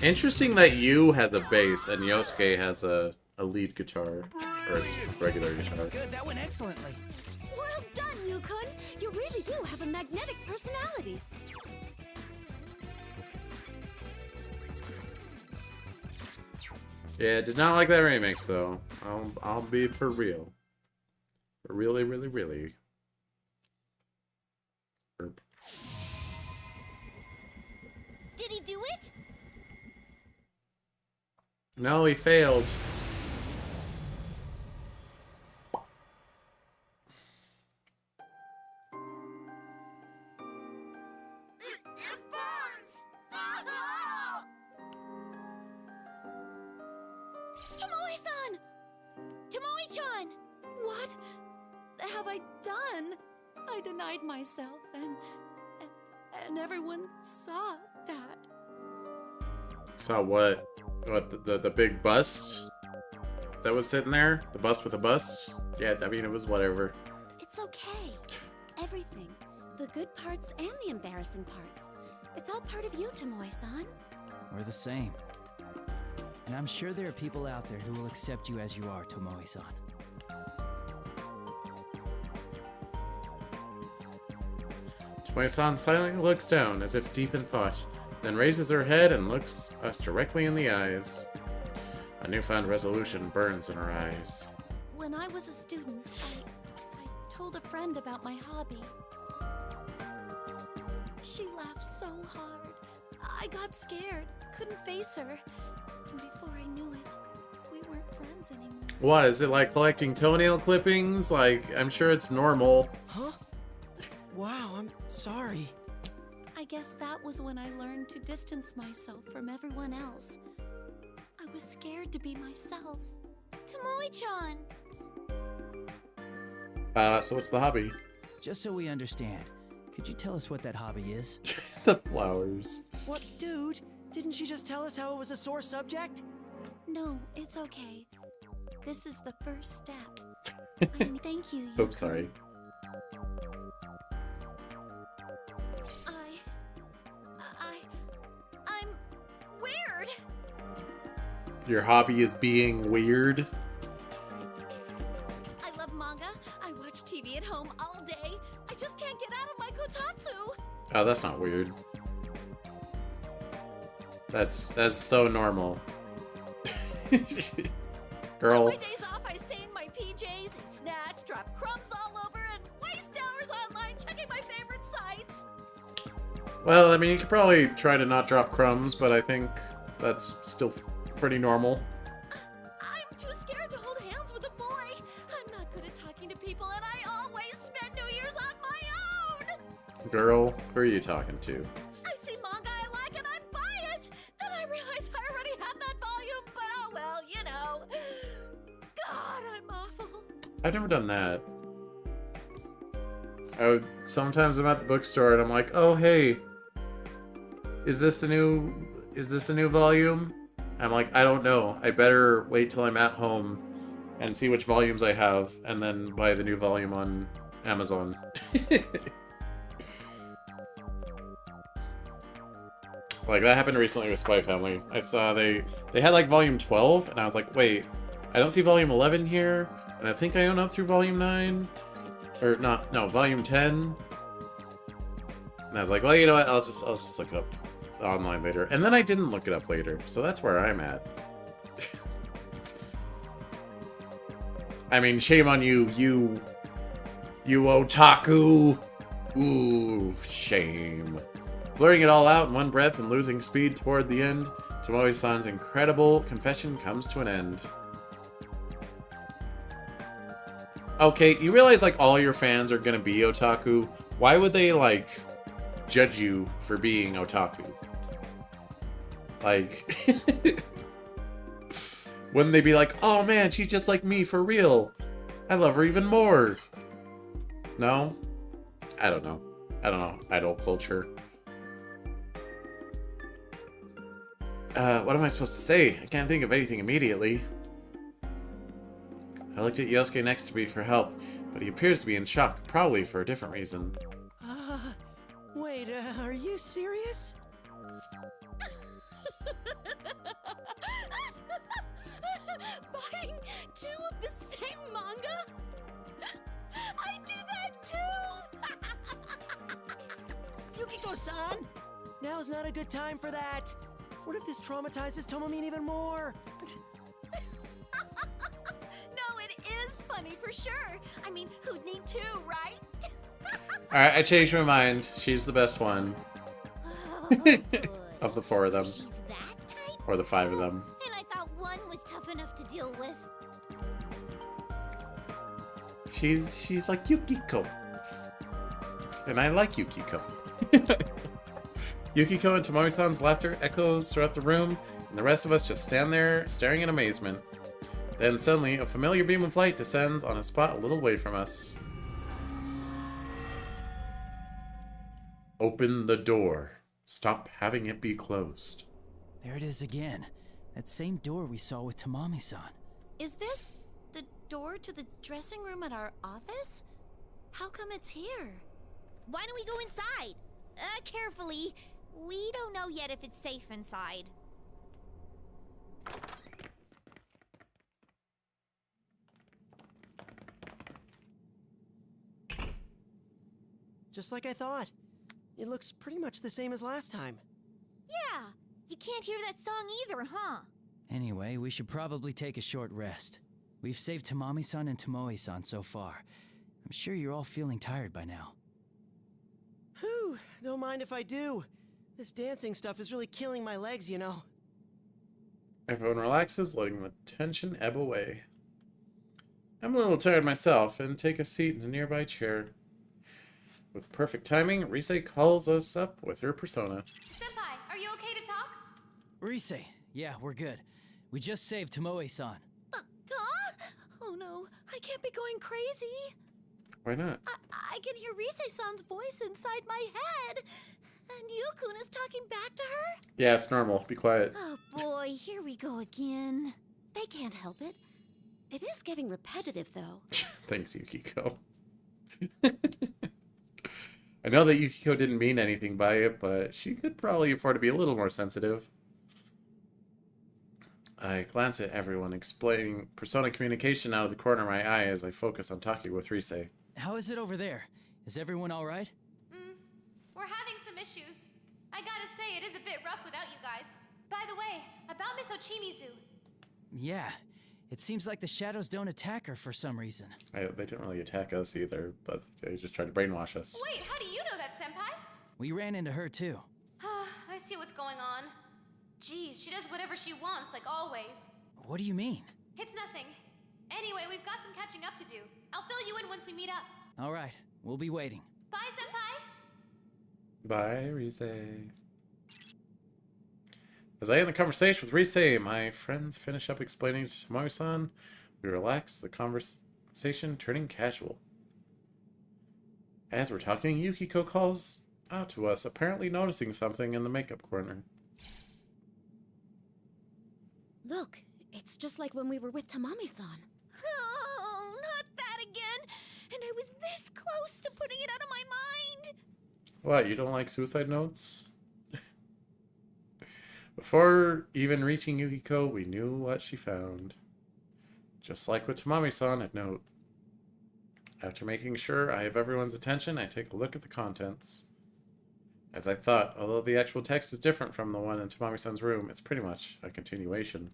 Interesting that Yu has a bass and Yosuke has a lead guitar. Or a regular guitar. Good, that went excellently. Well done, Yu-kun! You really do have a magnetic personality. Yeah, did not like that remix though. I'll be for real. For really, really, really. Burp. Did he do it? No, he failed. Tomoe-san! Tomoe-chan! What have I done? I denied myself, and everyone saw that. Saw what? What, the big bust? That was sitting there? The bust with a bust? Yeah, I mean, it was whatever. It's okay. Everything. The good parts and the embarrassing parts. It's all part of you, Tomoe-san. We're the same. And I'm sure there are people out there who will accept you as you are, Tomoe-san. Tomoe-san silently looks down, as if deep in thought, then raises her head and looks us directly in the eyes. A newfound resolution burns in her eyes. When I was a student, I told a friend about my hobby. She laughed so hard. I got scared, couldn't face her. And before I knew it, we weren't friends anymore. What, is it like collecting toenail clippings? Like, I'm sure it's normal. Huh? Wow, I'm sorry. I guess that was when I learned to distance myself from everyone else. I was scared to be myself. Tomoe-chan! So what's the hobby? Just so we understand, could you tell us what that hobby is? The flowers. What, dude? Didn't she just tell us how it was a sore subject? No, it's okay. This is the first step. Thank you. Oops, sorry. I'm weird. Your hobby is being weird? I love manga. I watch TV at home all day. I just can't get out of my kotatsu. Oh, that's not weird. That's so normal. Girl. On my days off, I stay in my PJs, eat snacks, drop crumbs all over, and waste hours online checking my favorite sites. Well, I mean, you could probably try to not drop crumbs, but I think that's still pretty normal. I'm too scared to hold hands with a boy. I'm not good at talking to people, and I always spend New Year's on my own. Girl, who are you talking to? I see manga I like and I buy it. Then I realize I already have that volume, but oh well, you know. God, I'm awful. I've never done that. Sometimes I'm at the bookstore and I'm like, oh hey, is this a new volume? I'm like, I don't know. I better wait till I'm at home and see which volumes I have and then buy the new volume on Amazon. Like, that happened recently with Spy Family. I saw they had like volume 12 and I was like, wait, I don't see volume 11 here, and I think I own up through volume 9. Or not, no, volume 10. And I was like, well, you know what, I'll just look it up online later. And then I didn't look it up later, so that's where I'm at. I mean, shame on you, you otaku. Ooh, shame. Blurring it all out in one breath and losing speed toward the end, Tomoe-san's incredible confession comes to an end. Okay, you realize, like, all your fans are gonna be otaku. Why would they, like, judge you for being otaku? Like, wouldn't they be like, oh man, she's just like me for real. I love her even more. No? I don't know. Idol culture. What am I supposed to say? I can't think of anything immediately. I looked at Yosuke next to me for help, but he appears to be in shock, probably for a different reason. Wait, are you serious? Buying 2 of the same manga? I do that too! Yukiko-san! Now's not a good time for that. What if this traumatizes Tomomin even more? No, it is funny for sure. I mean, who'd need 2, right? Alright, I changed my mind. She's the best one. Of the 4 of them. She's that type? Or the 5 of them. And I thought 1 was tough enough to deal with. She's like Yukiko. And I like Yukiko. Yukiko and Tomoe-san's laughter echoes throughout the room, and the rest of us just stand there, staring in amazement. Then suddenly, a familiar beam of light descends on a spot a little away from us. Open the door. Stop having it be closed. There it is again. That same door we saw with Tamami-san. Is this the door to the dressing room at our office? How come it's here? Why don't we go inside? Carefully. We don't know yet if it's safe inside. Just like I thought. It looks pretty much the same as last time. Yeah, you can't hear that song either, huh? Anyway, we should probably take a short rest. We've saved Tamami-san and Tomoe-san so far. I'm sure you're all feeling tired by now. Whew, don't mind if I do. This dancing stuff is really killing my legs, you know. Everyone relaxes, letting the tension ebb away. I'm a little tired myself, and take a seat in a nearby chair. With perfect timing, Rise calls us up with her persona. Senpai, are you okay to talk? Rise, yeah, we're good. We just saved Tomoe-san. Oh no, I can't be going crazy. Why not? I can hear Rise-san's voice inside my head. And Yukun is talking back to her? Yeah, it's normal. Be quiet. Oh boy, here we go again. They can't help it. It is getting repetitive, though. Thanks, Yukiko. I know that Yukiko didn't mean anything by it, but she could probably afford to be a little more sensitive. I glance at everyone, explaining persona communication out of the corner of my eye as I focus on talking with Rise. How is it over there? Is everyone all right? We're having some issues. I gotta say, it is a bit rough without you guys. By the way, about Miss Ochimizu. Yeah, it seems like the shadows don't attack her for some reason. They didn't really attack us either, but they just tried to brainwash us. Wait, how do you know that, Senpai? We ran into her too. I see what's going on. Geez, she does whatever she wants, like always. What do you mean? It's nothing. Anyway, we've got some catching up to do. I'll fill you in once we meet up. All right, we'll be waiting. Bye, Senpai! Bye, Rise. As I end the conversation with Rise, my friends finish up explaining to Tomoe-san. We relax, the conversation turning casual. As we're talking, Yukiko calls out to us, apparently noticing something in the makeup corner. Look, it's just like when we were with Tamami-san. Oh, not that again! And I was this close to putting it out of my mind! What, you don't like suicide notes? Before even reaching Yukiko, we knew what she found. Just like with Tamami-san at note. After making sure I have everyone's attention, I take a look at the contents. As I thought, although the actual text is different from the one in Tamami-san's room, it's pretty much a continuation.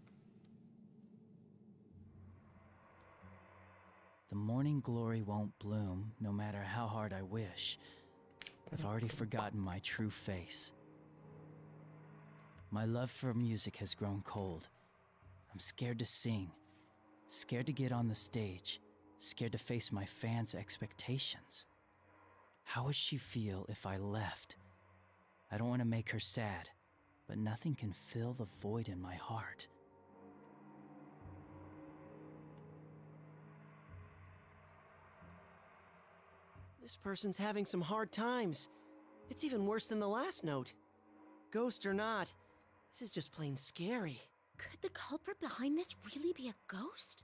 The morning glory won't bloom, no matter how hard I wish. I've already forgotten my true face. My love for music has grown cold. I'm scared to sing, scared to get on the stage, scared to face my fans' expectations. How would she feel if I left? I don't want to make her sad, but nothing can fill the void in my heart. This person's having some hard times. It's even worse than the last note. Ghost or not, this is just plain scary. Could the culprit behind this really be a ghost?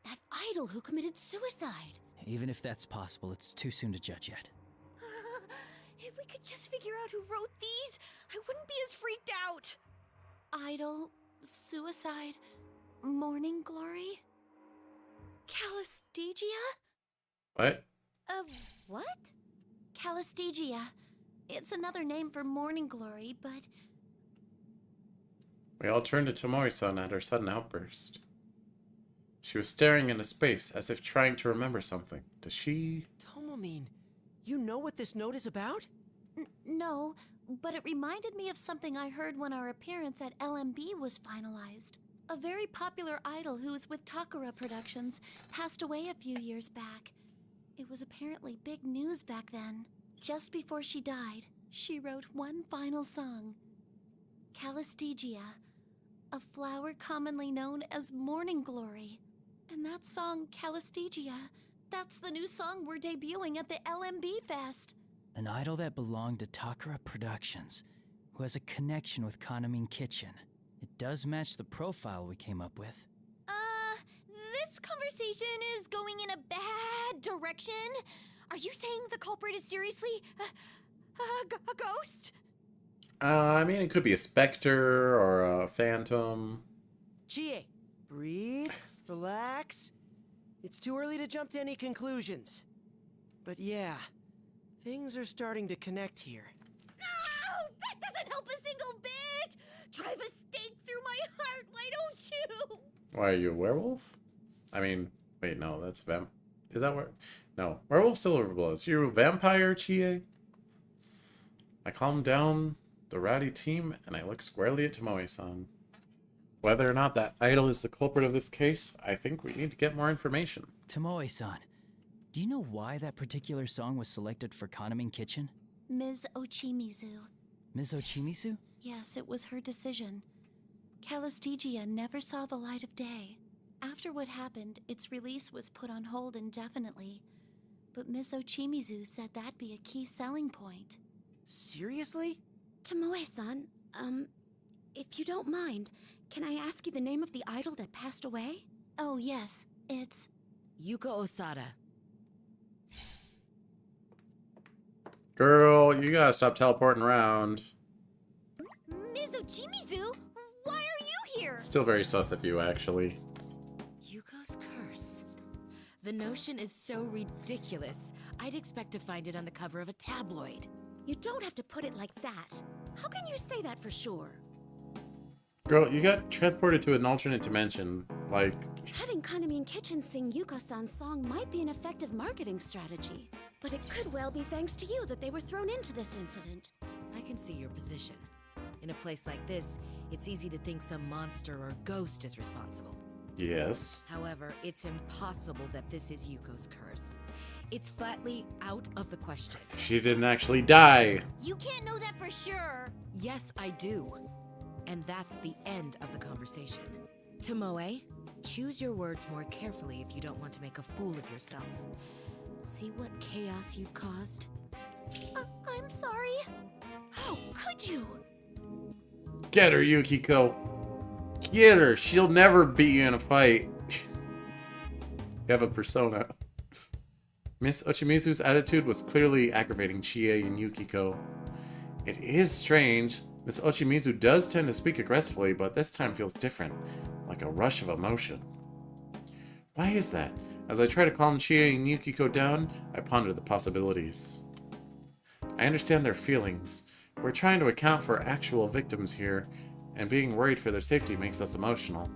That idol who committed suicide? Even if that's possible, it's too soon to judge yet. If we could just figure out who wrote these, I wouldn't be as freaked out. Idol, suicide, morning glory, Calistegia? What? What? Calistegia. It's another name for morning glory, but... We all turned to Tomoe-san at her sudden outburst. She was staring into space as if trying to remember something. Does she... Tomomin, you know what this note is about? No, but it reminded me of something I heard when our appearance at LMB was finalized. A very popular idol who was with Takara Productions passed away a few years back. It was apparently big news back then. Just before she died, she wrote one final song. Calistegia, a flower commonly known as morning glory. And that song, Calistegia, that's the new song we're debuting at the LMB Fest. An idol that belonged to TClem Productions, who has a connection with Kanamine Kitchen. It does match the profile we came up with. This conversation is going in a bad direction. Are you saying the culprit is seriously a ghost? I mean, it could be a specter or a phantom. Chie, breathe, relax. It's too early to jump to any conclusions. But yeah, things are starting to connect here. No! That doesn't help a single bit! Drive a stake through my heart, why don't you? Why, are you a werewolf? I mean, wait, no, that's is that where? No, werewolf silver blows. You're a vampire, Chie? I calm down the rowdy team, and I look squarely at Tomoe-san. Whether or not that idol is the culprit of this case, I think we need to get more information. Tomoe-san, do you know why that particular song was selected for Kanamine Kitchen? Ms. Ochimizu. Ms. Ochimizu? Yes, it was her decision. Calistegia never saw the light of day. After what happened, its release was put on hold indefinitely. But Ms. Ochimizu said that'd be a key selling point. Seriously? Tomoe-san, if you don't mind, can I ask you the name of the idol that passed away? Oh, yes. It's... Yuka Osada. Girl, you gotta stop teleporting around. Ms. Ochimizu, why are you here? Still very sus of you, actually. Yuko's curse. The notion is so ridiculous, I'd expect to find it on the cover of a tabloid. You don't have to put it like that. How can you say that for sure? Girl, you got transported to an alternate dimension. Like... Having Kanamine Kitchen sing Yuko-san's song might be an effective marketing strategy. But it could well be thanks to you that they were thrown into this incident. I can see your position. In a place like this, it's easy to think some monster or ghost is responsible. Yes. However, it's impossible that this is Yuko's curse. It's flatly out of the question. She didn't actually die. You can't know that for sure. Yes, I do. And that's the end of the conversation. Tomoe, choose your words more carefully if you don't want to make a fool of yourself. See what chaos you've caused? I'm sorry. How could you? Get her, Yukiko. Get her. She'll never beat you in a fight. You have a persona. Miss Ochimizu's attitude was clearly aggravating Chie and Yukiko. It is strange. Miss Ochimizu does tend to speak aggressively, but this time feels different, like a rush of emotion. Why is that? As I try to calm Chie and Yukiko down, I ponder the possibilities. I understand their feelings. We're trying to account for actual victims here, and being worried for their safety makes us emotional.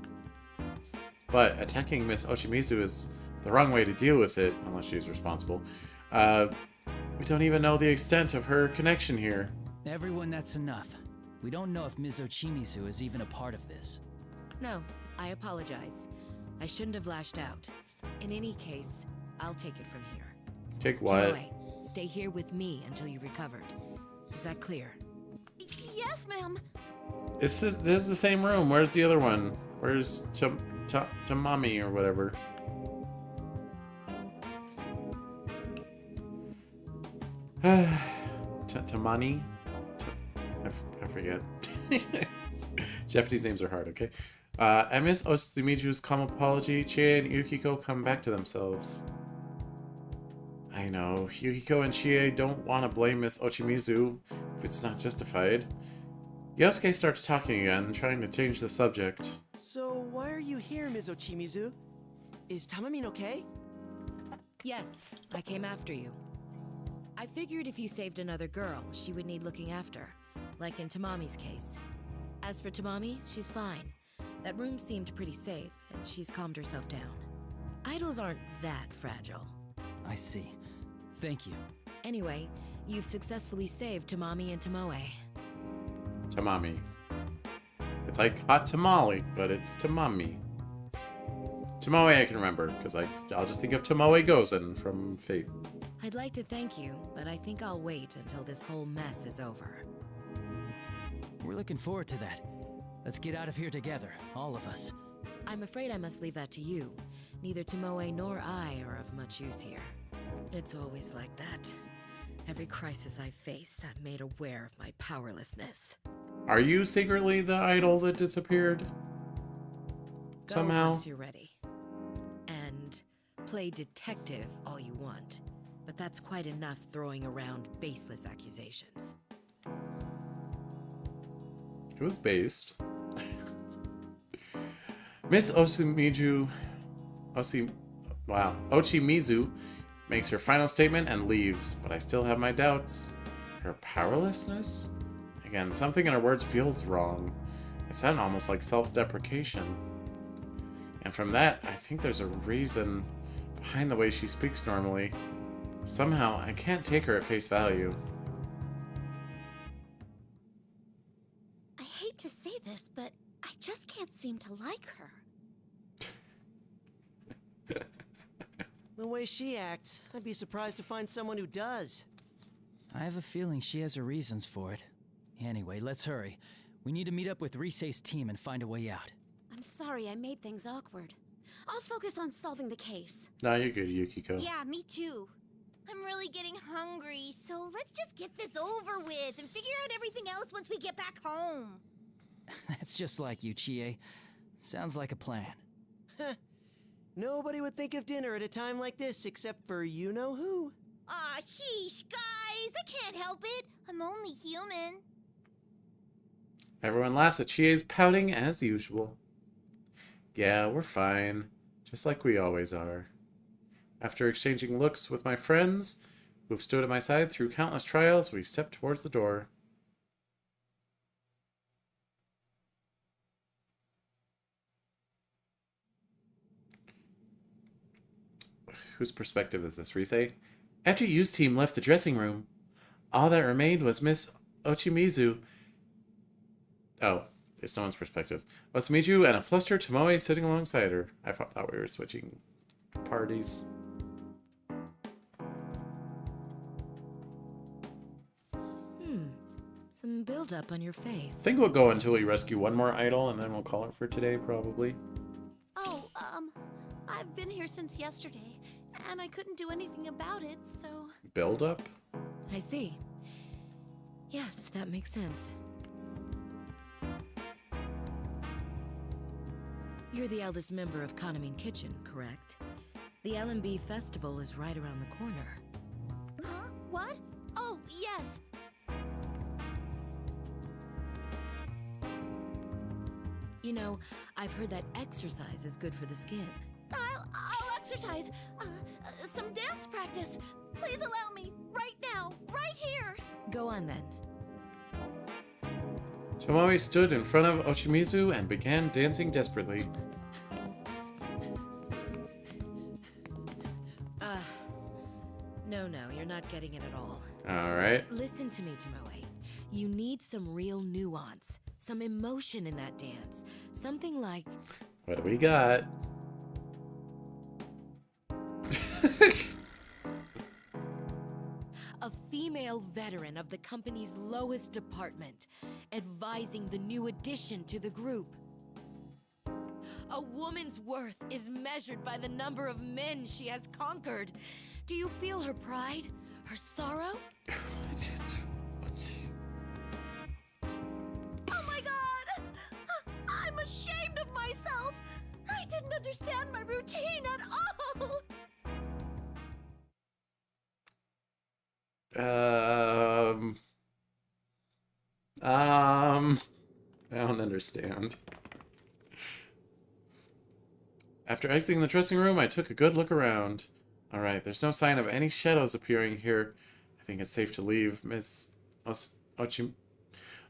But attacking Miss Ochimizu is the wrong way to deal with it, unless she's responsible. We don't even know the extent of her connection here. Everyone, that's enough. We don't know if Ms. Ochimizu is even a part of this. No, I apologize. I shouldn't have lashed out. In any case, I'll take it from here. Take what? Tomoe, stay here with me until you've recovered. Is that clear? Yes, ma'am. This is the same room. Where's the other one? Where's Tamami or whatever? Tamani? I forget. Japanese names are hard, okay? I miss Osimiju's calm apology. Chie and Yukiko come back to themselves. I know. Yukiko and Chie don't want to blame Miss Ochimizu if it's not justified. Yosuke starts talking again, trying to change the subject. So, why are you here, Ms. Ochimizu? Is Tamamine okay? Yes, I came after you. I figured if you saved another girl, she would need looking after, like in Tamami's case. As for Tamami, she's fine. That room seemed pretty safe, and she's calmed herself down. Idols aren't that fragile. I see. Thank you. Anyway, you've successfully saved Tamami and Tomoe. Tamami. It's like hot tamale, but it's Tamami. Tomoe I can remember, because I'll just think of Tomoe Gozen from Fate. I'd like to thank you, but I think I'll wait until this whole mess is over. We're looking forward to that. Let's get out of here together, all of us. I'm afraid I must leave that to you. Neither Tomoe nor I are of much use here. It's always like that. Every crisis I face, I'm made aware of my powerlessness. Are you secretly the idol that disappeared? Go Somehow? once you're ready. And play detective all you want. But that's quite enough throwing around baseless accusations. It was based. Miss Ochimizu makes her final statement and leaves, but I still have my doubts. Her powerlessness? Again, something in her words feels wrong. They sound almost like self-deprecation. And from that, I think there's a reason behind the way she speaks normally. Somehow, I can't take her at face value. I hate to say this, but I just can't seem to like her. The way she acts, I'd be surprised to find someone who does. I have a feeling she has her reasons for it. Anyway, let's hurry. We need to meet up with Risei's team and find a way out. I'm sorry I made things awkward. I'll focus on solving the case. No, you're good, Yukiko. Yeah, me too. I'm really getting hungry, so let's just get this over with and figure out everything else once we get back home. That's just like you, Chie. Sounds like a plan. Nobody would think of dinner at a time like this except for you-know-who. Aw, sheesh, guys! I can't help it. I'm only human. Everyone laughs at Chie's pouting as usual. Yeah, we're fine. Just like we always are. After exchanging looks with my friends, who've stood at my side through countless trials, we step towards the door. Whose perspective is this, Risei? After Yu's team left the dressing room, all that remained was Miss Ochimizu. Oh, it's no one's perspective. Ochimizu and a flustered Tomoe sitting alongside her. I thought we were switching parties. Some build-up on your face. I think we'll go until we rescue one more idol, and then we'll call it for today, probably. Oh, I've been here since yesterday, and I couldn't do anything about it, so... Build up? I see. Yes, that makes sense. You're the eldest member of Kaname Kitchen, correct? The LMB festival is right around the corner. Huh? What? Oh, yes! You know, I've heard that exercise is good for the skin. I'll exercise. Some dance practice. Please allow me. Right now. Right here. Go on, then. Tomoe stood in front of Ochimizu and began dancing desperately. No, you're not getting it at all. Alright. Listen to me, Tomoe. You need some real nuance, some emotion in that dance. Something like... What do we got? A female veteran of the company's lowest department, advising the new addition to the group. A woman's worth is measured by the number of men she has conquered. Do you feel her pride? Her sorrow? Oh my god! I'm ashamed of myself! I didn't understand my routine at all! I don't understand. After exiting the dressing room, I took a good look around. Alright, there's no sign of any shadows appearing here. I think it's safe to leave Miss Ochimizu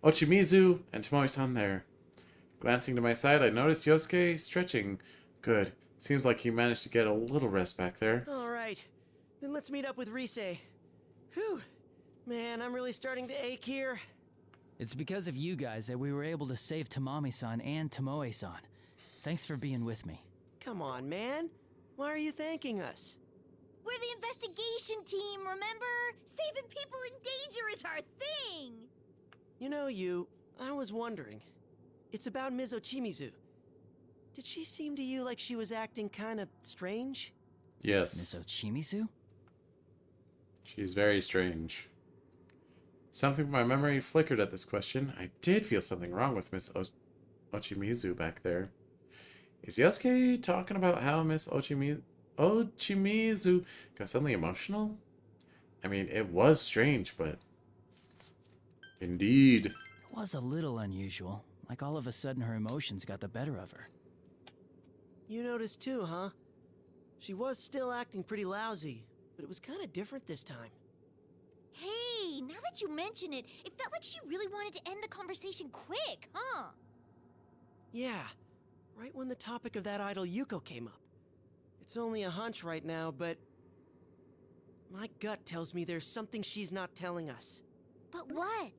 and Tomoe-san there. Glancing to my side, I noticed Yosuke stretching. Good. Seems like he managed to get a little rest back there. Alright, then let's meet up with Risei. Whew. Man, I'm really starting to ache here. It's because of you guys that we were able to save Tamami-san and Tomoe-san. Thanks for being with me. Come on, man. Why are you thanking us? We're the investigation team, remember? Saving people in danger is our thing! You know, I was wondering, It's about Ms. Ochimizu. Did she seem to you like she was acting kind of strange? Yes. Miss Ochimizu? She's very strange. Something in my memory flickered at this question. I did feel something wrong with Miss Ochimizu back there. Is Yosuke talking about how Miss Ochimizu got suddenly emotional? I mean, it was strange, but... Indeed. It was a little unusual. Like all of a sudden her emotions got the better of her. You noticed too, huh? She was still acting pretty lousy, but it was kind of different this time. Hey, now that you mention it, it felt like she really wanted to end the conversation quick, huh? Yeah, right when the topic of that idol Yuko came up. It's only a hunch right now, but... my gut tells me there's something she's not telling us. But what?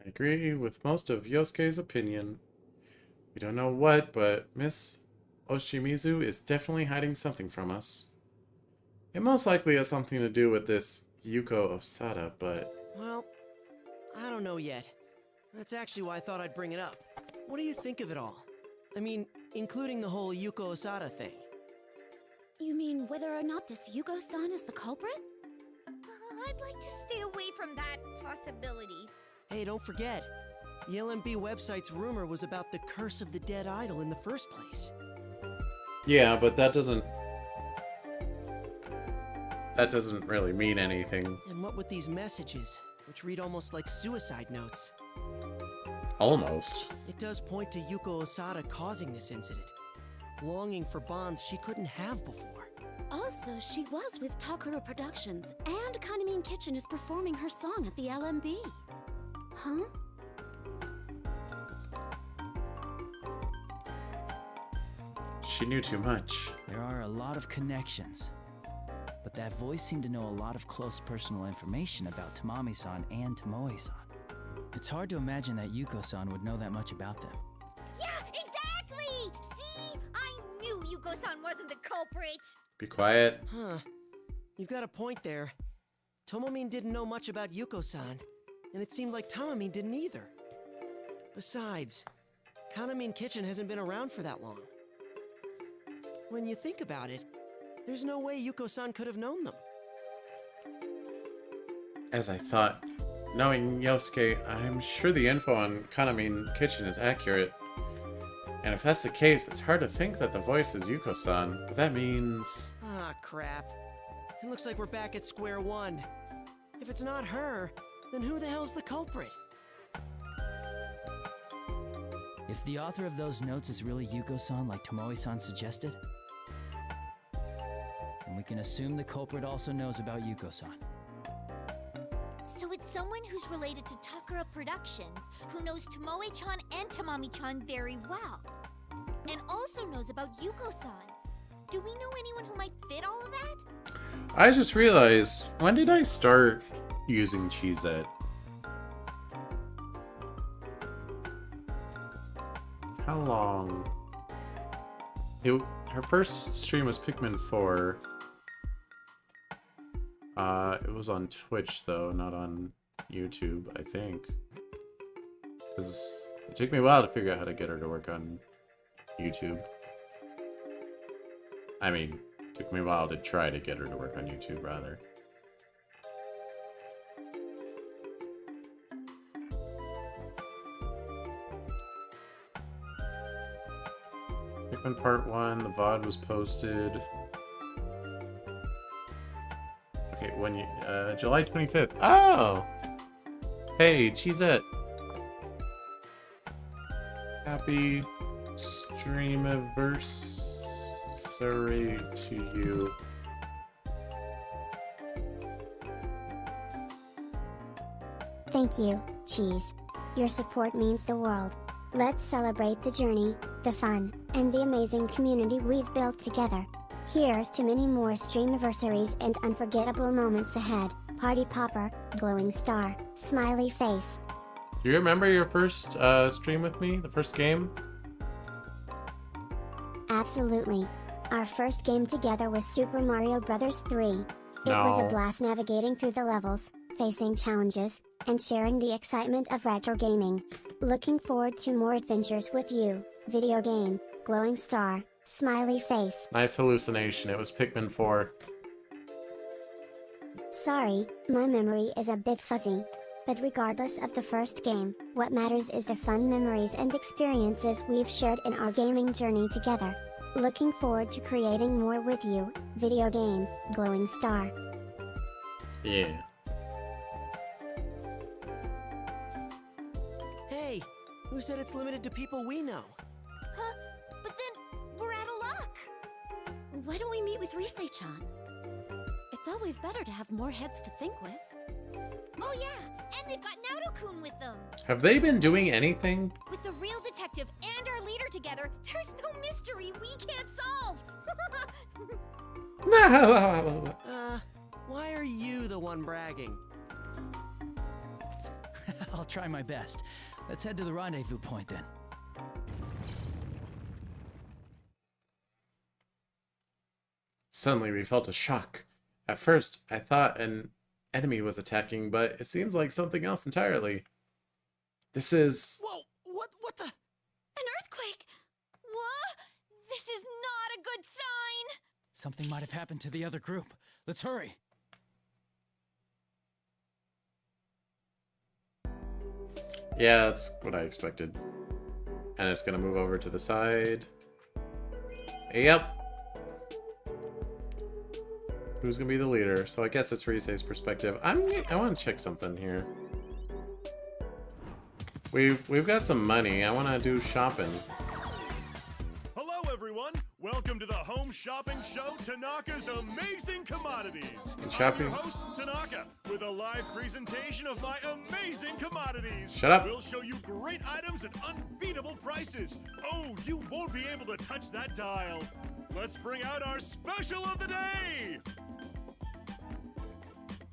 I agree with most of Yosuke's opinion. We don't know what, but Miss Ochimizu is definitely hiding something from us. It most likely has something to do with this Yuko Osada, but... Well, I don't know yet. That's actually why I thought I'd bring it up. What do you think of it all? I mean, including the whole Yuko Osada thing. You mean whether or not this Yuko-san is the culprit? I'd like to stay away from that possibility. Hey, don't forget, the LMB website's rumor was about the curse of the dead idol in the first place. Yeah, but that doesn't really mean anything. And what with these messages, which read almost like suicide notes? Almost. It does point to Yuko Osada causing this incident, longing for bonds she couldn't have before. Also, she was with Takara Productions, and Kanamine Kitchen is performing her song at the LMB. Huh? She knew too much. There are a lot of connections. But that voice seemed to know a lot of close personal information about Tamami-san and Tomoe-san. It's hard to imagine that Yuko-san would know that much about them. Yeah, exactly! See? I knew Yuko-san wasn't the culprit! Be quiet. Huh. You've got a point there. Tomomin didn't know much about Yuko-san, and it seemed like Tamami didn't either. Besides, Kanamine Kitchen hasn't been around for that long. When you think about it, there's no way Yuko-san could have known them. As I thought, knowing Yosuke, I'm sure the info on Kanamine Kitchen is accurate. And if that's the case, it's hard to think that the voice is Yuko-san, but that means... Ah, crap. It looks like we're back at square one. If it's not her, then who the hell's the culprit? If the author of those notes is really Yuko-san like Tomoe-san suggested, then we can assume the culprit also knows about Yuko-san. So it's someone who's related to Takara Productions, who knows Tomoe-chan and Tamami-chan very well. And also knows about Yuko-san. Do we know anyone who might fit all of that? I just realized, when did I start using Cheezette? How long? Her first stream was Pikmin 4. It was on Twitch though, not on YouTube, I think. Because it took me a while to figure out how to get her to work on YouTube. I mean, it took me a while to try to get her to work on YouTube, rather. Pikmin Part 1, the VOD was posted. Okay, when you, July 25th. Oh! Hey, Cheezette. Happy streamiversary to you. Thank you, Cheese. Your support means the world. Let's celebrate the journey, the fun, and the amazing community we've built together. Here's to many more streamiversaries and unforgettable moments ahead. Party popper, glowing star, smiley face. Do you remember your first stream with me? The first game? Absolutely. Our first game together was Super Mario Bros. 3. It was a blast navigating through the levels, facing challenges, and sharing the excitement of retro gaming. Looking forward to more adventures with you, video game, glowing star, smiley face. Nice hallucination. It was Pikmin 4. Sorry, my memory is a bit fuzzy. But regardless of the first game, what matters is the fun memories and experiences we've shared in our gaming journey together. Looking forward to creating more with you, video game, glowing star. Yeah. Hey, who said it's limited to people we know? Huh? But then we're out of luck. Why don't we meet with Rise-chan? It's always better to have more heads to think with. Oh yeah, and they've got Naoto-kun with them. Have they been doing anything? With the real detective and our leader together, there's no mystery we can't solve. Why are you the one bragging? I'll try my best. Let's head to the rendezvous point then. Suddenly we felt a shock. At first, I thought an enemy was attacking, but it seems like something else entirely. This is... Whoa! What the? An earthquake! What? This is not a good sign! Something might have happened to the other group. Let's hurry. Yeah, that's what I expected. And it's gonna move over to the side. Yep. Who's gonna be the leader? So I guess it's Rise's perspective. I want to check something here. We've got some money. I want to do shopping. Hello, everyone. Welcome to the home shopping show, Tanaka's Amazing Commodities. And shopping. I'm your host, Tanaka, with a live presentation of my amazing commodities. Shut up. We'll show you great items at unbeatable prices. Oh, you won't be able to touch that dial. Let's bring out our special of the day.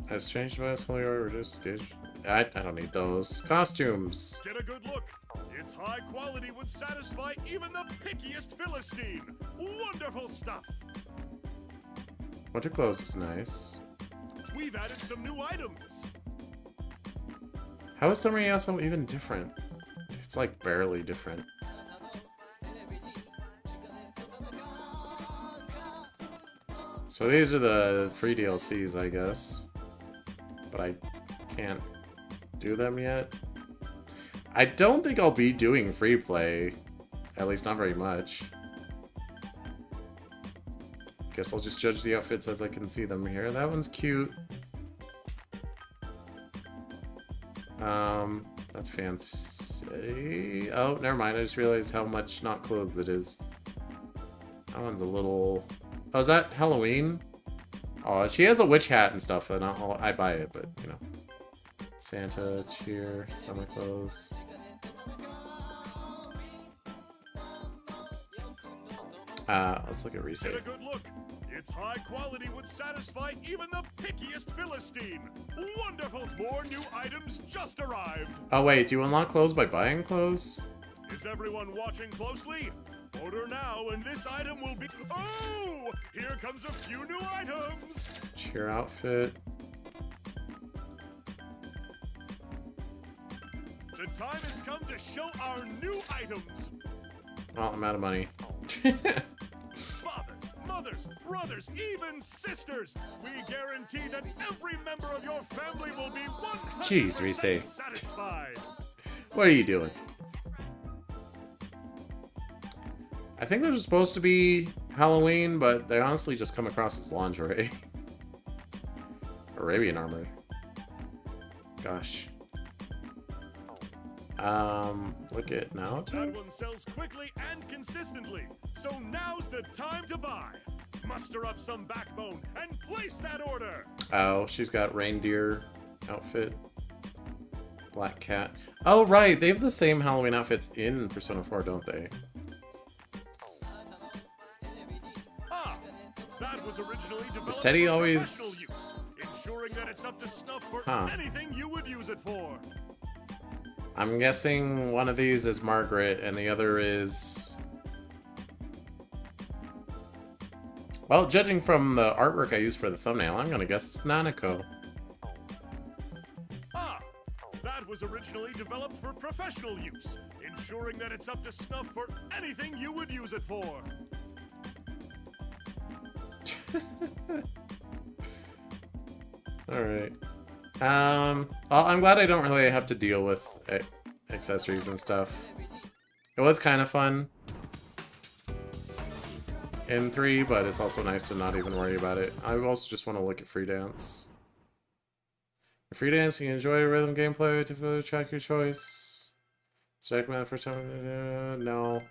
Has changed my fully or reduced gauge. I don't need those. Costumes. Get a good look. Its high quality would satisfy even the pickiest Philistine. Wonderful stuff. Winter clothes is nice. We've added some new items. How is Summer Yasuo even different? It's like barely different. So these are the free DLCs, I guess. But I can't do them yet. I don't think I'll be doing free play. At least not very much. Guess I'll just judge the outfits as I can see them here. That one's cute. That's fancy. Oh, never mind. I just realized how much not clothes it is. That one's a little... Oh, is that Halloween? Oh, she has a witch hat and stuff, and I buy it, but, you know. Santa, cheer, summer clothes. Let's look at Rise. Get a good look. Its high quality would satisfy even the pickiest Philistine. Wonderful! More new items just arrived. Oh wait, do you unlock clothes by buying clothes? Is everyone watching closely? Order now, and this item will be... Oh! Here comes a few new items! Cheer outfit. The time has come to show our new items! Well, I'm out of money. Fathers, mothers, brothers, even sisters! We guarantee that every member of your family will be 100% Jeez, Rise. satisfied! What are you doing? I think those are supposed to be Halloween, but they honestly just come across as lingerie. Arabian armor. Gosh. Look at now. That one sells quickly and consistently, so now's the time to buy. Muster up some backbone and place that order. Oh, she's got reindeer outfit. Black cat. Oh, right. They have the same Halloween outfits in Persona 4, don't they? That was originally developed Was Teddy for always... professional use, ensuring that it's up to snuff for Huh. anything you would use it for. I'm guessing one of these is Margaret and the other is... Well, judging from the artwork I used for the thumbnail, I'm gonna guess it's Nanako. That was originally developed for professional use, ensuring that it's up to snuff for anything you would use it for. Alright. Well, I'm glad I don't really have to deal with accessories and stuff. It was kind of fun in 3, but it's also nice to not even worry about it. I also just want to look at free dance. In free dance, you can enjoy rhythm gameplay to track your choice. Select man for time. No.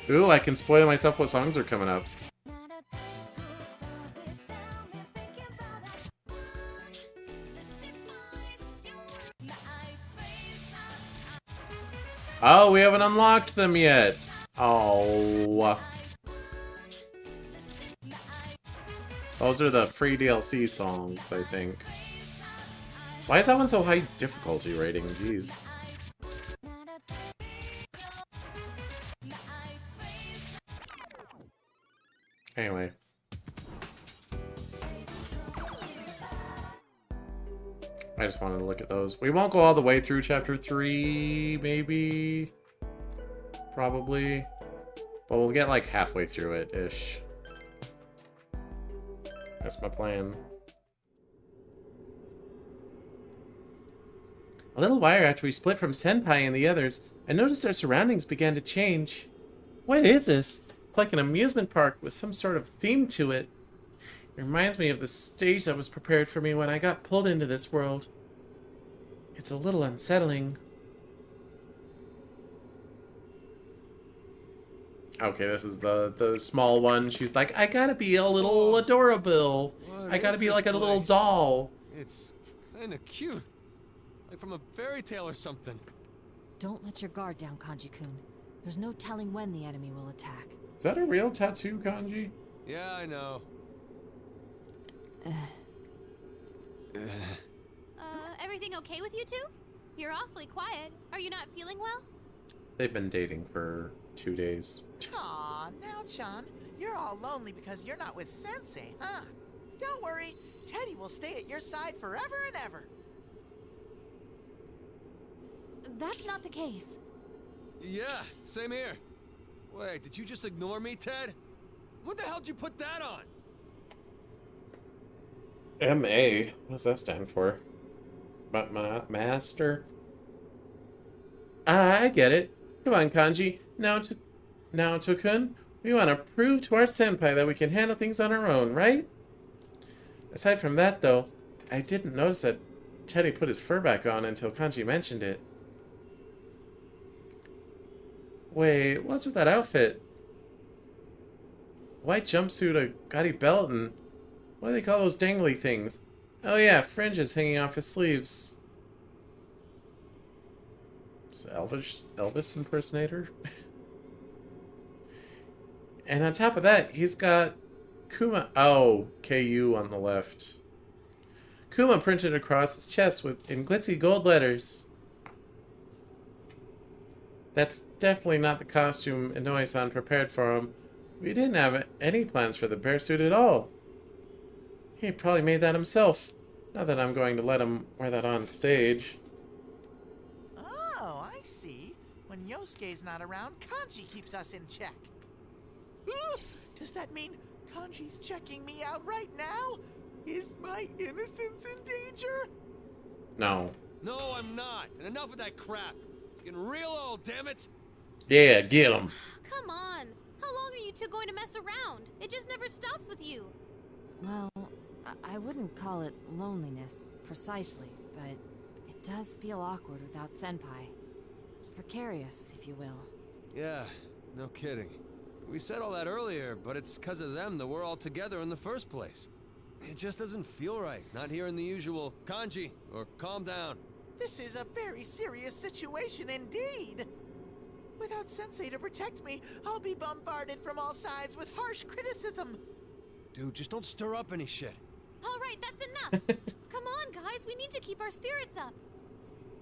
Ooh, I can spoil myself what songs are coming up. Oh, we haven't unlocked them yet. Oh. Those are the free DLC songs, I think. Why is that one so high difficulty rating? Jeez. Anyway. I just wanted to look at those. We won't go all the way through chapter 3, maybe. Probably. But we'll get like halfway through it-ish. That's my plan. A little while after we split from Senpai and the others, I noticed our surroundings began to change. What is this? It's like an amusement park with some sort of theme to it. It reminds me of the stage that was prepared for me when I got pulled into this world. It's a little unsettling. Okay, this is the small one. She's like, I gotta be a little adorable. I gotta be like a little doll. It's kinda cute. Like from a fairy tale or something. Don't let your guard down, Kanji-kun. There's no telling when the enemy will attack. Is that a real tattoo, Kanji? Yeah, I know. Everything okay with you two? You're awfully quiet. Are you not feeling well? They've been dating for 2 days. Aw, now, Chan, you're all lonely because you're not with Sensei, huh? Don't worry, Teddy will stay at your side forever and ever. That's not the case. Yeah, same here. Wait, did you just ignore me, Ted? What the hell did you put that on? M.A.? What does that stand for? Master? Ah, I get it. Come on, Kanji. Now, Tokun, we want to prove to our senpai that we can handle things on our own, right? Aside from that, though, I didn't notice that Teddy put his fur back on until Kanji mentioned it. Wait, what's with that outfit? White jumpsuit, a gaudy belt, and what do they call those dangly things? Oh yeah, fringes hanging off his sleeves. Is it Elvis impersonator? And on top of that, he's got Kuma. Oh, KU on the left. Kuma printed across his chest in glitzy gold letters. That's definitely not the costume Inoue-san prepared for him. We didn't have any plans for the bear suit at all. He probably made that himself. Not that I'm going to let him wear that on stage. Oh, I see. When Yosuke's not around, Kanji keeps us in check. Ooh, does that mean Kanji's checking me out right now? Is my innocence in danger? No. No, I'm not. And enough of that crap. It's getting real old, damn it. Yeah, get him. Come on. How long are you two going to mess around? It just never stops with you. Well, I wouldn't call it loneliness, precisely, but it does feel awkward without Senpai. Precarious, if you will. Yeah, no kidding. We said all that earlier, but it's because of them that we're all together in the first place. It just doesn't feel right, not hearing the usual kanji or calm down. This is a very serious situation indeed. Without Sensei to protect me, I'll be bombarded from all sides with harsh criticism. Dude, just don't stir up any shit. All right, that's enough. Come on, guys, we need to keep our spirits up.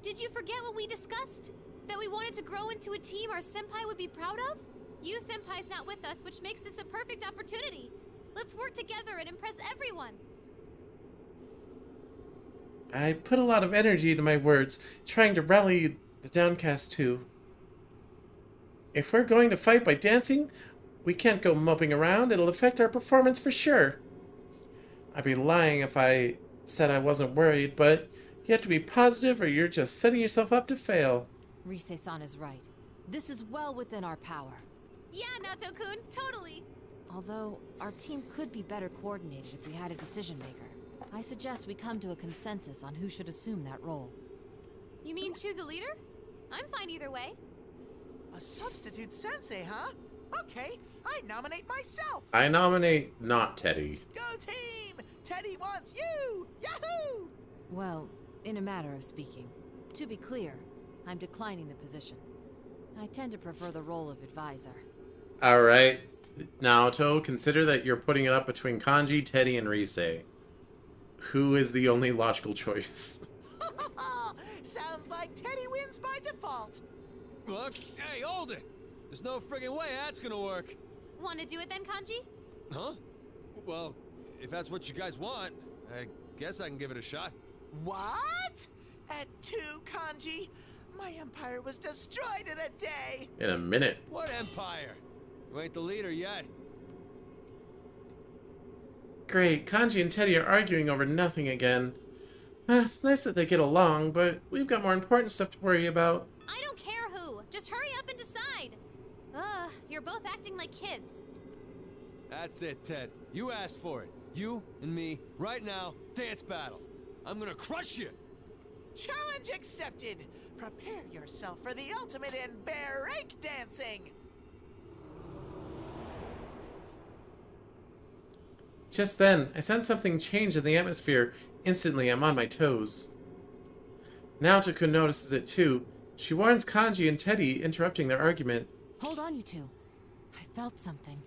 Did you forget what we discussed? That we wanted to grow into a team our senpai would be proud of? You senpai's not with us, which makes this a perfect opportunity. Let's work together and impress everyone. I put a lot of energy into my words, trying to rally the downcast too. If we're going to fight by dancing, we can't go moping around. It'll affect our performance for sure. I'd be lying if I said I wasn't worried, but you have to be positive or you're just setting yourself up to fail. Rise-san is right. This is well within our power. Yeah, Naoto-kun, totally. Although, our team could be better coordinated if we had a decision maker. I suggest we come to a consensus on who should assume that role. You mean choose a leader? I'm fine either way. A substitute sensei, huh? Okay, I nominate myself. I nominate not Teddy. Go team! Teddy wants you! Yahoo! Well, in a matter of speaking. To be clear, I'm declining the position. I tend to prefer the role of advisor. Alright. Naoto, consider that you're putting it up between Kanji, Teddy, and Rise. Who is the only logical choice? Sounds like Teddy wins by default. Look, hey, hold it! There's no friggin' way that's gonna work. Want to do it then, Kanji? Huh? Well, if that's what you guys want, I guess I can give it a shot. What? At 2, Kanji? My empire was destroyed in a day! In a minute. What empire? You ain't the leader yet. Great, Kanji and Teddy are arguing over nothing again. It's nice that they get along, but we've got more important stuff to worry about. I don't care who. Just hurry up and decide. You're both acting like kids. That's it, Ted. You asked for it. You and me, right now, dance battle. I'm gonna crush you. Challenge accepted. Prepare yourself for the ultimate in break dancing. Just then, I sense something change in the atmosphere. Instantly, I'm on my toes. Naoto-kun notices it too. She warns Kanji and Teddy, interrupting their argument. Hold on, you two. I felt something.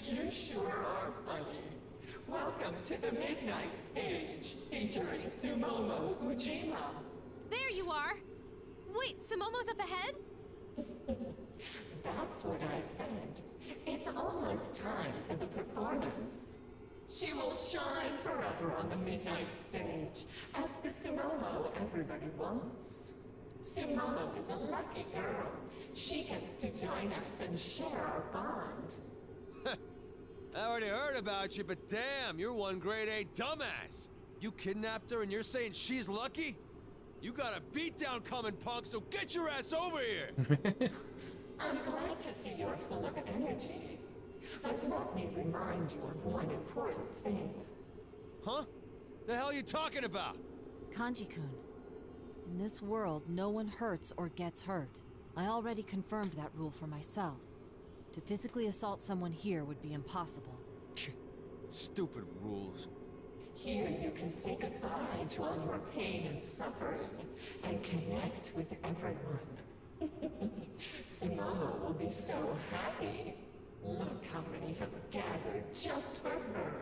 You sure are funny. Welcome to the Midnight Stage, featuring Sumomo Ujima. There you are. Wait, Sumomo's up ahead? That's what I said. It's almost time for the performance. She will shine forever on the Midnight Stage as the Sumomo everybody wants. Sumomo is a lucky girl. She gets to join us and share our bond. I already heard about you, but damn, you're one grade A dumbass. You kidnapped her and you're saying she's lucky? You got a beatdown coming, punk, so get your ass over here! I'm glad to see you're full of energy. But let me remind you of one important thing. Huh? The hell you talking about? Kanji-kun. In this world, no one hurts or gets hurt. I already confirmed that rule for myself. To physically assault someone here would be impossible. Stupid rules. Here you can say goodbye to all your pain and suffering, and connect with everyone. Sumomo will be so happy. Look how many have gathered just for her.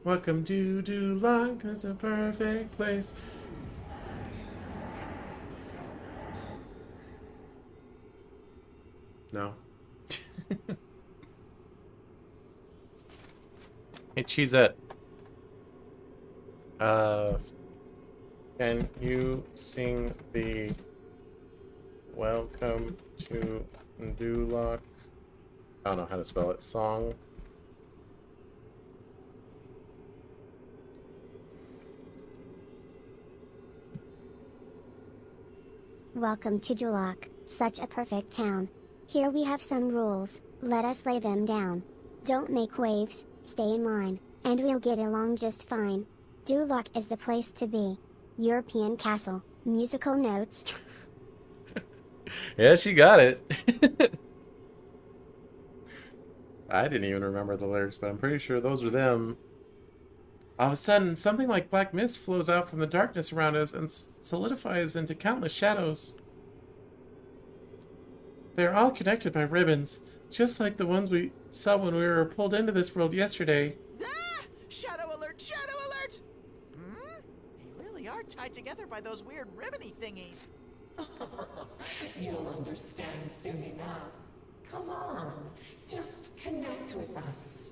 Welcome to Duloc, that's a perfect place. No. Hey, Cheezette. Can you sing the Welcome to Duloc, I don't know how to spell it, song? Welcome to Duloc, such a perfect town. Here we have some rules, let us lay them down. Don't make waves, stay in line, and we'll get along just fine. Duloc is the place to be. European castle, musical notes. Yeah, she got it. I didn't even remember the lyrics, but I'm pretty sure those are them. All of a sudden, something like black mist flows out from the darkness around us and solidifies into countless shadows. They're all connected by ribbons, just like the ones we saw when we were pulled into this world yesterday. Ah! Shadow alert! Shadow alert! They really are tied together by those weird ribbony thingies. You'll understand soon enough. Come on, just connect with us.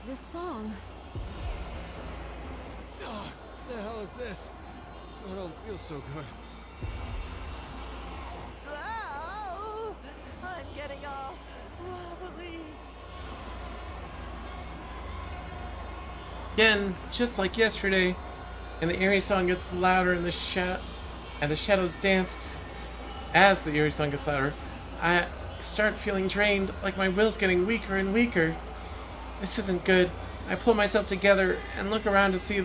This song. Oh, the hell is this? I don't feel so good. Oh, I'm getting all wobbly. Again, just like yesterday, and the eerie song gets louder and the shadows dance. As the eerie song gets louder, I start feeling drained, like my will's getting weaker and weaker. This isn't good. I pull myself together and look around to see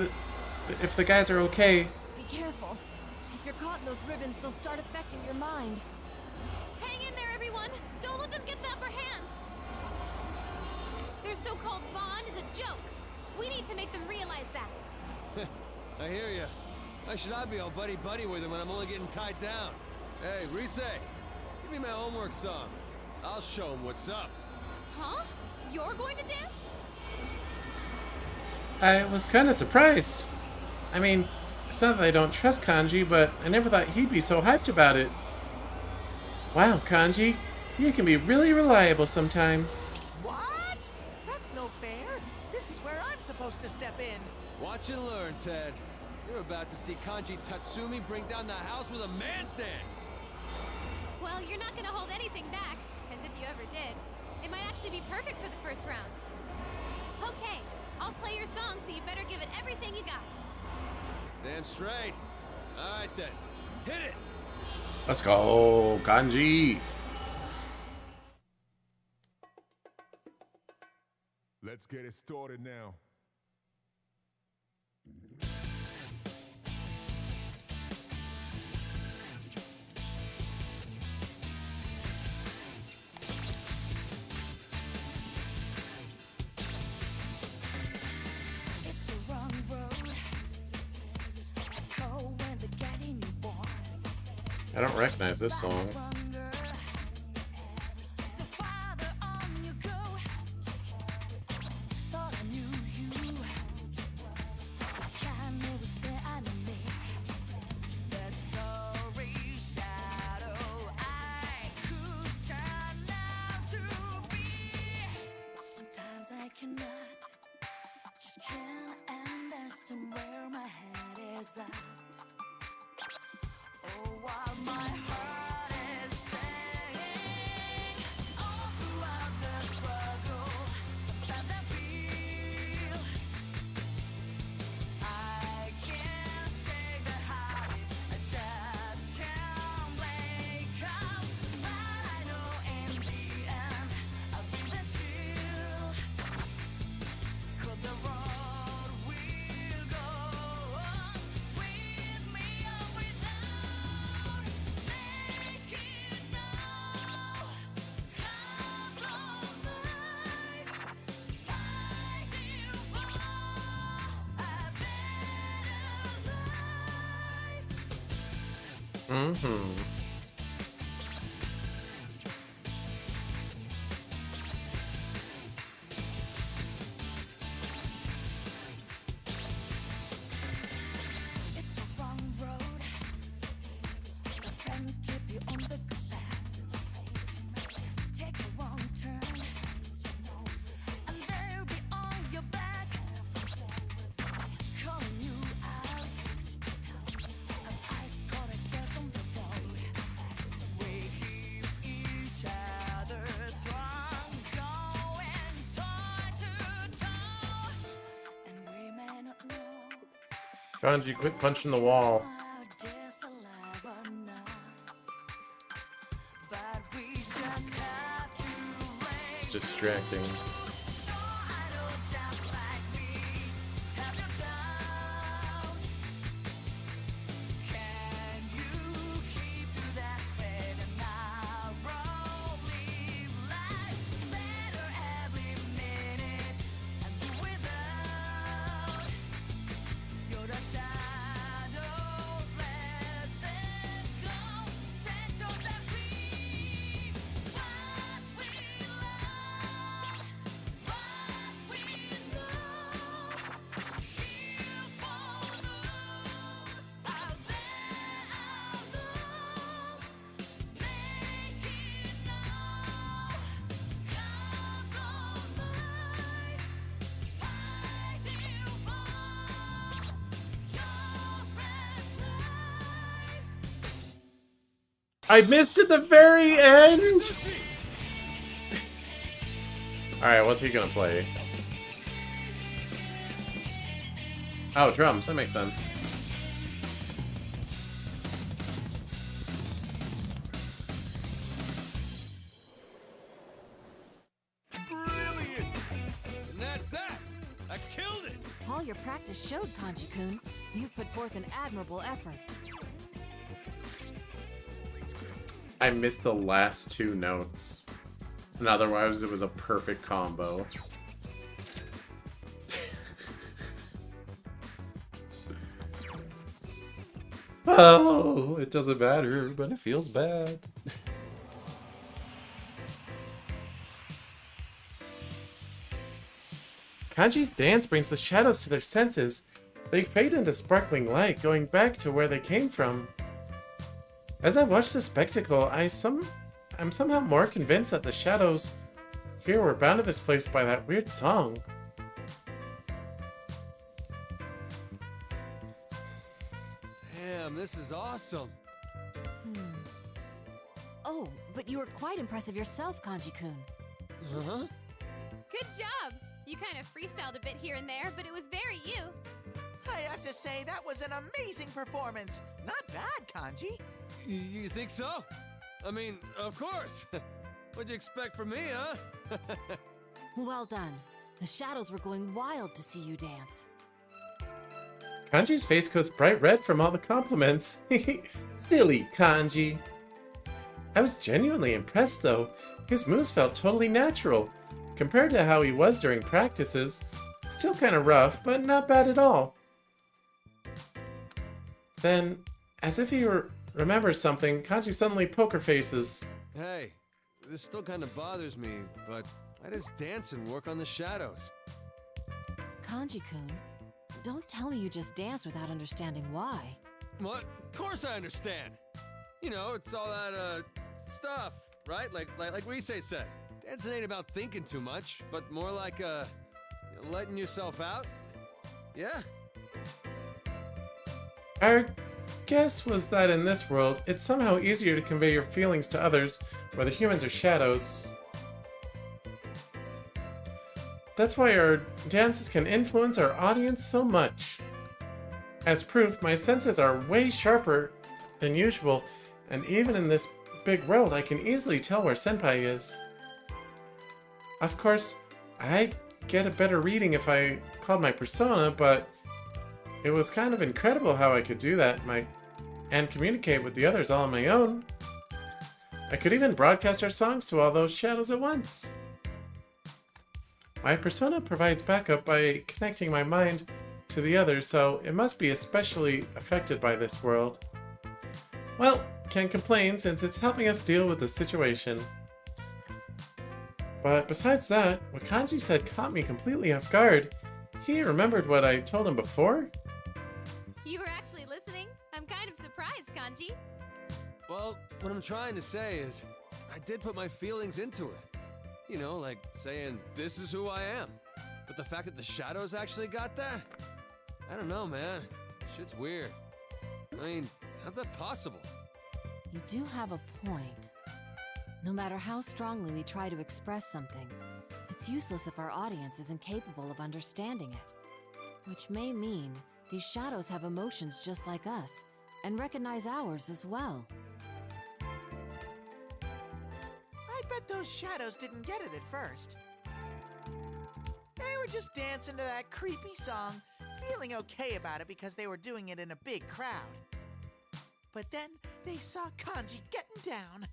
if the guys are okay. Be careful. If you're caught in those ribbons, they'll start affecting your mind. Hang in there, everyone! Don't let them get the upper hand! Their so-called bond is a joke. We need to make them realize that. I hear ya. Why should I be all buddy-buddy with him when I'm only getting tied down? Hey, Rise, give me my homework song. I'll show him what's up. Huh? You're going to dance? I was kind of surprised. I mean, it's not that I don't trust Kanji, but I never thought he'd be so hyped about it. Wow, Kanji, you can be really reliable sometimes. What? That's no fair. This is where I'm supposed to step in. Watch and learn, Ted. You're about to see Kanji Tatsumi bring down the house with a man's dance. Well, you're not gonna hold anything back, as if you ever did. It might actually be perfect for the first round. Okay, I'll play your song, so you better give it everything you got. Damn straight. All right then, hit it. Let's go, Kanji. Let's get it started now. I don't recognize this song. Mm-hmm. Kanji, quit punching the wall. It's distracting. I missed at the very end! Alright, what's he gonna play? Oh, drums. That makes sense. Brilliant! And that's that! I killed it! All your practice showed, Kanji-kun. You've put forth an admirable effort. I missed the last two notes. And otherwise, it was a perfect combo. Oh, it doesn't matter, but it feels bad. Kanji's dance brings the shadows to their senses. They fade into sparkling light, going back to where they came from. As I watch the spectacle, I'm somehow more convinced that the shadows here were bound to this place by that weird song. Damn, this is awesome. Oh, but you were quite impressive yourself, Kanji-kun. Uh-huh. Good job! You kind of freestyled a bit here and there, but it was very you. I have to say, that was an amazing performance. Not bad, Kanji. You think so? I mean, of course. What'd you expect from me, huh? Well done. The shadows were going wild to see you dance. Kanji's face goes bright red from all the compliments. Silly Kanji. I was genuinely impressed though. His moves felt totally natural, compared to how he was during practices. Still kind of rough, but not bad at all. Then, as if he remembers something, Kanji suddenly poker faces. Hey, this still kind of bothers me, but I just dance and work on the shadows. Kanji-kun, don't tell me you just dance without understanding why. What? Of course I understand. You know, it's all that, stuff, right? Like Rise said. Dancing ain't about thinking too much, but more like, letting yourself out. Yeah? Our guess was that in this world, it's somehow easier to convey your feelings to others, whether humans or shadows. That's why our dances can influence our audience so much. As proof, my senses are way sharper than usual, and even in this big world, I can easily tell where Senpai is. Of course, I'd get a better reading if I called my persona, but it was kind of incredible how I could do that and communicate with the others all on my own. I could even broadcast our songs to all those shadows at once. My persona provides backup by connecting my mind to the others, so it must be especially affected by this world. Well, can't complain since it's helping us deal with the situation. But besides that, what Kanji said caught me completely off guard. He remembered what I told him before? You were actually listening? I'm kind of surprised, Kanji. Well, what I'm trying to say is, I did put my feelings into it. You know, like saying, this is who I am. But the fact that the shadows actually got that? I don't know, man. Shit's weird. I mean, how's that possible? You do have a point. No matter how strongly we try to express something, it's useless if our audience is incapable of understanding it. Which may mean these shadows have emotions just like us, and recognize ours as well. I bet those shadows didn't get it at first. They were just dancing to that creepy song, feeling okay about it because they were doing it in a big crowd. But then they saw Kanji getting down.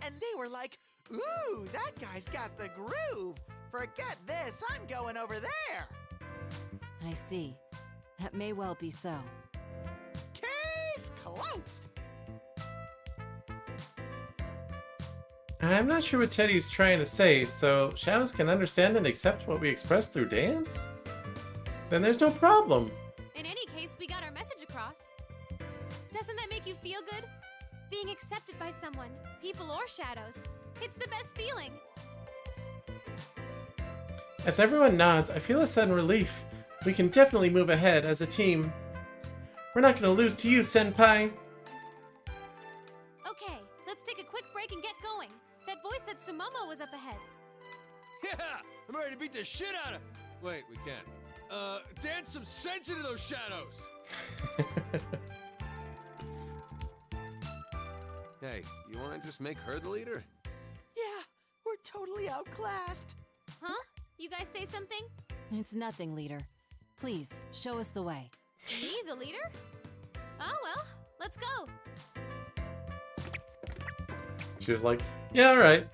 And they were like, ooh, that guy's got the groove. Forget this, I'm going over there. I see. That may well be so. Case closed. I'm not sure what Teddy's trying to say, so shadows can understand and accept what we express through dance? Then there's no problem. In any case, we got our message across. Doesn't that make you feel good? Being accepted by someone, people or shadows. It's the best feeling. As everyone nods, I feel a sudden relief. We can definitely move ahead as a team. We're not going to lose to you, Senpai. Sumomo was up ahead. Yeah! I'm ready to beat the shit out of... Wait, we can't. Dance some sense into those shadows! Hey, you wanna just make her the leader? Yeah, we're totally outclassed. Huh? You guys say something? It's nothing, leader. Please, show us the way. Me, the leader? Oh, well, let's go. She was like, yeah, alright.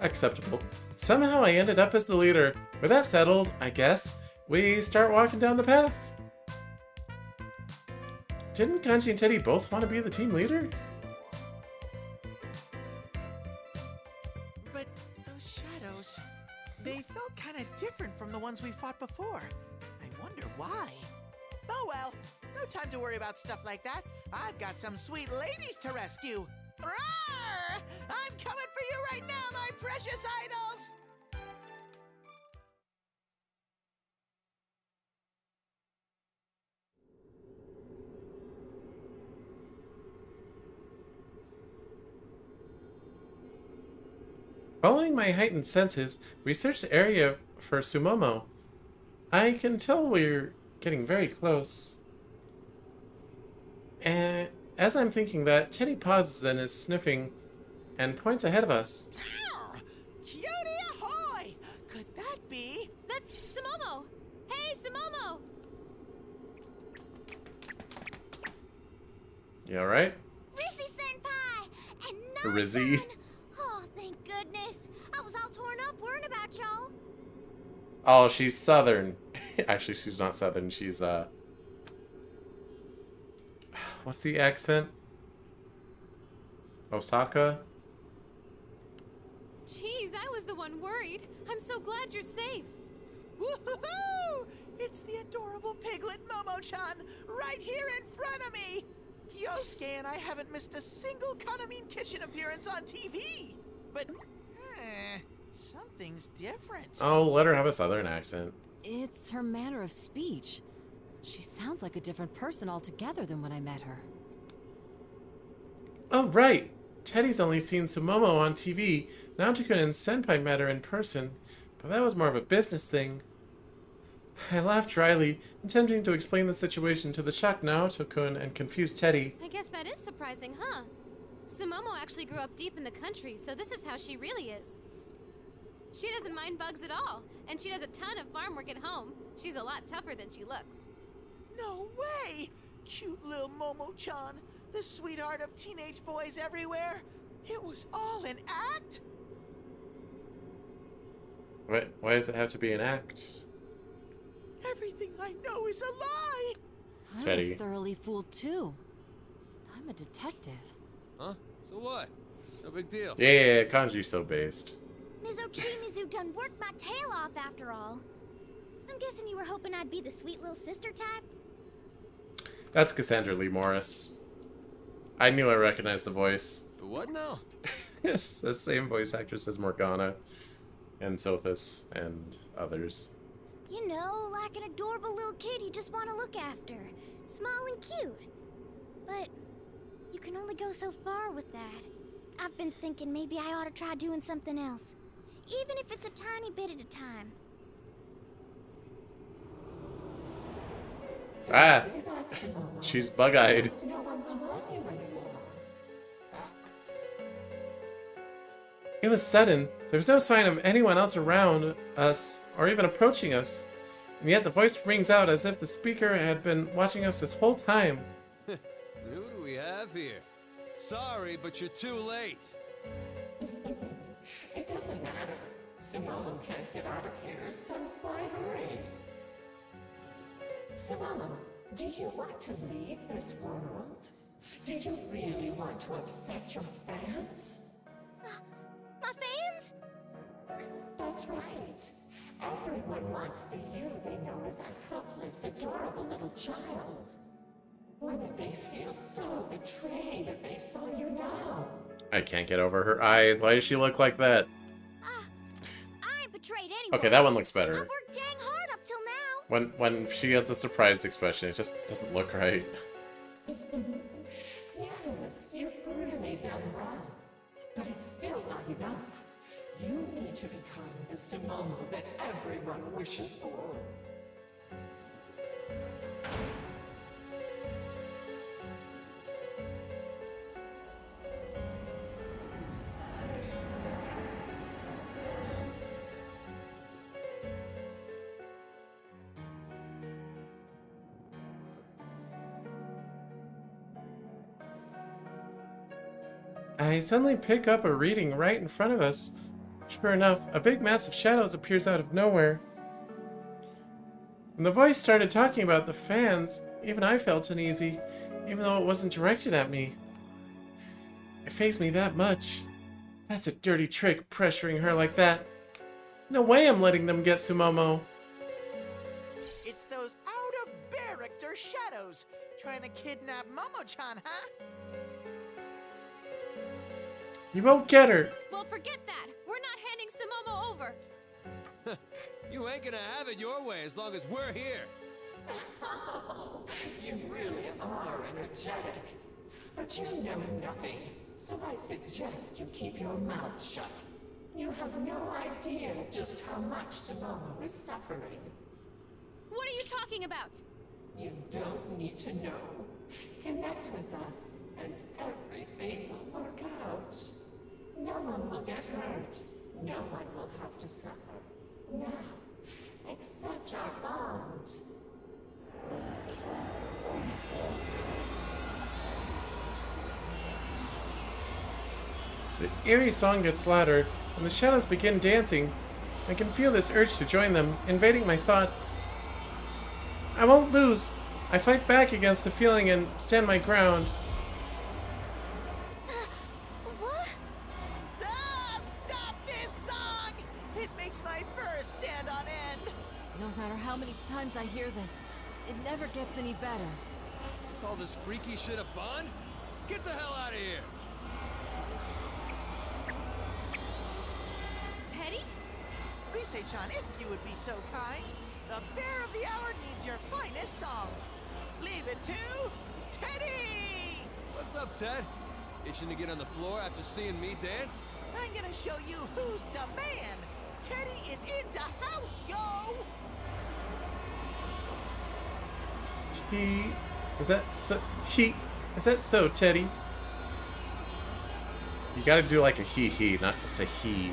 Acceptable. Somehow I ended up as the leader. With that settled, I guess, we start walking down the path. Didn't Kanji and Teddy both want to be the team leader? But those shadows, they felt kind of different from the ones we fought before. I wonder why. Oh well, no time to worry about stuff like that. I've got some sweet ladies to rescue. Roar! I'm coming for you right now, my precious idols! Following my heightened senses, we searched the area for Sumomo. I can tell we're getting very close. And as I'm thinking that, Teddy pauses and is sniffing and points ahead of us. Cutie ahoy! Could that be? That's Sumomo! Hey, Sumomo! You alright? Rizzy-senpai! And Rizzy. Oh, thank goodness. I was all torn up worrying about y'all. Oh, she's southern. Actually, she's not southern. She's, what's the accent? Osaka? Jeez, I was the one worried. I'm so glad you're safe. Woohoo! It's the adorable piglet Momo-chan right here in front of me! Yosuke and I haven't missed a single Kanamine Kitchen appearance on TV! But, something's different. Oh, let her have a southern accent. It's her manner of speech. She sounds like a different person altogether than when I met her. Oh, right! Teddy's only seen Sumomo on TV. Naoto-kun and Senpai met her in person, but that was more of a business thing. I laughed dryly, attempting to explain the situation to the shocked Naoto-kun and confused Teddy. I guess that is surprising, huh? Sumomo actually grew up deep in the country, so this is how she really is. She doesn't mind bugs at all, and she does a ton of farm work at home. She's a lot tougher than she looks. No way! Cute little Momo-chan, the sweetheart of teenage boys everywhere. It was all an act? Why does it have to be an act? Everything I know is a lie! I Teddy. was thoroughly fooled too. I'm a detective. Huh? So what? No big deal. Yeah, Kanji's so based. Mizu done worked my tail off after all. I'm guessing you were hoping I'd be the sweet little sister type? That's Cassandra Lee Morris. I knew I recognized the voice. What now? Yes, the same voice actress as Morgana and Sophis and others. You know, like an adorable little kid you just want to look after. Small and cute. But you can only go so far with that. I've been thinking maybe I ought to try doing something else. Even if it's a tiny bit at a time. Ah! She's bug-eyed. It was sudden. There was no sign of anyone else around us, or even approaching us. And yet the voice rings out as if the speaker had been watching us this whole time. Who do we have here? Sorry, but you're too late. It doesn't matter. Sumomo can't get out of here, so why hurry? Sumomo, do you want to leave this world? Do you really want to upset your fans? My fans? That's right. Everyone wants the you they know as a helpless, adorable little child. Wouldn't they feel so betrayed if they saw you now? I can't get over her eyes. Why does she look like that? I ain't betrayed anyone. Okay, that one looks better. I've worked dang hard up till now. When she has the surprised expression, it just doesn't look right. Yes, you've really done well. enough. You need to become the Sumomo that everyone wishes for. I suddenly pick up a reading right in front of us. Sure enough, a big mass of shadows appears out of nowhere. When the voice started talking about the fans, even I felt uneasy, even though it wasn't directed at me. It fazed me that much. That's a dirty trick, pressuring her like that. No way I'm letting them get Sumomo. It's those out-of-character shadows trying to kidnap Momo-chan, huh? You won't get her. Well, forget that. We're not handing Sumomo over. You ain't gonna have it your way as long as we're here. You really are energetic. But you know nothing, so I suggest you keep your mouth shut. You have no idea just how much Sumomo is suffering. What are you talking about? You don't need to know. Connect with us, and everything will work out. No one will get hurt. No one will have to suffer. Now, accept our bond. The eerie song gets louder, and the shadows begin dancing. I can feel this urge to join them, invading my thoughts. I won't lose. I fight back against the feeling and stand my ground. What? Ah, stop this song! It makes my fur stand on end. No matter how many times I hear this, it never gets any better. Call this freaky shit a bond? Get the hell out of here! Teddy? Rise-chan, if you would be so kind, the Bear of the Hour needs your finest song. Leave it to Teddy! What's up, Ted? Itching to get on the floor after seeing me dance? I'm gonna show you who's the man. Teddy is in the house, yo! Is that so, Teddy? You gotta do like a he, not just a he.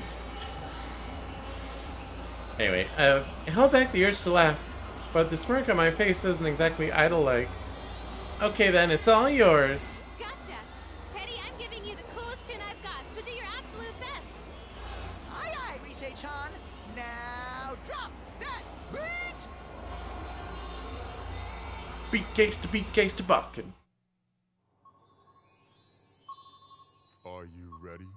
Anyway, I held back the urge to laugh, but the smirk on my face isn't exactly idol-like. Okay then, it's all yours. Gotcha. Teddy, I'm giving you the coolest tune I've got, so do your absolute best. Aye aye, Rise-chan. Now drop that beat! Beat gangsta buckin'. Are you ready?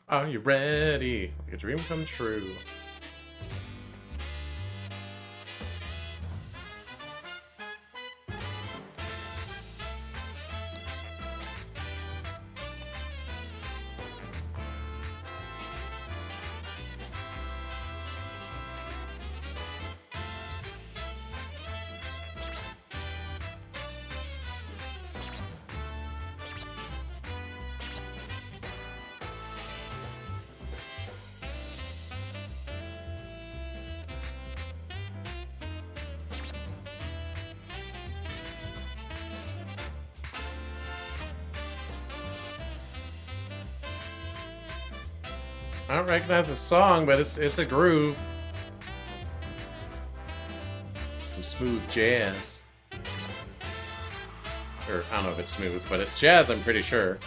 Are you ready? Like a dream come true. I don't recognize the song, but it's a groove. Some smooth jazz. Or, I don't know if it's smooth, but it's jazz, I'm pretty sure.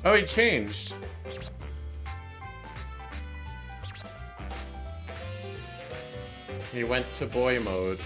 Oh, he changed. He went to boy mode.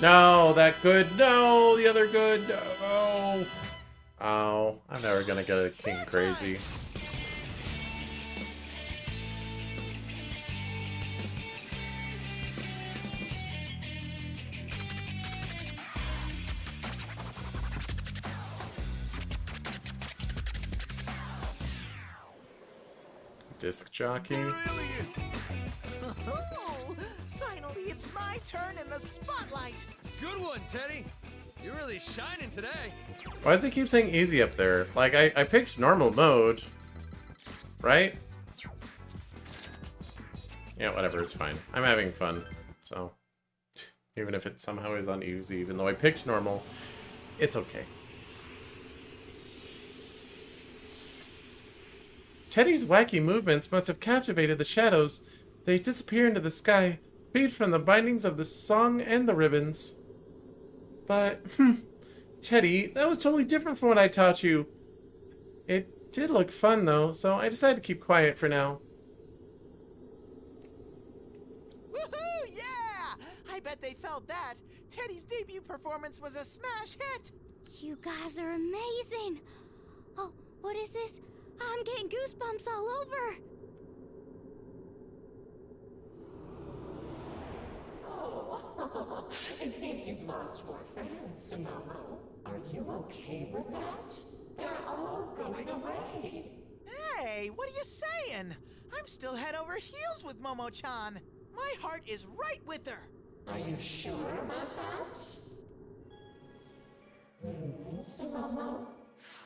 No, that good. No, the other good. Oh. Oh, I'm never gonna get a king crazy. Disc jockey. Oh, finally, it's my turn in the spotlight. Good one, Teddy. You're really shining today. Why does it keep saying easy up there? Like, I picked normal mode. Right? Yeah, whatever, it's fine. I'm having fun, so. Even if it somehow is on easy, even though I picked normal, it's okay. Teddy's wacky movements must have captivated the shadows. They disappear into the sky, freed from the bindings of the song and the ribbons. But, Teddy, that was totally different from what I taught you. It did look fun, though, so I decided to keep quiet for now. Woohoo! Yeah! I bet they felt that. Teddy's debut performance was a smash hit. You guys are amazing. Oh, what is this? I'm getting goosebumps all over. Oh, it seems you've lost 4 fans, Sumomo. Are you okay with that? They're all going away. Hey, what are you saying? I'm still head over heels with Momo-chan. My heart is right with her. Are you sure about that? Sumomo,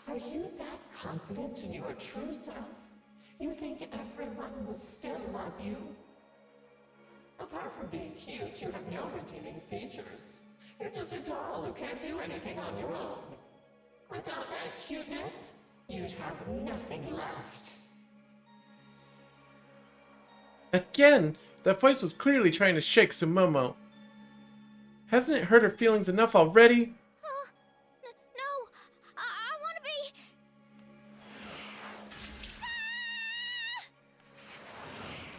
are you that confident in your true self? You think everyone will still love you? Apart from being cute, you have no redeeming features. You're just a doll who can't do anything on your own. Without that cuteness, you'd have nothing left. Again, that voice was clearly trying to shake Sumomo. Hasn't it hurt her feelings enough already? No, I want to be...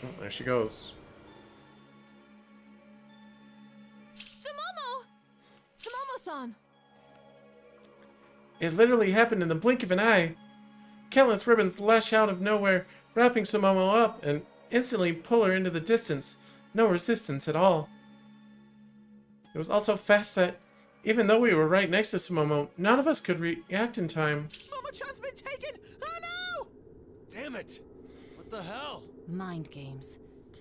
Oh, there she goes. Sumomo-san! It literally happened in the blink of an eye. Countless ribbons lash out of nowhere, wrapping Sumomo up and instantly pull her into the distance. No resistance at all. It was all so fast that, even though we were right next to Sumomo, none of us could react in time. Momo-chan's been taken! Oh no! Damn it! What the hell? Mind games.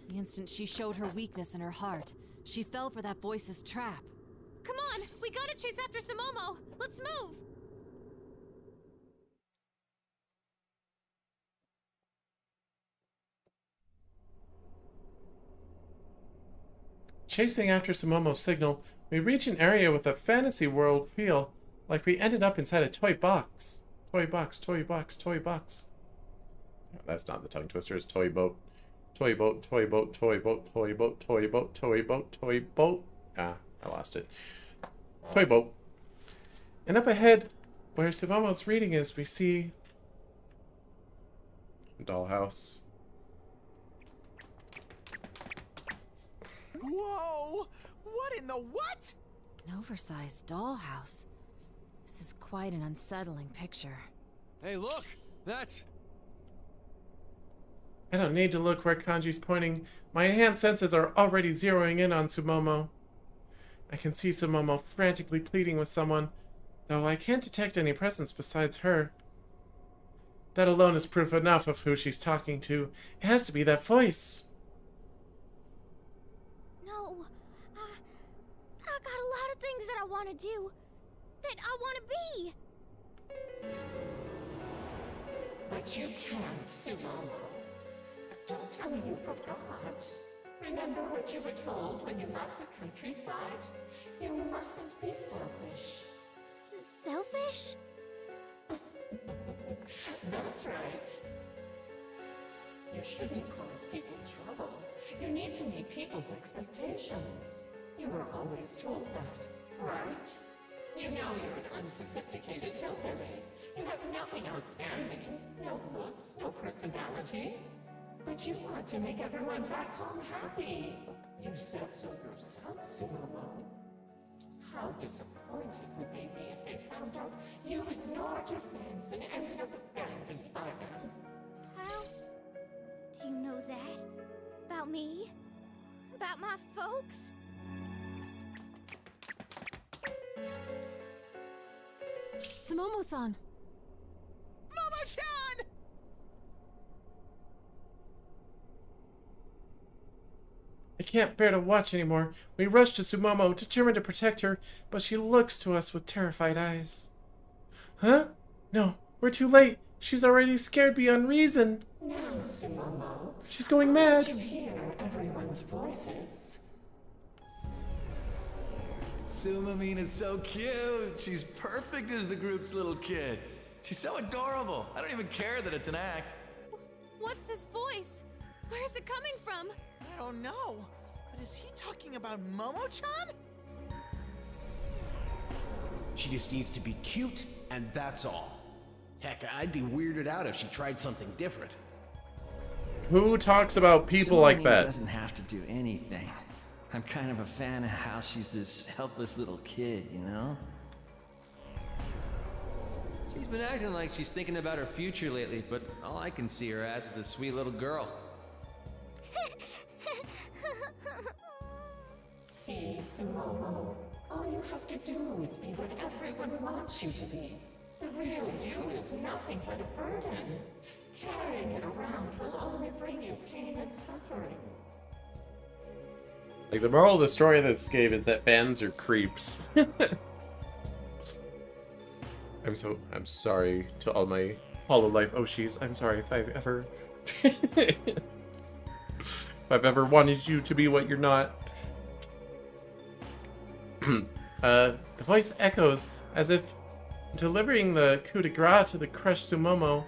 The instant she showed her weakness in her heart, she fell for that voice's trap. Come on, we gotta chase after Sumomo. Let's move. Chasing after Sumomo's signal, we reach an area with a fantasy world feel, like we ended up inside a toy box. Toy box, toy box, toy box. That's not the tongue twister, it's toy boat. Toy boat, toy boat, toy boat, toy boat, toy boat, toy boat, toy boat. Ah, I lost it. Toy boat. And up ahead, where Sumomo's reading is, we see... dollhouse. Whoa! What in the what? An oversized dollhouse. This is quite an unsettling picture. Hey, look! That's... I don't need to look where Kanji's pointing. My enhanced senses are already zeroing in on Sumomo. I can see Sumomo frantically pleading with someone, though I can't detect any presence besides her. That alone is proof enough of who she's talking to. It has to be that voice. No, I got a lot of things that I want to do, that I want to be. But you can't, Sumomo. Don't tell me you forgot. Remember what you were told when you left the countryside? You mustn't be selfish. Selfish? That's right. You shouldn't cause people trouble. You need to meet people's expectations. You were always told that, right? You know you're an unsophisticated hillbilly. You have nothing outstanding. No looks, no personality. But you want to make everyone back home happy. You said so yourself, Sumomo. How disappointed would they be if they found out you ignored your fans and ended up abandoned by them? How do you know that? About me? About my folks? Sumomo-san! Momo-chan! I can't bear to watch anymore. We rush to Sumomo, determined to protect her, but she looks to us with terrified eyes. Huh? No, we're too late. She's already scared beyond reason. Now, Sumomo. She's going mad. You hear everyone's voices. Sumamine is so cute. She's perfect as the group's little kid. She's so adorable. I don't even care that it's an act. What's this voice? Where's it coming from? I don't know, but is he talking about Momo-chan? She just needs to be cute, and that's all. Heck, I'd be weirded out if she tried something different. Who talks about people like that? Doesn't have to do anything. I'm kind of a fan of how she's this helpless little kid, you know? She's been acting like she's thinking about her future lately, but all I can see her as is a sweet little girl. See, Sumomo, all you have to do is be what everyone wants you to be. The real you is nothing but a burden. Carrying it around will only bring you pain and suffering. Like, the moral of the story of this game is that fans are creeps. I'm sorry to all my Hollow Life Oshis. I'm sorry if I've ever wanted you to be what you're not. The voice echoes as if delivering the coup de grace to the crushed Sumomo.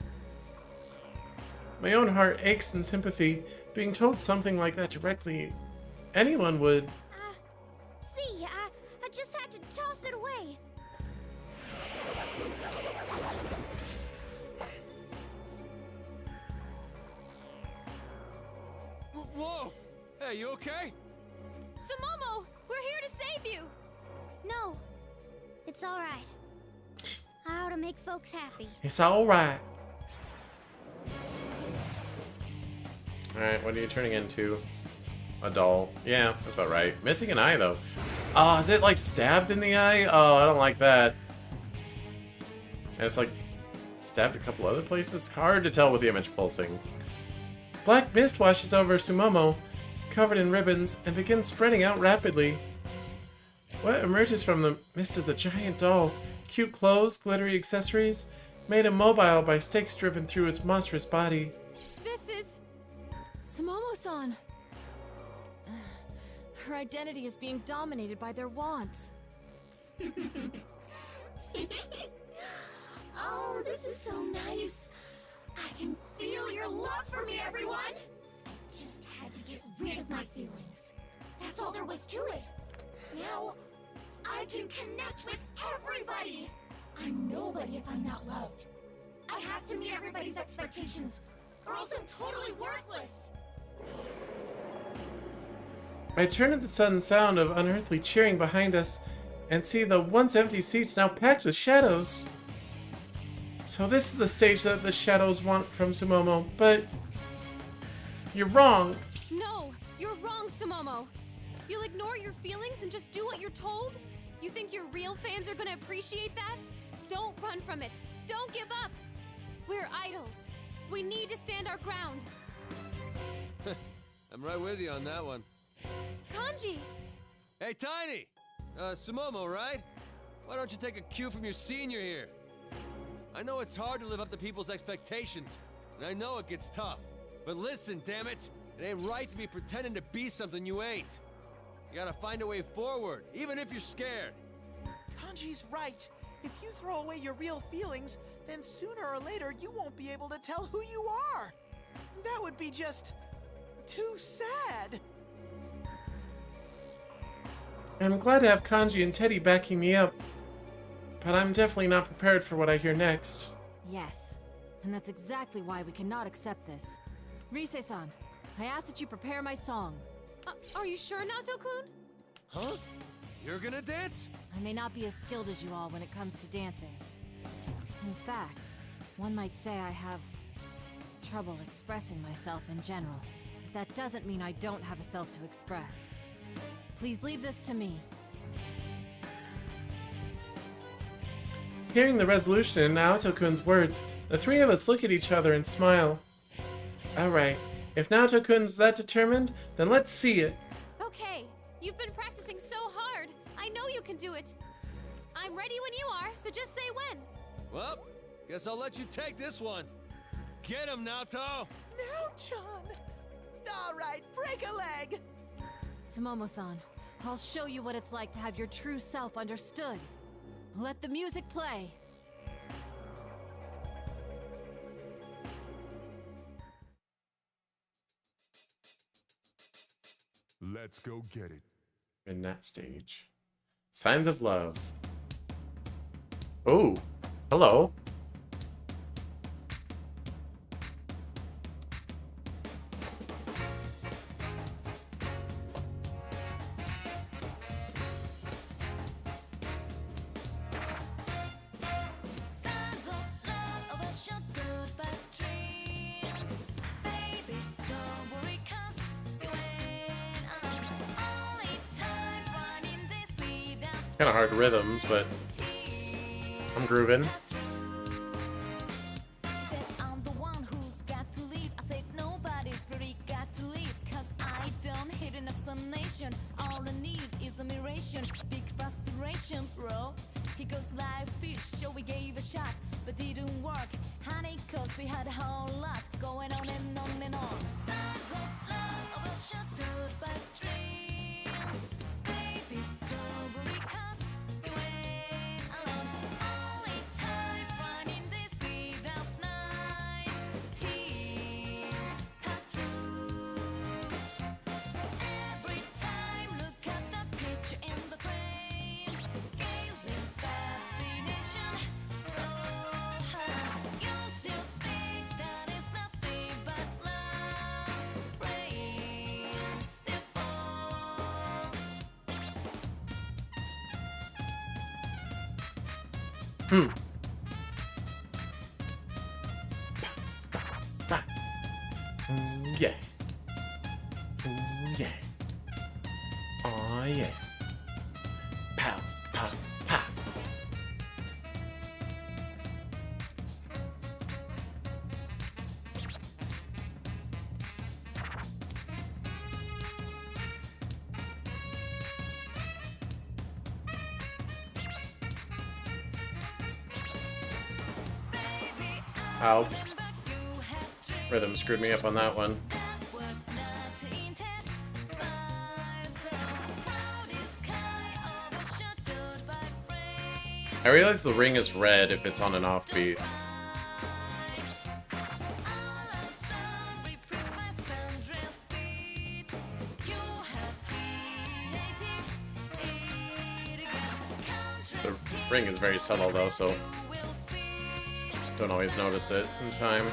My own heart aches in sympathy. Being told something like that directly, anyone would. See, I just had to toss it away. Whoa! Hey, you okay? Sumomo, we're here to save you. No, it's all right. I ought to make folks happy. It's alright. Alright, what are you turning into? A doll. Yeah, that's about right. Missing an eye, though. Oh, is it, like, stabbed in the eye? Oh, I don't like that. And it's, like, stabbed a couple other places? It's hard to tell with the image pulsing. Black mist washes over Sumomo, covered in ribbons, and begins spreading out rapidly. What emerges from the mist is a giant doll. Cute clothes, glittery accessories, made immobile by stakes driven through its monstrous body. This is... Sumomo-san! Her identity is being dominated by their wants. Oh, this is so nice. I can feel your love for me, everyone. I just had to get rid of my feelings. That's all there was to it. Now, I can connect with everybody. I'm nobody if I'm not loved. I have to meet everybody's expectations, or else I'm totally worthless. I turn to the sudden sound of unearthly cheering behind us and see the once empty seats now packed with shadows. So this is the stage that the shadows want from Sumomo, but you're wrong. No, you're wrong, Sumomo. You'll ignore your feelings and just do what you're told? You think your real fans are gonna appreciate that? Don't run from it. Don't give up. We're idols. We need to stand our ground. I'm right with you on that one. Kanji! Hey, Tiny! Sumomo, right? Why don't you take a cue from your senior here? I know it's hard to live up to people's expectations, and I know it gets tough. But listen, damn it! It ain't right to be pretending to be something you ain't. You gotta find a way forward, even if you're scared. Kanji's right. If you throw away your real feelings, then sooner or later you won't be able to tell who you are. That would be just... too sad. I'm glad to have Kanji and Teddy backing me up, but I'm definitely not prepared for what I hear next. Yes, and that's exactly why we cannot accept this. You're gonna dance? I may not be as skilled as you all when it comes to dancing. In fact, one might say I have trouble expressing myself in general. But that doesn't mean I don't have a self to express. Please leave this to me. Hearing the resolution in Naoto-kun's words, the three of us look at each other and smile. Alright, if Naoto-kun's that determined, then let's see it. Okay, you've been practicing so hard. I know you can do it. I'm ready when you are, so just say when. Well, guess I'll let you take this one. Get him, Naoto! Now-chan! Alright, break a leg! Sumomo-san, I'll show you what it's like to have your true self understood. Let the music play. Let's go get it. In that stage. Signs of love. Oh, hello. Kind of hard rhythms, but I'm grooving. Yeah. Yeah. Oh yeah. Pow, pow, pow. Ow. Rhythm screwed me up on that one. I realize the ring is red if it's on an offbeat. The ring is very subtle though, so don't always notice it in time.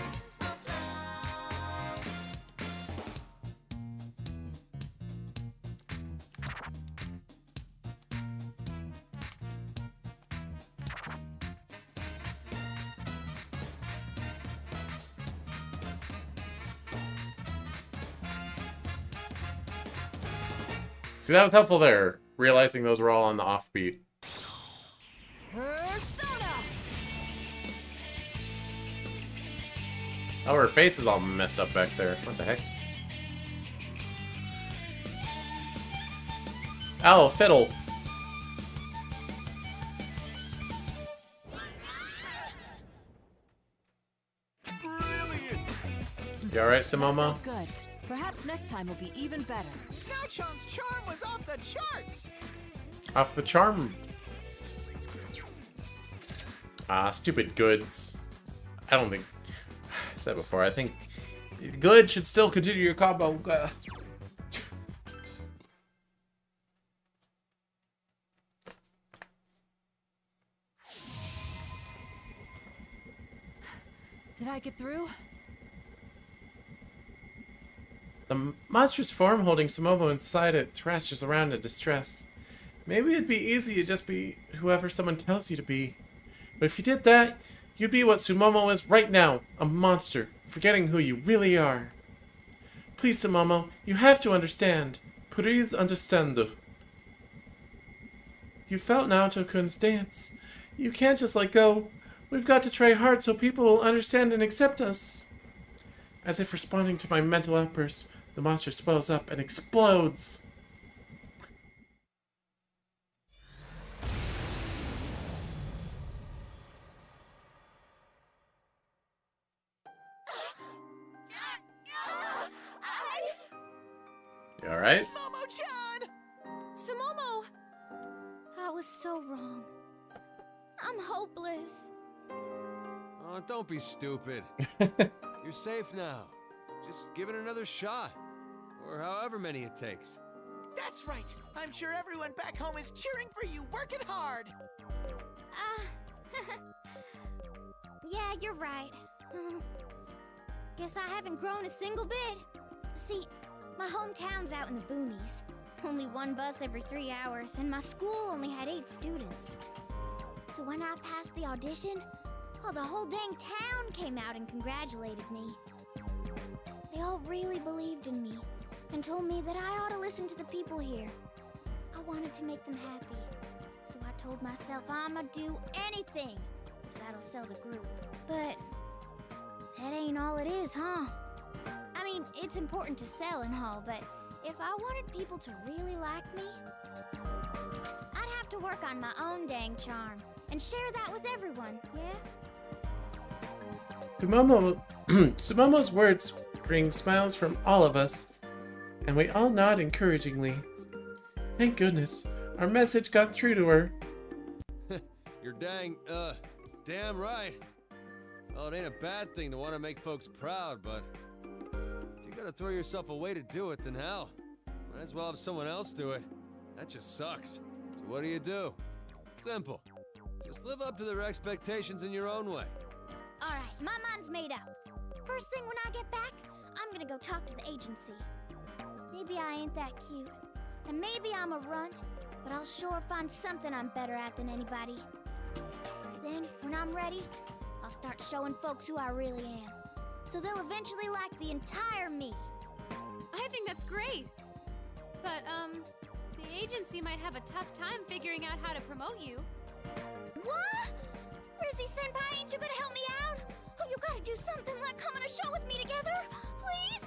See, that was helpful there, realizing those were all on the offbeat. Oh, her face is all messed up back there. What the heck? Oh, fiddle. You alright, Simoma? Good. Perhaps next time will be even better. Now-chan's charm was off the charts! Off the charm. Stupid goods. I don't think... I said before, I think... Good should still continue your combo. Did I get through? The monstrous form holding Sumomo inside it thrashes around in distress. Maybe it'd be easy to just be whoever someone tells you to be. But if you did that, you'd be what Sumomo is right now, a monster, forgetting who you really are. Please, Sumomo, you have to understand. Please understand. You felt Naoto-kun's dance. You can't just let go. We've got to try hard so people will understand and accept us. As if responding to my mental outburst, the monster swells up and explodes. You alright? Momo-chan! Sumomo! I was so wrong. I'm hopeless. Oh, don't be stupid. You're safe now. Just give it another shot. Or however many it takes. That's right! I'm sure everyone back home is cheering for you, working hard! Yeah, you're right. Guess I haven't grown a single bit. See, my hometown's out in the boonies. Only one bus every 3 hours, and my school only had 8 students. So when I passed the audition, the whole dang town came out and congratulated me. They all really believed in me, and told me that I ought to listen to the people here. I wanted to make them happy, so I told myself I'ma do anything if that'll sell the group. But that ain't all it is, huh? I mean, it's important to sell and all, but if I wanted people to really like me, I'd have to work on my own dang charm and share that with everyone, yeah? Sumomo's words bring smiles from all of us, and we all nod encouragingly. Thank goodness, our message got through to her. You're damn right. Well, it ain't a bad thing to want to make folks proud, but if you gotta throw yourself away to do it, then hell, might as well have someone else do it. That just sucks. So what do? Simple. Just live up to their expectations in your own way. Alright, my mind's made up. First thing when I get back, I'm gonna go talk to the agency. Maybe I ain't that cute, and maybe I'm a runt, but I'll sure find something I'm better at than anybody. Then, when I'm ready, I'll start showing folks who I really am, so they'll eventually like the entire me. I think that's great. But, the agency might have a tough time figuring out how to promote you. What? Rizzy-senpai, ain't you gonna help me out? Oh, you gotta do something like come on a show with me together, please?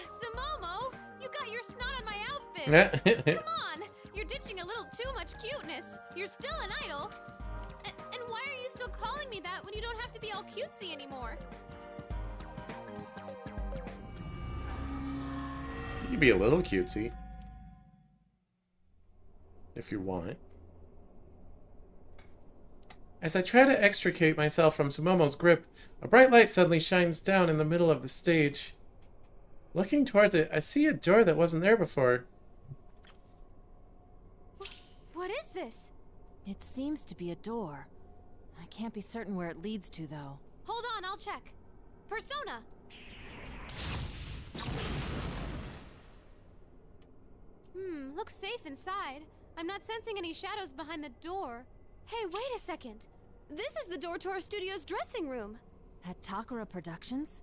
Sumomo! You got your snot on my outfit! Come on! You're ditching a little too much cuteness. You're still an idol. And why are you still calling me that when you don't have to be all cutesy anymore? You can be a little cutesy. If you want. As I try to extricate myself from Sumomo's grip, a bright light suddenly shines down in the middle of the stage. Looking towards it, I see a door that wasn't there before. What is this? It seems to be a door. I can't be certain where it leads to, though. Hold on, I'll check. Persona! Looks safe inside. I'm not sensing any shadows behind the door. Hey, wait a second. This is the door to our studio's dressing room. At Takara Productions?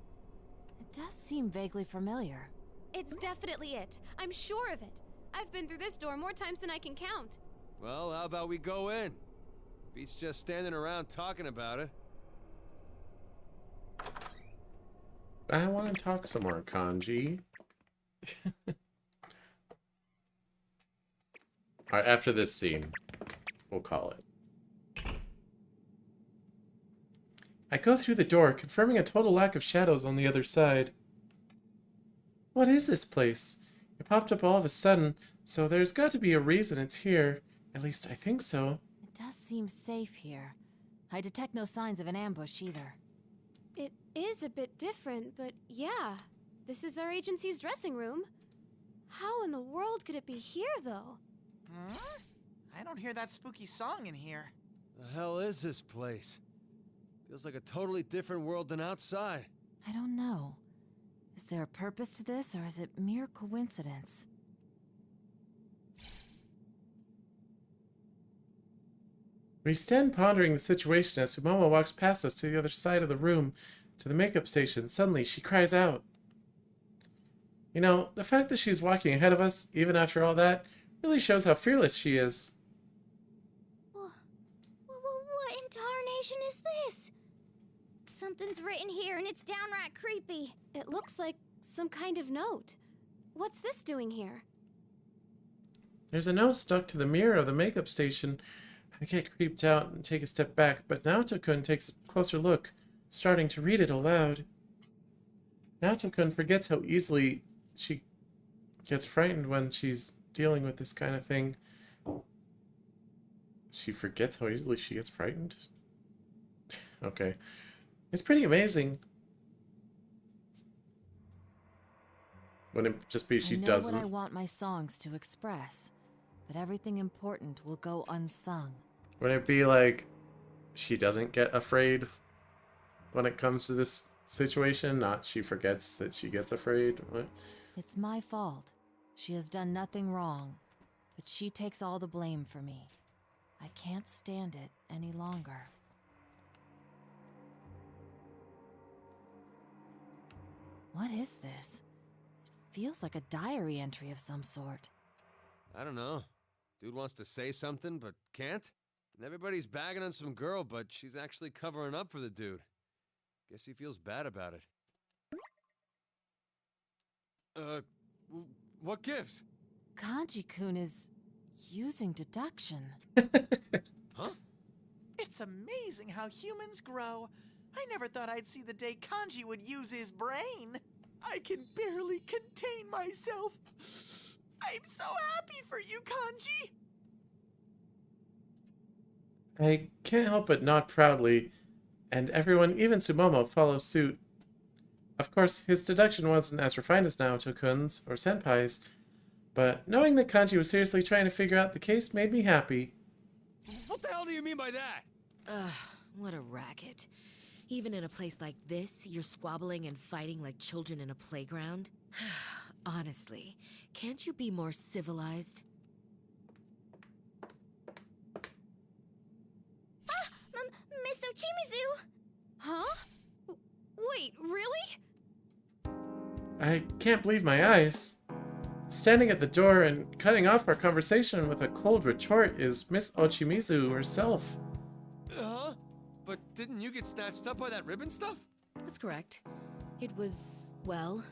It does seem vaguely familiar. It's definitely it. I'm sure of it. I've been through this door more times than I can count. Well, how about we go in? Beats just standing around talking about it. I want to talk some more, Kanji. Alright, after this scene, we'll call it. I go through the door, confirming a total lack of shadows on the other side. What is this place? It popped up all of a sudden, so there's got to be a reason it's here. At least I think so. It does seem safe here. I detect no signs of an ambush either. It is a bit different, but yeah. This is our agency's dressing room. How in the world could it be here, though? Huh? I don't hear that spooky song in here. The hell is this place? Feels like a totally different world than outside. I don't know. Is there a purpose to this, or is it mere coincidence? We stand pondering the situation as Sumomo walks past us to the other side of the room, to the makeup station. Suddenly, she cries out. You know, the fact that she's walking ahead of us, even after all that, really shows how fearless she is. What in tarnation is this? Something's written here and it's downright creepy. It looks like some kind of note. What's this doing here? There's a note stuck to the mirror of the makeup station. I get creeped out and take a step back, but Naoto-kun takes a closer look, starting to read it aloud. Naoto-kun forgets how easily she gets frightened when she's dealing with this kind of thing. She forgets how easily she gets frightened? Okay. It's pretty amazing. Wouldn't it just be she doesn't? I know what I want my songs to express, but everything important will go unsung. Wouldn't it be like she doesn't get afraid when it comes to this situation? Not she forgets that she gets afraid? What? It's my fault. She has done nothing wrong, but she takes all the blame for me. I can't stand it any longer. What is this? It feels like a diary entry of some sort. I don't know. Dude wants to say something, but can't? And everybody's bagging on some girl, but she's actually covering up for the dude. Guess he feels bad about it. What gives? Kanji-kun is using deduction. Huh? It's amazing how humans grow. I never thought I'd see the day Kanji would use his brain. I can barely contain myself. I'm so happy for you, Kanji. I can't help but nod proudly, and everyone, even Sumomo, follows suit. Of course, his deduction wasn't as refined as Naoto-kun's or Senpai's, but knowing that Kanji was seriously trying to figure out the case made me happy. What the hell do you mean by that? Ugh, what a racket. Even in a place like this, you're squabbling and fighting like children in a playground? Honestly, can't you be more civilized? Miss Ochimizu! Huh? Wait, really? I can't believe my eyes. Standing at the door and cutting off our conversation with a cold retort is Miss Ochimizu herself. Huh? But didn't you get snatched up by that ribbon stuff? That's correct. It was, well,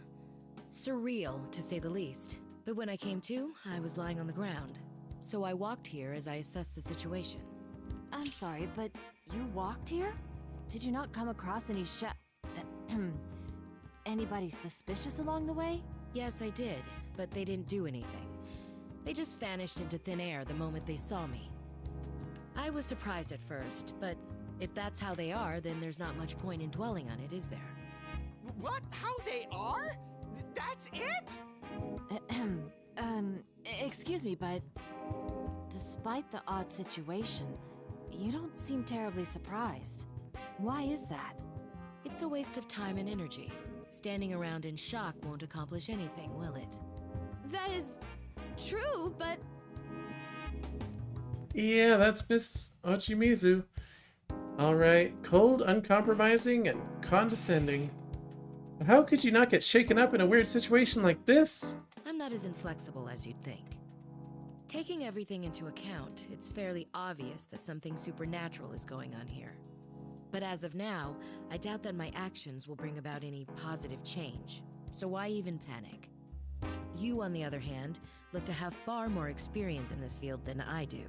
surreal, to say the least. But when I came to, I was lying on the ground. So I walked here as I assessed the situation. I'm sorry, but you walked here? Did you not come across any anybody suspicious along the way? Yes, I did, but they didn't do anything. They just vanished into thin air the moment they saw me. I was surprised at first, but if that's how they are, then there's not much point in dwelling on it, is there? What? How they are? That's it? Excuse me, but despite the odd situation, you don't seem terribly surprised. Why is that? It's a waste of time and energy. Standing around in shock won't accomplish anything, will it? That is true, but... Yeah, that's Miss Ochimizu. Alright, cold, uncompromising, and condescending. But how could you not get shaken up in a weird situation like this? I'm not as inflexible as you'd think. Taking everything into account, it's fairly obvious that something supernatural is going on here. But as of now, I doubt that my actions will bring about any positive change. So why even panic? You, on the other hand, look to have far more experience in this field than I do.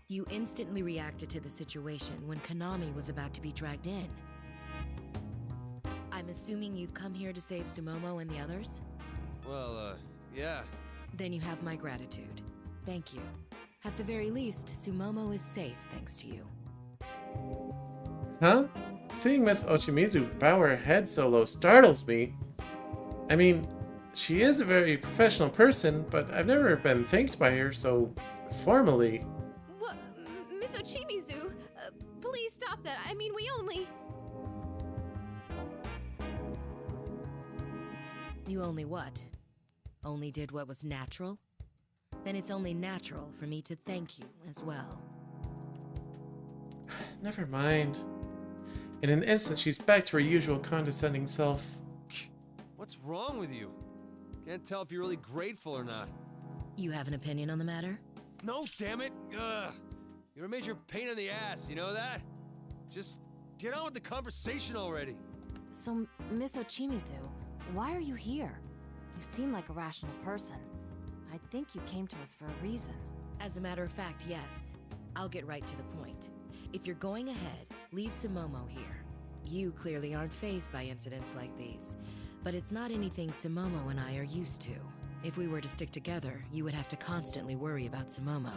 You instantly reacted to the situation when Konami was about to be dragged in. I'm assuming you've come here to save Sumomo and the others? Well, yeah. Then you have my gratitude. Thank you. At the very least, Sumomo is safe thanks to you. Huh? Seeing Miss Ochimizu bow her head so low startles me. I mean, she is a very professional person, but I've never been thanked by her so formally. What? Miss Ochimizu? Please stop that. I mean, we only... You only what? Only did what was natural? Then it's only natural for me to thank you as well. Never mind. In an instant, she's back to her usual condescending self. What's wrong with you? Can't tell if you're really grateful or not. You have an opinion on the matter? No, damn it! Ugh. You're a major pain in the ass, you know that? Just get on with the conversation already. So, Miss Ochimizu, why are you here? You seem like a rational person. I think you came to us for a reason. As a matter of fact, yes. I'll get right to the point. If you're going ahead, leave Sumomo here. You clearly aren't fazed by incidents like these, but it's not anything Sumomo and I are used to. If we were to stick together, you would have to constantly worry about Sumomo.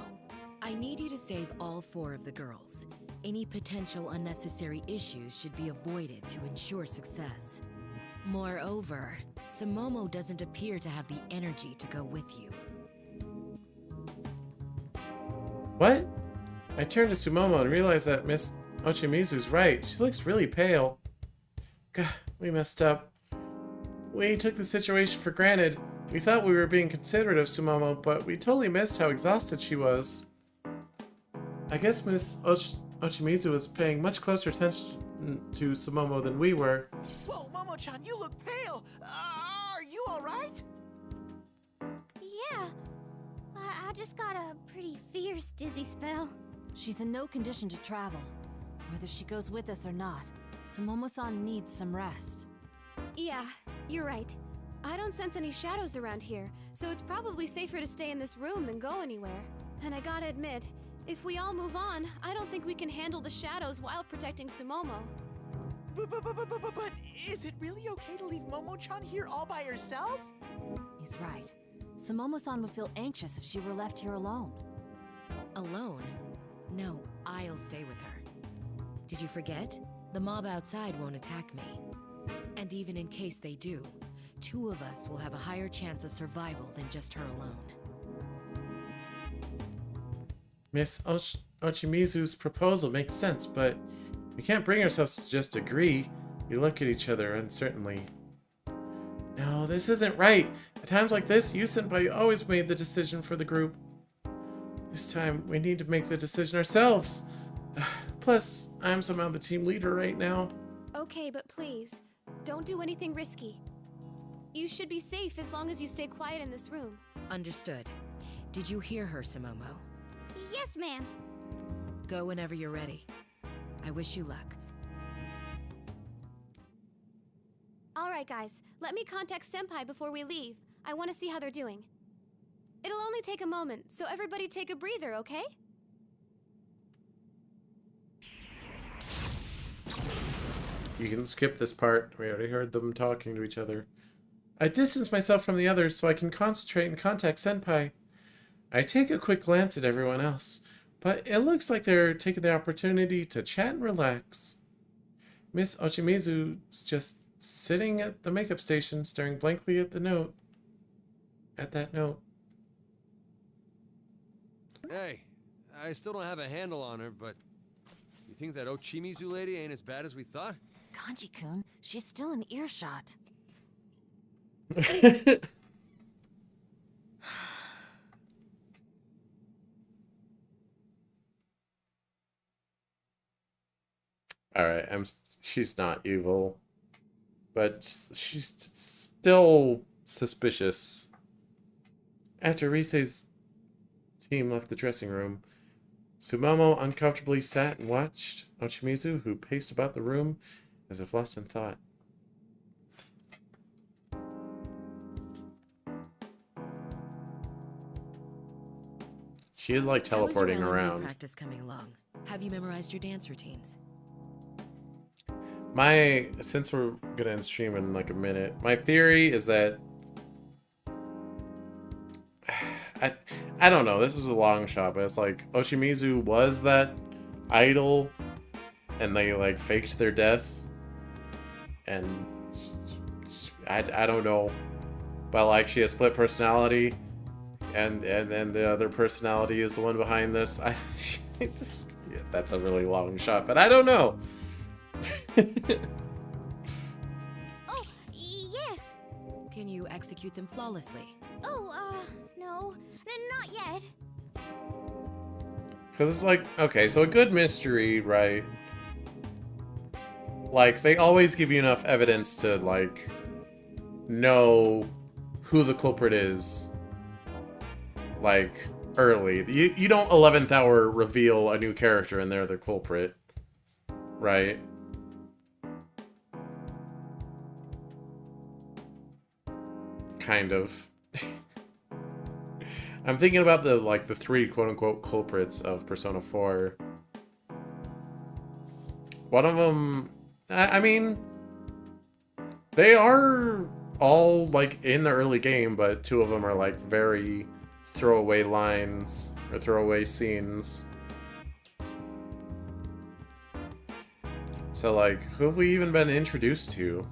I need you to save all 4 of the girls. Any potential unnecessary issues should be avoided to ensure success. Moreover, Sumomo doesn't appear to have the energy to go with you. What? I turned to Sumomo and realized that Miss Ochimizu's right. She looks really pale. God, we messed up. We took the situation for granted. We thought we were being considerate of Sumomo, but we totally missed how exhausted she was. I guess Miss Ochimizu was paying much closer attention to Sumomo than we were. Whoa, Momo-chan, you look pale! Are you alright? Yeah. I just got a pretty fierce dizzy spell. She's in no condition to travel. Whether she goes with us or not, Sumomo-san needs some rest. Yeah, you're right. I don't sense any shadows around here, so it's probably safer to stay in this room than go anywhere. And I gotta admit, if we all move on, I don't think we can handle the shadows while protecting Sumomo. But is it really okay to leave Momo-chan here all by herself? He's right. Sumomo-san would feel anxious if she were left here alone. Alone? No, I'll stay with her. Did you forget? The mob outside won't attack me. And even in case they do, 2 of us will have a higher chance of survival than just her alone. Miss Ochimizu's proposal makes sense, but we can't bring ourselves to just agree. We look at each other uncertainly. No, this isn't right. At times like this, you Senpai always made the decision for the group. This time, we need to make the decision ourselves. Plus, I'm somehow the team leader right now. Okay, but please, don't do anything risky. You should be safe as long as you stay quiet in this room. Understood. Did you hear her, Sumomo? Yes, ma'am. Go whenever you're ready. I wish you luck. Alright guys, let me contact Senpai before we leave. I want to see how they're doing. It'll only take a moment, so everybody take a breather, okay? You can skip this part. We already heard them talking to each other. I distance myself from the others so I can concentrate and contact Senpai. I take a quick glance at everyone else, but it looks like they're taking the opportunity to chat and relax. Miss Ochimizu's just sitting at the makeup station, staring blankly at the note. At that note. Hey, I still don't have a handle on her, but you think that Ochimizu lady ain't as bad as we thought? Kanji-kun, she's still in earshot. Alright, she's not evil, but she's still suspicious. After Risei's team left the dressing room, Sumomo uncomfortably sat and watched Ochimizu, who paced about the room as if lost in thought. She is like teleporting How is your LMB around. practice coming along? Have you memorized your dance routines? Since we're gonna end stream in like a minute, my theory is that I don't know, this is a long shot, but it's like Ochimizu was that idol and they like faked their death, and I don't know, but like she has split personality, and then the other personality is the one behind this. Yeah, that's a really long shot, but I don't know. Oh, yes. Can you execute them flawlessly? Oh, no. Not yet. Because it's like, okay, so a good mystery, right? Like, they always give you enough evidence to, like, know who the culprit is, like, early. You don't 11th hour reveal a new character and they're the culprit, right? Kind of. I'm thinking about the three quote-unquote culprits of Persona 4. One of them, I mean, they are all, like, in the early game, but two of them are, like, very throwaway lines or throwaway scenes. So, like, who have we even been introduced to?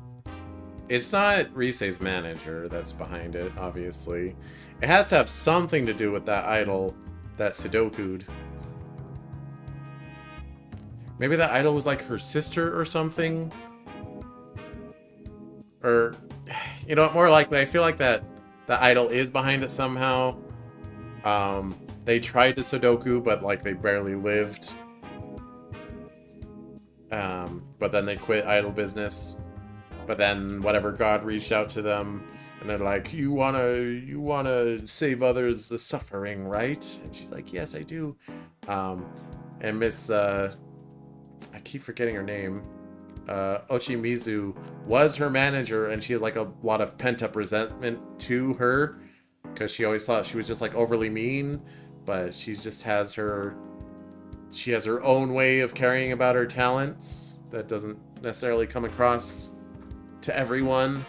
It's not Risei's manager that's behind it, obviously. It has to have something to do with that idol that Sudoku'd. Maybe that idol was like her sister or something? Or, you know, more likely, I feel like that the idol is behind it somehow. They tried to Sudoku, but like they barely lived. But then they quit idol business. But then whatever god reached out to them, and they're like, you wanna save others the suffering, right? And she's like, yes, I do. And Miss, I keep forgetting her name. Ochimizu was her manager, and she has like a lot of pent-up resentment to her, because she always thought she was just like overly mean, but she just has her own way of caring about her talents that doesn't necessarily come across to everyone.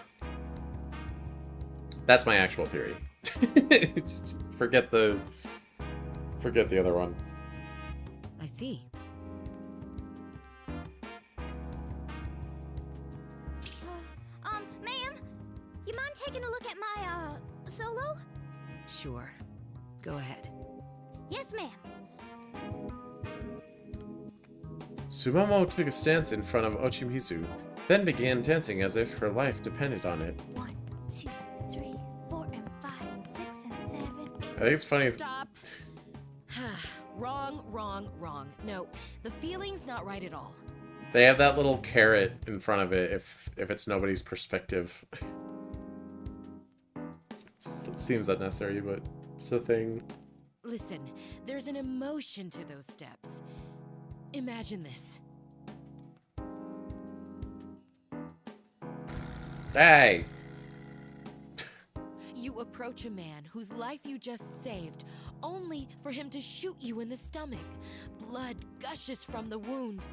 That's my actual theory. Forget the other one. I see. Ma'am, you mind taking a look at my, solo? Sure. Go ahead. Yes, ma'am. Sumomo took a stance in front of Ochimizu, then began dancing as if her life depended on it. 1, 2, 3, 4, and 5, 6, and 7, 8. I think it's funny. Stop. Wrong. No, the feeling's not right at all. They have that little carrot in front of it if it's nobody's perspective. It seems unnecessary, but it's a thing. Listen, there's an emotion to those steps. Imagine this. Hey! You approach a man whose life you just saved, only for him to shoot you in the stomach. Blood gushes from the wound.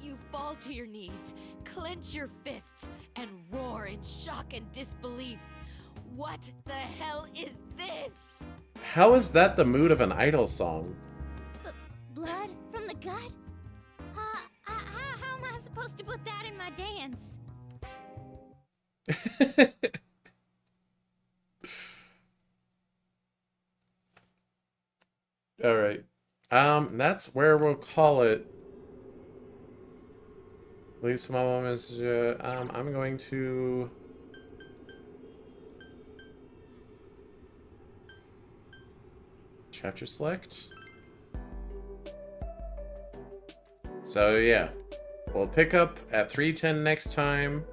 You fall to your knees, clench your fists, and roar in shock and disbelief. What the hell is this? How is that the mood of an idol song? Blood from the gut? How am I supposed to put that in my dance? Alright. That's where we'll call it. Leave some moments. I'm going to... Chapter select. So yeah, we'll pick up at 3:10 next time.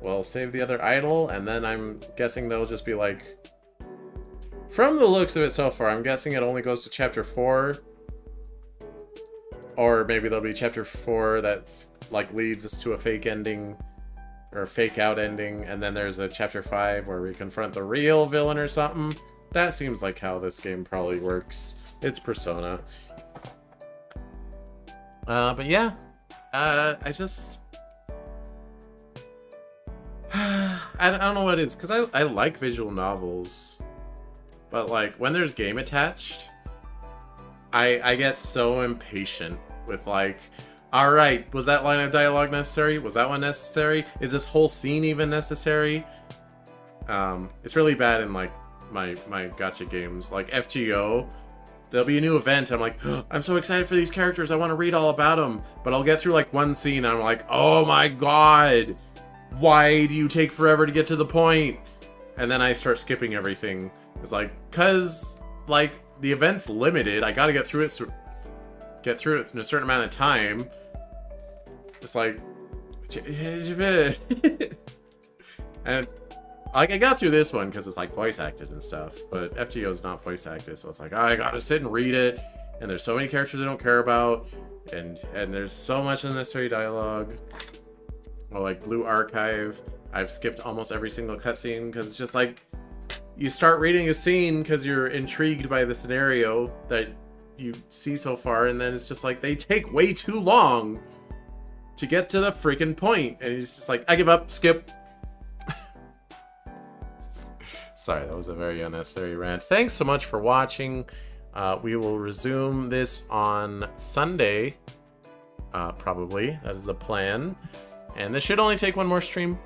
We'll save the other idol, and then I'm guessing they'll just be like... From the looks of it so far, I'm guessing it only goes to chapter 4. Or maybe there'll be chapter 4 that like leads us to a fake ending. Or a fake out ending, and then there's a chapter 5 where we confront the real villain or something. That seems like how this game probably works. It's Persona. But yeah. I just... I don't know what it is, because I like visual novels. But like, when there's game attached, I get so impatient with like... Alright, was that line of dialogue necessary? Was that one necessary? Is this whole scene even necessary? It's really bad in like my gacha games. Like FGO, there'll be a new event and I'm like, oh, I'm so excited for these characters, I want to read all about them. But I'll get through like one scene and I'm like, oh my god, why do you take forever to get to the point? And then I start skipping everything. It's like, cause like the event's limited. I gotta get through it in a certain amount of time. It's like, and like I got through this one because it's like voice acted and stuff, but FGO's not voice acted, so it's like I gotta sit and read it, and there's so many characters I don't care about, and there's so much unnecessary dialogue. Or like Blue Archive, I've skipped almost every single cutscene because it's just like you start reading a scene because you're intrigued by the scenario that you see so far, and then it's just like they take way too long to get to the freaking point, and it's just like I give up, skip. Sorry, that was a very unnecessary rant. Thanks so much for watching. We will resume this on Sunday, probably. That is the plan. And this should only take one more stream.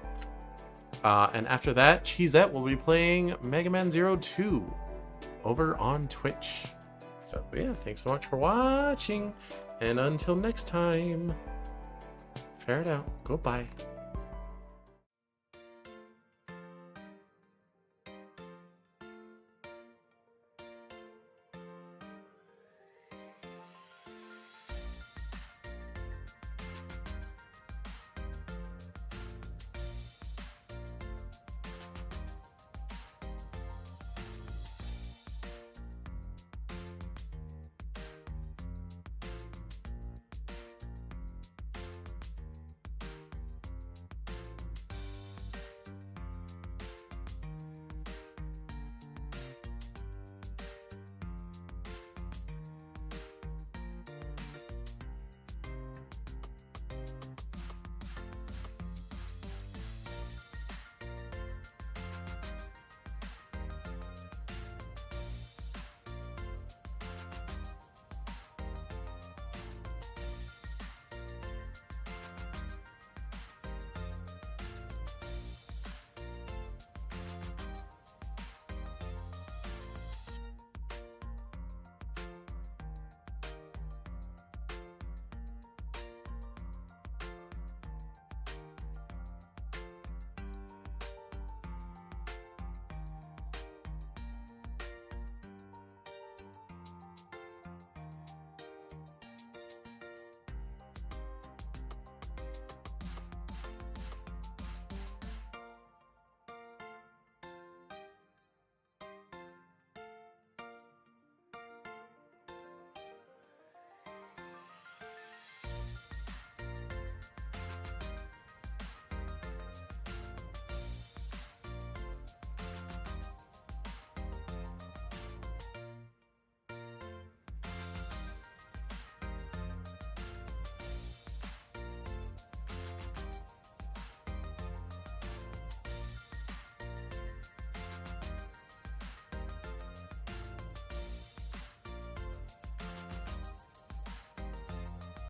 And after that, Cheezette will be playing Mega Man 02 over on Twitch. So yeah, thanks so much for watching. And until next time, Ferret out. Goodbye.